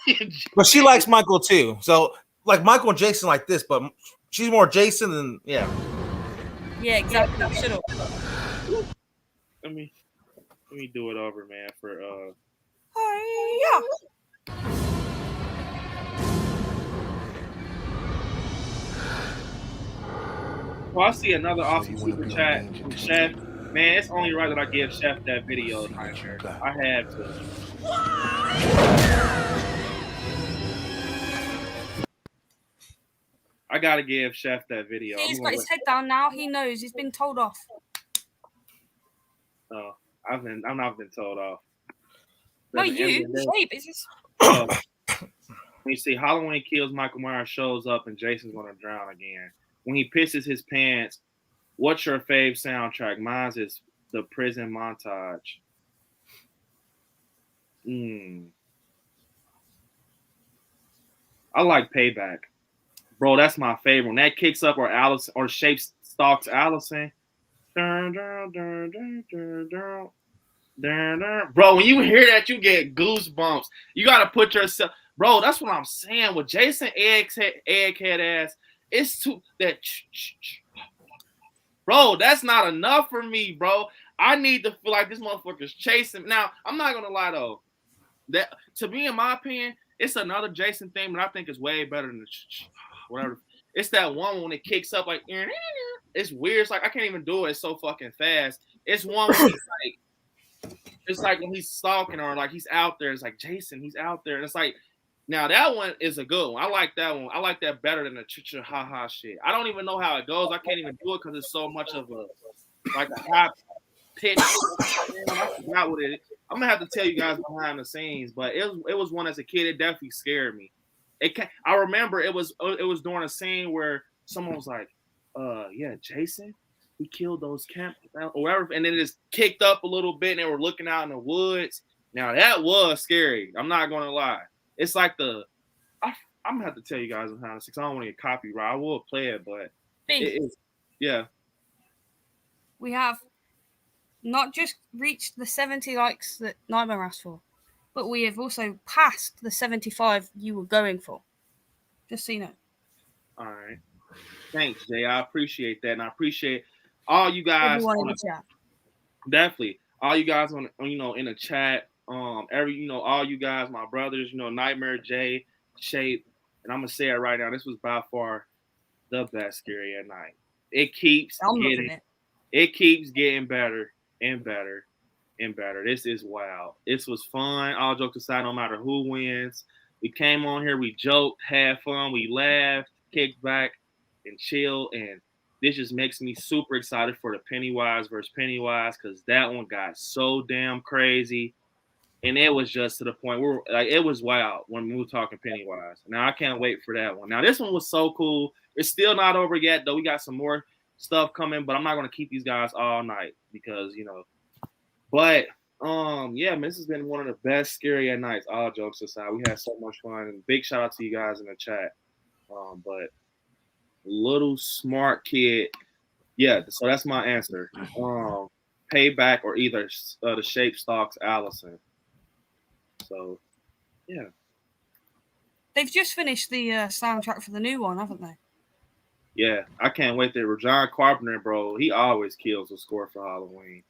But she likes Michael too. So like Michael and Jason like this, but she's more Jason than Yeah, exactly. Shut up. Let me do it over, man. For yeah. Well, I see another awesome super chat from Chef. Man, it's only right that I give Chef that video. I have to. I gotta give Chef that video. He's got his head down now. He knows. He's been told off. No, I've not been told off. No, you. Shape. It's just. When you see Halloween Kills, Michael Myers shows up and Jason's gonna drown again. When he pisses his pants, what's your fave soundtrack? Mine's is the prison montage. I like Payback. Bro, that's my favorite. When that kicks up or Allison or Shape stalks Allison. Bro, when you hear that, you get goosebumps. You gotta put yourself, bro. That's what I'm saying. With Jason egghead ass, it's too that. Bro, that's not enough for me, bro. I need to feel like this motherfucker's chasing. Now, I'm not gonna lie though. That to me, in my opinion, it's another Jason thing, but I think it's way better than the whatever. It's that one when it kicks up like it's weird. It's like I can't even do it. It's so fucking fast. It's one when he's like, it's like when he's stalking or like he's out there. It's like Jason, he's out there, and it's like now that one is a good one. I like that one. I like that better than the cha ha ha shit. I don't even know how it goes. I can't even do it because it's so much of a like a high pitch. I forgot what it is. I'm gonna have to tell you guys behind the scenes, but it was one as a kid. It definitely scared me. I remember it was during a scene where someone was like, yeah, Jason, he killed those camp or whatever, and then it just kicked up a little bit, and they were looking out in the woods. Now that was scary. I'm not gonna lie. It's like I'm gonna have to tell you guys behind the scenes. I don't want to get copyright. I will play it, but it is, yeah. We have not just reached the 70 likes that Nightmare asked for, but we have also passed the 75 you were going for. Just so you know. All right. Thanks, Jay. I appreciate that. And I appreciate all you guys. Everyone in the chat. Definitely. All you guys in the chat. All you guys, my brothers, Nightmare, Jay, Shape. And I'm gonna say it right now. This was by far the best Scary at Night. It keeps getting better and better and better. This is wild. This was fun. All jokes aside, no matter who wins. We came on here, we joked, had fun, we laughed, kicked back, and chilled. And this just makes me super excited for the Pennywise versus Pennywise because that one got so damn crazy. And it was just to the point where it was wild when we were talking Pennywise. Now I can't wait for that one. Now this one was so cool. It's still not over yet, though. We got some more stuff coming, but I'm not gonna keep these guys all night because But yeah, man, this has been one of the best Scary at Nights. All jokes aside, we had so much fun. And big shout out to you guys in the chat. But little smart kid, yeah. So that's my answer. Payback or either the Shape stalks Allison. So, yeah. They've just finished the soundtrack for the new one, haven't they? Yeah, I can't wait there. John Carpenter, bro, he always kills the score for Halloween.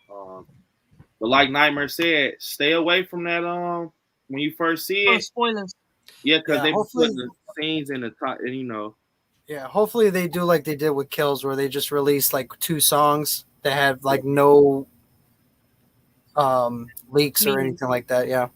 But like Nightmare said, stay away from that when you first see it. Spoilers. Yeah, because they put the scenes in the top, and Yeah, hopefully they do like they did with Kills, where they just released like 2 songs that had like no leaks or anything like that. Yeah.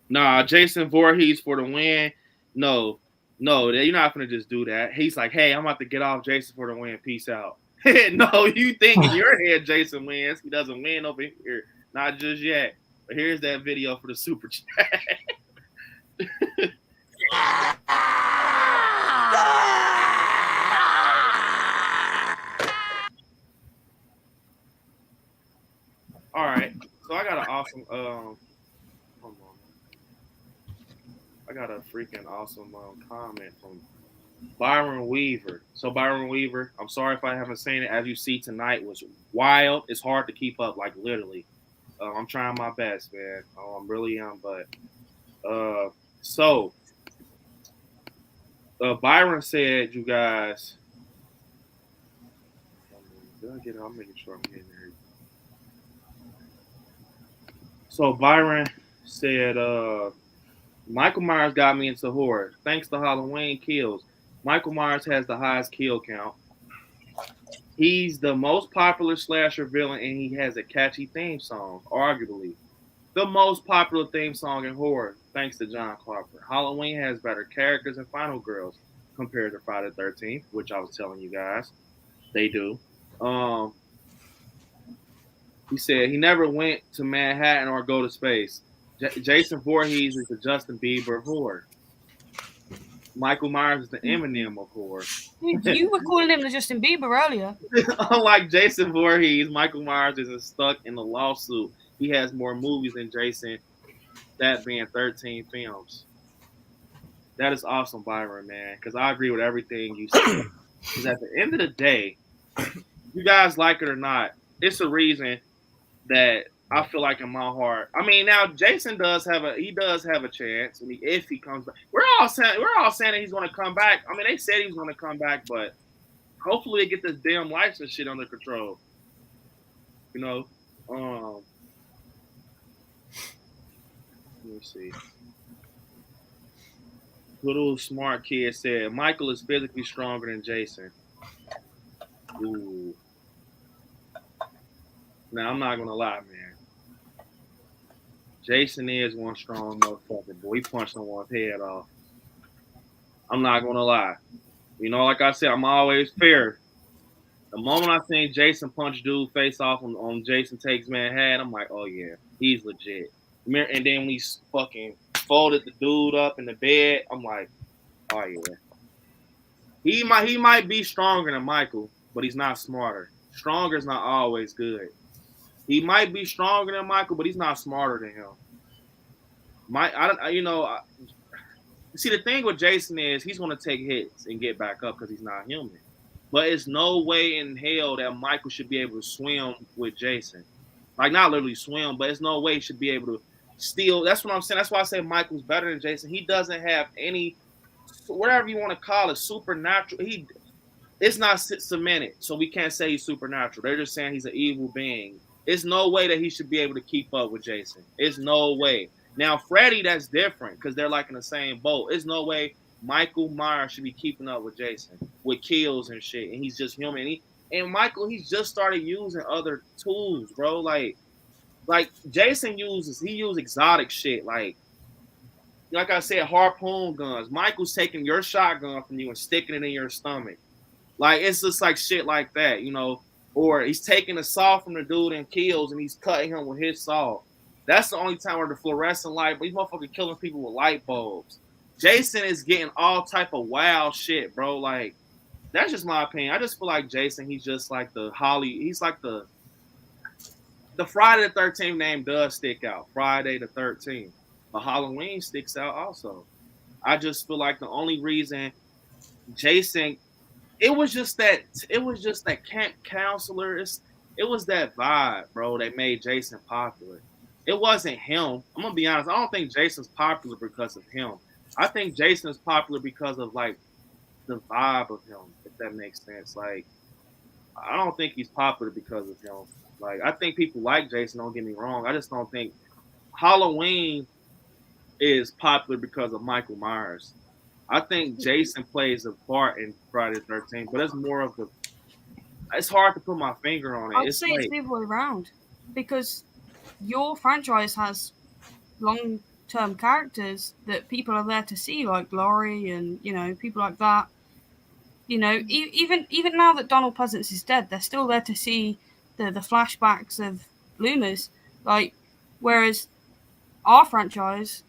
Nah, Jason Voorhees for the win. No, No, you're not gonna just do that. He's like, hey, I'm about to get off Jason for the win. Peace out. No, you think in your head Jason wins. He doesn't win over here. Not just yet. But here's that video for the super chat. All right. So I got an awesome hold on. I got a freaking awesome comment from Byron Weaver. So Byron Weaver, I'm sorry if I haven't seen it. As you see tonight was wild. It's hard to keep up, like literally. I'm trying my best, man. I'm really young, but so Byron said, you guys. Did I get it? I'm making sure I'm getting there. So Byron said, Michael Myers got me into horror. Thanks to Halloween Kills. Michael Myers has the highest kill count. He's the most popular slasher villain, and he has a catchy theme song, arguably. The most popular theme song in horror, thanks to John Carpenter. Halloween has better characters and Final Girls compared to Friday the 13th, which I was telling you guys. They do. He said he never went to Manhattan or go to space. Jason Voorhees is the Justin Bieber of horror. Michael Myers is the Eminem of horror. You were calling him the Justin Bieber earlier. Unlike Jason Voorhees, Michael Myers isn't stuck in a lawsuit. He has more movies than Jason, that being 13 films. That is awesome, Byron, man, because I agree with everything you said. Because at the end of the day, you guys like it or not, it's a reason that I feel like in my heart. I mean, now Jason does have a chance if he comes back. We're all saying that he's going to come back. I mean, they said he was going to come back, but hopefully they get this damn license shit under control. You know, let me see. Little smart kid said Michael is physically stronger than Jason. Ooh. Now I'm not gonna lie, man. Jason is one strong motherfucker, boy. He punched someone's head off. I'm not gonna lie. You know, like I said, I'm always fair. The moment I seen Jason punch dude face off on Jason Takes Manhattan, I'm like, oh yeah, he's legit. And then we fucking folded the dude up in the bed. I'm like, oh yeah. He might be stronger than Michael, but he's not smarter. Stronger is not always good. He might be stronger than Michael, but he's not smarter than him. See, the thing with Jason is he's going to take hits and get back up because he's not human. But it's no way in hell that Michael should be able to swim with Jason. Like, not literally swim, but it's no way he should be able to steal. That's what I'm saying. That's why I say Michael's better than Jason. He doesn't have any, whatever you want to call it, supernatural. It's not cemented, so we can't say he's supernatural. They're just saying he's an evil being. It's no way that he should be able to keep up with Jason. It's no way. Now, Freddy, that's different because they're like in the same boat. It's no way Michael Myers should be keeping up with Jason with kills and shit. And he's just human. And Michael, he's just started using other tools, bro. Like Jason uses exotic shit. Like I said, harpoon guns. Michael's taking your shotgun from you and sticking it in your stomach. Like, it's just like shit like that, you know. Or he's taking a saw from the dude and kills, and he's cutting him with his saw. That's the only time where the fluorescent light, but these motherfuckers killing people with light bulbs. Jason is getting all type of wild shit, bro. Like, that's just my opinion. I just feel like Jason, he's just like he's like the Friday the 13th name does stick out. Friday the 13th. But Halloween sticks out also. I just feel like the only reason Jason, it was just that camp counselor. It was that vibe, bro, that made Jason popular. It wasn't him. I'm gonna be honest. I don't think Jason's popular because of him. I think Jason is popular because of like the vibe of him, if that makes sense. Like, I don't think he's popular because of him. Like, I think people like Jason. Don't get me wrong. I just don't think Halloween is popular because of Michael Myers. I think Jason plays a part in Friday the 13th, but it's more of it's hard to put my finger on it. I'd say it's the other way around because your franchise has long long-term characters that people are there to see, like Laurie and, you know, people like that. You know, even now that Donald Pleasance is dead, they're still there to see the flashbacks of Loomis. Like, whereas our franchise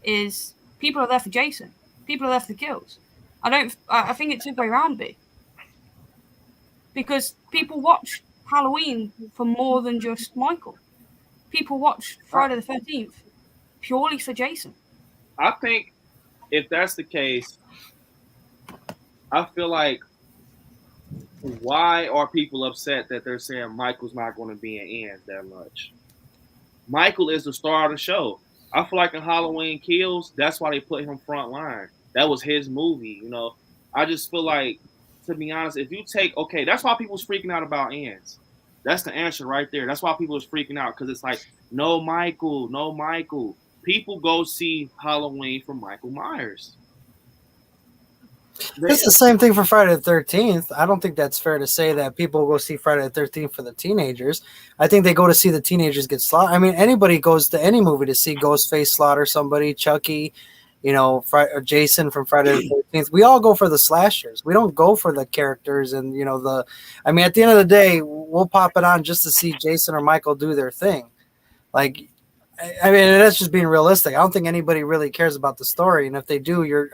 is people are there for Jason. People are there for the kills. I think it's the way around, because people watch Halloween for more than just Michael. People watch Friday the 13th purely for Jason. I think if that's the case, I feel like, why are people upset that they're saying Michael's not going to be in Ends that much? Michael is the star of the show. I feel like in Halloween Kills, that's why they put him front line. That was his movie, you know. I just feel like, to be honest, if you take, okay, that's why people's freaking out about Ends. That's the answer right there. That's why people is freaking out, because it's like, no Michael, no Michael. People go see Halloween for Michael Myers. It's the same thing for Friday the 13th. I don't think that's fair to say that people go see Friday the 13th for the teenagers. I think they go to see the teenagers get slaughtered. I mean, anybody goes to any movie to see Ghostface slaughter somebody, Chucky, you know, or Jason from Friday the 13th. We all go for the slashers. We don't go for the characters and, you know, I mean, at the end of the day, we'll pop it on just to see Jason or Michael do their thing. Like, I mean, that's just being realistic. I don't think anybody really cares about the story. And if they do,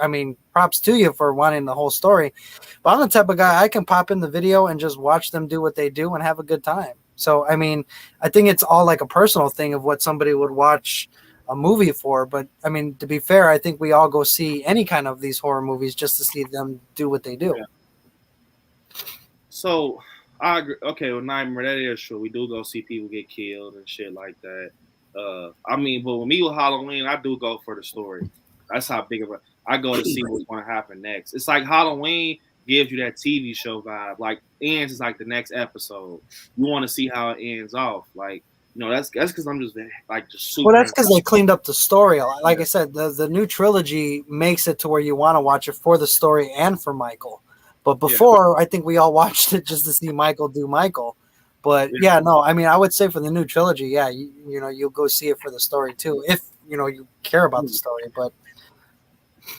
props to you for wanting the whole story. But I'm the type of guy, I can pop in the video and just watch them do what they do and have a good time. So, I mean, I think it's all like a personal thing of what somebody would watch a movie for. But, I mean, to be fair, I think we all go see any kind of these horror movies just to see them do what they do. Yeah. So, I agree. Okay, well, Nightmare, that is true. We do go see people get killed and shit like that. I mean, but with me with Halloween, I do go for the story. That's how big of a I go to see what's going to happen next. It's like Halloween gives you that TV show vibe. Like Ends is like the next episode. You want to see how it ends off. Like, you know, that's because I'm just super. Well, that's because they cleaned up the story a lot. Like I said, the new trilogy makes it to where you want to watch it for the story and for Michael. But before, I think we all watched it just to see Michael do Michael. But yeah, no, I mean, I would say for the new trilogy, yeah, you know, you'll go see it for the story too, if you know you care about the story. But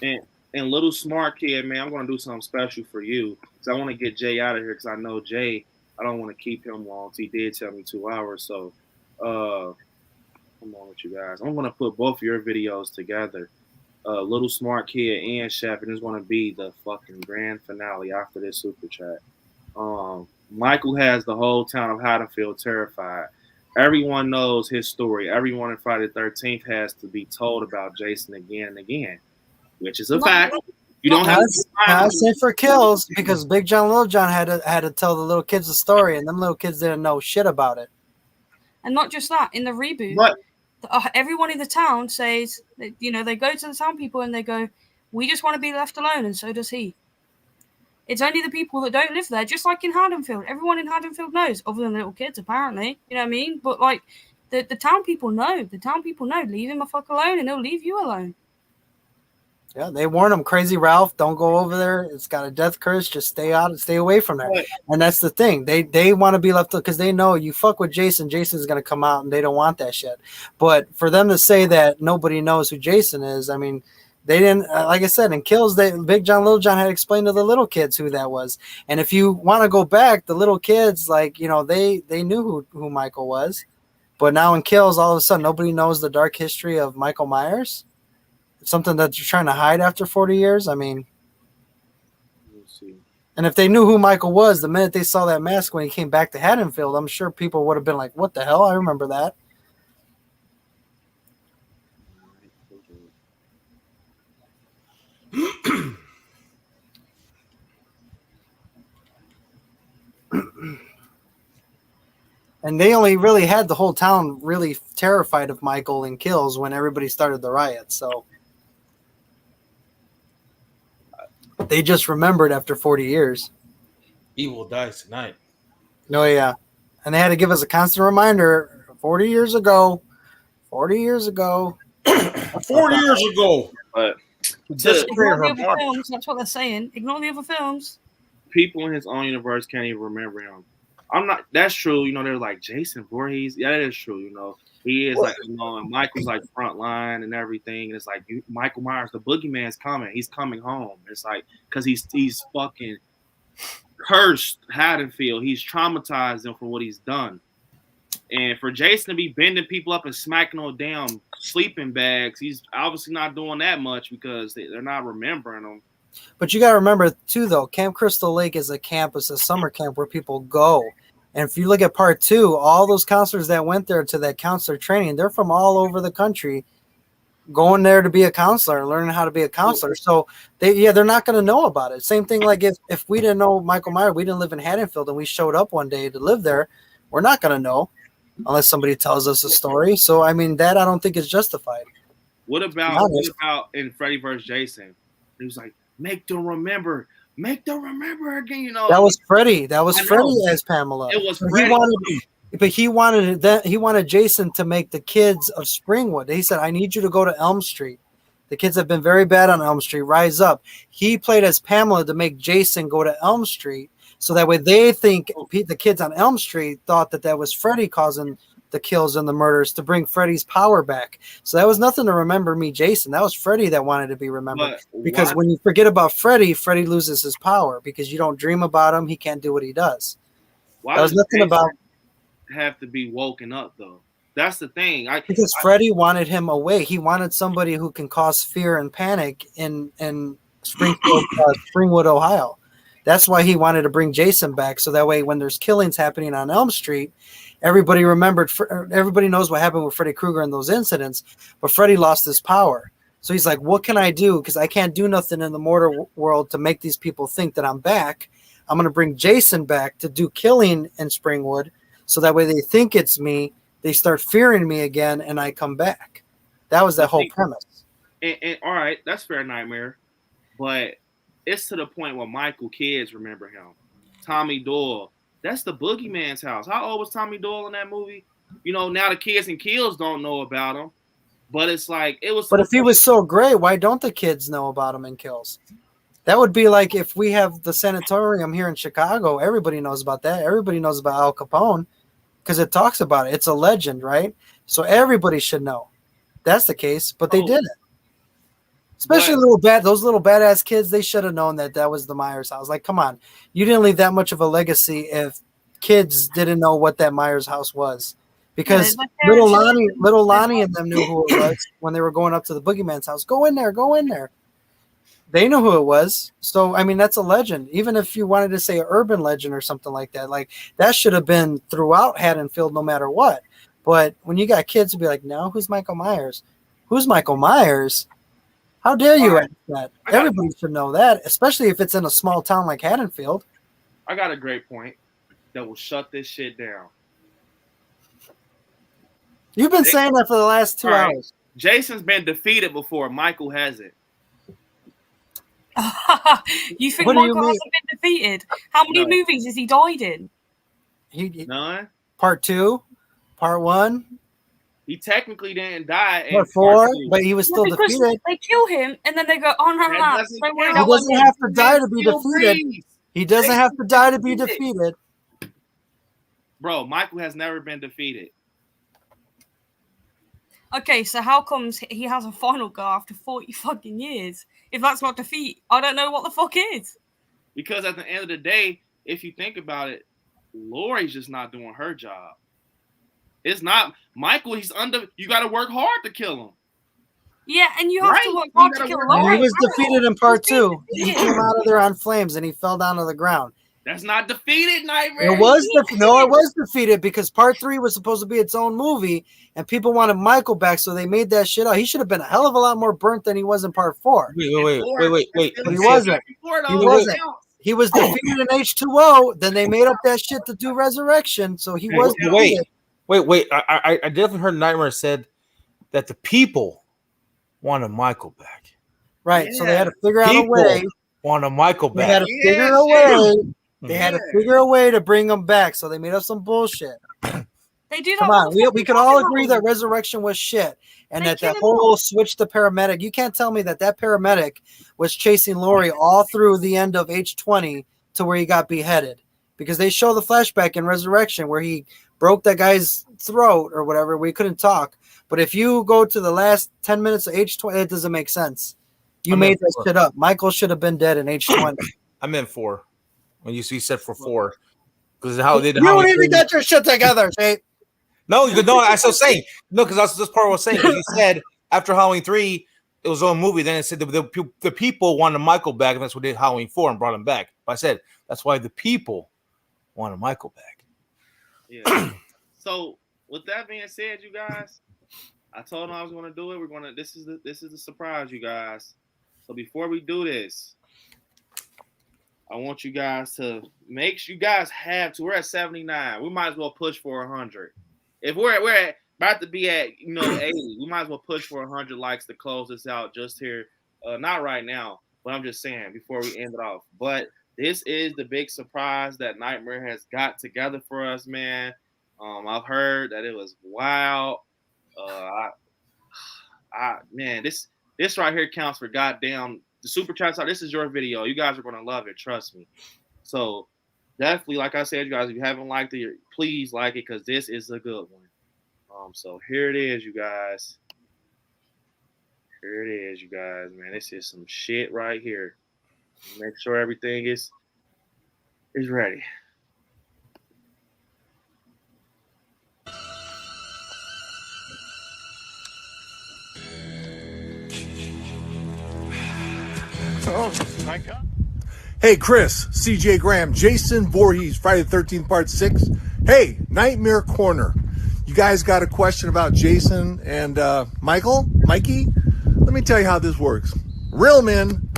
and little smart kid, man, I'm gonna do something special for you because I want to get Jay out of here because I know Jay. I don't want to keep him long. He did tell me 2 hours, so come on with you guys. I'm gonna put both of your videos together, little smart kid and Chef, and it's gonna be the fucking grand finale after this super chat. Michael has the whole town of Haddonfield terrified. Everyone knows his story. Everyone in Friday the 13th has to be told about Jason again and again, which is a fact. You don't have to. I say for kills because Big John, Little John had to tell the little kids the story, and them little kids didn't know shit about it. And not just that, in the reboot, everyone in the town says, that, you know, they go to the town people and they go, "We just want to be left alone," and so does he. It's only the people that don't live there, just like in Haddonfield. Everyone in Haddonfield knows, other than the little kids, apparently. You know what I mean? But, like, the town people know. The town people know. Leave him the fuck alone, and he'll leave you alone. Yeah, they warn him, Crazy Ralph, don't go over there. It's got a death curse. Just stay out and stay away from there. Right. And that's the thing. They want to be left because they know you fuck with Jason, Jason's going to come out, and they don't want that shit. But for them to say that nobody knows who Jason is, I mean, they didn't, like I said, in Kills, Big John, Little John had explained to the little kids who that was. And if you want to go back, the little kids, like, you know, they knew who Michael was. But now in Kills, all of a sudden, nobody knows the dark history of Michael Myers. Something that you're trying to hide after 40 years. I mean, and if they knew who Michael was, the minute they saw that mask when he came back to Haddonfield, I'm sure people would have been like, what the hell? I remember that. And they only really had the whole town really terrified of Michael in Kills when everybody started the riot. So they just remembered after 40 years. Evil dies tonight. No, yeah. And they had to give us a constant reminder 40 years ago. 40 years ago. 40 years ago. But ignore the other films. That's what they're saying. Ignore the other films. People in his own universe can't even remember him. I'm not. That's true. You know, they're like Jason Voorhees. Yeah, that is true. You know, he is like, you know, and Michael's like front line and everything. And it's like Michael Myers, the boogeyman's coming. He's coming home. It's like because he's fucking cursed Haddonfield. He's traumatized him for what he's done. And for Jason to be bending people up and smacking on damn sleeping bags, he's obviously not doing that much because they're not remembering him. But you got to remember, too, though, Camp Crystal Lake is a campus, a summer camp where people go. And if you look at part 2, all those counselors that went there to that counselor training, they're from all over the country going there to be a counselor and learning how to be a counselor. So, they're not going to know about it. Same thing like if we didn't know Michael Myers, we didn't live in Haddonfield, and we showed up one day to live there, we're not going to know unless somebody tells us a story. So, I mean, that I don't think is justified. What about in Freddy vs. Jason? He was like, make them remember again. You know, that was Freddy. That was Freddy as Pamela. It was Freddy. He wanted Jason to make the kids of Springwood. He said, "I need you to go to Elm Street. The kids have been very bad on Elm Street. Rise up." He played as Pamela to make Jason go to Elm Street, so that way they think the kids on Elm Street thought that was Freddy causing the kills and the murders to bring Freddy's power back. So that was nothing to remember me, Jason. That was Freddy that wanted to be remembered. Because when you forget about Freddy, Freddy loses his power because you don't dream about him. He can't do what he does. Why that was nothing Jason about have to be woken up though. That's the thing. Because Freddy wanted him away. He wanted somebody who can cause fear and panic in Springwood, Ohio. That's why he wanted to bring Jason back, so that way when there's killings happening on Elm Street, everybody knows what happened with Freddy Krueger in those incidents, but Freddy lost his power. So he's like, what can I do? Because I can't do nothing in the mortar world to make these people think that I'm back. I'm going to bring Jason back to do killing in Springwood, so that way they think it's me, they start fearing me again, and I come back. That was the whole premise. And all right, that's fair, Nightmare. But it's to the point where Michael kids remember him. Tommy Doyle. That's the boogeyman's house. How old was Tommy Doyle in that movie? You know, now the kids and kills don't know about him. But it's like it was. But if he was so great, why don't the kids know about him in kills? That would be like if we have the sanatorium here in Chicago. Everybody knows about that. Everybody knows about Al Capone because it talks about it. It's a legend, right? So everybody should know. That's the case, but they didn't. Especially those little badass kids, they should have known that was the Myers house. Like, come on, you didn't leave that much of a legacy if kids didn't know what that Myers house was. Because little Lonnie and them knew who it was when they were going up to the boogeyman's house. Go in there. They knew who it was. So, I mean, that's a legend. Even if you wanted to say an urban legend or something like that, like that should have been throughout Haddonfield no matter what. But when you got kids to be like, no, who's Michael Myers? Who's Michael Myers? How dare you ask that? Everybody should know that, especially if it's in a small town like Haddonfield. I got a great point that will shut this shit down. You've been saying that for the last 2 hours. Jason's been defeated before. Michael hasn't. You think Michael hasn't been defeated? How many movies has he died in? None. Part 2, Part 1. He technically didn't die in Part 4, but he was still defeated. They kill him, and then they go, "Oh no, no, don't worry." He doesn't have to die to be defeated. He doesn't have to die to be defeated. Bro, Michael has never been defeated. Okay, so how comes he has a final go after 40 fucking years? If that's not defeat, I don't know what the fuck is. Because at the end of the day, if you think about it, Laurie's just not doing her job. It's not Michael. You got to work hard to kill him. Yeah, and you have to work hard to kill him. He was defeated in Part 2. He came out of there on flames and he fell down to the ground. That's not defeated, Nightmare. It was defeated because Part 3 was supposed to be its own movie, and people wanted Michael back, so they made that shit out. He should have been a hell of a lot more burnt than he was in Part 4. Wait. But he wasn't. He was defeated in H2O. Then they made up that shit to do Resurrection, so he was defeated. Wait. I definitely heard Nightmare said that the people wanted Michael back. Right. So they had to figure out a way. Wanted Michael back. They had to figure a way. They had to figure a way to bring him back. So they made up some bullshit. They do that. Come on, we could all agree that Resurrection was shit, and that whole switch to paramedic. You can't tell me that paramedic was chasing Laurie all through the end of H20 to where he got beheaded. because they show the flashback in Resurrection where he broke that guy's throat or whatever, where he couldn't talk. But if you go to the last 10 minutes of age 20, it doesn't make sense. You made that shit up. Michael should have been dead in age 20. I meant 4. When you said for 4. Because how they You don't even get your shit together, Jay. No, I still saying no, because that's this part I was saying. Because you said after Halloween 3, it was on movie. Then it said the people wanted Michael back, and that's what did Halloween 4 and brought him back. But I said that's why the people wanted Michael back. Yeah. So with that being said, you guys, I told them I was going to do it. This is the surprise, you guys. So before we do this, I want you guys to make sure you guys have to. We're at 79. We might as well push for 100. If we're about to be at 80, we might as well push for 100 likes to close this out just here. Not right now, but I'm just saying before we end it off. But this is the big surprise that Nightmare has got together for us, man. I've heard that it was wild. Man, this right here counts for goddamn the super chats. This is your video. You guys are gonna love it. Trust me. So definitely, like I said, you guys, if you haven't liked it, please like it because this is a good one. So here it is, you guys. Here it is, you guys. Man, this is some shit right here. Make sure everything is ready. Oh my God. Hey, Chris, CJ Graham, Jason Voorhees, Friday the 13th, Part 6. Hey, Nightmare Corner. You guys got a question about Jason and Mikey? Let me tell you how this works. Real men,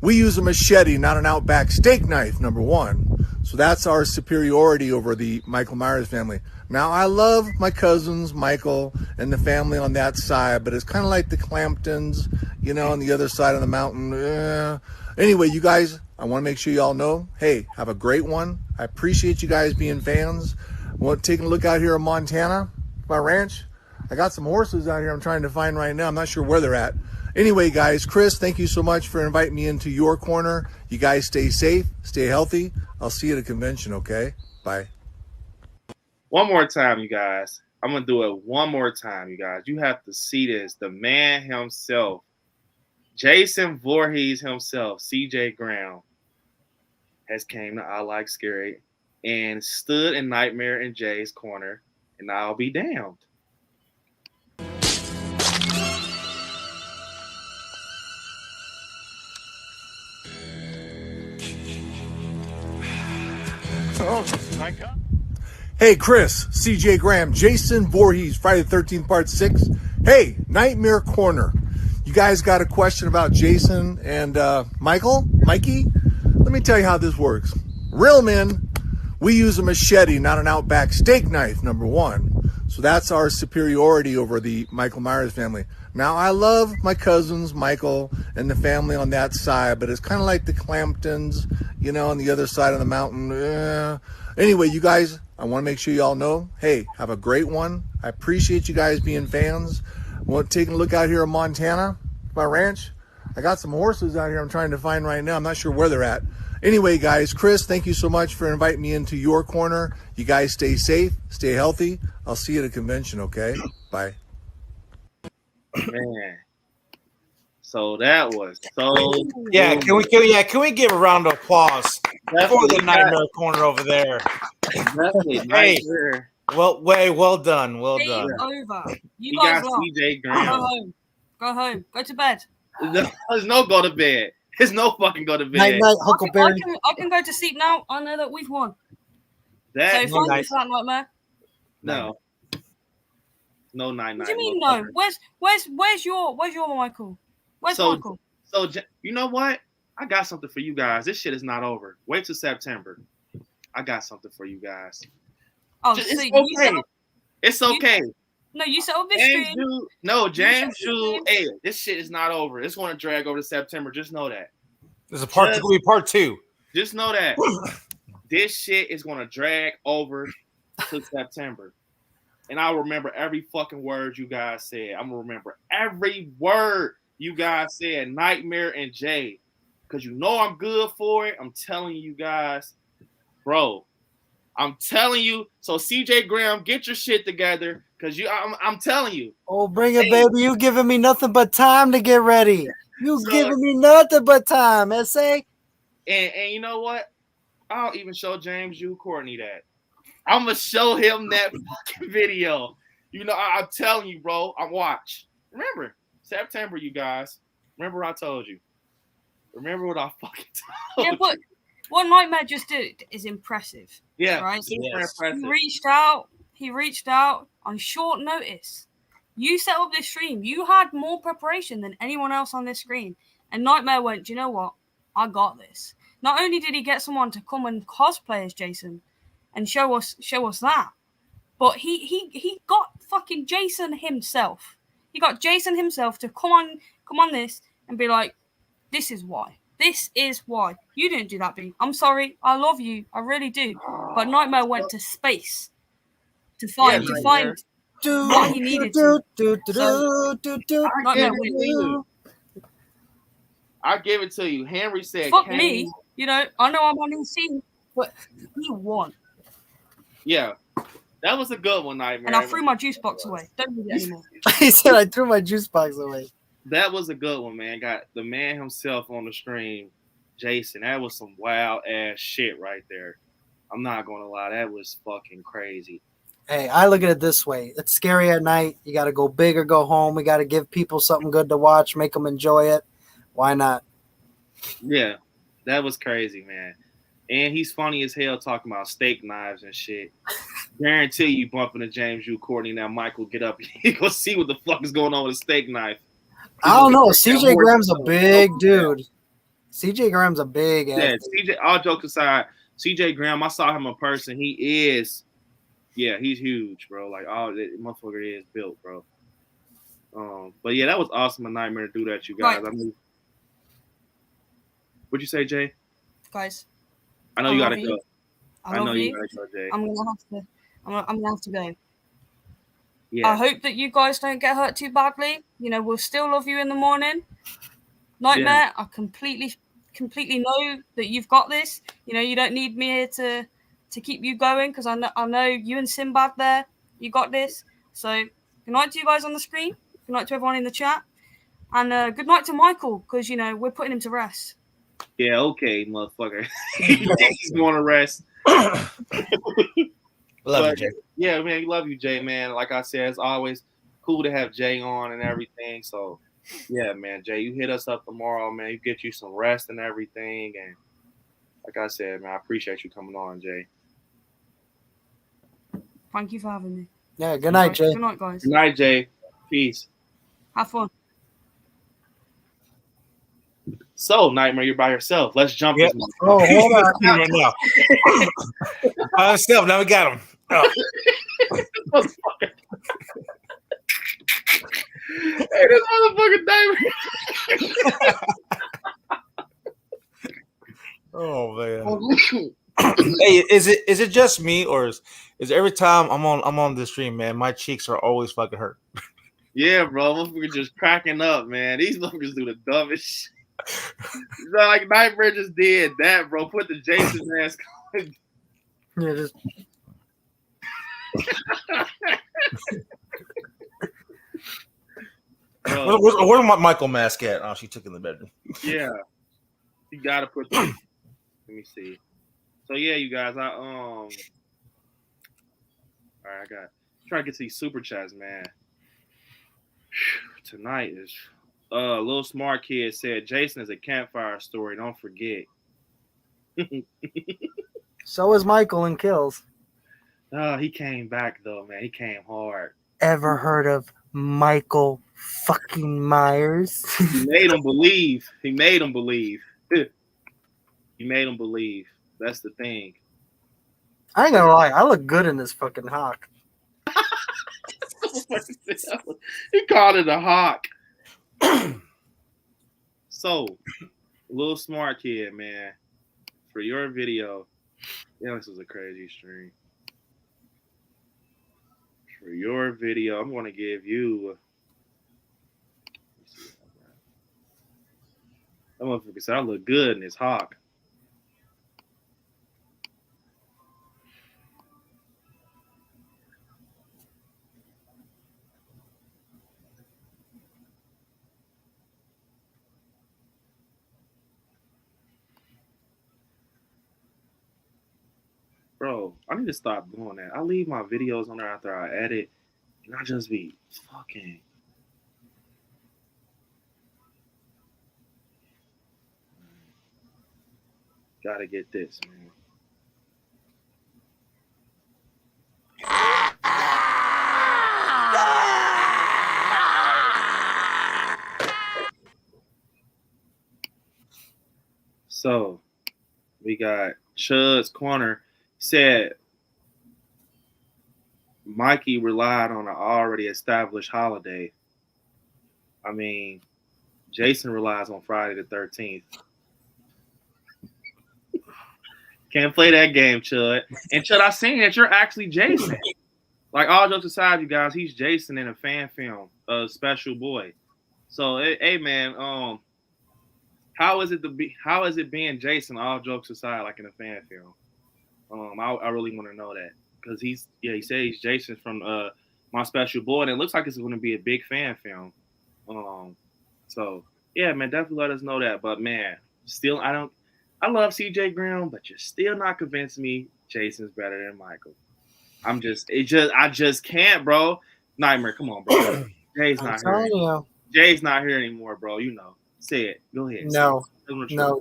we use a machete, not an Outback steak knife, number 1. So that's our superiority over the Michael Myers family. Now, I love my cousins, Michael, and the family on that side, but it's kind of like the Clamptons, on the other side of the mountain. Anyway, you guys, I want to make sure y'all know, hey, have a great one. I appreciate you guys being fans. Taking a look out here in Montana, my ranch. I got some horses out here I'm trying to find right now. I'm not sure where they're at. Anyway, guys, Chris, thank you so much for inviting me into your corner. You guys stay safe, stay healthy. I'll see you at a convention, okay? Bye. One more time, you guys. I'm going to do it one more time, you guys. You have to see this. The man himself, Jason Voorhees himself, CJ Graham, has came to I Like Scary and stood in Nightmare and Jay's corner, and I'll be damned. Oh my God. Hey, Chris, CJ Graham, Jason Voorhees, Friday the 13th, Part 6. Hey, Nightmare Corner. You guys got a question about Jason and Mikey? Let me tell you how this works. Real men, we use a machete, not an Outback steak knife, number 1. So that's our superiority over the Michael Myers family. Now, I love my cousins, Michael, and the family on that side, but it's kind of like the Clamptons, on the other side of the mountain. Anyway, you guys, I want to make sure y'all know, hey, have a great one. I appreciate you guys being fans. Taking a look out here in Montana, my ranch. I got some horses out here I'm trying to find right now. I'm not sure where they're at. Anyway, guys, Chris, thank you so much for inviting me into your corner. You guys stay safe, stay healthy. I'll see you at a convention, okay? Bye. Man. So that was so yeah. Can we give a round of applause for the Nightmare Corner over there? Hey, well done. Well done. Over. You guys got CJ Graham. Go home. Go home. Go to bed. There's no go to bed. There's no fucking go to bed. Night, Huckleberry. I can go to sleep now. I know that we've won. That so find nice. That nightmare. No. No night. What do you mean no? Where's your Michael? Where's Michael? So you know what? I got something for you guys. This shit is not over. Wait till September. I got something for you guys. Oh, it's okay. It's okay. You said on this stream. James Drew. Hey, this shit is not over. It's going to drag over to September. Just know that. There's a part 2. Part 2. Just know that this shit is going to drag over to September. And I'll remember every fucking word you guys said. I'm going to remember every word you guys said, Nightmare and Jay. Because I'm good for it. I'm telling you guys, bro, I'm telling you. So CJ Graham, get your shit together, cause I'm telling you. Oh, bring it, baby. You giving me nothing but time to get ready. You giving me nothing but time, SA. And you know what? I'll even show James U. Courtney that. I'm gonna show him that fucking video. You know, I'm telling you, bro. I'm watch. Remember September, you guys. Remember what I told you. Remember what I fucking told Yeah, but what Nightmare just did is impressive. Yeah, right. super impressive. He reached out on short notice. You set up this stream. You had more preparation than anyone else on this screen. And Nightmare went, do you know what? I got this. Not only did he get someone to come and cosplay as Jason and show us that, but he got fucking Jason himself. He got Jason himself to come on this and be like, this is why. This is why. You didn't do that, B. I'm sorry. I love you. I really do. But Nightmare went to space to find what he needed to. Nightmare went. I give it to you. Henry said, fuck me. You know, I know I'm on the scene, but he won. Yeah. That was a good one, Nightmare. And I threw my juice box away. Don't do it anymore. He said I threw my juice box away. That was a good one, man. Got the man himself on the stream, Jason. That was some wild ass shit right there. I'm not gonna lie, that was fucking crazy. Hey, I look at it this way. It's scary at night. You got to go big or go home. We got to give people something good to watch, make them enjoy it. Why not? Yeah, that was crazy, man. And he's funny as hell talking about steak knives and shit. Guarantee you bump into James U. Courtney now, Michael, get up. You go see what the fuck is going on with a steak knife. I don't know. CJ Graham's a big dude. CJ Graham's a big ass. Yeah, CJ, all jokes aside, CJ Graham, I saw him in person. He is, yeah, he's huge, bro. Like, oh, that motherfucker is built, bro. But yeah, that was awesome. A Nightmare to do that, you guys. Right. I mean, what'd you say, Jay? Guys, I know you gotta go. I know you gotta go, Jay. I'm gonna have to go. Yeah. I hope that you guys don't get hurt too badly. You know, we'll still love you in the morning. Nightmare, I completely know that you've got this. You know, you don't need me here to keep you going, because I know you and Sinbad there, you got this. So good night to you guys on the screen. Good night to everyone in the chat. And good night to Michael, because, you know, we're putting him to rest. Yeah, okay, motherfucker. He's going to rest. Love you, Jay. Yeah, man, love you, Jay, man. Like I said, it's always cool to have Jay on and everything. So, yeah, man, Jay, you hit us up tomorrow, man. You get you some rest and everything. And like I said, man, I appreciate you coming on, Jay. Thank you for having me. Yeah, good night, Jay. Good night, guys. Good night, Jay. Peace. Have fun. So, Nightmare, you're by yourself. Let's jump. Yep. This Oh, hold on. Right now. By himself. Now we got him. Oh. Hey, this motherfucking Nightmare. Oh man. Hey, is it just me, or is every time I'm on this stream, man, my cheeks are always fucking hurt? Yeah, bro. Motherfuckers just cracking up, man. These motherfuckers do the dumbest shit. It's not like Nightmare just did that, bro. Put the Jason mask on. Yeah, just Where's my Michael mask at? Oh, she took it in the bedroom. Yeah, you gotta put. Let me see. So yeah, you guys, all right, I got trying to get to these super chats, man. Tonight is little smart kid said Jason is a campfire story. Don't forget. so is Michael in Kills. Oh, he came back though, man. He came hard. Ever heard of Michael fucking Myers? He made him believe. He made him believe. He made him believe. That's the thing. I ain't gonna lie, I look good in this fucking hawk. He called it a hawk. So, little smart kid, man. For your video, yeah, this was a crazy stream. For your video, I'm gonna give you. That motherfucker said I look good in this hawk. Bro, I need to stop doing that. I leave my videos on there after I edit, and I just be fucking. Gotta get this, man. So, we got Chud's Corner. Said Mikey relied on an already established holiday. I mean, Jason relies on Friday the 13th. Can't play that game, Chud. And Chud, I seen that you're actually Jason. Like, all jokes aside, you guys, he's Jason in a fan film, a Special Boy. So, hey, man, how is it being Jason? All jokes aside, like in a fan film. I really want to know that because he said he's Jason from My Special Boy, and it looks like it's going to be a big fan film. So yeah, man, definitely let us know that. But man, still, I love CJ Graham, but you're still not convincing me Jason's better than Michael. I just can't, bro. Nightmare, come on, bro. Jay's not here. Jay's not here anymore, bro. You know, say it. Go ahead. No,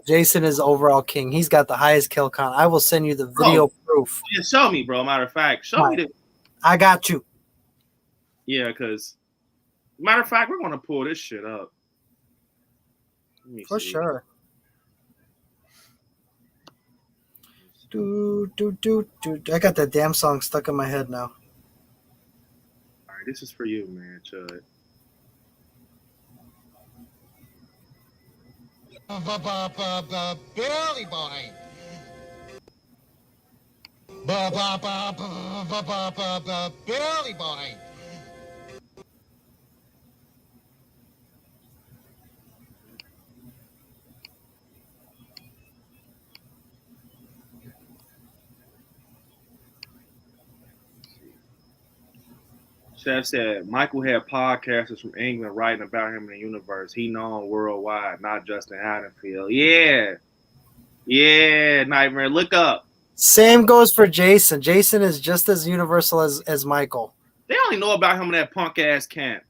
Jason is overall king. He's got the highest kill count. I will send you the video proof. Yeah, show me, bro. Matter of fact, show me the. I got you. Yeah, because matter of fact, we're gonna pull this shit up. For sure. I got that damn song stuck in my head now. All right, this is for you, man, Chud. Billy Boy. Billy Boy. Chef said Michael had podcasters from England writing about him in the universe. He known worldwide, not just in Haddonfield. Yeah, Nightmare. Look up. Same goes for Jason. Jason is just as universal as Michael. They only know about him in that punk ass camp.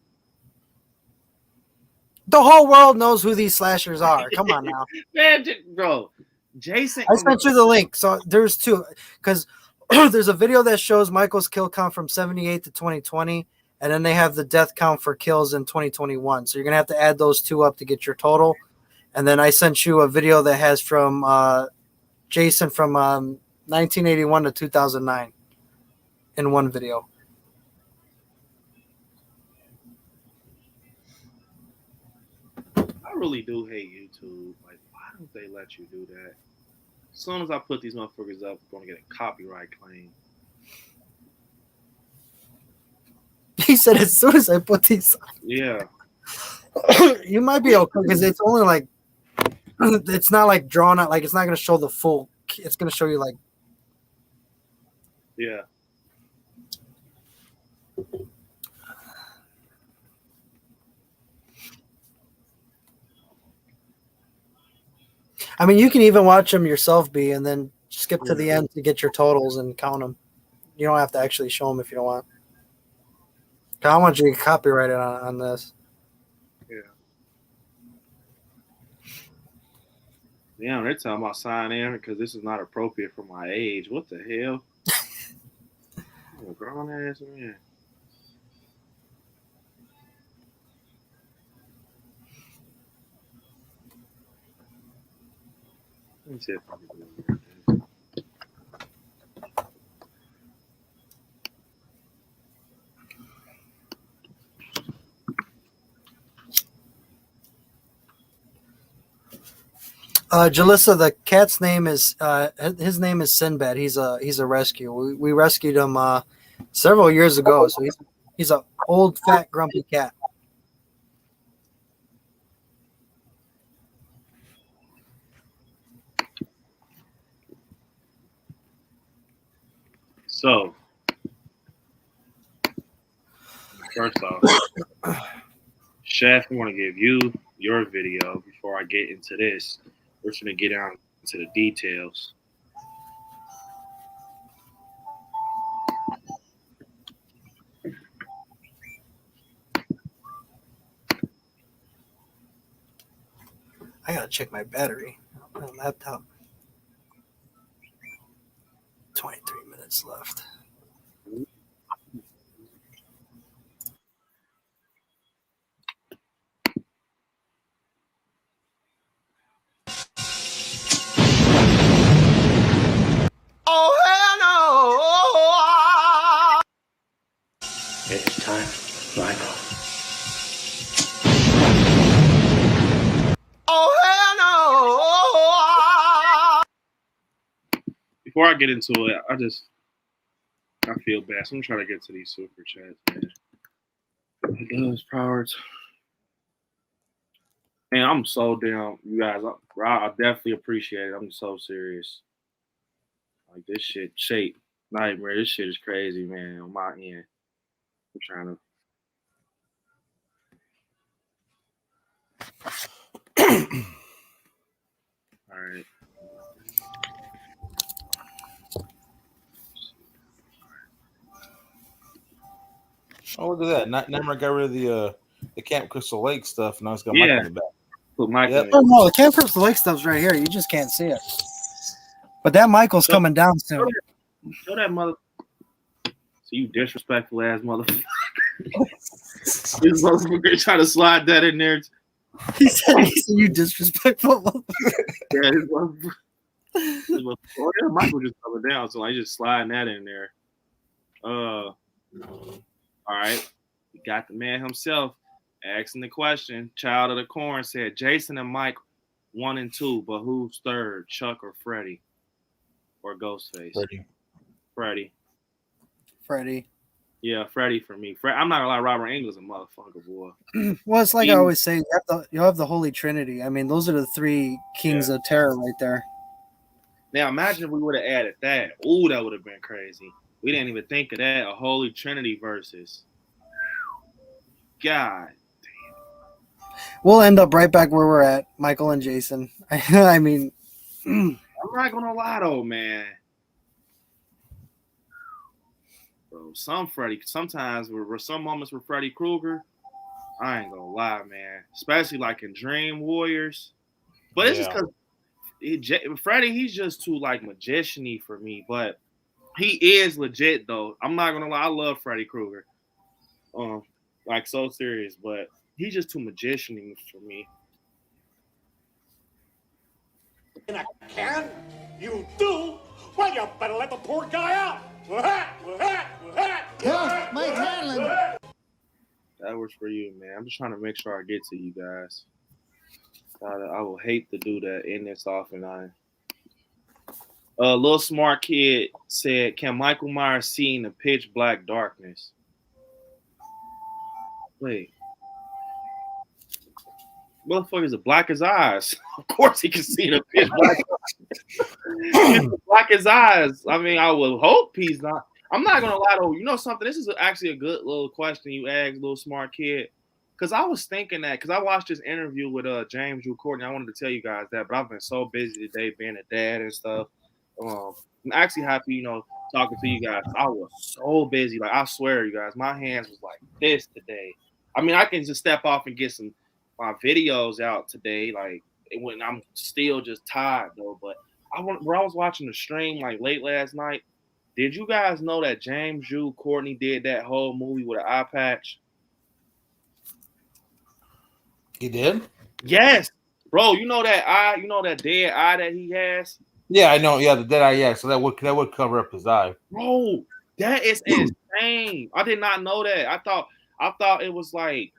The whole world knows who these slashers are. Come on now. Man, bro. Jason. I sent you the link. So there's two. Because there's a video that shows Michael's kill count from 78 to 2020. And then they have the death count for kills in 2021. So you're going to have to add those two up to get your total. And then I sent you a video that has from Jason from 1981 to 2009 in one video. I really do hate YouTube. Like, why don't they let you do that? As soon as I put these motherfuckers up, I'm going to get a copyright claim. He said as soon as I put these up. Yeah. You might be okay because it's only like, it's not like drawn out. Like, it's not going to show the full. It's going to show you like. Yeah. I mean, you can even watch them yourself, B, and then skip to the end to get your totals and count them. You don't have to actually show them if you don't want. I want you to get copyrighted on this. Yeah. Damn, they're talking about sign in because this is not appropriate for my age. What the hell? I'm a grown ass man. Let me see if I can do it. Jalissa, the cat's name is his name is Sinbad. He's a rescue. We rescued him several years ago. So he's an old fat grumpy cat. So, first off, Chef, I want to give you your video before I get into this. We're going to get down into the details. I gotta check my battery on my laptop. 23 minutes left. Oh, hell no! It's time, Michael. Oh, hell no! Before I get into it, I feel bad. So I'm trying to get to these super chats, man. Those priorities. Man, I'm so down, you guys. I definitely appreciate it. I'm so serious. Like this shit, shape nightmare. This shit is crazy, man. On my end, I'm trying to. All right. Oh, look at that! Nightmare got rid of the Camp Crystal Lake stuff. Now it's got Yeah. Michael in the back. Put Michael. Yep. In. Oh no, the Camp Crystal Lake stuff's right here. You just can't see it. But that Michael's coming down soon. Show that mother. So you disrespectful ass motherfucker. This motherfucker trying to slide that in there. He said you disrespectful motherfucker. Yeah, this motherfucker. Oh yeah, Michael just coming down, so I just sliding that in there. All right, we got the man himself asking the question. Child of the Corn said Jason and Mike 1 and 2, but who's third, Chuck or Freddy or Ghostface? Freddy. Yeah, Freddy for me. I'm not gonna lie, Robert Englund's a motherfucker, boy. Well, it's like I always say, you have the Holy Trinity. I mean, those are the three kings of terror right there. Now imagine if we would have added that. Ooh, that would have been crazy. We didn't even think of that. A Holy Trinity versus. God. We'll end up right back where we're at, Michael and Jason. I mean, I'm not gonna lie though, man. Bro, sometimes were some moments with Freddy Krueger. I ain't gonna lie, man. Especially like in Dream Warriors. But it's just because Freddy, he's just too like magician-y for me. But he is legit though. I'm not gonna lie, I love Freddy Krueger. Like so serious, but he's just too magician-y for me. And I can? You do? Well, you better let the poor guy out. Yeah, Mike Hanlon. That works for you, man. I'm just trying to make sure I get to you guys. I will hate to do that in this off and on. Little smart kid said, "Can Michael Myers see in the pitch black darkness?" Wait. Motherfucker's as black as eyes. Of course he can see the pitch black. Black as eyes. I mean, I would hope he's not. I'm not gonna lie though. You know something? This is actually a good little question you asked, little smart kid. Because I was thinking that, because I watched this interview with James Drew Courtney. I wanted to tell you guys that, but I've been so busy today being a dad and stuff. I'm actually happy, talking to you guys. I was so busy. Like, I swear, you guys, my hands was like this today. I mean, I can just step off and get my videos out today, like when I'm still just tired though. But I was watching the stream like late last night. Did you guys know that James Drew Courtney did that whole movie with an eye patch? He did? Yes, bro. You know that eye, that dead eye that he has? Yeah, I know. Yeah, the dead eye. Yeah, so that would cover up his eye. Bro, that is insane. I did not know that. I thought it was like,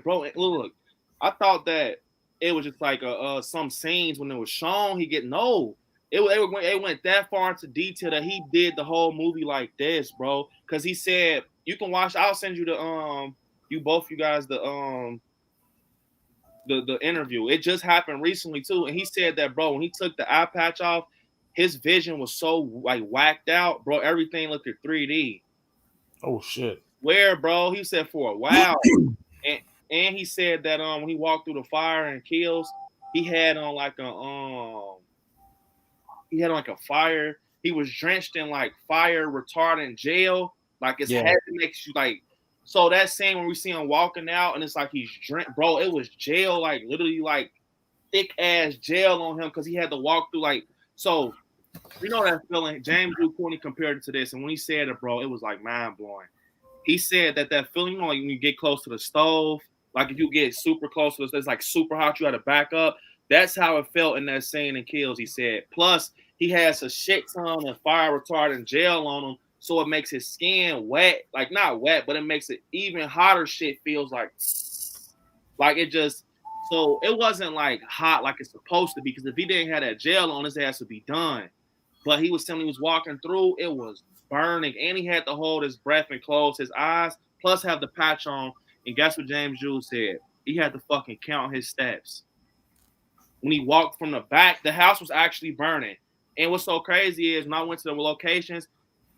bro. Look, I thought that it was just like some scenes when it was shown. It went that far into detail that he did the whole movie like this, bro. Because he said you can watch. I'll send you the you guys the interview. It just happened recently too, and he said that, bro, when he took the eye patch off, his vision was so like whacked out, bro. Everything looked at 3D. Oh shit. Where, bro? He said for a while, and he said that when he walked through the fire and kills, he had on like a fire. He was drenched in like fire retardant gel. Like his head makes you like So that scene when we see him walking out and it's like he's drink, bro, it was jail, like literally like thick ass jail on him because he had to walk through like so. You know that feeling. James Drew Courtney compared it to this, and when he said it, bro, it was like mind blowing. He said that feeling, you know, like when you get close to the stove, like if you get super close to this, it's like super hot, you got to back up. That's how it felt in that scene in Kills. He said. Plus, he has a shit ton of fire retardant gel on him, so it makes his skin wet, like not wet, but it makes it even hotter. Shit feels like it just. So it wasn't like hot like it's supposed to be, because if he didn't have that gel on, his ass would be done. But he was telling me he was walking through, it was burning, and he had to hold his breath and close his eyes, plus have the patch on. And guess what James Jules said? He had to fucking count his steps. When he walked from the back, the house was actually burning. And what's so crazy is when I went to the locations,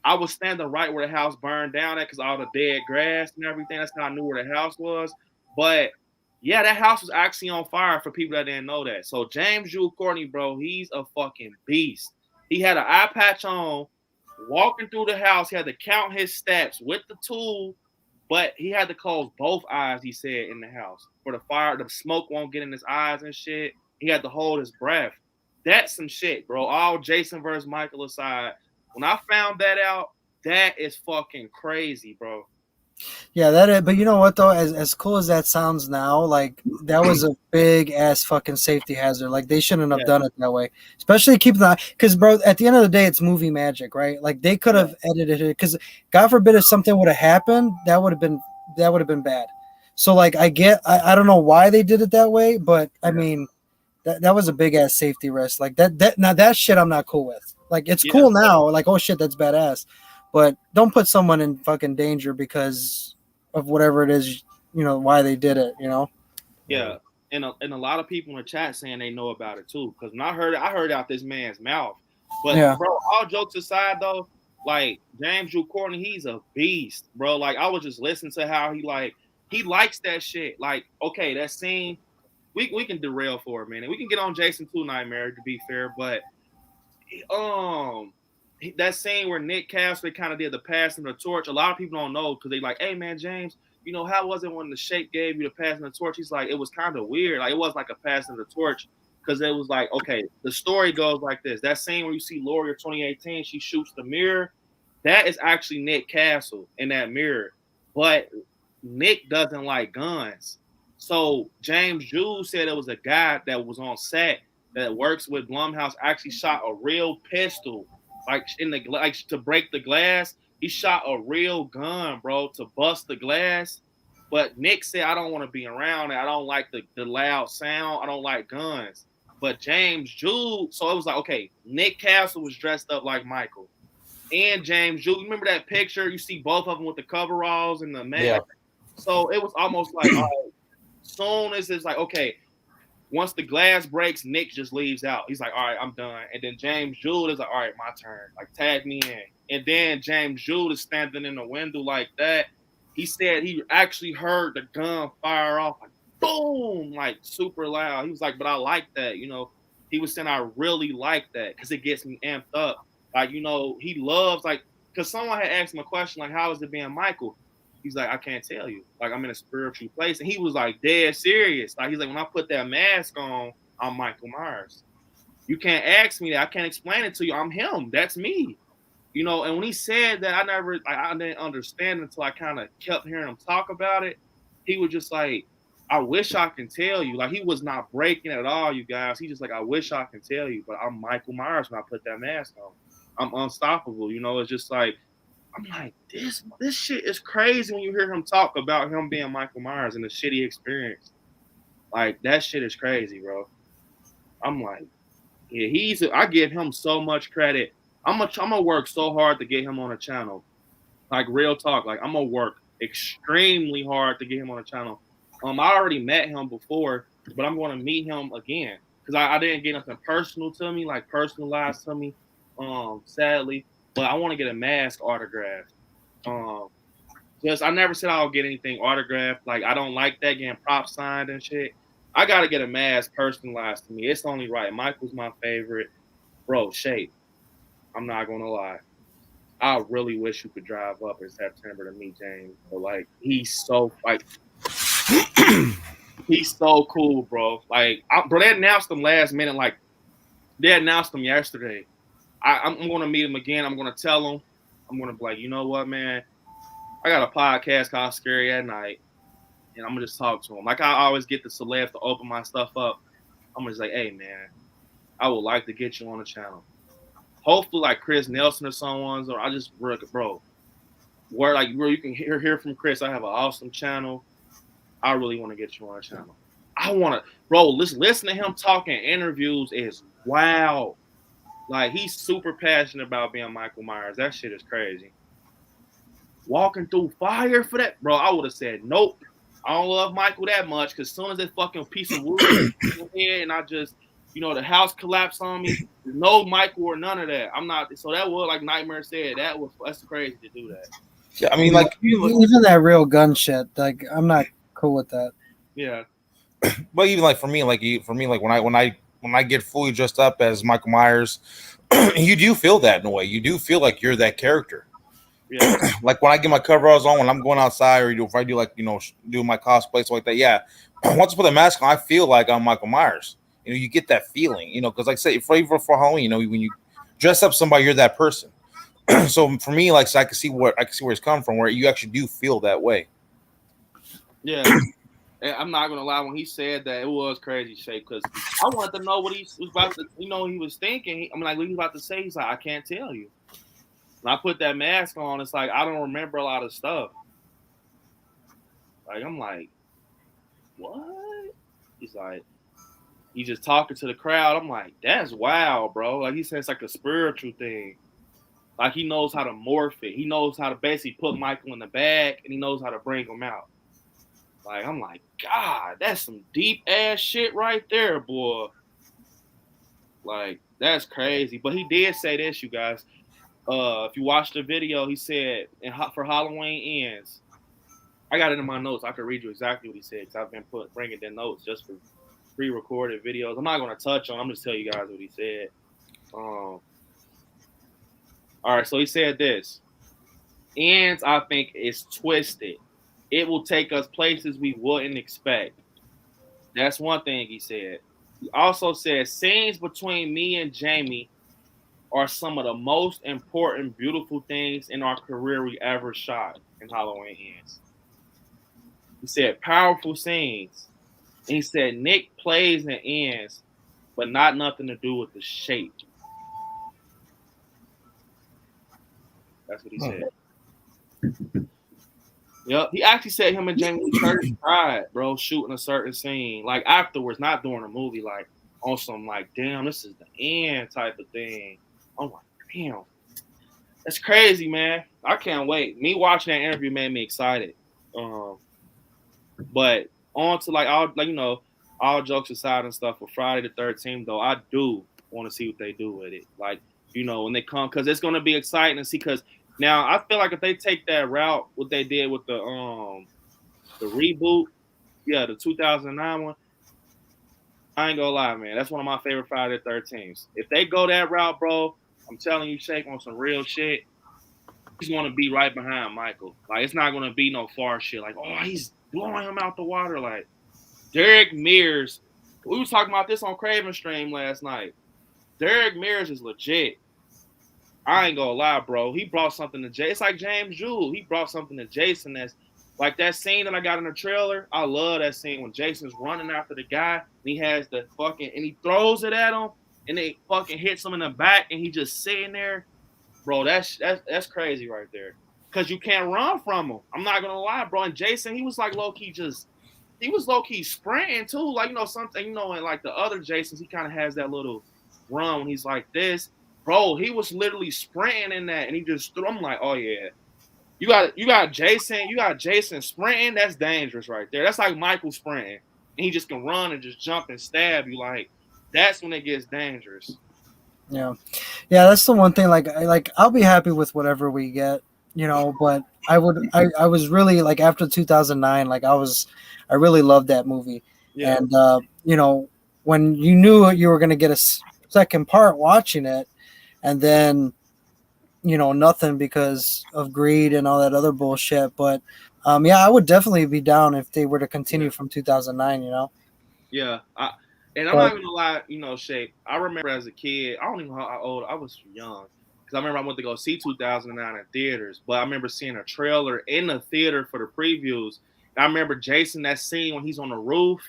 I was standing right where the house burned down at because all the dead grass and everything. That's how I knew where the house was. But yeah, that house was actually on fire for people that didn't know that. So James Jules Courtney, bro, he's a fucking beast. He had an eye patch on, walking through the house. He had to count his steps with the tool, but he had to close both eyes, he said, in the house. For the fire, the smoke won't get in his eyes and shit. He had to hold his breath. That's some shit, bro. All Jason versus Michael aside, when I found that out, that is fucking crazy, bro. Yeah, that is, but you know what though, as cool as that sounds now, like that was a big ass fucking safety hazard. Like they shouldn't have done it that way. Especially keeping the, because bro, at the end of the day, it's movie magic, right? Like they could have edited it, because God forbid if something would have happened, that would have been bad. So like I don't know why they did it that way, but I mean that was a big ass safety risk. Like that shit I'm not cool with. Like it's cool now, like oh shit, that's badass. But don't put someone in fucking danger because of whatever it is, you know, why they did it, you know? Yeah. And a lot of people in the chat saying they know about it too. Because when I heard out this man's mouth. But, bro, all jokes aside, though, like, James Drew Courtney, he's a beast, bro. Like, I was just listening to how he likes that shit. Like, okay, that scene, we can derail for a minute. We can get on Jason 2 Nightmare, to be fair. But, that scene where Nick Castle kind of did the passing the torch, a lot of people don't know because they like, hey man, James, you know, how was it when the Shape gave you the passing the torch? He's like, it was kind of weird. Like it was like a passing the torch because it was like, okay, the story goes like this. That scene where you see Lori of 2018, she shoots the mirror. That is actually Nick Castle in that mirror. But Nick doesn't like guns. So James Jules said it was a guy that was on set that works with Blumhouse actually shot a real pistol. Like to break the glass, he shot a real gun, bro, to bust the glass. But Nick said, I don't want to be around it. I don't like the loud sound. I don't like guns. But James Jules, so it was like, okay, Nick Castle was dressed up like Michael. And James Jules, you remember that picture? You see both of them with the coveralls and the mask. Yeah. So it was almost like, all right, soon as it's like, okay, once the glass breaks, Nick just leaves out. He's like, all right, I'm done. And then James Jules is like, all right, my turn. Like, tag me in. And then James Jules is standing in the window like that. He said he actually heard the gun fire off, like, boom, like, super loud. He was like, but I like that, you know. He was saying, I really like that because it gets me amped up. Like, you know, he loves, like, because someone had asked him a question, like, how is it being Michael? He's like, I can't tell you. Like, I'm in a spiritual place. And he was like dead serious. Like, he's like, when I put that mask on, I'm Michael Myers. You can't ask me that. I can't explain it to you. I'm him. That's me. You know, and when he said that, I didn't understand until I kind of kept hearing him talk about it. He was just like, I wish I can tell you. Like, he was not breaking at all, you guys. He just like, I wish I can tell you, but I'm Michael Myers when I put that mask on. I'm unstoppable. You know, it's just like, I'm like, this shit is crazy when you hear him talk about him being Michael Myers and the shit he experienced. Like, that shit is crazy, bro. I'm like, yeah, I give him so much credit. I'm gonna work so hard to get him on a channel. Like, real talk. Like, I'm gonna work extremely hard to get him on a channel. I already met him before, but I'm gonna meet him again. Because I didn't get nothing personal to me, like personalized to me, sadly. But I want to get a mask autographed. Just I never said I'll get anything autographed. Like, I don't like that, getting props signed and shit. I gotta get a mask personalized to me. It's only right. Michael's my favorite. Bro, Shape. I'm not gonna lie. I really wish you could drive up in September to meet James. But like, he's so like, he's so cool, bro. Like, bro, they announced him last minute. Like, they announced him yesterday. I'm gonna meet him again. I'm gonna tell him. I'm gonna be like, you know what, man? I got a podcast called Scary at Night, and I'm gonna just talk to him. Like I always get the celebs to open my stuff up. I'm just like, hey, man, I would like to get you on the channel. Hopefully, like Chris Nelson or someone's, or I just bro, where like where you can hear from Chris. I have an awesome channel. I really want to get you on the channel. I want to, bro. Listen to him talking in interviews is wow. Like he's super passionate about being Michael Myers. That shit is crazy. Walking through fire for that, bro. I would have said nope. I don't love Michael that much because as soon as that fucking piece of wood in here and I just, you know, the house collapsed on me. No Michael or none of that. I'm not. So that was like Nightmare said. That's crazy to do that. Yeah, I mean, like even that real gun shit. Like I'm not cool with that. Yeah. But even like for me, like when I get fully dressed up as Michael Myers, you do feel that in a way. You do feel like you're that character. Yeah. Like when I get my coveralls on, when I'm going outside, or if I do like do my cosplay stuff like that. Yeah, once I put the mask on, I feel like I'm Michael Myers. You know, you get that feeling. You know, because like I say, for Halloween, you know, when you dress up somebody, you're that person. So for me, like, so I can see where it's come from, where you actually do feel that way. Yeah. I'm not gonna lie. When he said that, it was crazy shape because I wanted to know what he was about to, he was thinking. I mean, like what he was about to say. He's like, I can't tell you. When I put that mask on, it's like I don't remember a lot of stuff. Like I'm like, what? He's like, he's just talking to the crowd. I'm like, that's wild, bro. Like he said, it's like a spiritual thing. Like he knows how to morph it. He knows how to basically put Michael in the bag, and he knows how to bring him out. Like I'm like, God, that's some deep ass shit right there, boy. Like that's crazy. But he did say this, you guys. If you watch the video, he said, for Halloween ends, I got it in my notes. I could read you exactly what he said because I've been bringing the notes just for pre-recorded videos. I'm not going to touch on. I'm just telling you guys what he said. All right, so he said this. Ends, I think, is twisted. It will take us places we wouldn't expect. That's one thing he said. He also said, scenes between me and Jamie are some of the most important, beautiful things in our career we ever shot in Halloween Ends. He said, powerful scenes. And he said, Nick plays and ends, but not nothing to do with the shape. That's what he said. Yep. He actually said him and Jamie Lee Curtis tried, bro, shooting a certain scene. Like afterwards, not during the movie, like on some like, damn, this is the end type of thing. I'm like, damn. That's crazy, man. I can't wait. Me watching that interview made me excited. But on to all jokes aside and stuff for Friday the 13th, though, I do want to see what they do with it. Like, when they come, because it's going to be exciting to see. Because now I feel like if they take that route, what they did with the reboot, the 2009 one, I ain't gonna lie, man. That's one of my favorite Friday the 13th. If they go that route, bro, I'm telling you, Shake, on some real shit, he's gonna be right behind Michael. Like, it's not gonna be no far shit. Like, oh, he's blowing him out the water. Like, Derek Mears. We was talking about this on Craven Stream last night. Derek Mears is legit. I ain't gonna lie, bro. He brought something to Jason. It's like James Jewell. He brought something to Jason that's like that scene that I got in the trailer. I love that scene when Jason's running after the guy and he has the fucking and he throws it at him and it fucking hits him in the back and he just sitting there. Bro, that's crazy right there. Cause you can't run from him. I'm not gonna lie, bro. And Jason, he was like low-key sprinting too. Like, something, in like the other Jasons, he kind of has that little run when he's like this. Bro, he was literally sprinting in that and he just threw. I'm like, oh yeah. You got Jason sprinting. That's dangerous right there. That's like Michael sprinting, and he just can run and just jump and stab you. Like, that's when it gets dangerous. Yeah, that's the one thing. Like I'll be happy with whatever we get, But I was really like after 2009. Like I really loved that movie. Yeah. And when you knew you were gonna get a second part watching it, and then nothing because of greed and all that other bullshit. But yeah, I would definitely be down if they were to continue from 2009. Yeah, I'm But- not gonna lie, Shape. I remember as a kid, I don't even know how old I was young, because I remember I went to go see 2009 in theaters, but I remember seeing a trailer in the theater for the previews. And I remember Jason, that scene when he's on the roof,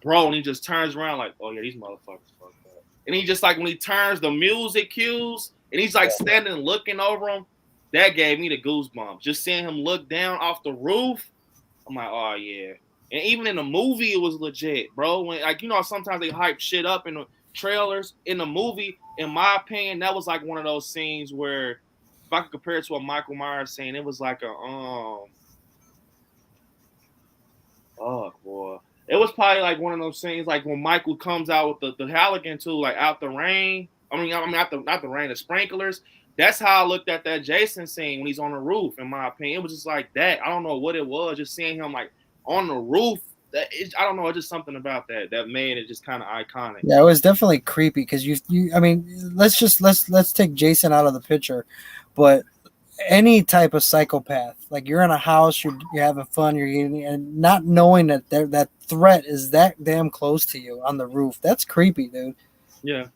bro, and he just turns around like, oh yeah, these motherfuckers fucked up. And he just like when he turns the music cues and he's like standing looking over him, that gave me the goosebumps. Just seeing him look down off the roof, I'm like, oh yeah. And even in the movie, it was legit, bro. When sometimes they hype shit up in the trailers. In the movie, in my opinion, that was like one of those scenes where, if I could compare it to a Michael Myers scene, it was like a oh boy. It was probably like one of those scenes, like when Michael comes out with the Halligan tool, like out the rain. I mean, not the rain, the sprinklers. That's how I looked at that Jason scene when he's on the roof. In my opinion, it was just like that. I don't know what it was, just seeing him like on the roof. I don't know, it's just something about that made it just kind of iconic. Yeah, it was definitely creepy because I mean, let's take Jason out of the picture, but any type of psychopath, like you're in a house, you're having fun, you're eating, and not knowing that that threat is that damn close to you on the roof, that's creepy, dude. Yeah,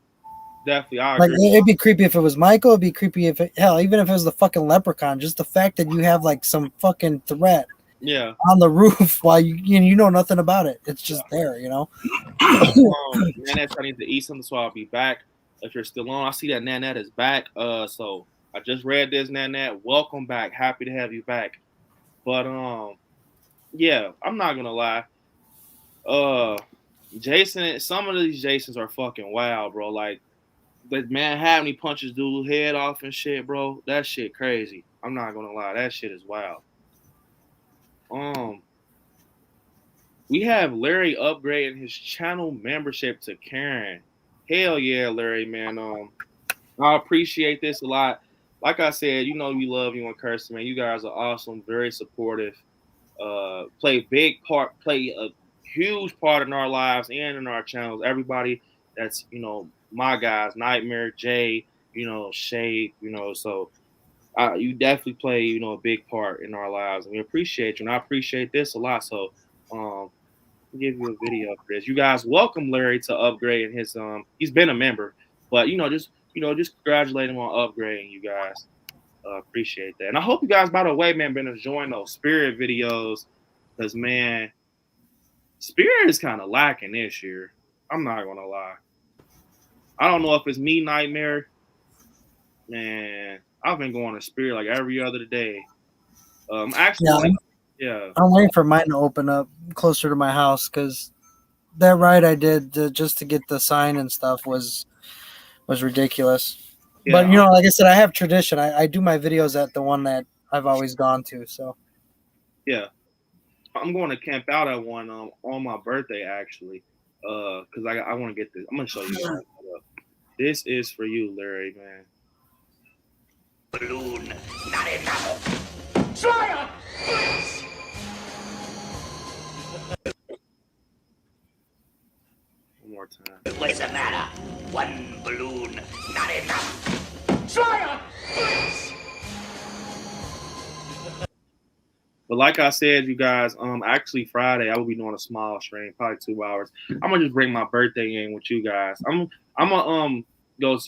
definitely. I Like agree. it'd be creepy if it was Michael. It'd be creepy if even if it was the fucking leprechaun. Just the fact that you have like some fucking threat Yeah. on the roof while you know nothing about it. It's just there, Nanette, I need to eat something, so I'll be back. If you're still on, I see that Nanette is back. So I just read this, Nanette. Welcome back. Happy to have you back. But yeah, I'm not gonna lie. Jason, some of these Jasons are fucking wild, bro. Like that man had me punches dude's head off and shit, bro. That shit crazy. I'm not gonna lie, that shit is wild. We have Larry upgrading his channel membership to Karen. Hell yeah, Larry, man. I appreciate this a lot. Like I said, we love you and Kirsten, man. You guys are awesome, very supportive. Play a huge part in our lives and in our channels. Everybody that's, my guys, Nightmare, Jay, Shade, so you definitely play, a big part in our lives, and we appreciate you. And I appreciate this a lot. So, I'll give you a video for this. You guys welcome Larry to upgrade his. He's been a member, but just congratulate him on upgrading. You guys, appreciate that. And I hope you guys, by the way, man, been enjoying those Spirit videos, because man, Spirit is kind of lacking this year. I'm not gonna lie. I don't know if it's me, Nightmare. Man, I've been going to Spirit like every other day. Actually, yeah. I'm waiting for mine to open up closer to my house because that ride I did just to get the sign and stuff was ridiculous. Yeah. But like I said, I have tradition. I do my videos at the one that I've always gone to. So yeah, I'm going to camp out at one on my birthday actually, because I want to get this. I'm gonna show you guys. This is for you, Larry, man. Balloon, not enough. Try One more time. What's the matter? One balloon, not enough. Try But like I said, you guys, actually Friday I will be doing a small stream, probably 2 hours. I'm gonna just bring my birthday in with you guys. I'm gonna go,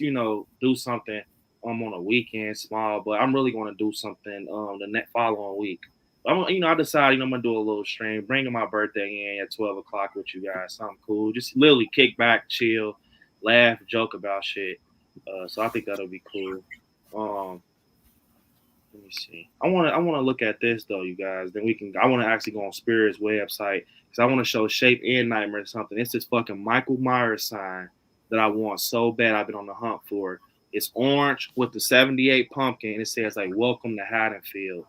do something on a weekend small, but I'm really gonna do something the next following week. I decided I'm gonna do a little stream, bringing my birthday in at 12 o'clock with you guys. Something cool, just literally kick back, chill, laugh, joke about shit. So I think that'll be cool. Let me see. I want to look at this though, you guys. Then I want to actually go on Spirit's website because I want to show Shape and Nightmare something. It's this fucking Michael Myers sign that I want so bad. I've been on the hunt for. It's orange with the 78 pumpkin, and it says like "Welcome to Haddonfield."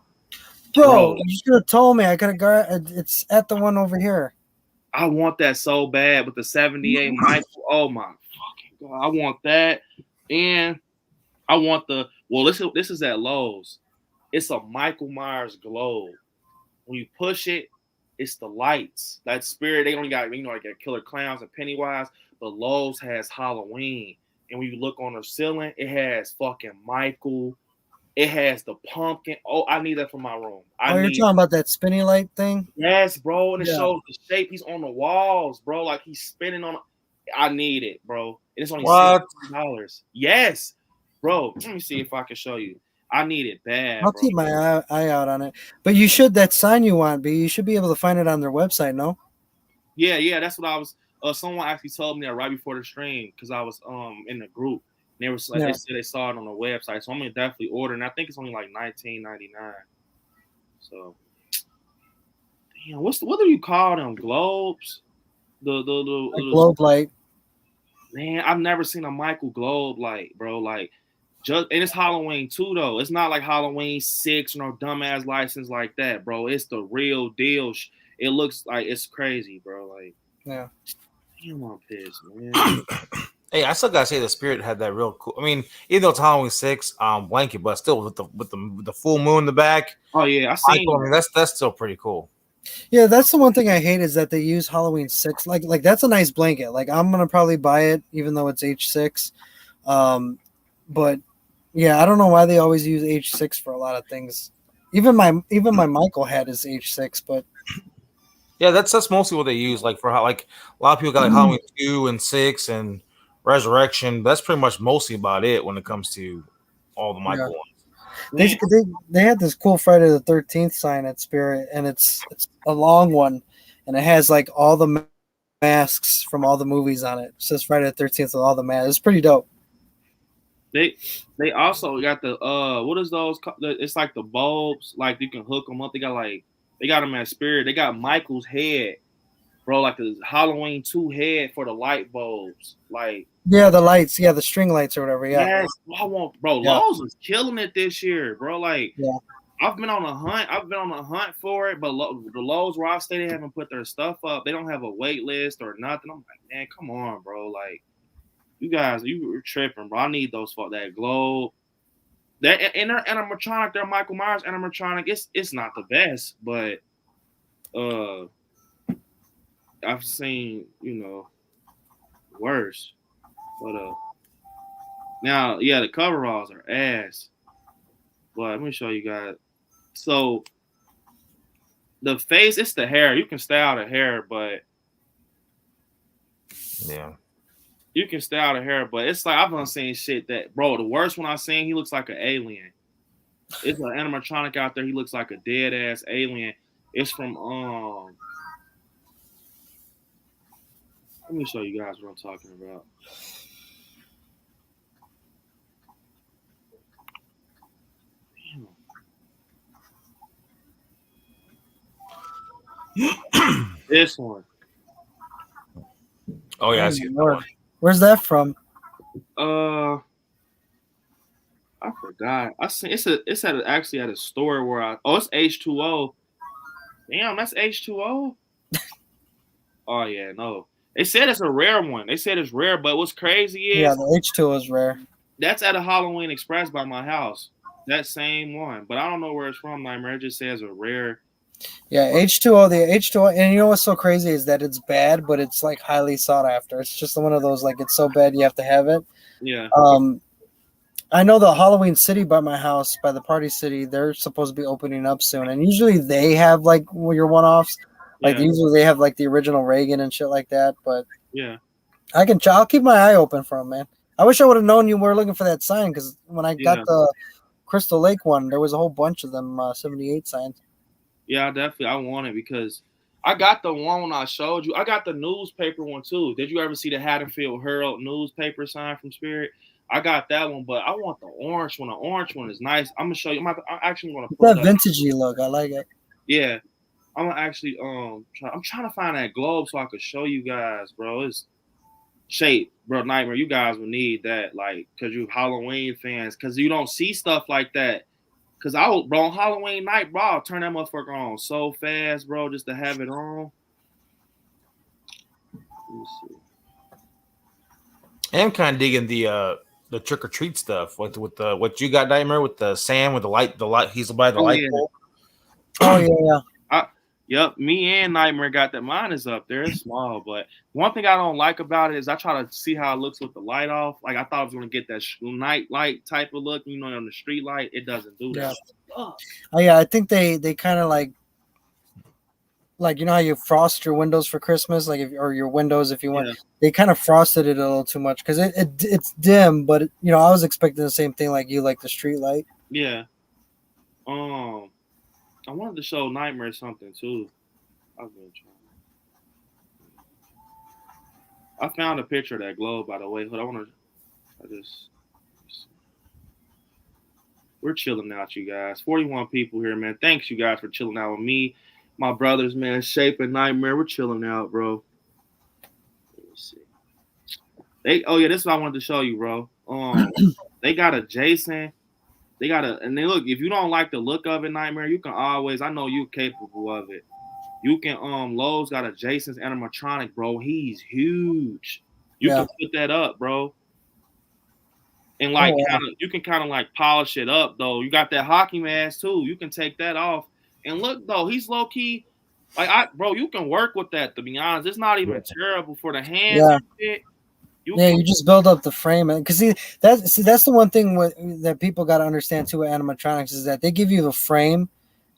Bro, you should have told me. I could have got. It's at the one over here. I want that so bad with the 78 Michael. Oh my fucking god! I want that, and I want the. Well, this is at Lowe's. It's a Michael Myers globe. When you push it, it's the lights. That Spirit, they only got, like Killer Clowns and Pennywise, but Lowe's has Halloween. and when you look on the ceiling, it has fucking Michael. It has the pumpkin. Oh, I need that for my room. You're talking about that spinny light thing? Yes, bro. And it Yeah. shows the shape. He's on the walls, bro. Like he's spinning on. I need it, bro. And it's only What? $60. Yes, bro. Let me see if I can show you. I need it bad. I'll bro. keep my eye out on it. But you should, that sign you want, B, you should be able to find it on their website, no? Yeah. That's what I was. Someone actually told me that right before the stream because I was in the group. And they were like, Yeah. they said they saw it on the website, so I'm gonna definitely order. And I think it's only like $19.99. So, damn, what do you call them? Globes? The globe light. Man, I've never seen a Michael globe light, bro. Like, just and it's Halloween too, though. It's not like Halloween 6 or no dumbass license like that, bro. It's the real deal. It looks like it's crazy, bro. Like, yeah. Damn, I'm pissed, man. Hey, I still gotta say the Spirit had that real cool. I mean, even though it's Halloween 6, blanket, but still with the full moon in the back. Oh yeah, I seen. I mean, that's still pretty cool. Yeah, that's the one thing I hate is that they use Halloween 6. Like that's a nice blanket. Like I'm gonna probably buy it, even though it's H6. But yeah, I don't know why they always use H6 for a lot of things. Even my Michael hat is H6, but yeah, that's mostly what they use. Like for how like a lot of people got like Halloween 2 and 6 and Resurrection. That's pretty much mostly about it when it comes to all the Michael ones. They had this cool Friday the 13th sign at Spirit, and it's a long one, and it has like all the masks from all the movies on it. It says Friday the 13th with all the masks. It's pretty dope. They also got the what is those? It's like the bulbs. Like you can hook them up. They got them at Spirit. They got Michael's head, bro. Like the Halloween 2 head for the light bulbs. Like Yeah, the lights. Yeah, the string lights or whatever. Yeah. yes, I want, bro. Yeah. Lowe's is killing it this year, bro. Like Yeah. I've been on a hunt for it, but the Lowe's where I stay, they haven't put their stuff up. They don't have a wait list or nothing. I'm like, man, come on, bro. Like you guys, you were tripping, bro. I need those for that globe. That and their animatronic, their Michael Myers animatronic, it's not the best, but I've seen, worse. But now, yeah, the coveralls are ass. But let me show you guys. So the face, it's the hair. You can style the hair, but yeah. You can style the hair, but it's like I've been seeing shit that, bro, the worst one I've seen, he looks like an alien. It's an animatronic out there. He looks like a dead ass alien. It's from let me show you guys what I'm talking about. This one. Oh yeah, I see that one. Where's that from? I forgot. I seen it's actually at a store where it's H2O. Damn, that's H2O. Oh yeah, no. They said it's a rare one. They said it's rare, but what's crazy is the H2O is rare. That's at a Halloween Express by my house. That same one, but I don't know where it's from. Nightmare. It just says a rare. Yeah, H2O, the H2O, and you know what's so crazy is that it's bad, but it's like highly sought after. It's just one of those like it's so bad you have to have it. Yeah. I know the Halloween City by my house, by the Party City, they're supposed to be opening up soon, and usually they have like your one-offs. Like usually they have like the original Reagan and shit like that. But yeah, I'll keep my eye open for them, man. I wish I would have known you were looking for that sign because when I got the Crystal Lake one, there was a whole bunch of them 78 signs. Yeah, definitely. I want it because I got the one when I showed you. I got the newspaper one too. Did you ever see the Haddonfield Herald newspaper sign from Spirit? I got that one, but I want the orange one. The orange one is nice. I'm gonna show you. I'm actually gonna put that vintagey look. I like it. Yeah, I'm gonna actually I'm trying to find that globe so I could show you guys, bro. It's shape, bro. Nightmare. You guys will need that, like, cause you Halloween fans, cause you don't see stuff like that. Cause bro, on Halloween night, bro, I'll turn that motherfucker on so fast, bro, just to have it on. Let me see. I'm kind of digging the trick or treat stuff with the what you got, Nightmare, with the Sam with the light. He's by the light pole. Oh yeah. Yep, me and Nightmare got that. Mine is up there. It's small, but one thing I don't like about it is I try to see how it looks with the light off. Like I thought I was gonna get that night light type of look, on the street light. It doesn't do that. Oh yeah, I think they kind of like how you frost your windows for Christmas, or your windows if you want. Yeah. They kind of frosted it a little too much because it's dim, but I was expecting the same thing like you, like the street light. Yeah. I wanted to show Nightmare something too. I've been trying. I found a picture of that globe, by the way. But we're chilling out, you guys. 41 people here, man. Thanks, you guys, for chilling out with me, my brothers, man. Shape and Nightmare, we're chilling out, bro. Let me see. This is what I wanted to show you, bro. They got a Jason. And then look, if you don't like the look of it, Nightmare, you can always, I know you're capable of it. You can, Lowe's got a Jason's animatronic, bro. He's huge. You can put that up, bro. And you can kind of like polish it up, though. You got that hockey mask too. You can take that off. And look, though, he's low key. Bro, you can work with that, to be honest. It's not even terrible for the hands and shit. You just build up the frame, because that's the one thing that people got to understand too with animatronics is that they give you the frame,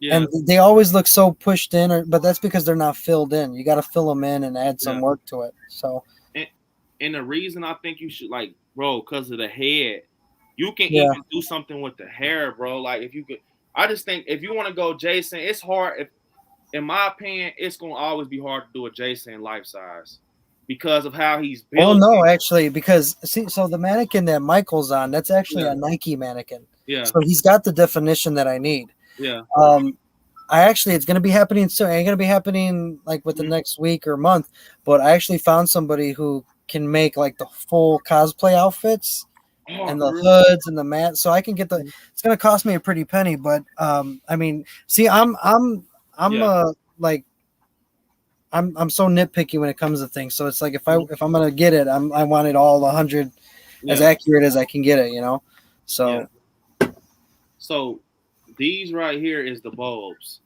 and they always look so pushed in, but that's because they're not filled in. You got to fill them in and add some work to it. So, and the reason I think you should bro, because of the head, you can even do something with the hair, bro. Like if you could, I just think if you want to go Jason, it's hard. In my opinion, it's gonna always be hard to do a Jason life size. Because of how he's built. Oh no, actually, because so the mannequin that Michael's on, that's actually a Nike mannequin. Yeah. So he's got the definition that I need. Yeah. It's going to be happening soon. Ain't going to be happening like with the next week or month. But I actually found somebody who can make like the full cosplay outfits and the hoods and the mat. So I can get it's going to cost me a pretty penny. But I'm so nitpicky when it comes to things. So it's like if I'm gonna get it, I want it all 100 as accurate as I can get it, So So these right here is the bulbs.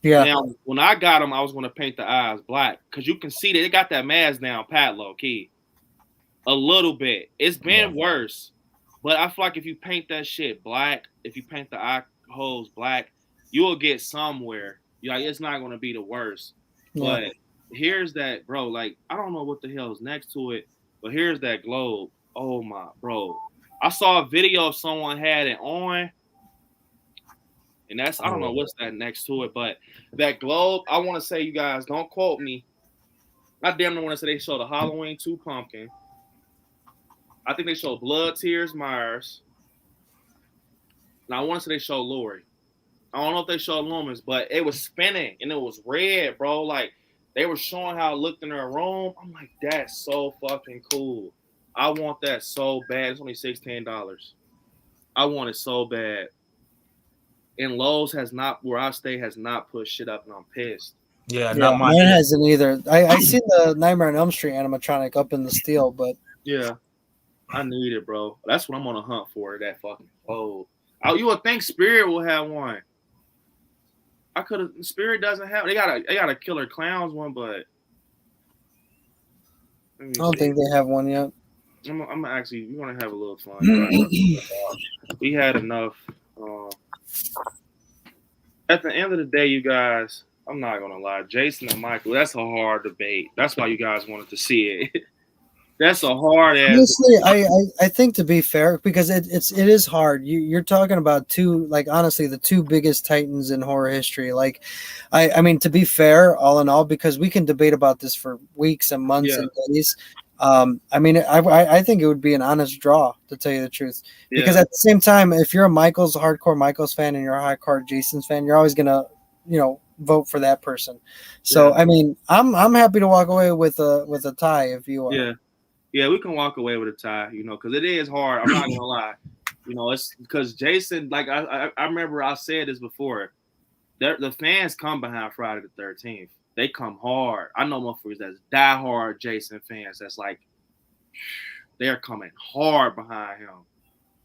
Yeah. Now when I got them, I was gonna paint the eyes black because you can see that they got that mask down pat low key. A little bit. It's been worse. But I feel like if you paint that shit black, if you paint the eye holes black, you will get somewhere. It's not going to be the worst. But here's that, bro. Like, I don't know what the hell is next to it, but here's that globe. Oh, my, bro. I saw a video of someone had it on, and I don't know what's that next to it, but that globe, I want to say, you guys, don't quote me. I damn near want to say they showed a Halloween 2 pumpkin. I think they showed Blood, Tears, Myers. Now, I want to say they showed Lori. I don't know if they showed Loomis, but it was spinning and it was red, bro. Like they were showing how it looked in their room. I'm like, that's so fucking cool. I want that so bad. It's only $16. I want it so bad. And Lowe's where I stay has not put shit up, and I'm pissed. Yeah, not mine. Mine hasn't either. I seen the Nightmare on Elm Street animatronic up in the steel, but I need it, bro. That's what I'm on a hunt for. That fucking you would think Spirit will have one. Spirit doesn't have. They got a Killer Clowns one, but I don't think they have one yet. I'm actually. We want to have a little fun. We had enough. At the end of the day, you guys, I'm not gonna lie. Jason and Michael, that's a hard debate. That's why you guys wanted to see it. That's a hard ass. Honestly, I think to be fair, because it is hard. You're talking about honestly the two biggest titans in horror history. Like, I mean, to be fair, all in all, because we can debate about this for weeks and months and days. I mean, I think it would be an honest draw, to tell you the truth. Because at the same time, if you're a hardcore Michael's fan and you're a hardcore Jason's fan, you're always gonna, vote for that person. So I mean, I'm happy to walk away with a tie if you are. Yeah, we can walk away with a tie, because it is hard. I'm not gonna lie. It's because Jason, like I remember I said this before. The fans come behind Friday the 13th. They come hard. I know motherfuckers that's diehard Jason fans. That's like they're coming hard behind him,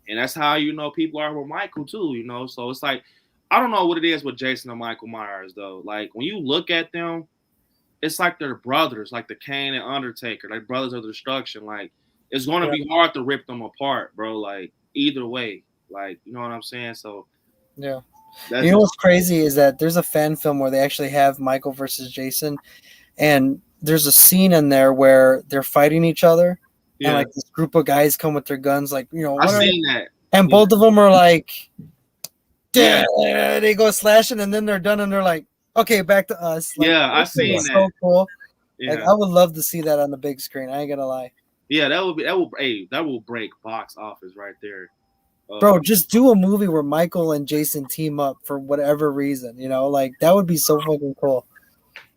and that's how people are with Michael too. So it's like I don't know what it is with Jason and Michael Myers though. Like when you look at them, it's like they're brothers, like the Kane and Undertaker, like brothers of destruction. Like it's gonna be hard to rip them apart, bro. Like either way, like you know what I'm saying. So yeah, you know what's crazy is that there's a fan film where they actually have Michael versus Jason, and there's a scene in there where they're fighting each other, and like this group of guys come with their guns, like I've seen that, and both of them are like, they go slashing, and then they're done, and they're like, okay, back to us. Like, I've seen that. So cool. Yeah. Like, I would love to see that on the big screen. I ain't gonna lie. Yeah, that will break box office right there. Bro, just do a movie where Michael and Jason team up for whatever reason, you know, like that would be so fucking cool.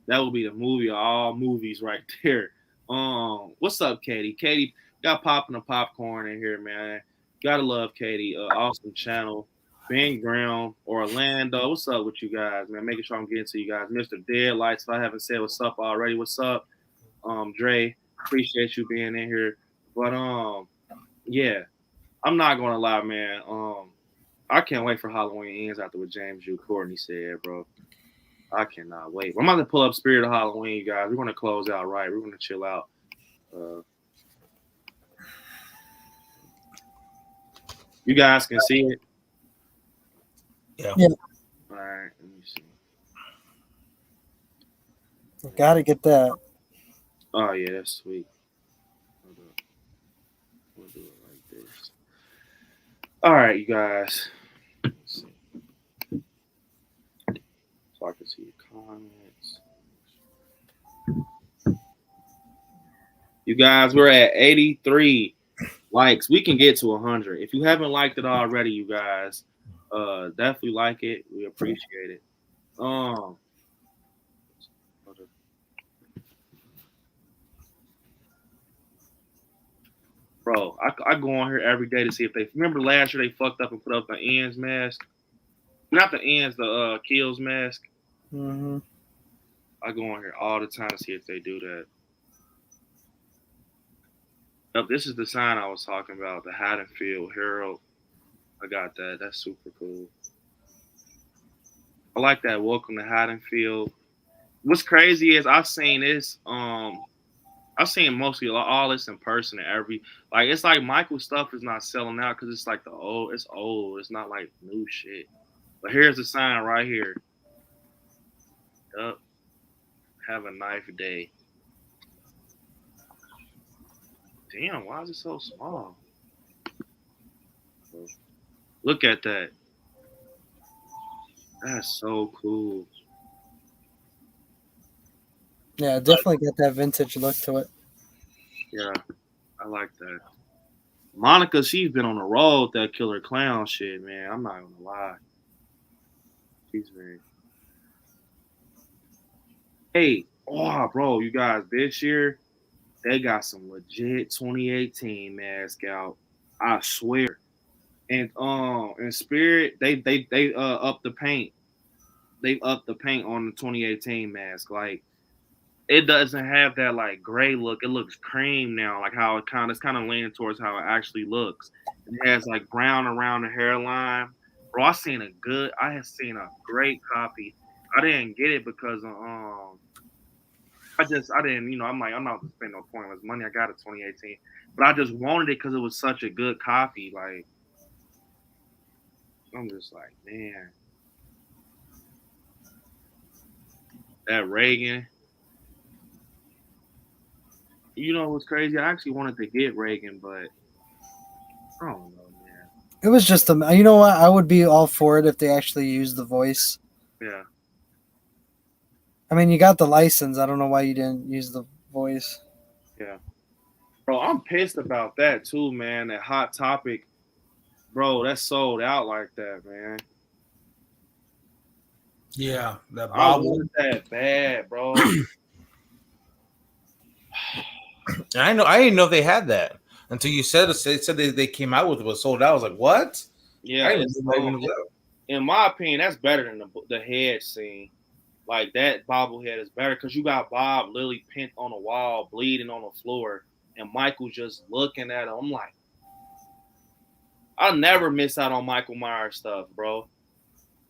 That would be the movie of all movies right there. What's up, Katie? Katie got popping the popcorn in here, man. Gotta love Katie. Awesome channel. Ben Graham, Orlando. What's up with you guys, man? Making sure I'm getting to you guys. Mr. Deadlights, if I haven't said what's up already, what's up? Dre, appreciate you being in here. But yeah, I'm not gonna lie, man. I can't wait for Halloween ends after what James Hugh Courtney said, bro. I cannot wait. I'm about to pull up Spirit of Halloween, you guys. We're gonna close out right. We're gonna chill out. You guys can see it. Yeah. All right. Let me see. Gotta get that. Oh yeah, that's sweet. Hold up. We'll do it like this. All right, you guys. Let's see. So I can see your comments. You guys, we're at 83 likes. We can get to 100. If you haven't liked it already, you guys, definitely like it. We appreciate it. Bro, I go on here every day to see if they remember last year they fucked up and put up the ends mask. Not the ends, the kills mask. Mm-hmm. I go on here all the time to see if they do that. Yep, this is the sign I was talking about, the Haddonfield Herald. I got that. That's super cool. I like that. Welcome to Haddonfield. What's crazy is I've seen this. I've seen mostly all this in person. It's like Michael's stuff is not selling out because it's like it's old. It's not like new shit. But here's the sign right here. Yup. Have a nice day. Damn, why is it so small? Look at that. That's so cool. Yeah, definitely got that vintage look to it. Yeah, I like that. Monica, she's been on the road with that killer clown shit, man. I'm not gonna lie. She's very. Hey, bro, you guys, this year they got some legit 2018 mask out. I swear. And in Spirit, they upped the paint. They upped the paint on the 2018 mask. Like it doesn't have that like gray look. It looks cream now, like how it's kind of leaning towards how it actually looks. It has like brown around the hairline. Bro, I have seen a great copy. I didn't get it because I didn't, I'm like, I'm not gonna spend no pointless money. I got it 2018, but I just wanted it because it was such a good copy. Like, I'm just like, man, that Reagan. You know what's crazy? I actually wanted to get Reagan, but I don't know, man. It was just you know what? I would be all for it if they actually used the voice. Yeah. I mean, you got the license. I don't know why you didn't use the voice. Yeah. Bro, I'm pissed about that too, man. That Hot Topic, bro, that's sold out like that, man. Yeah, that I Bible. wanted that bad, bro. And I didn't know if they had that until you said they came out with it was sold out. I was like, what? Yeah, in my opinion, that's better than the head scene. Like that bobblehead is better because you got Bob literally pinned on the wall, bleeding on the floor, and Michael just looking at him. I'm like, I'll never miss out on Michael Myers stuff, bro.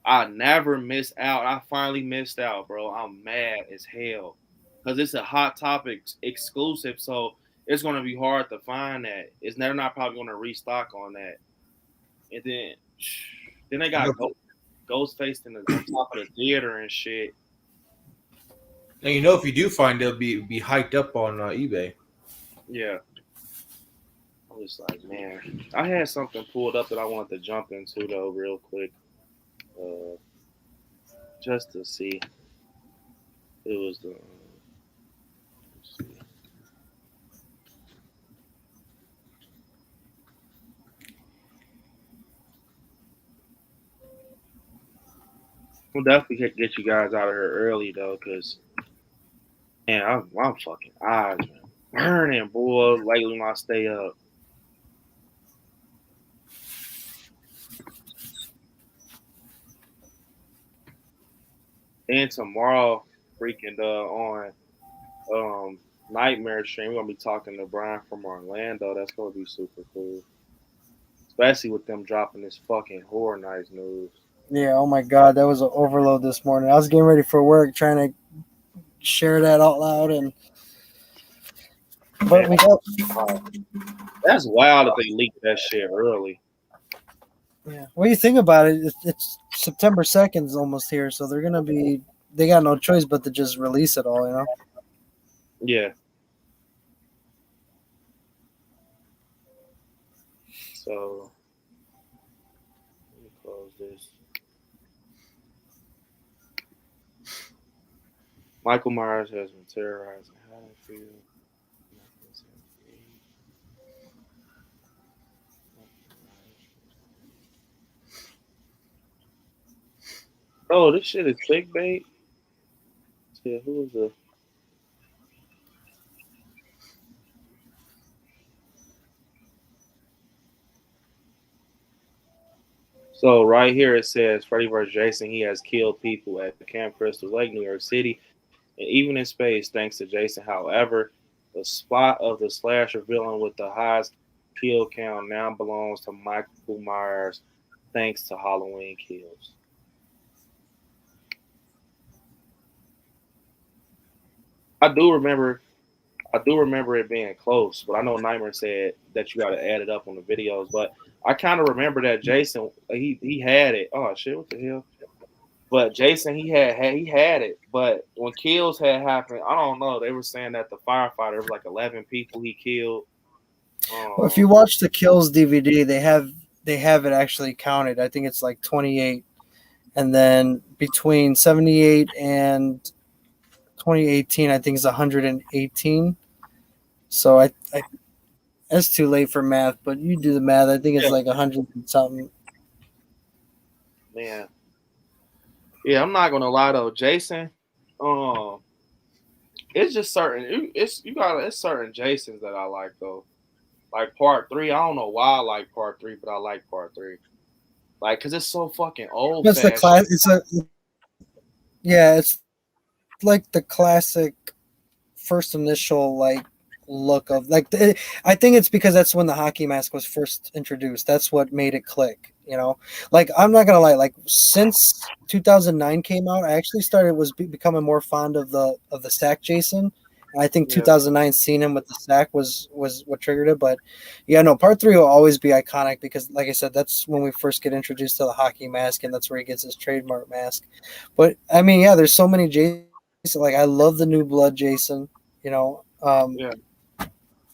I never miss out. I finally missed out, bro. I'm mad as hell because it's a Hot Topic exclusive, so it's gonna be hard to find that. They're not probably gonna restock on that. And then they got Ghostface on top of the theater and shit. And you know, if you do find it, it'll be hiked up on eBay. Yeah. I was like, man, I had something pulled up that I wanted to jump into though, real quick, just to see. It was the. Let's see. We'll definitely get you guys out of here early though, cause man, I'm fucking eyes man, burning, boy. Lately when I stay up. And tomorrow, freaking on Nightmare stream, we're gonna be talking to Brian from Orlando. That's gonna be super cool, especially with them dropping this fucking Horror Nights news. Yeah, oh my god, that was an overload this morning. I was getting ready for work, trying to share that out loud, but we got. That's wild that they leaked that shit early. Yeah, what do you think about it? It's September 2nd is almost here, so they're gonna be. They got no choice but to just release it all, you know. Yeah. So let me close this. Michael Myers has been terrorizing Haddonfield. Oh, this shit is clickbait. Yeah, who was the? So right here it says Freddy vs. Jason. He has killed people at Camp Crystal Lake, New York City, and even in space, thanks to Jason. However, the spot of the slasher villain with the highest kill count now belongs to Michael Myers, thanks to Halloween Kills. I do remember it being close, but I know Nightmare said that you got to add it up on the videos. But I kind of remember that Jason he had it. Oh shit, what the hell? But Jason he had it. But when kills had happened, I don't know. They were saying that the firefighter was like 11 people he killed. Well, if you watch the Kills DVD, they have it actually counted. I think it's like 28, and then between 78 and 2018, I think it's 118. So I that's too late for math, but you do the math. I think it's like 100 and something. Man, yeah, I'm not gonna lie though, Jason. It's just certain. It's certain Jasons that I like though. Like Part 3, I don't know why I like Part 3, but I like Part 3. Like, cause it's so fucking old. It's the class. It's like the classic first initial like look of like. I think it's because that's when the hockey mask was first introduced. That's what made it click. You know, like I'm not gonna lie. Like since 2009 came out, I actually becoming more fond of the sack Jason. I think 2009 seeing him with the sack was what triggered it. But yeah, no, Part 3 will always be iconic because, like I said, that's when we first get introduced to the hockey mask, and that's where he gets his trademark mask. But I mean, yeah, there's so many Jason. Like I love the New Blood Jason. You know,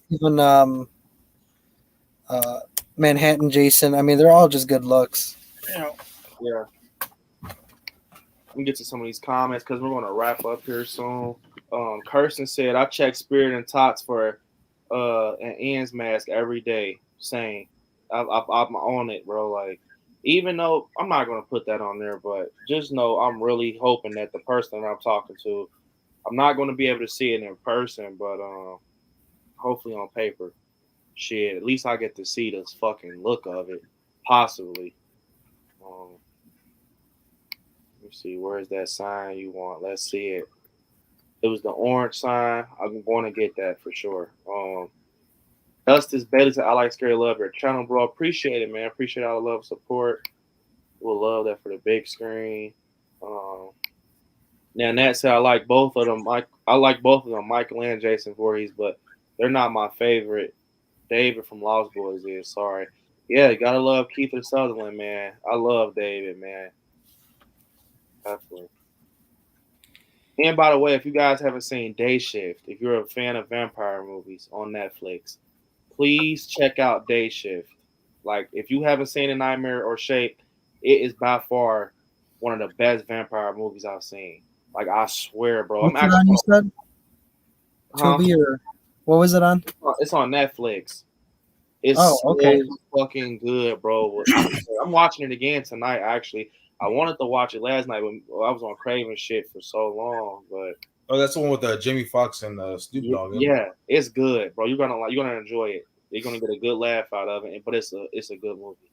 even Manhattan Jason. I mean, they're all just good looks. You know. Yeah. Let me get to some of these comments because we're going to wrap up here soon. Kirsten said, I check Spirit and Tots for an Ian's mask every day. Same. I'm on it, bro. Like, even though I'm not going to put that on there, but just know I'm really hoping that the person that I'm talking to, I'm not going to be able to see it in person, but hopefully on paper. Shit, at least I get to see the fucking look of it, possibly. Let me see, where's that sign you want? Let's see it. It was the orange sign. I'm going to get that for sure. Justice Bailey said, I like Scary Love your channel, bro. Appreciate it, man. Appreciate all the love and support. We'll love that for the big screen. Now that said, I like both of them. I like both of them, Michael and Jason Voorhees, but they're not my favorite. David from Lost Boys is. Sorry. Yeah, you gotta love Kiefer Sutherland, man. I love David, man. Definitely. And by the way, if you guys haven't seen Day Shift, if you're a fan of vampire movies on Netflix, please check out Day Shift. Like, if you haven't seen A Nightmare or Shape, it is by far one of the best vampire movies I've seen. Like, I swear, bro. What's it on, you said? Tubi or what was it on? It's on Netflix. It's okay. so fucking good, bro. I'm watching it again tonight, actually. I wanted to watch it last night when I was on Craven shit for so long, but that's the one with Jamie Foxx and Snoop Dogg. Yeah, it's good, bro. You're gonna enjoy it. You're gonna get a good laugh out of it, but it's a good movie.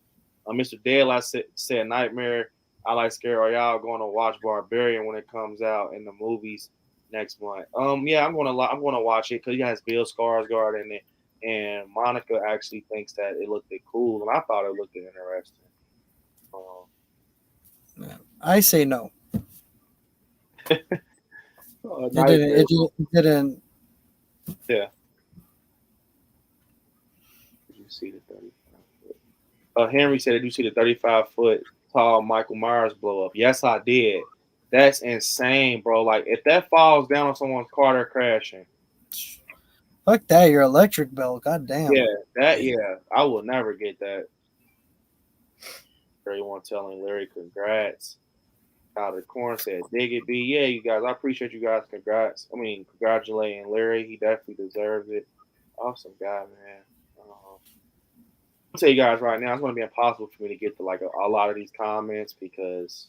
Mr. Dale, I said Nightmare. I like Scare Royale. Going to watch Barbarian when it comes out in the movies next month. Yeah, I'm gonna watch it because it has Bill Skarsgård in it, and Monica actually thinks that it looked cool, and I thought it looked interesting. I say no. It didn't. Yeah. Did you see the 35 foot? Henry said, "Did you see the 35-foot tall Michael Myers blow up?" Yes, I did. That's insane, bro. Like, if that falls down on someone's car, they're crashing. Fuck that! Your electric bill. God damn. Yeah. I will never get that. Everyone telling Larry congrats. Out of the corner said, "Dig it, B." Yeah, you guys. I appreciate you guys. Congratulating Larry. He definitely deserves it. Awesome guy, man. I'll tell you guys right now, it's going to be impossible for me to get to like a lot of these comments because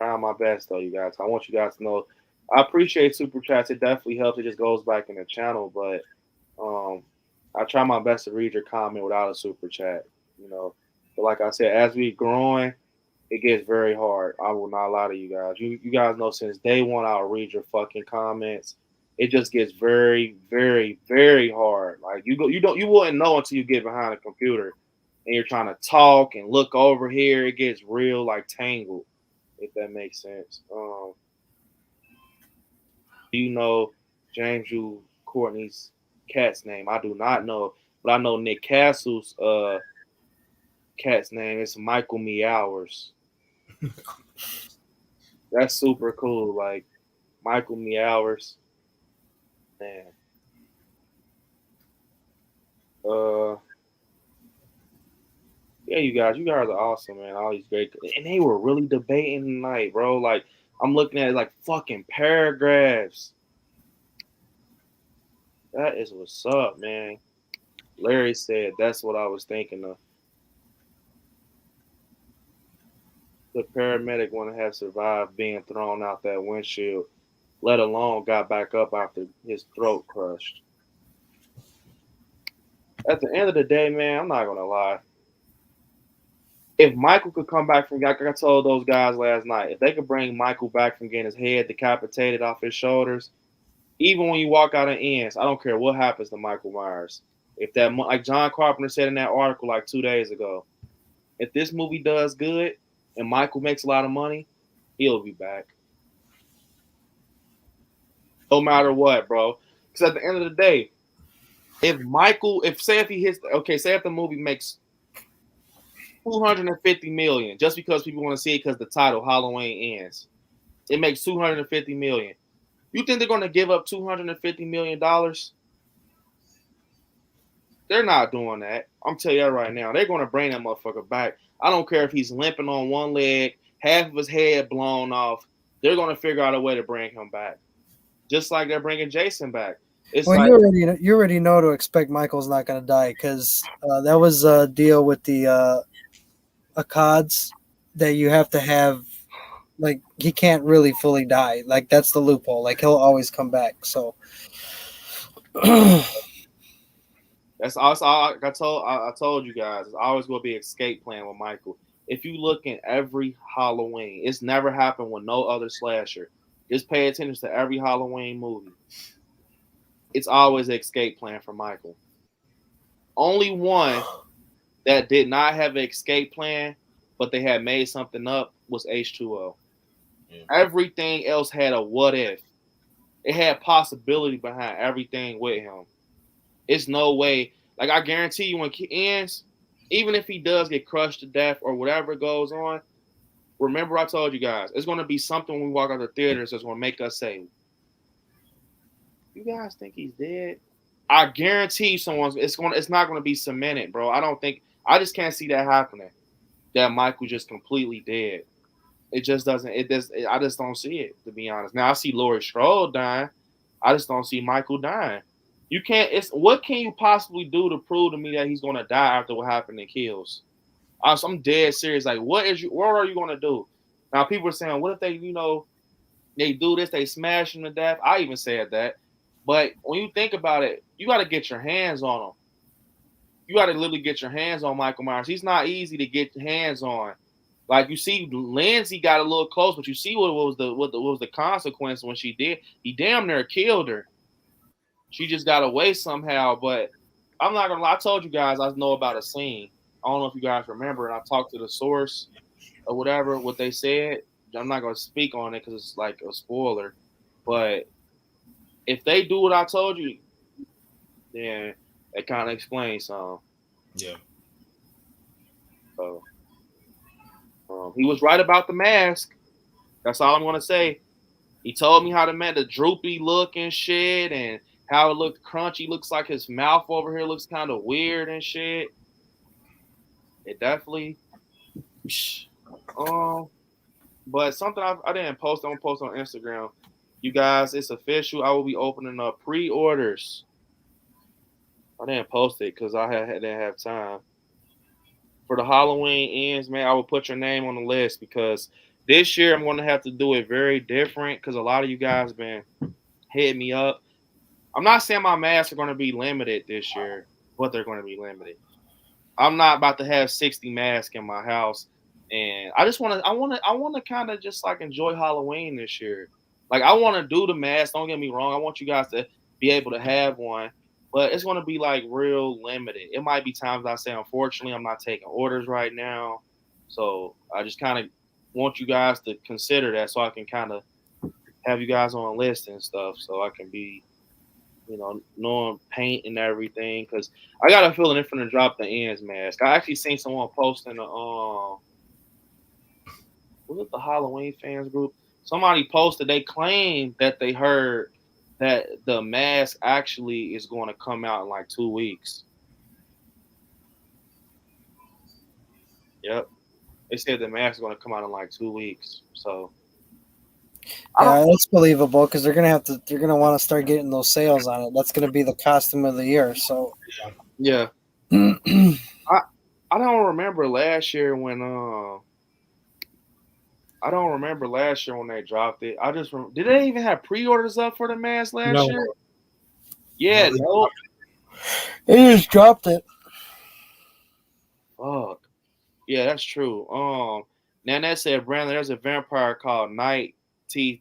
I'm trying my best, though, you guys. I want you guys to know I appreciate super chats. It definitely helps. It just goes back in the channel, but I try my best to read your comment without a super chat, you know. But like I said, as we growing, it gets very hard. I will not lie to you guys. You guys know since day one, I'll read your fucking comments. It just gets very, very, very hard. Like you wouldn't know until you get behind a computer and you're trying to talk and look over here. It gets real like tangled, if that makes sense. Do you know James Hugh Courtney's cat's name? I do not know, but I know Nick Castle's cat's name is Michael Meowers. That's super cool. Like Michael Meowers. Man. Yeah, you guys are awesome, man. All these great, and they were really debating tonight, bro. Like I'm looking at it like fucking paragraphs. That is what's up, man. Larry said that's what I was thinking of. The paramedic wouldn't have survived being thrown out that windshield, let alone got back up after his throat crushed. At the end of the day, man, I'm not gonna lie. If Michael could come back from, like I told those guys last night, if they could bring Michael back from getting his head decapitated off his shoulders, even when you walk out of ends, I don't care what happens to Michael Myers. If that, like John Carpenter said in that article like 2 days ago, if this movie does good and Michael makes a lot of money, he'll be back. No matter what, bro. Because at the end of the day, say if the movie makes $250 million, just because people want to see it because the title Halloween Ends, it makes $250 million. You think they're going to give up $250 million? They're not doing that. I'm telling you that right now. They're going to bring that motherfucker back. I don't care if he's limping on one leg, half of his head blown off. They're going to figure out a way to bring him back. Just like they're bringing Jason back. It's well, like, you already know to expect Michael's not going to die because that was a deal with the ACODs that you have to have. Like, he can't really fully die. Like, that's the loophole. Like, he'll always come back. So that's also I told you guys. It's always going to be an escape plan with Michael. If you look in every Halloween, it's never happened with no other slasher. Just pay attention to every Halloween movie. It's always an escape plan for Michael. Only one that did not have an escape plan, but they had made something up was H2O. Yeah. Everything else had a what if. It had possibility behind everything with him. It's no way. Like, I guarantee you when it ends, even if he does get crushed to death or whatever goes on, remember I told you guys, it's going to be something when we walk out the theaters that's going to make us say, you guys think he's dead? I guarantee it's not going to be cemented, bro. I just can't see that happening. That Michael just completely dead. It just doesn't. I just don't see it, to be honest. Now I see Laurie Strode dying. I just don't see Michael dying. You can't. What can you possibly do to prove to me that he's going to die after what happened in Kills? I'm dead serious. Like, what are you going to do? Now people are saying, what if they do this? They smash him to death. I even said that. But when you think about it, you got to get your hands on him. You got to literally get your hands on Michael Myers. He's not easy to get your hands on. Like, you see, Lindsay got a little close, but you see what was the consequence when she did. He damn near killed her. She just got away somehow. But I'm not gonna lie. I told you guys I know about a scene. I don't know if you guys remember, and I talked to the source or whatever what they said. I'm not gonna speak on it because it's like a spoiler. But if they do what I told you, then it kind of explains something. Yeah. So. He was right about the mask. That's all I'm gonna say. He told me how the droopy look and shit, and how it looked crunchy. Looks like his mouth over here looks kind of weird and shit. It definitely. But something I didn't post. I'm gonna post on Instagram. You guys, it's official. I will be opening up pre-orders. I didn't post it because didn't have time. For the Halloween ends, man, I will put your name on the list because this year I'm going to have to do it very different because a lot of you guys been hitting me up. I'm not saying my masks are going to be limited this year, but they're going to be limited. I'm not about to have 60 masks in my house, and I want to kind of just like enjoy Halloween this year. Like, I want to do the mask. Don't get me wrong. I want you guys to be able to have one. But it's going to be like real limited. It might be times I say, unfortunately, I'm not taking orders right now. So I just kind of want you guys to consider that so I can kind of have you guys on a list and stuff so I can be, knowing paint and everything. Because I got a feeling they're going to drop the ends mask. I actually seen someone posting was it the Halloween fans group? Somebody posted, they claimed that they heard that the mask actually is going to come out in like 2 weeks. Yep. They said the mask is going to come out in like 2 weeks. So yeah, that's believable because they're gonna want to start getting those sales on it. That's gonna be the costume of the year. So yeah. I don't remember last year when they dropped it. Did they even have pre-orders up for the mask last year? Yeah, no. They just dropped it. Fuck. Yeah, that's true. Nanette said, Brandon, there's a vampire called Night Teeth.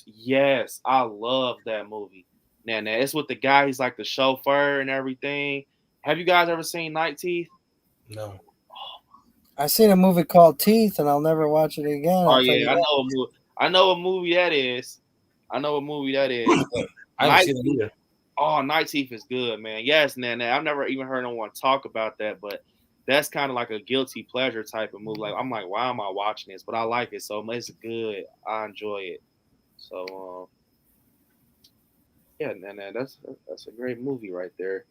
Yes, I love that movie. Nanette, it's with the guy. He's like the chauffeur and everything. Have you guys ever seen Night Teeth? No. I seen a movie called Teeth, and I'll never watch it again. Oh yeah, I know what movie that is. I haven't seen it either. Oh, Night Teeth is good, man. Yes, Nanette. I've never even heard no one talk about that, but that's kind of like a guilty pleasure type of movie. Like, I'm like, why am I watching this? But I like it so much. It's good. I enjoy it. So, yeah, Nanette, that's a great movie right there.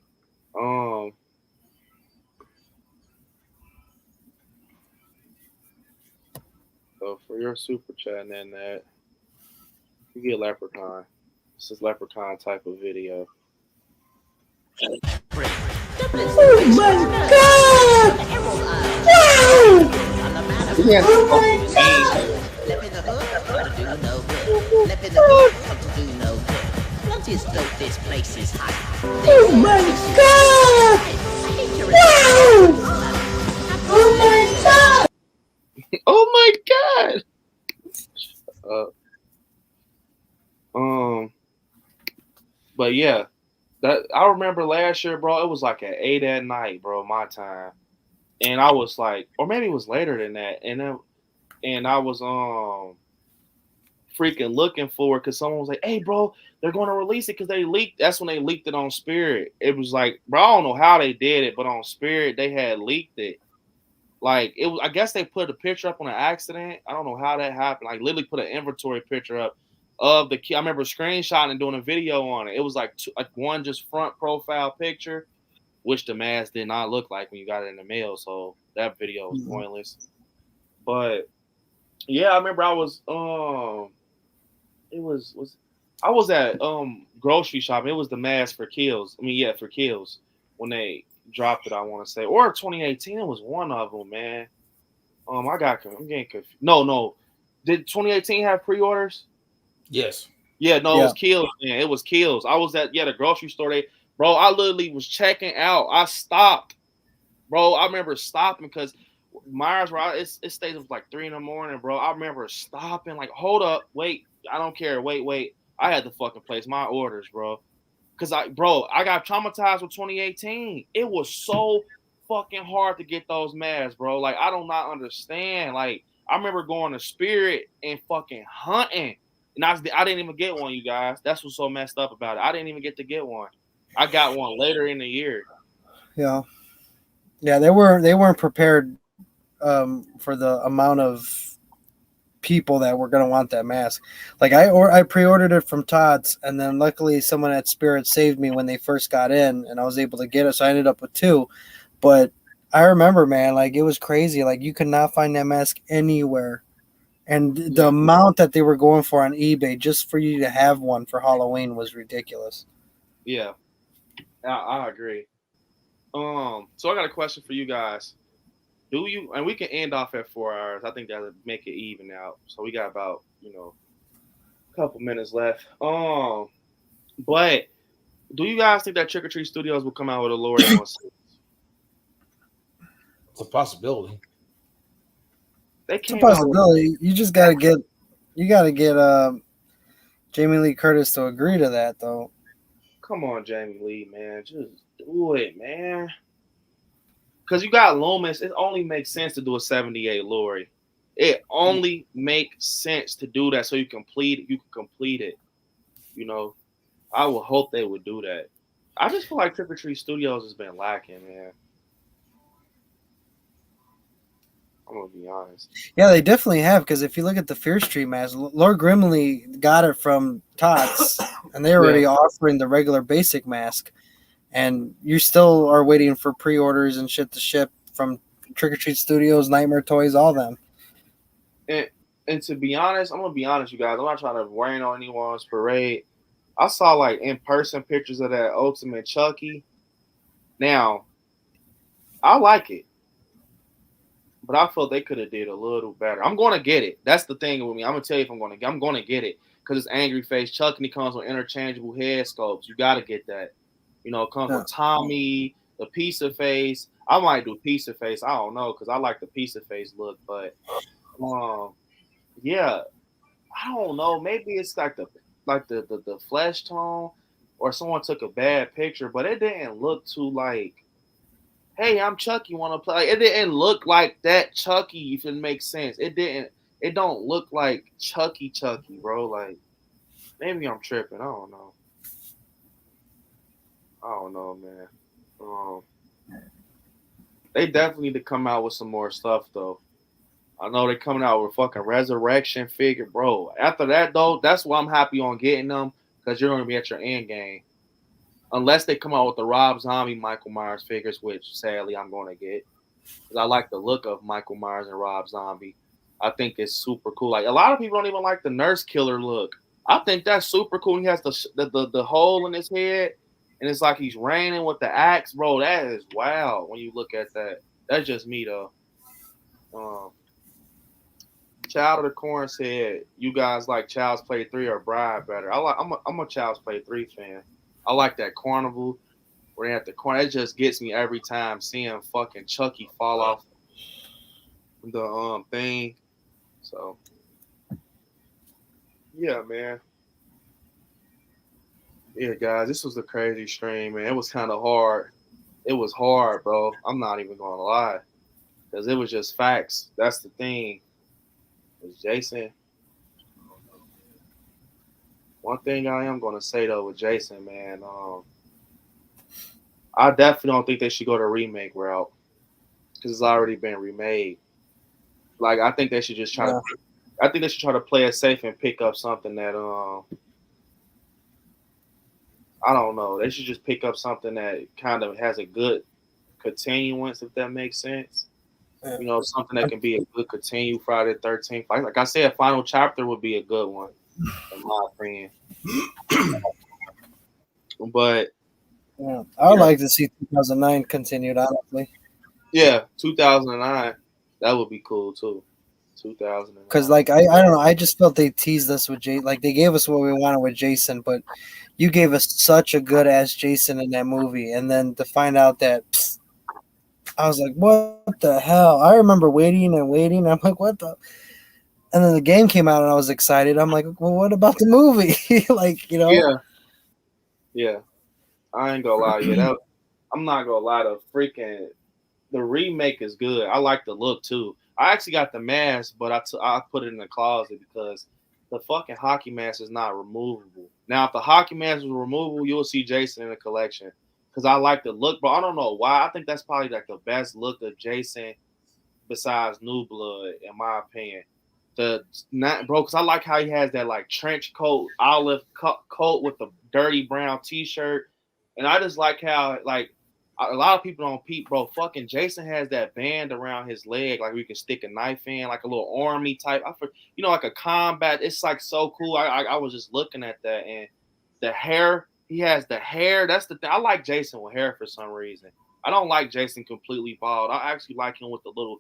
So for your super chat, Nanette, you get Leprechaun. This is Leprechaun type of video. Oh my god! Wow! Oh my god! Wow! Oh my god! Oh my god! But yeah, that I remember last year, bro. It was like at 8 at night, bro. My time. and I was like, or maybe it was later than that, and I was freaking looking for it because someone was like, "Hey, bro, they're going to release it because they leaked." That's when they leaked it on Spirit. It was like, bro, I don't know how they did it, but on Spirit they had leaked it. Like it was, I guess they put a picture up on an accident. I don't know how that happened. Like literally put an inventory picture up of the key. I remember screenshotting and doing a video on it. It was like one just front profile picture, which the mask did not look like when you got it in the mail. So that video was pointless. But yeah, I remember I was I was at grocery shopping. It was the mask for Kills. I mean, yeah, for Kills when they dropped it. I want to say, or 2018. It was one of them, man. I'm getting confused. No. Did 2018 have pre-orders? Yes. Yeah, no, it was Kills, man. It was Kills. I was at the grocery store. I literally was checking out. I stopped, bro. I remember stopping because Myers, it stays up like 3 a.m, bro. I remember stopping, like, hold up, wait, I don't care, wait. I had to fucking place my orders, bro. Cause I got traumatized with 2018. It was so fucking hard to get those masks, bro. Like, I do not understand. Like, I remember going to Spirit and fucking hunting, and I didn't even get one, you guys. That's what's so messed up about it. I didn't even get to get one. I got one later in the year. Yeah, they weren't prepared for the amount of people that were going to want that mask. Like I pre-ordered it from Todd's, and then luckily someone at Spirit saved me when they first got in, and I was able to get it, so I ended up with 2. But I remember, man, like it was crazy. Like you could not find that mask anywhere, and the amount that they were going for on eBay just for you to have one for Halloween was ridiculous. Yeah, I agree. So I got a question for you guys. Do you, and we can end off at 4 hours. I think that would make it even out. So we got about, a couple minutes left. But do you guys think that Trick or Treat Studios will come out with a lower than 1 cent? It's a possibility. It's a possibility. You just gotta get Jamie Lee Curtis to agree to that, though. Come on, Jamie Lee, man, just do it, man. Because you got Loomis, it only makes sense to do a 78 Lori. It only makes sense to do that so you can complete it. I would hope they would do that. I just feel like Trick or Treat Studios has been lacking, man. I'm gonna be honest. Yeah, they definitely have, because if you look at the Fear Street mask, Lord Grimley got it from Tots, and they're already offering the regular basic mask. And you still are waiting for pre-orders and shit to ship from Trick or Treat Studios, Nightmare Toys, all them. And to be honest, I'm gonna be honest, you guys. I'm not trying to rain on anyone's parade. I saw like in-person pictures of that Ultimate Chucky. Now, I like it, but I felt they could have did a little better. I'm gonna get it. That's the thing with me. I'm gonna tell you if I'm gonna get it because it's Angry Face Chucky, and he comes with interchangeable head sculpts. You gotta get that. It comes with Tommy, the Pizza Face. I might do Pizza Face. I don't know because I like the Pizza Face look. But yeah, I don't know. Maybe it's like the flesh tone, or someone took a bad picture. But it didn't look too like, hey, I'm Chucky. Want to play? It didn't look like that Chucky. If it makes sense, it didn't. It don't look like Chucky, bro. Like maybe I'm tripping. I don't know. I don't know, man. They definitely need to come out with some more stuff, though. I know they're coming out with fucking Resurrection figure, bro. After that, though, that's why I'm happy on getting them, because you're going to be at your end game. Unless they come out with the Rob Zombie Michael Myers figures, which, sadly, I'm going to get. Because I like the look of Michael Myers and Rob Zombie. I think it's super cool. Like, a lot of people don't even like the Nurse Killer look. I think that's super cool. He has the hole in his head. And it's like he's raining with the axe, bro. That is wild when you look at that. That's just me, though. Child of the Corn said, "You guys like Child's Play 3 or Bride better?" I'm a Child's Play 3 fan. I like that carnival where they at the corner. It just gets me every time seeing fucking Chucky fall off the thing. So yeah, man. Yeah, guys, this was a crazy stream, man. It was kind of hard. It was hard, bro. I'm not even gonna lie. because it was just facts. That's the thing. With Jason. One thing I am gonna say though with Jason, man, I definitely don't think they should go the remake route because it's already been remade. Like I think they should just try to. I think they should try to play it safe and pick up something that I don't know. They should just pick up something that kind of has a good continuance, if that makes sense. You know, something that can be a good continue Friday the 13th. Like I said, Final Chapter would be a good one, in my opinion. But yeah, I would like to see 2009 continued, honestly. Yeah, 2009, that would be cool too. 2009. Because like I don't know, I just felt they teased us with Jason. Like they gave us what we wanted with Jason, but you gave us such a good ass Jason in that movie, and then to find out that I was like, what the hell? I remember waiting and waiting. I'm like, what the? And then the game came out, and I was excited. I'm like, well, what about the movie? Like, you know? Yeah. I ain't gonna lie. Yeah, I'm not gonna lie. The remake is good. I like the look too. I actually got the mask, but I put it in the closet because the fucking hockey mask is not removable. Now, if the hockey mask was removable, you'll see Jason in the collection because I like the look, but I don't know why. I think that's probably like the best look of Jason besides New Blood, in my opinion. Because I like how he has that like trench coat, olive coat with the dirty brown t-shirt, and I just like how like a lot of people don't peep, bro. Fucking Jason has that band around his leg, like we can stick a knife in, like a little army type. Like a combat. It's like so cool. I was just looking at that, and the hair. He has the hair. That's the thing. I like Jason with hair for some reason. I don't like Jason completely bald. I actually like him with the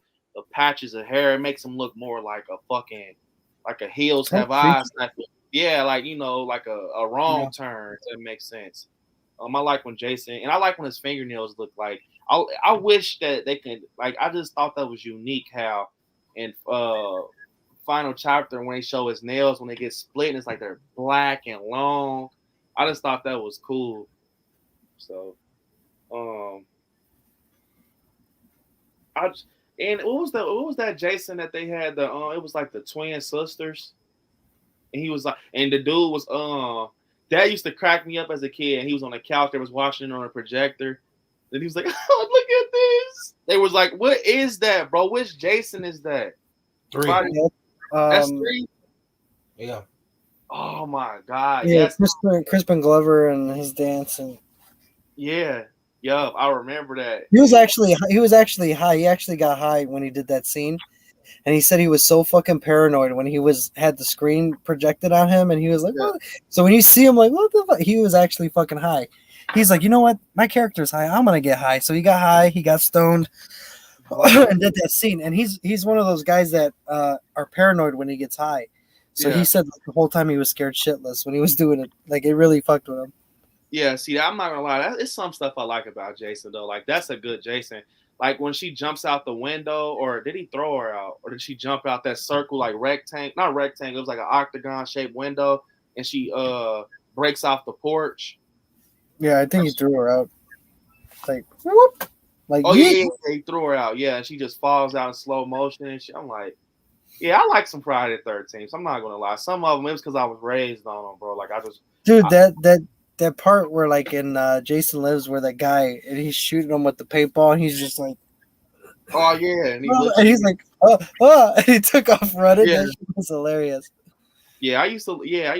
patches of hair. It makes him look more like a heels have eyes. Yeah, like like a wrong turn. If that makes sense. I like when Jason, and I like when his fingernails look like. I wish that they can like. I just thought that was unique how in Final Chapter when they show his nails when they get split and it's like they're black and long. I just thought that was cool. So, and what was that Jason that they had it was like the twin sisters, and he was like, and the dude was that used to crack me up as a kid. And he was on the couch. They was watching it on a projector. Then he was like, "Oh, look at this." They was like, "What is that, bro? Which Jason is that?" 3. That's 3. Yeah. Oh my god. Yeah, Yes. Crispin Glover and his dance and. Yeah. Yup. I remember that. He was actually high. He actually got high when he did that scene. And he said he was so fucking paranoid when he had the screen projected on him, and he was like, "What?" So when you see him, like, what the fuck? He was actually fucking high. He's like, you know what? My character's high. I'm gonna get high. So he got high. He got stoned, and did that scene. And he's one of those guys that are paranoid when he gets high. So he said the whole time he was scared shitless when he was doing it. Like it really fucked with him. Yeah. See, I'm not gonna lie. It's some stuff I like about Jason though. Like that's a good Jason. Like when she jumps out the window, or did he throw her out? Or did she jump out that circle, like rectangle? Not rectangle, it was like an octagon shaped window, and she breaks off the porch. Yeah, I think he threw her out. Like whoop. Like yeah, he threw her out. Yeah, and she just falls out in slow motion and shit. I'm like, yeah, I like some Friday the 13th. I'm not gonna lie. Some of them it was because I was raised on them, bro. Like that part where like in Jason Lives where that guy and he's shooting him with the paintball and he's just like, oh yeah, and he's like, and he took off running. Yeah. That shit was hilarious. Yeah, I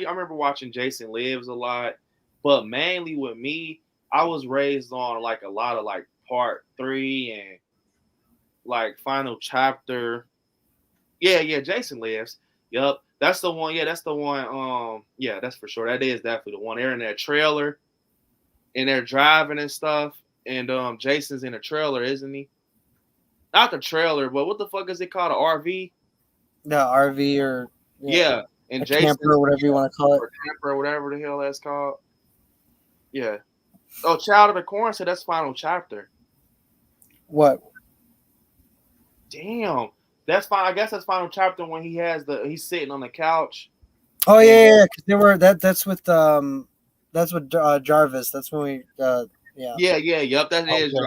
remember watching Jason Lives a lot, but mainly with me, I was raised on like a lot of like Part 3 and like Final Chapter. Yeah, Jason Lives. Yup. That's the one. Yeah, that's the one. Yeah, that's for sure. That is definitely the one. They're in that trailer, and they're driving and stuff. And Jason's in a trailer, isn't he? Not the trailer, but what the fuck is it called? An RV? No, RV or yeah. And a Jason, camper or whatever you want to call it, or camper or whatever the hell that's called. Yeah. Oh, Child of the Corn said that's Final Chapter. What? Damn. That's fine. I guess that's Final Chapter when he's sitting on the couch. Oh yeah, because they were that's with Jarvis. That's when we Yeah. Yup. That is.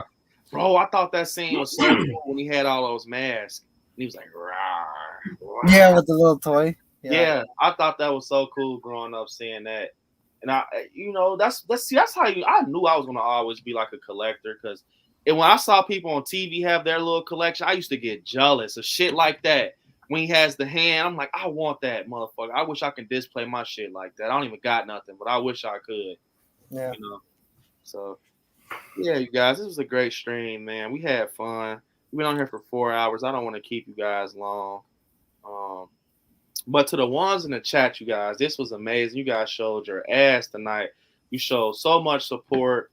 Bro, I thought that scene was so cool when he had all those masks. And he was like, rawr, rawr. Yeah, with the little toy. Yeah, I thought that was so cool growing up seeing that. And that's how I knew I was gonna always be like a collector because when I saw people on TV have their little collection, I used to get jealous of shit like that. When he has the hand, I'm like, I want that motherfucker. I wish I could display my shit like that. I don't even got nothing, but I wish I could. Yeah. So yeah, you guys, this was a great stream, man. We had fun. We've been on here for 4 hours. I don't want to keep you guys long. But to the ones in the chat, you guys, this was amazing. You guys showed your ass tonight. You showed so much support.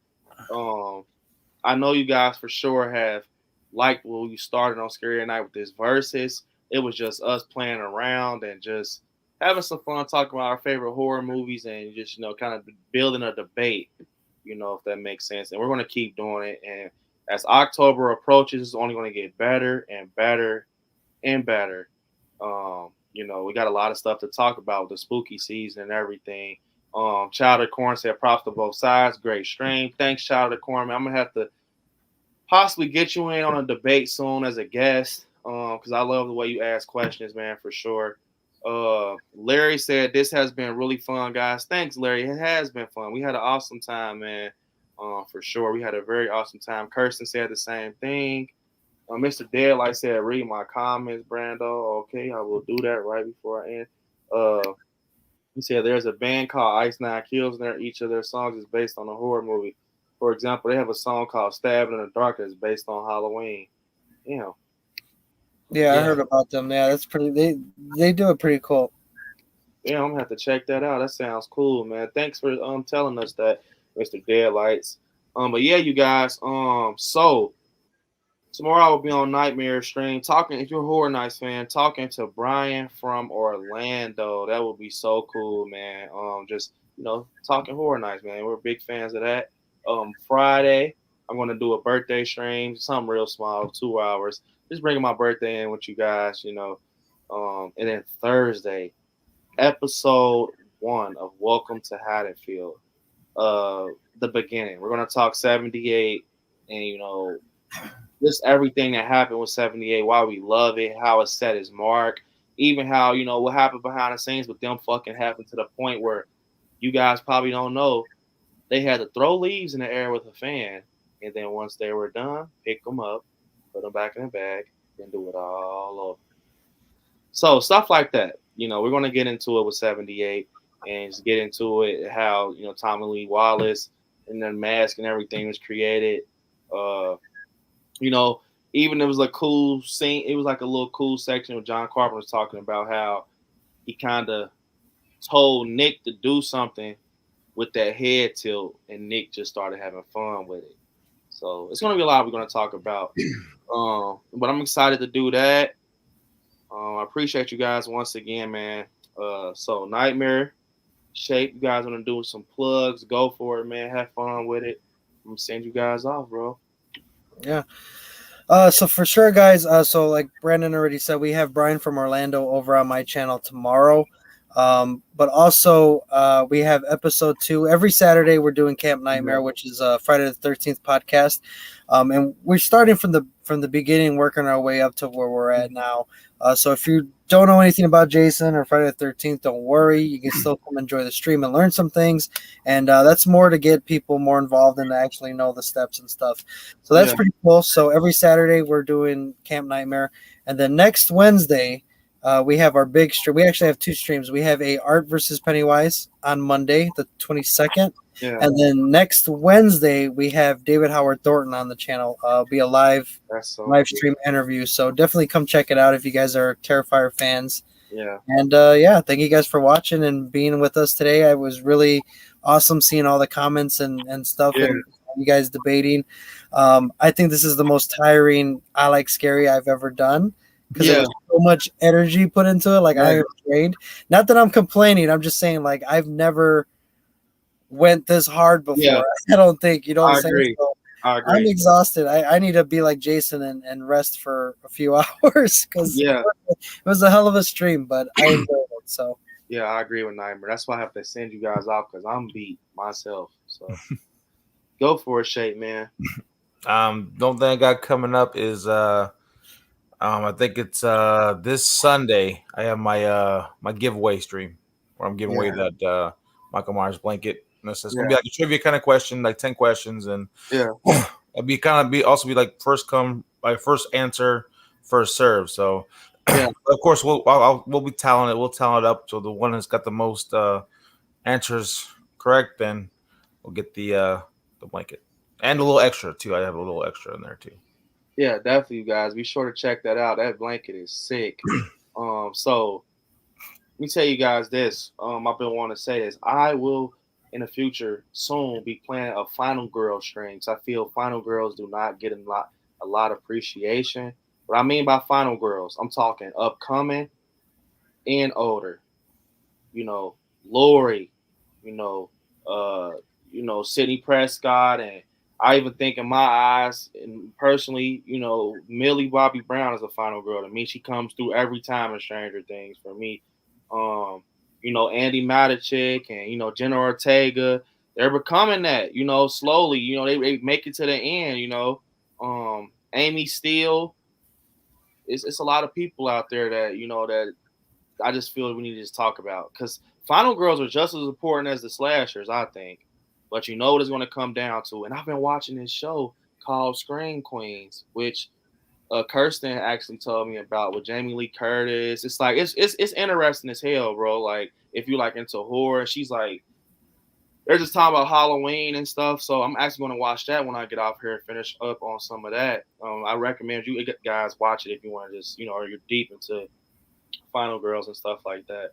I know you guys for sure have liked when we started on Scary Night with this versus. It was just us playing around and just having some fun talking about our favorite horror movies and just, kind of building a debate, if that makes sense. And we're going to keep doing it. And as October approaches, it's only going to get better and better and better. We got a lot of stuff to talk about with the spooky season and everything. Chowder Corn said props to both sides. Great stream. Thanks, Chowder Corn. I'm going to have to possibly get you in on a debate soon as a guest because I love the way you ask questions, man, for sure. Larry said this has been really fun, guys. Thanks, Larry. It has been fun. We had an awesome time, man, for sure. We had a very awesome time. Kirsten said the same thing. Mr. Deadlight said, read my comments, Brando. Okay, I will do that right before I end. He said there's a band called Ice Nine Kills, and each of their songs is based on a horror movie. For example, they have a song called Stabbed in the Dark that's based on Halloween. Yeah, I heard about them. Yeah, that's pretty. They do it pretty cool. Yeah, I'm gonna have to check that out. That sounds cool, man. Thanks for telling us that, Mr. Deadlights. But yeah, you guys. So tomorrow I will be on Nightmare stream talking. If you're a Horror Nights fan, talking to Brian from Orlando. That would be so cool, man. Just talking Horror Nights, man. We're big fans of that. Friday, I'm gonna do a birthday stream, something real small, 2 hours. Just bringing my birthday in with you guys, and then Thursday, episode 1 of Welcome to Haddonfield, the beginning. We're gonna talk 78 and just everything that happened with 78, why we love it, how it set its mark, even how what happened behind the scenes with them fucking happened to the point where you guys probably don't know they had to throw leaves in the air with a fan, and then once they were done, pick them up, put them back in the bag, and do it all over. So stuff like that. We're going to get into it with 78 and just get into it, how, Tommy Lee Wallace and the mask and everything was created. Even it was a cool scene. It was like a little cool section where John Carpenter was talking about how he kind of told Nick to do something with that head tilt, and Nick just started having fun with it. So it's going to be a lot we're going to talk about. But I'm excited to do that. I appreciate you guys once again, man. So Nightmare Shape, you guys want to do some plugs, go for it, man. Have fun with it. I'm going to send you guys off, bro. Yeah. So for sure, guys. So like Brandon already said, we have Brian from Orlando over on my channel tomorrow. But also we have episode 2 every Saturday. We're doing Camp Nightmare, which is Friday the 13th podcast, and we're starting from the beginning, working our way up to where we're at now. So if you don't know anything about Jason or Friday the 13th, don't worry. You can still come enjoy the stream and learn some things, and that's more to get people more involved and to actually know the steps and stuff. So that's pretty cool. So every Saturday we're doing Camp Nightmare, and then next Wednesday. We have our big stream. We actually have 2 streams. We have a Art versus Pennywise on Monday, the 22nd. Yeah. And then next Wednesday, we have David Howard Thornton on the channel. It'll be a live stream interview. So definitely come check it out if you guys are Terrifier fans. Yeah. And thank you guys for watching and being with us today. It was really awesome seeing all the comments and stuff and you guys debating. I think this is the most tiring I Like Scary I've ever done. Because there was so much energy put into it. Like I am trained. Not that I'm complaining. I'm just saying like I've never went this hard before. Yeah. I don't think, what I'm saying? So I agree. I'm exhausted. I need to be like Jason and rest for a few hours because it was a hell of a stream, but I enjoyed it. So yeah, I agree with Nightmare. That's why I have to send you guys off because I'm beat myself. So go for it, Shape, man. Don't think I got coming up is I think it's this Sunday. I have my giveaway stream where I'm giving away that Michael Myers blanket. And it's gonna be like a trivia kind of question, like 10 questions, and it'll be kind of be like first come, like first answer, first serve. So of course we'll be tallying it. We'll tally it up. So the one that's got the most answers correct, then we'll get the blanket and a little extra too. I have a little extra in there too. Yeah, definitely, you guys. Be sure to check that out. That blanket is sick. So let me tell you guys this. I've been wanting to say this. I will in the future soon be planning a Final Girl stream. I feel Final Girls do not get a lot of appreciation. What I mean by Final Girls, I'm talking upcoming and older. You know, Lori, you know, Sidney Prescott, and I even think in my eyes, and personally, you know, Millie Bobby Brown is a Final Girl to me. She comes through every time in Stranger Things for me. You know, Andy Matichik and, you know, Jenna Ortega, they're becoming that, you know, slowly. You know, they make it to the end, you know. Amy Steele, it's a lot of people out there that, you know, that I just feel we need to just talk about, because Final Girls are just as important as the slashers, I think. But you know what it's going to come down to. And I've been watching this show called Scream Queens, which Kirsten actually told me about, with Jamie Lee Curtis. It's like it's interesting as hell, bro. Like if you like into horror, she's like, they're just talking about Halloween and stuff. So I'm actually going to watch that when I get off here and finish up on some of that. I recommend you guys watch it if you want to just, you know, or you're deep into Final Girls and stuff like that.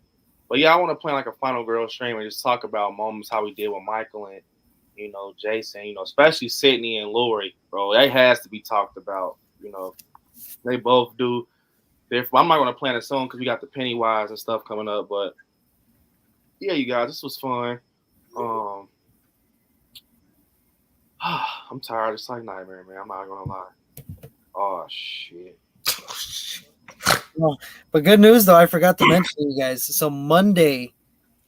But yeah, I want to plan like a Final Girl stream and just talk about moments how we did with Michael and, you know, Jason, you know, especially Sydney and Lori, bro. That has to be talked about. You know, they both do. I'm not going to plan it soon because we got the Pennywise and stuff coming up. But yeah, you guys, this was fun. I'm tired. It's like nightmare, man. I'm not going to lie. Oh, shit. No, but good news though, I forgot to mention to you guys. So Monday,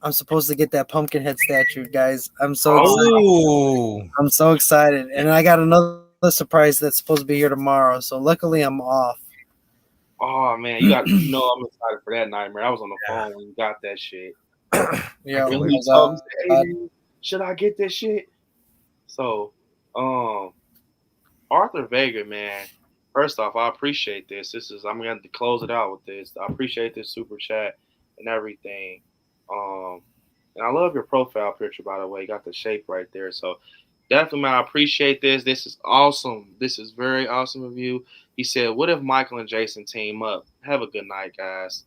I'm supposed to get that Pumpkinhead statue, guys. I'm so excited. I'm so excited, and I got another surprise that's supposed to be here tomorrow. So luckily, I'm off. Oh man, you got, you know, I'm excited for that nightmare. I was on the phone when you got that shit. Yeah, like, really told me, hey, should I get this shit? So, Arthur Vega, man. First off, I appreciate this. I'm going to close it out with this. I appreciate this super chat and everything. And I love your profile picture, by the way. You got the shape right there. So definitely, man, I appreciate this. This is awesome. This is very awesome of you. He said, what if Michael and Jason team up? Have a good night, guys.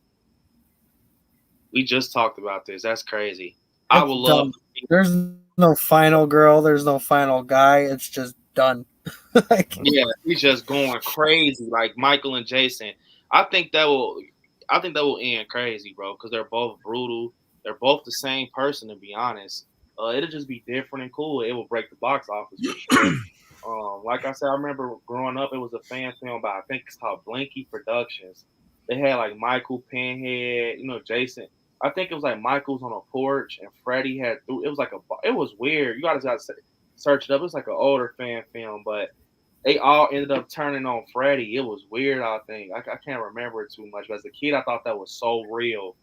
We just talked about this. That's crazy. I would love. There's no final girl. There's no final guy. It's just done. Yeah, he's just going crazy like Michael and Jason. I think that will end crazy, bro, because they're both brutal. They're both the same person, to be honest. It'll just be different and cool. It will break the box office for sure. Like I said, I remember growing up, it was a fan film by, I think it's called Blinky Productions. They had like Michael Pinhead, you know, Jason. I think it was like Michael's on a porch and Freddy had. It was weird. You guys got to search it up. It was like an older fan film, but they all ended up turning on Freddy. It was weird, I think. I can't remember it too much, but as a kid, I thought that was so real.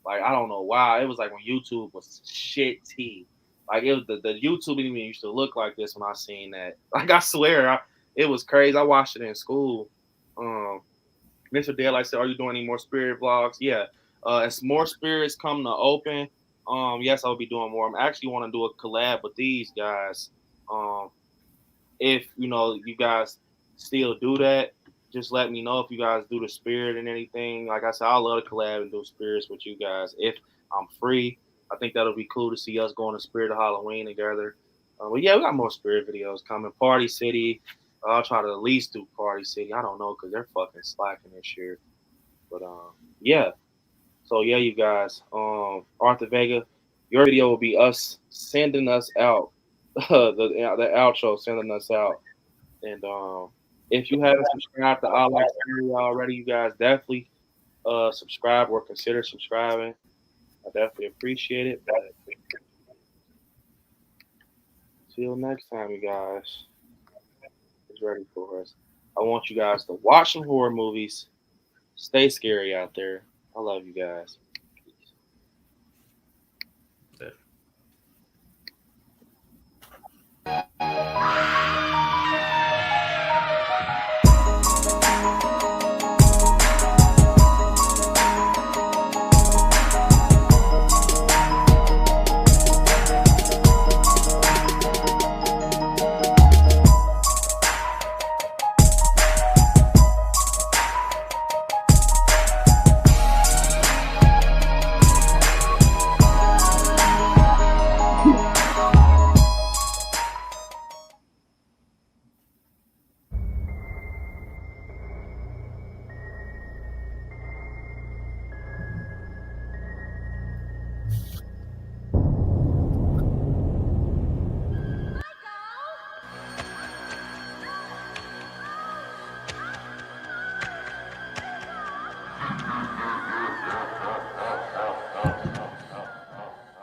Like, I don't know why. It was like when YouTube was shitty. Like, it was the YouTube didn't even used to look like this when I seen that. Like, I swear, it was crazy. I watched it in school. Mr. Daylight said, are you doing any more spirit vlogs? Yeah. As more spirits come to open, yes, I'll be doing more. I'm actually want to do a collab with these guys. If you know you guys still do that, just let me know if you guys do the spirit and anything. Like I said, I love to collab and do spirits with you guys if I'm free. I think that'll be cool to see us going to Spirit of Halloween together. But yeah, we got more spirit videos coming. Party City. I'll try to at least do Party City. I don't know because they're fucking slacking this year. But yeah. So yeah, you guys. Arthur Vega, your video will be us sending us out. the outro sending us out. And if you haven't subscribed to All Like Theory already, you guys definitely subscribe or consider subscribing. I definitely appreciate it. But till next time, you guys. is ready for us. I want you guys to watch some horror movies. Stay scary out there. I love you guys.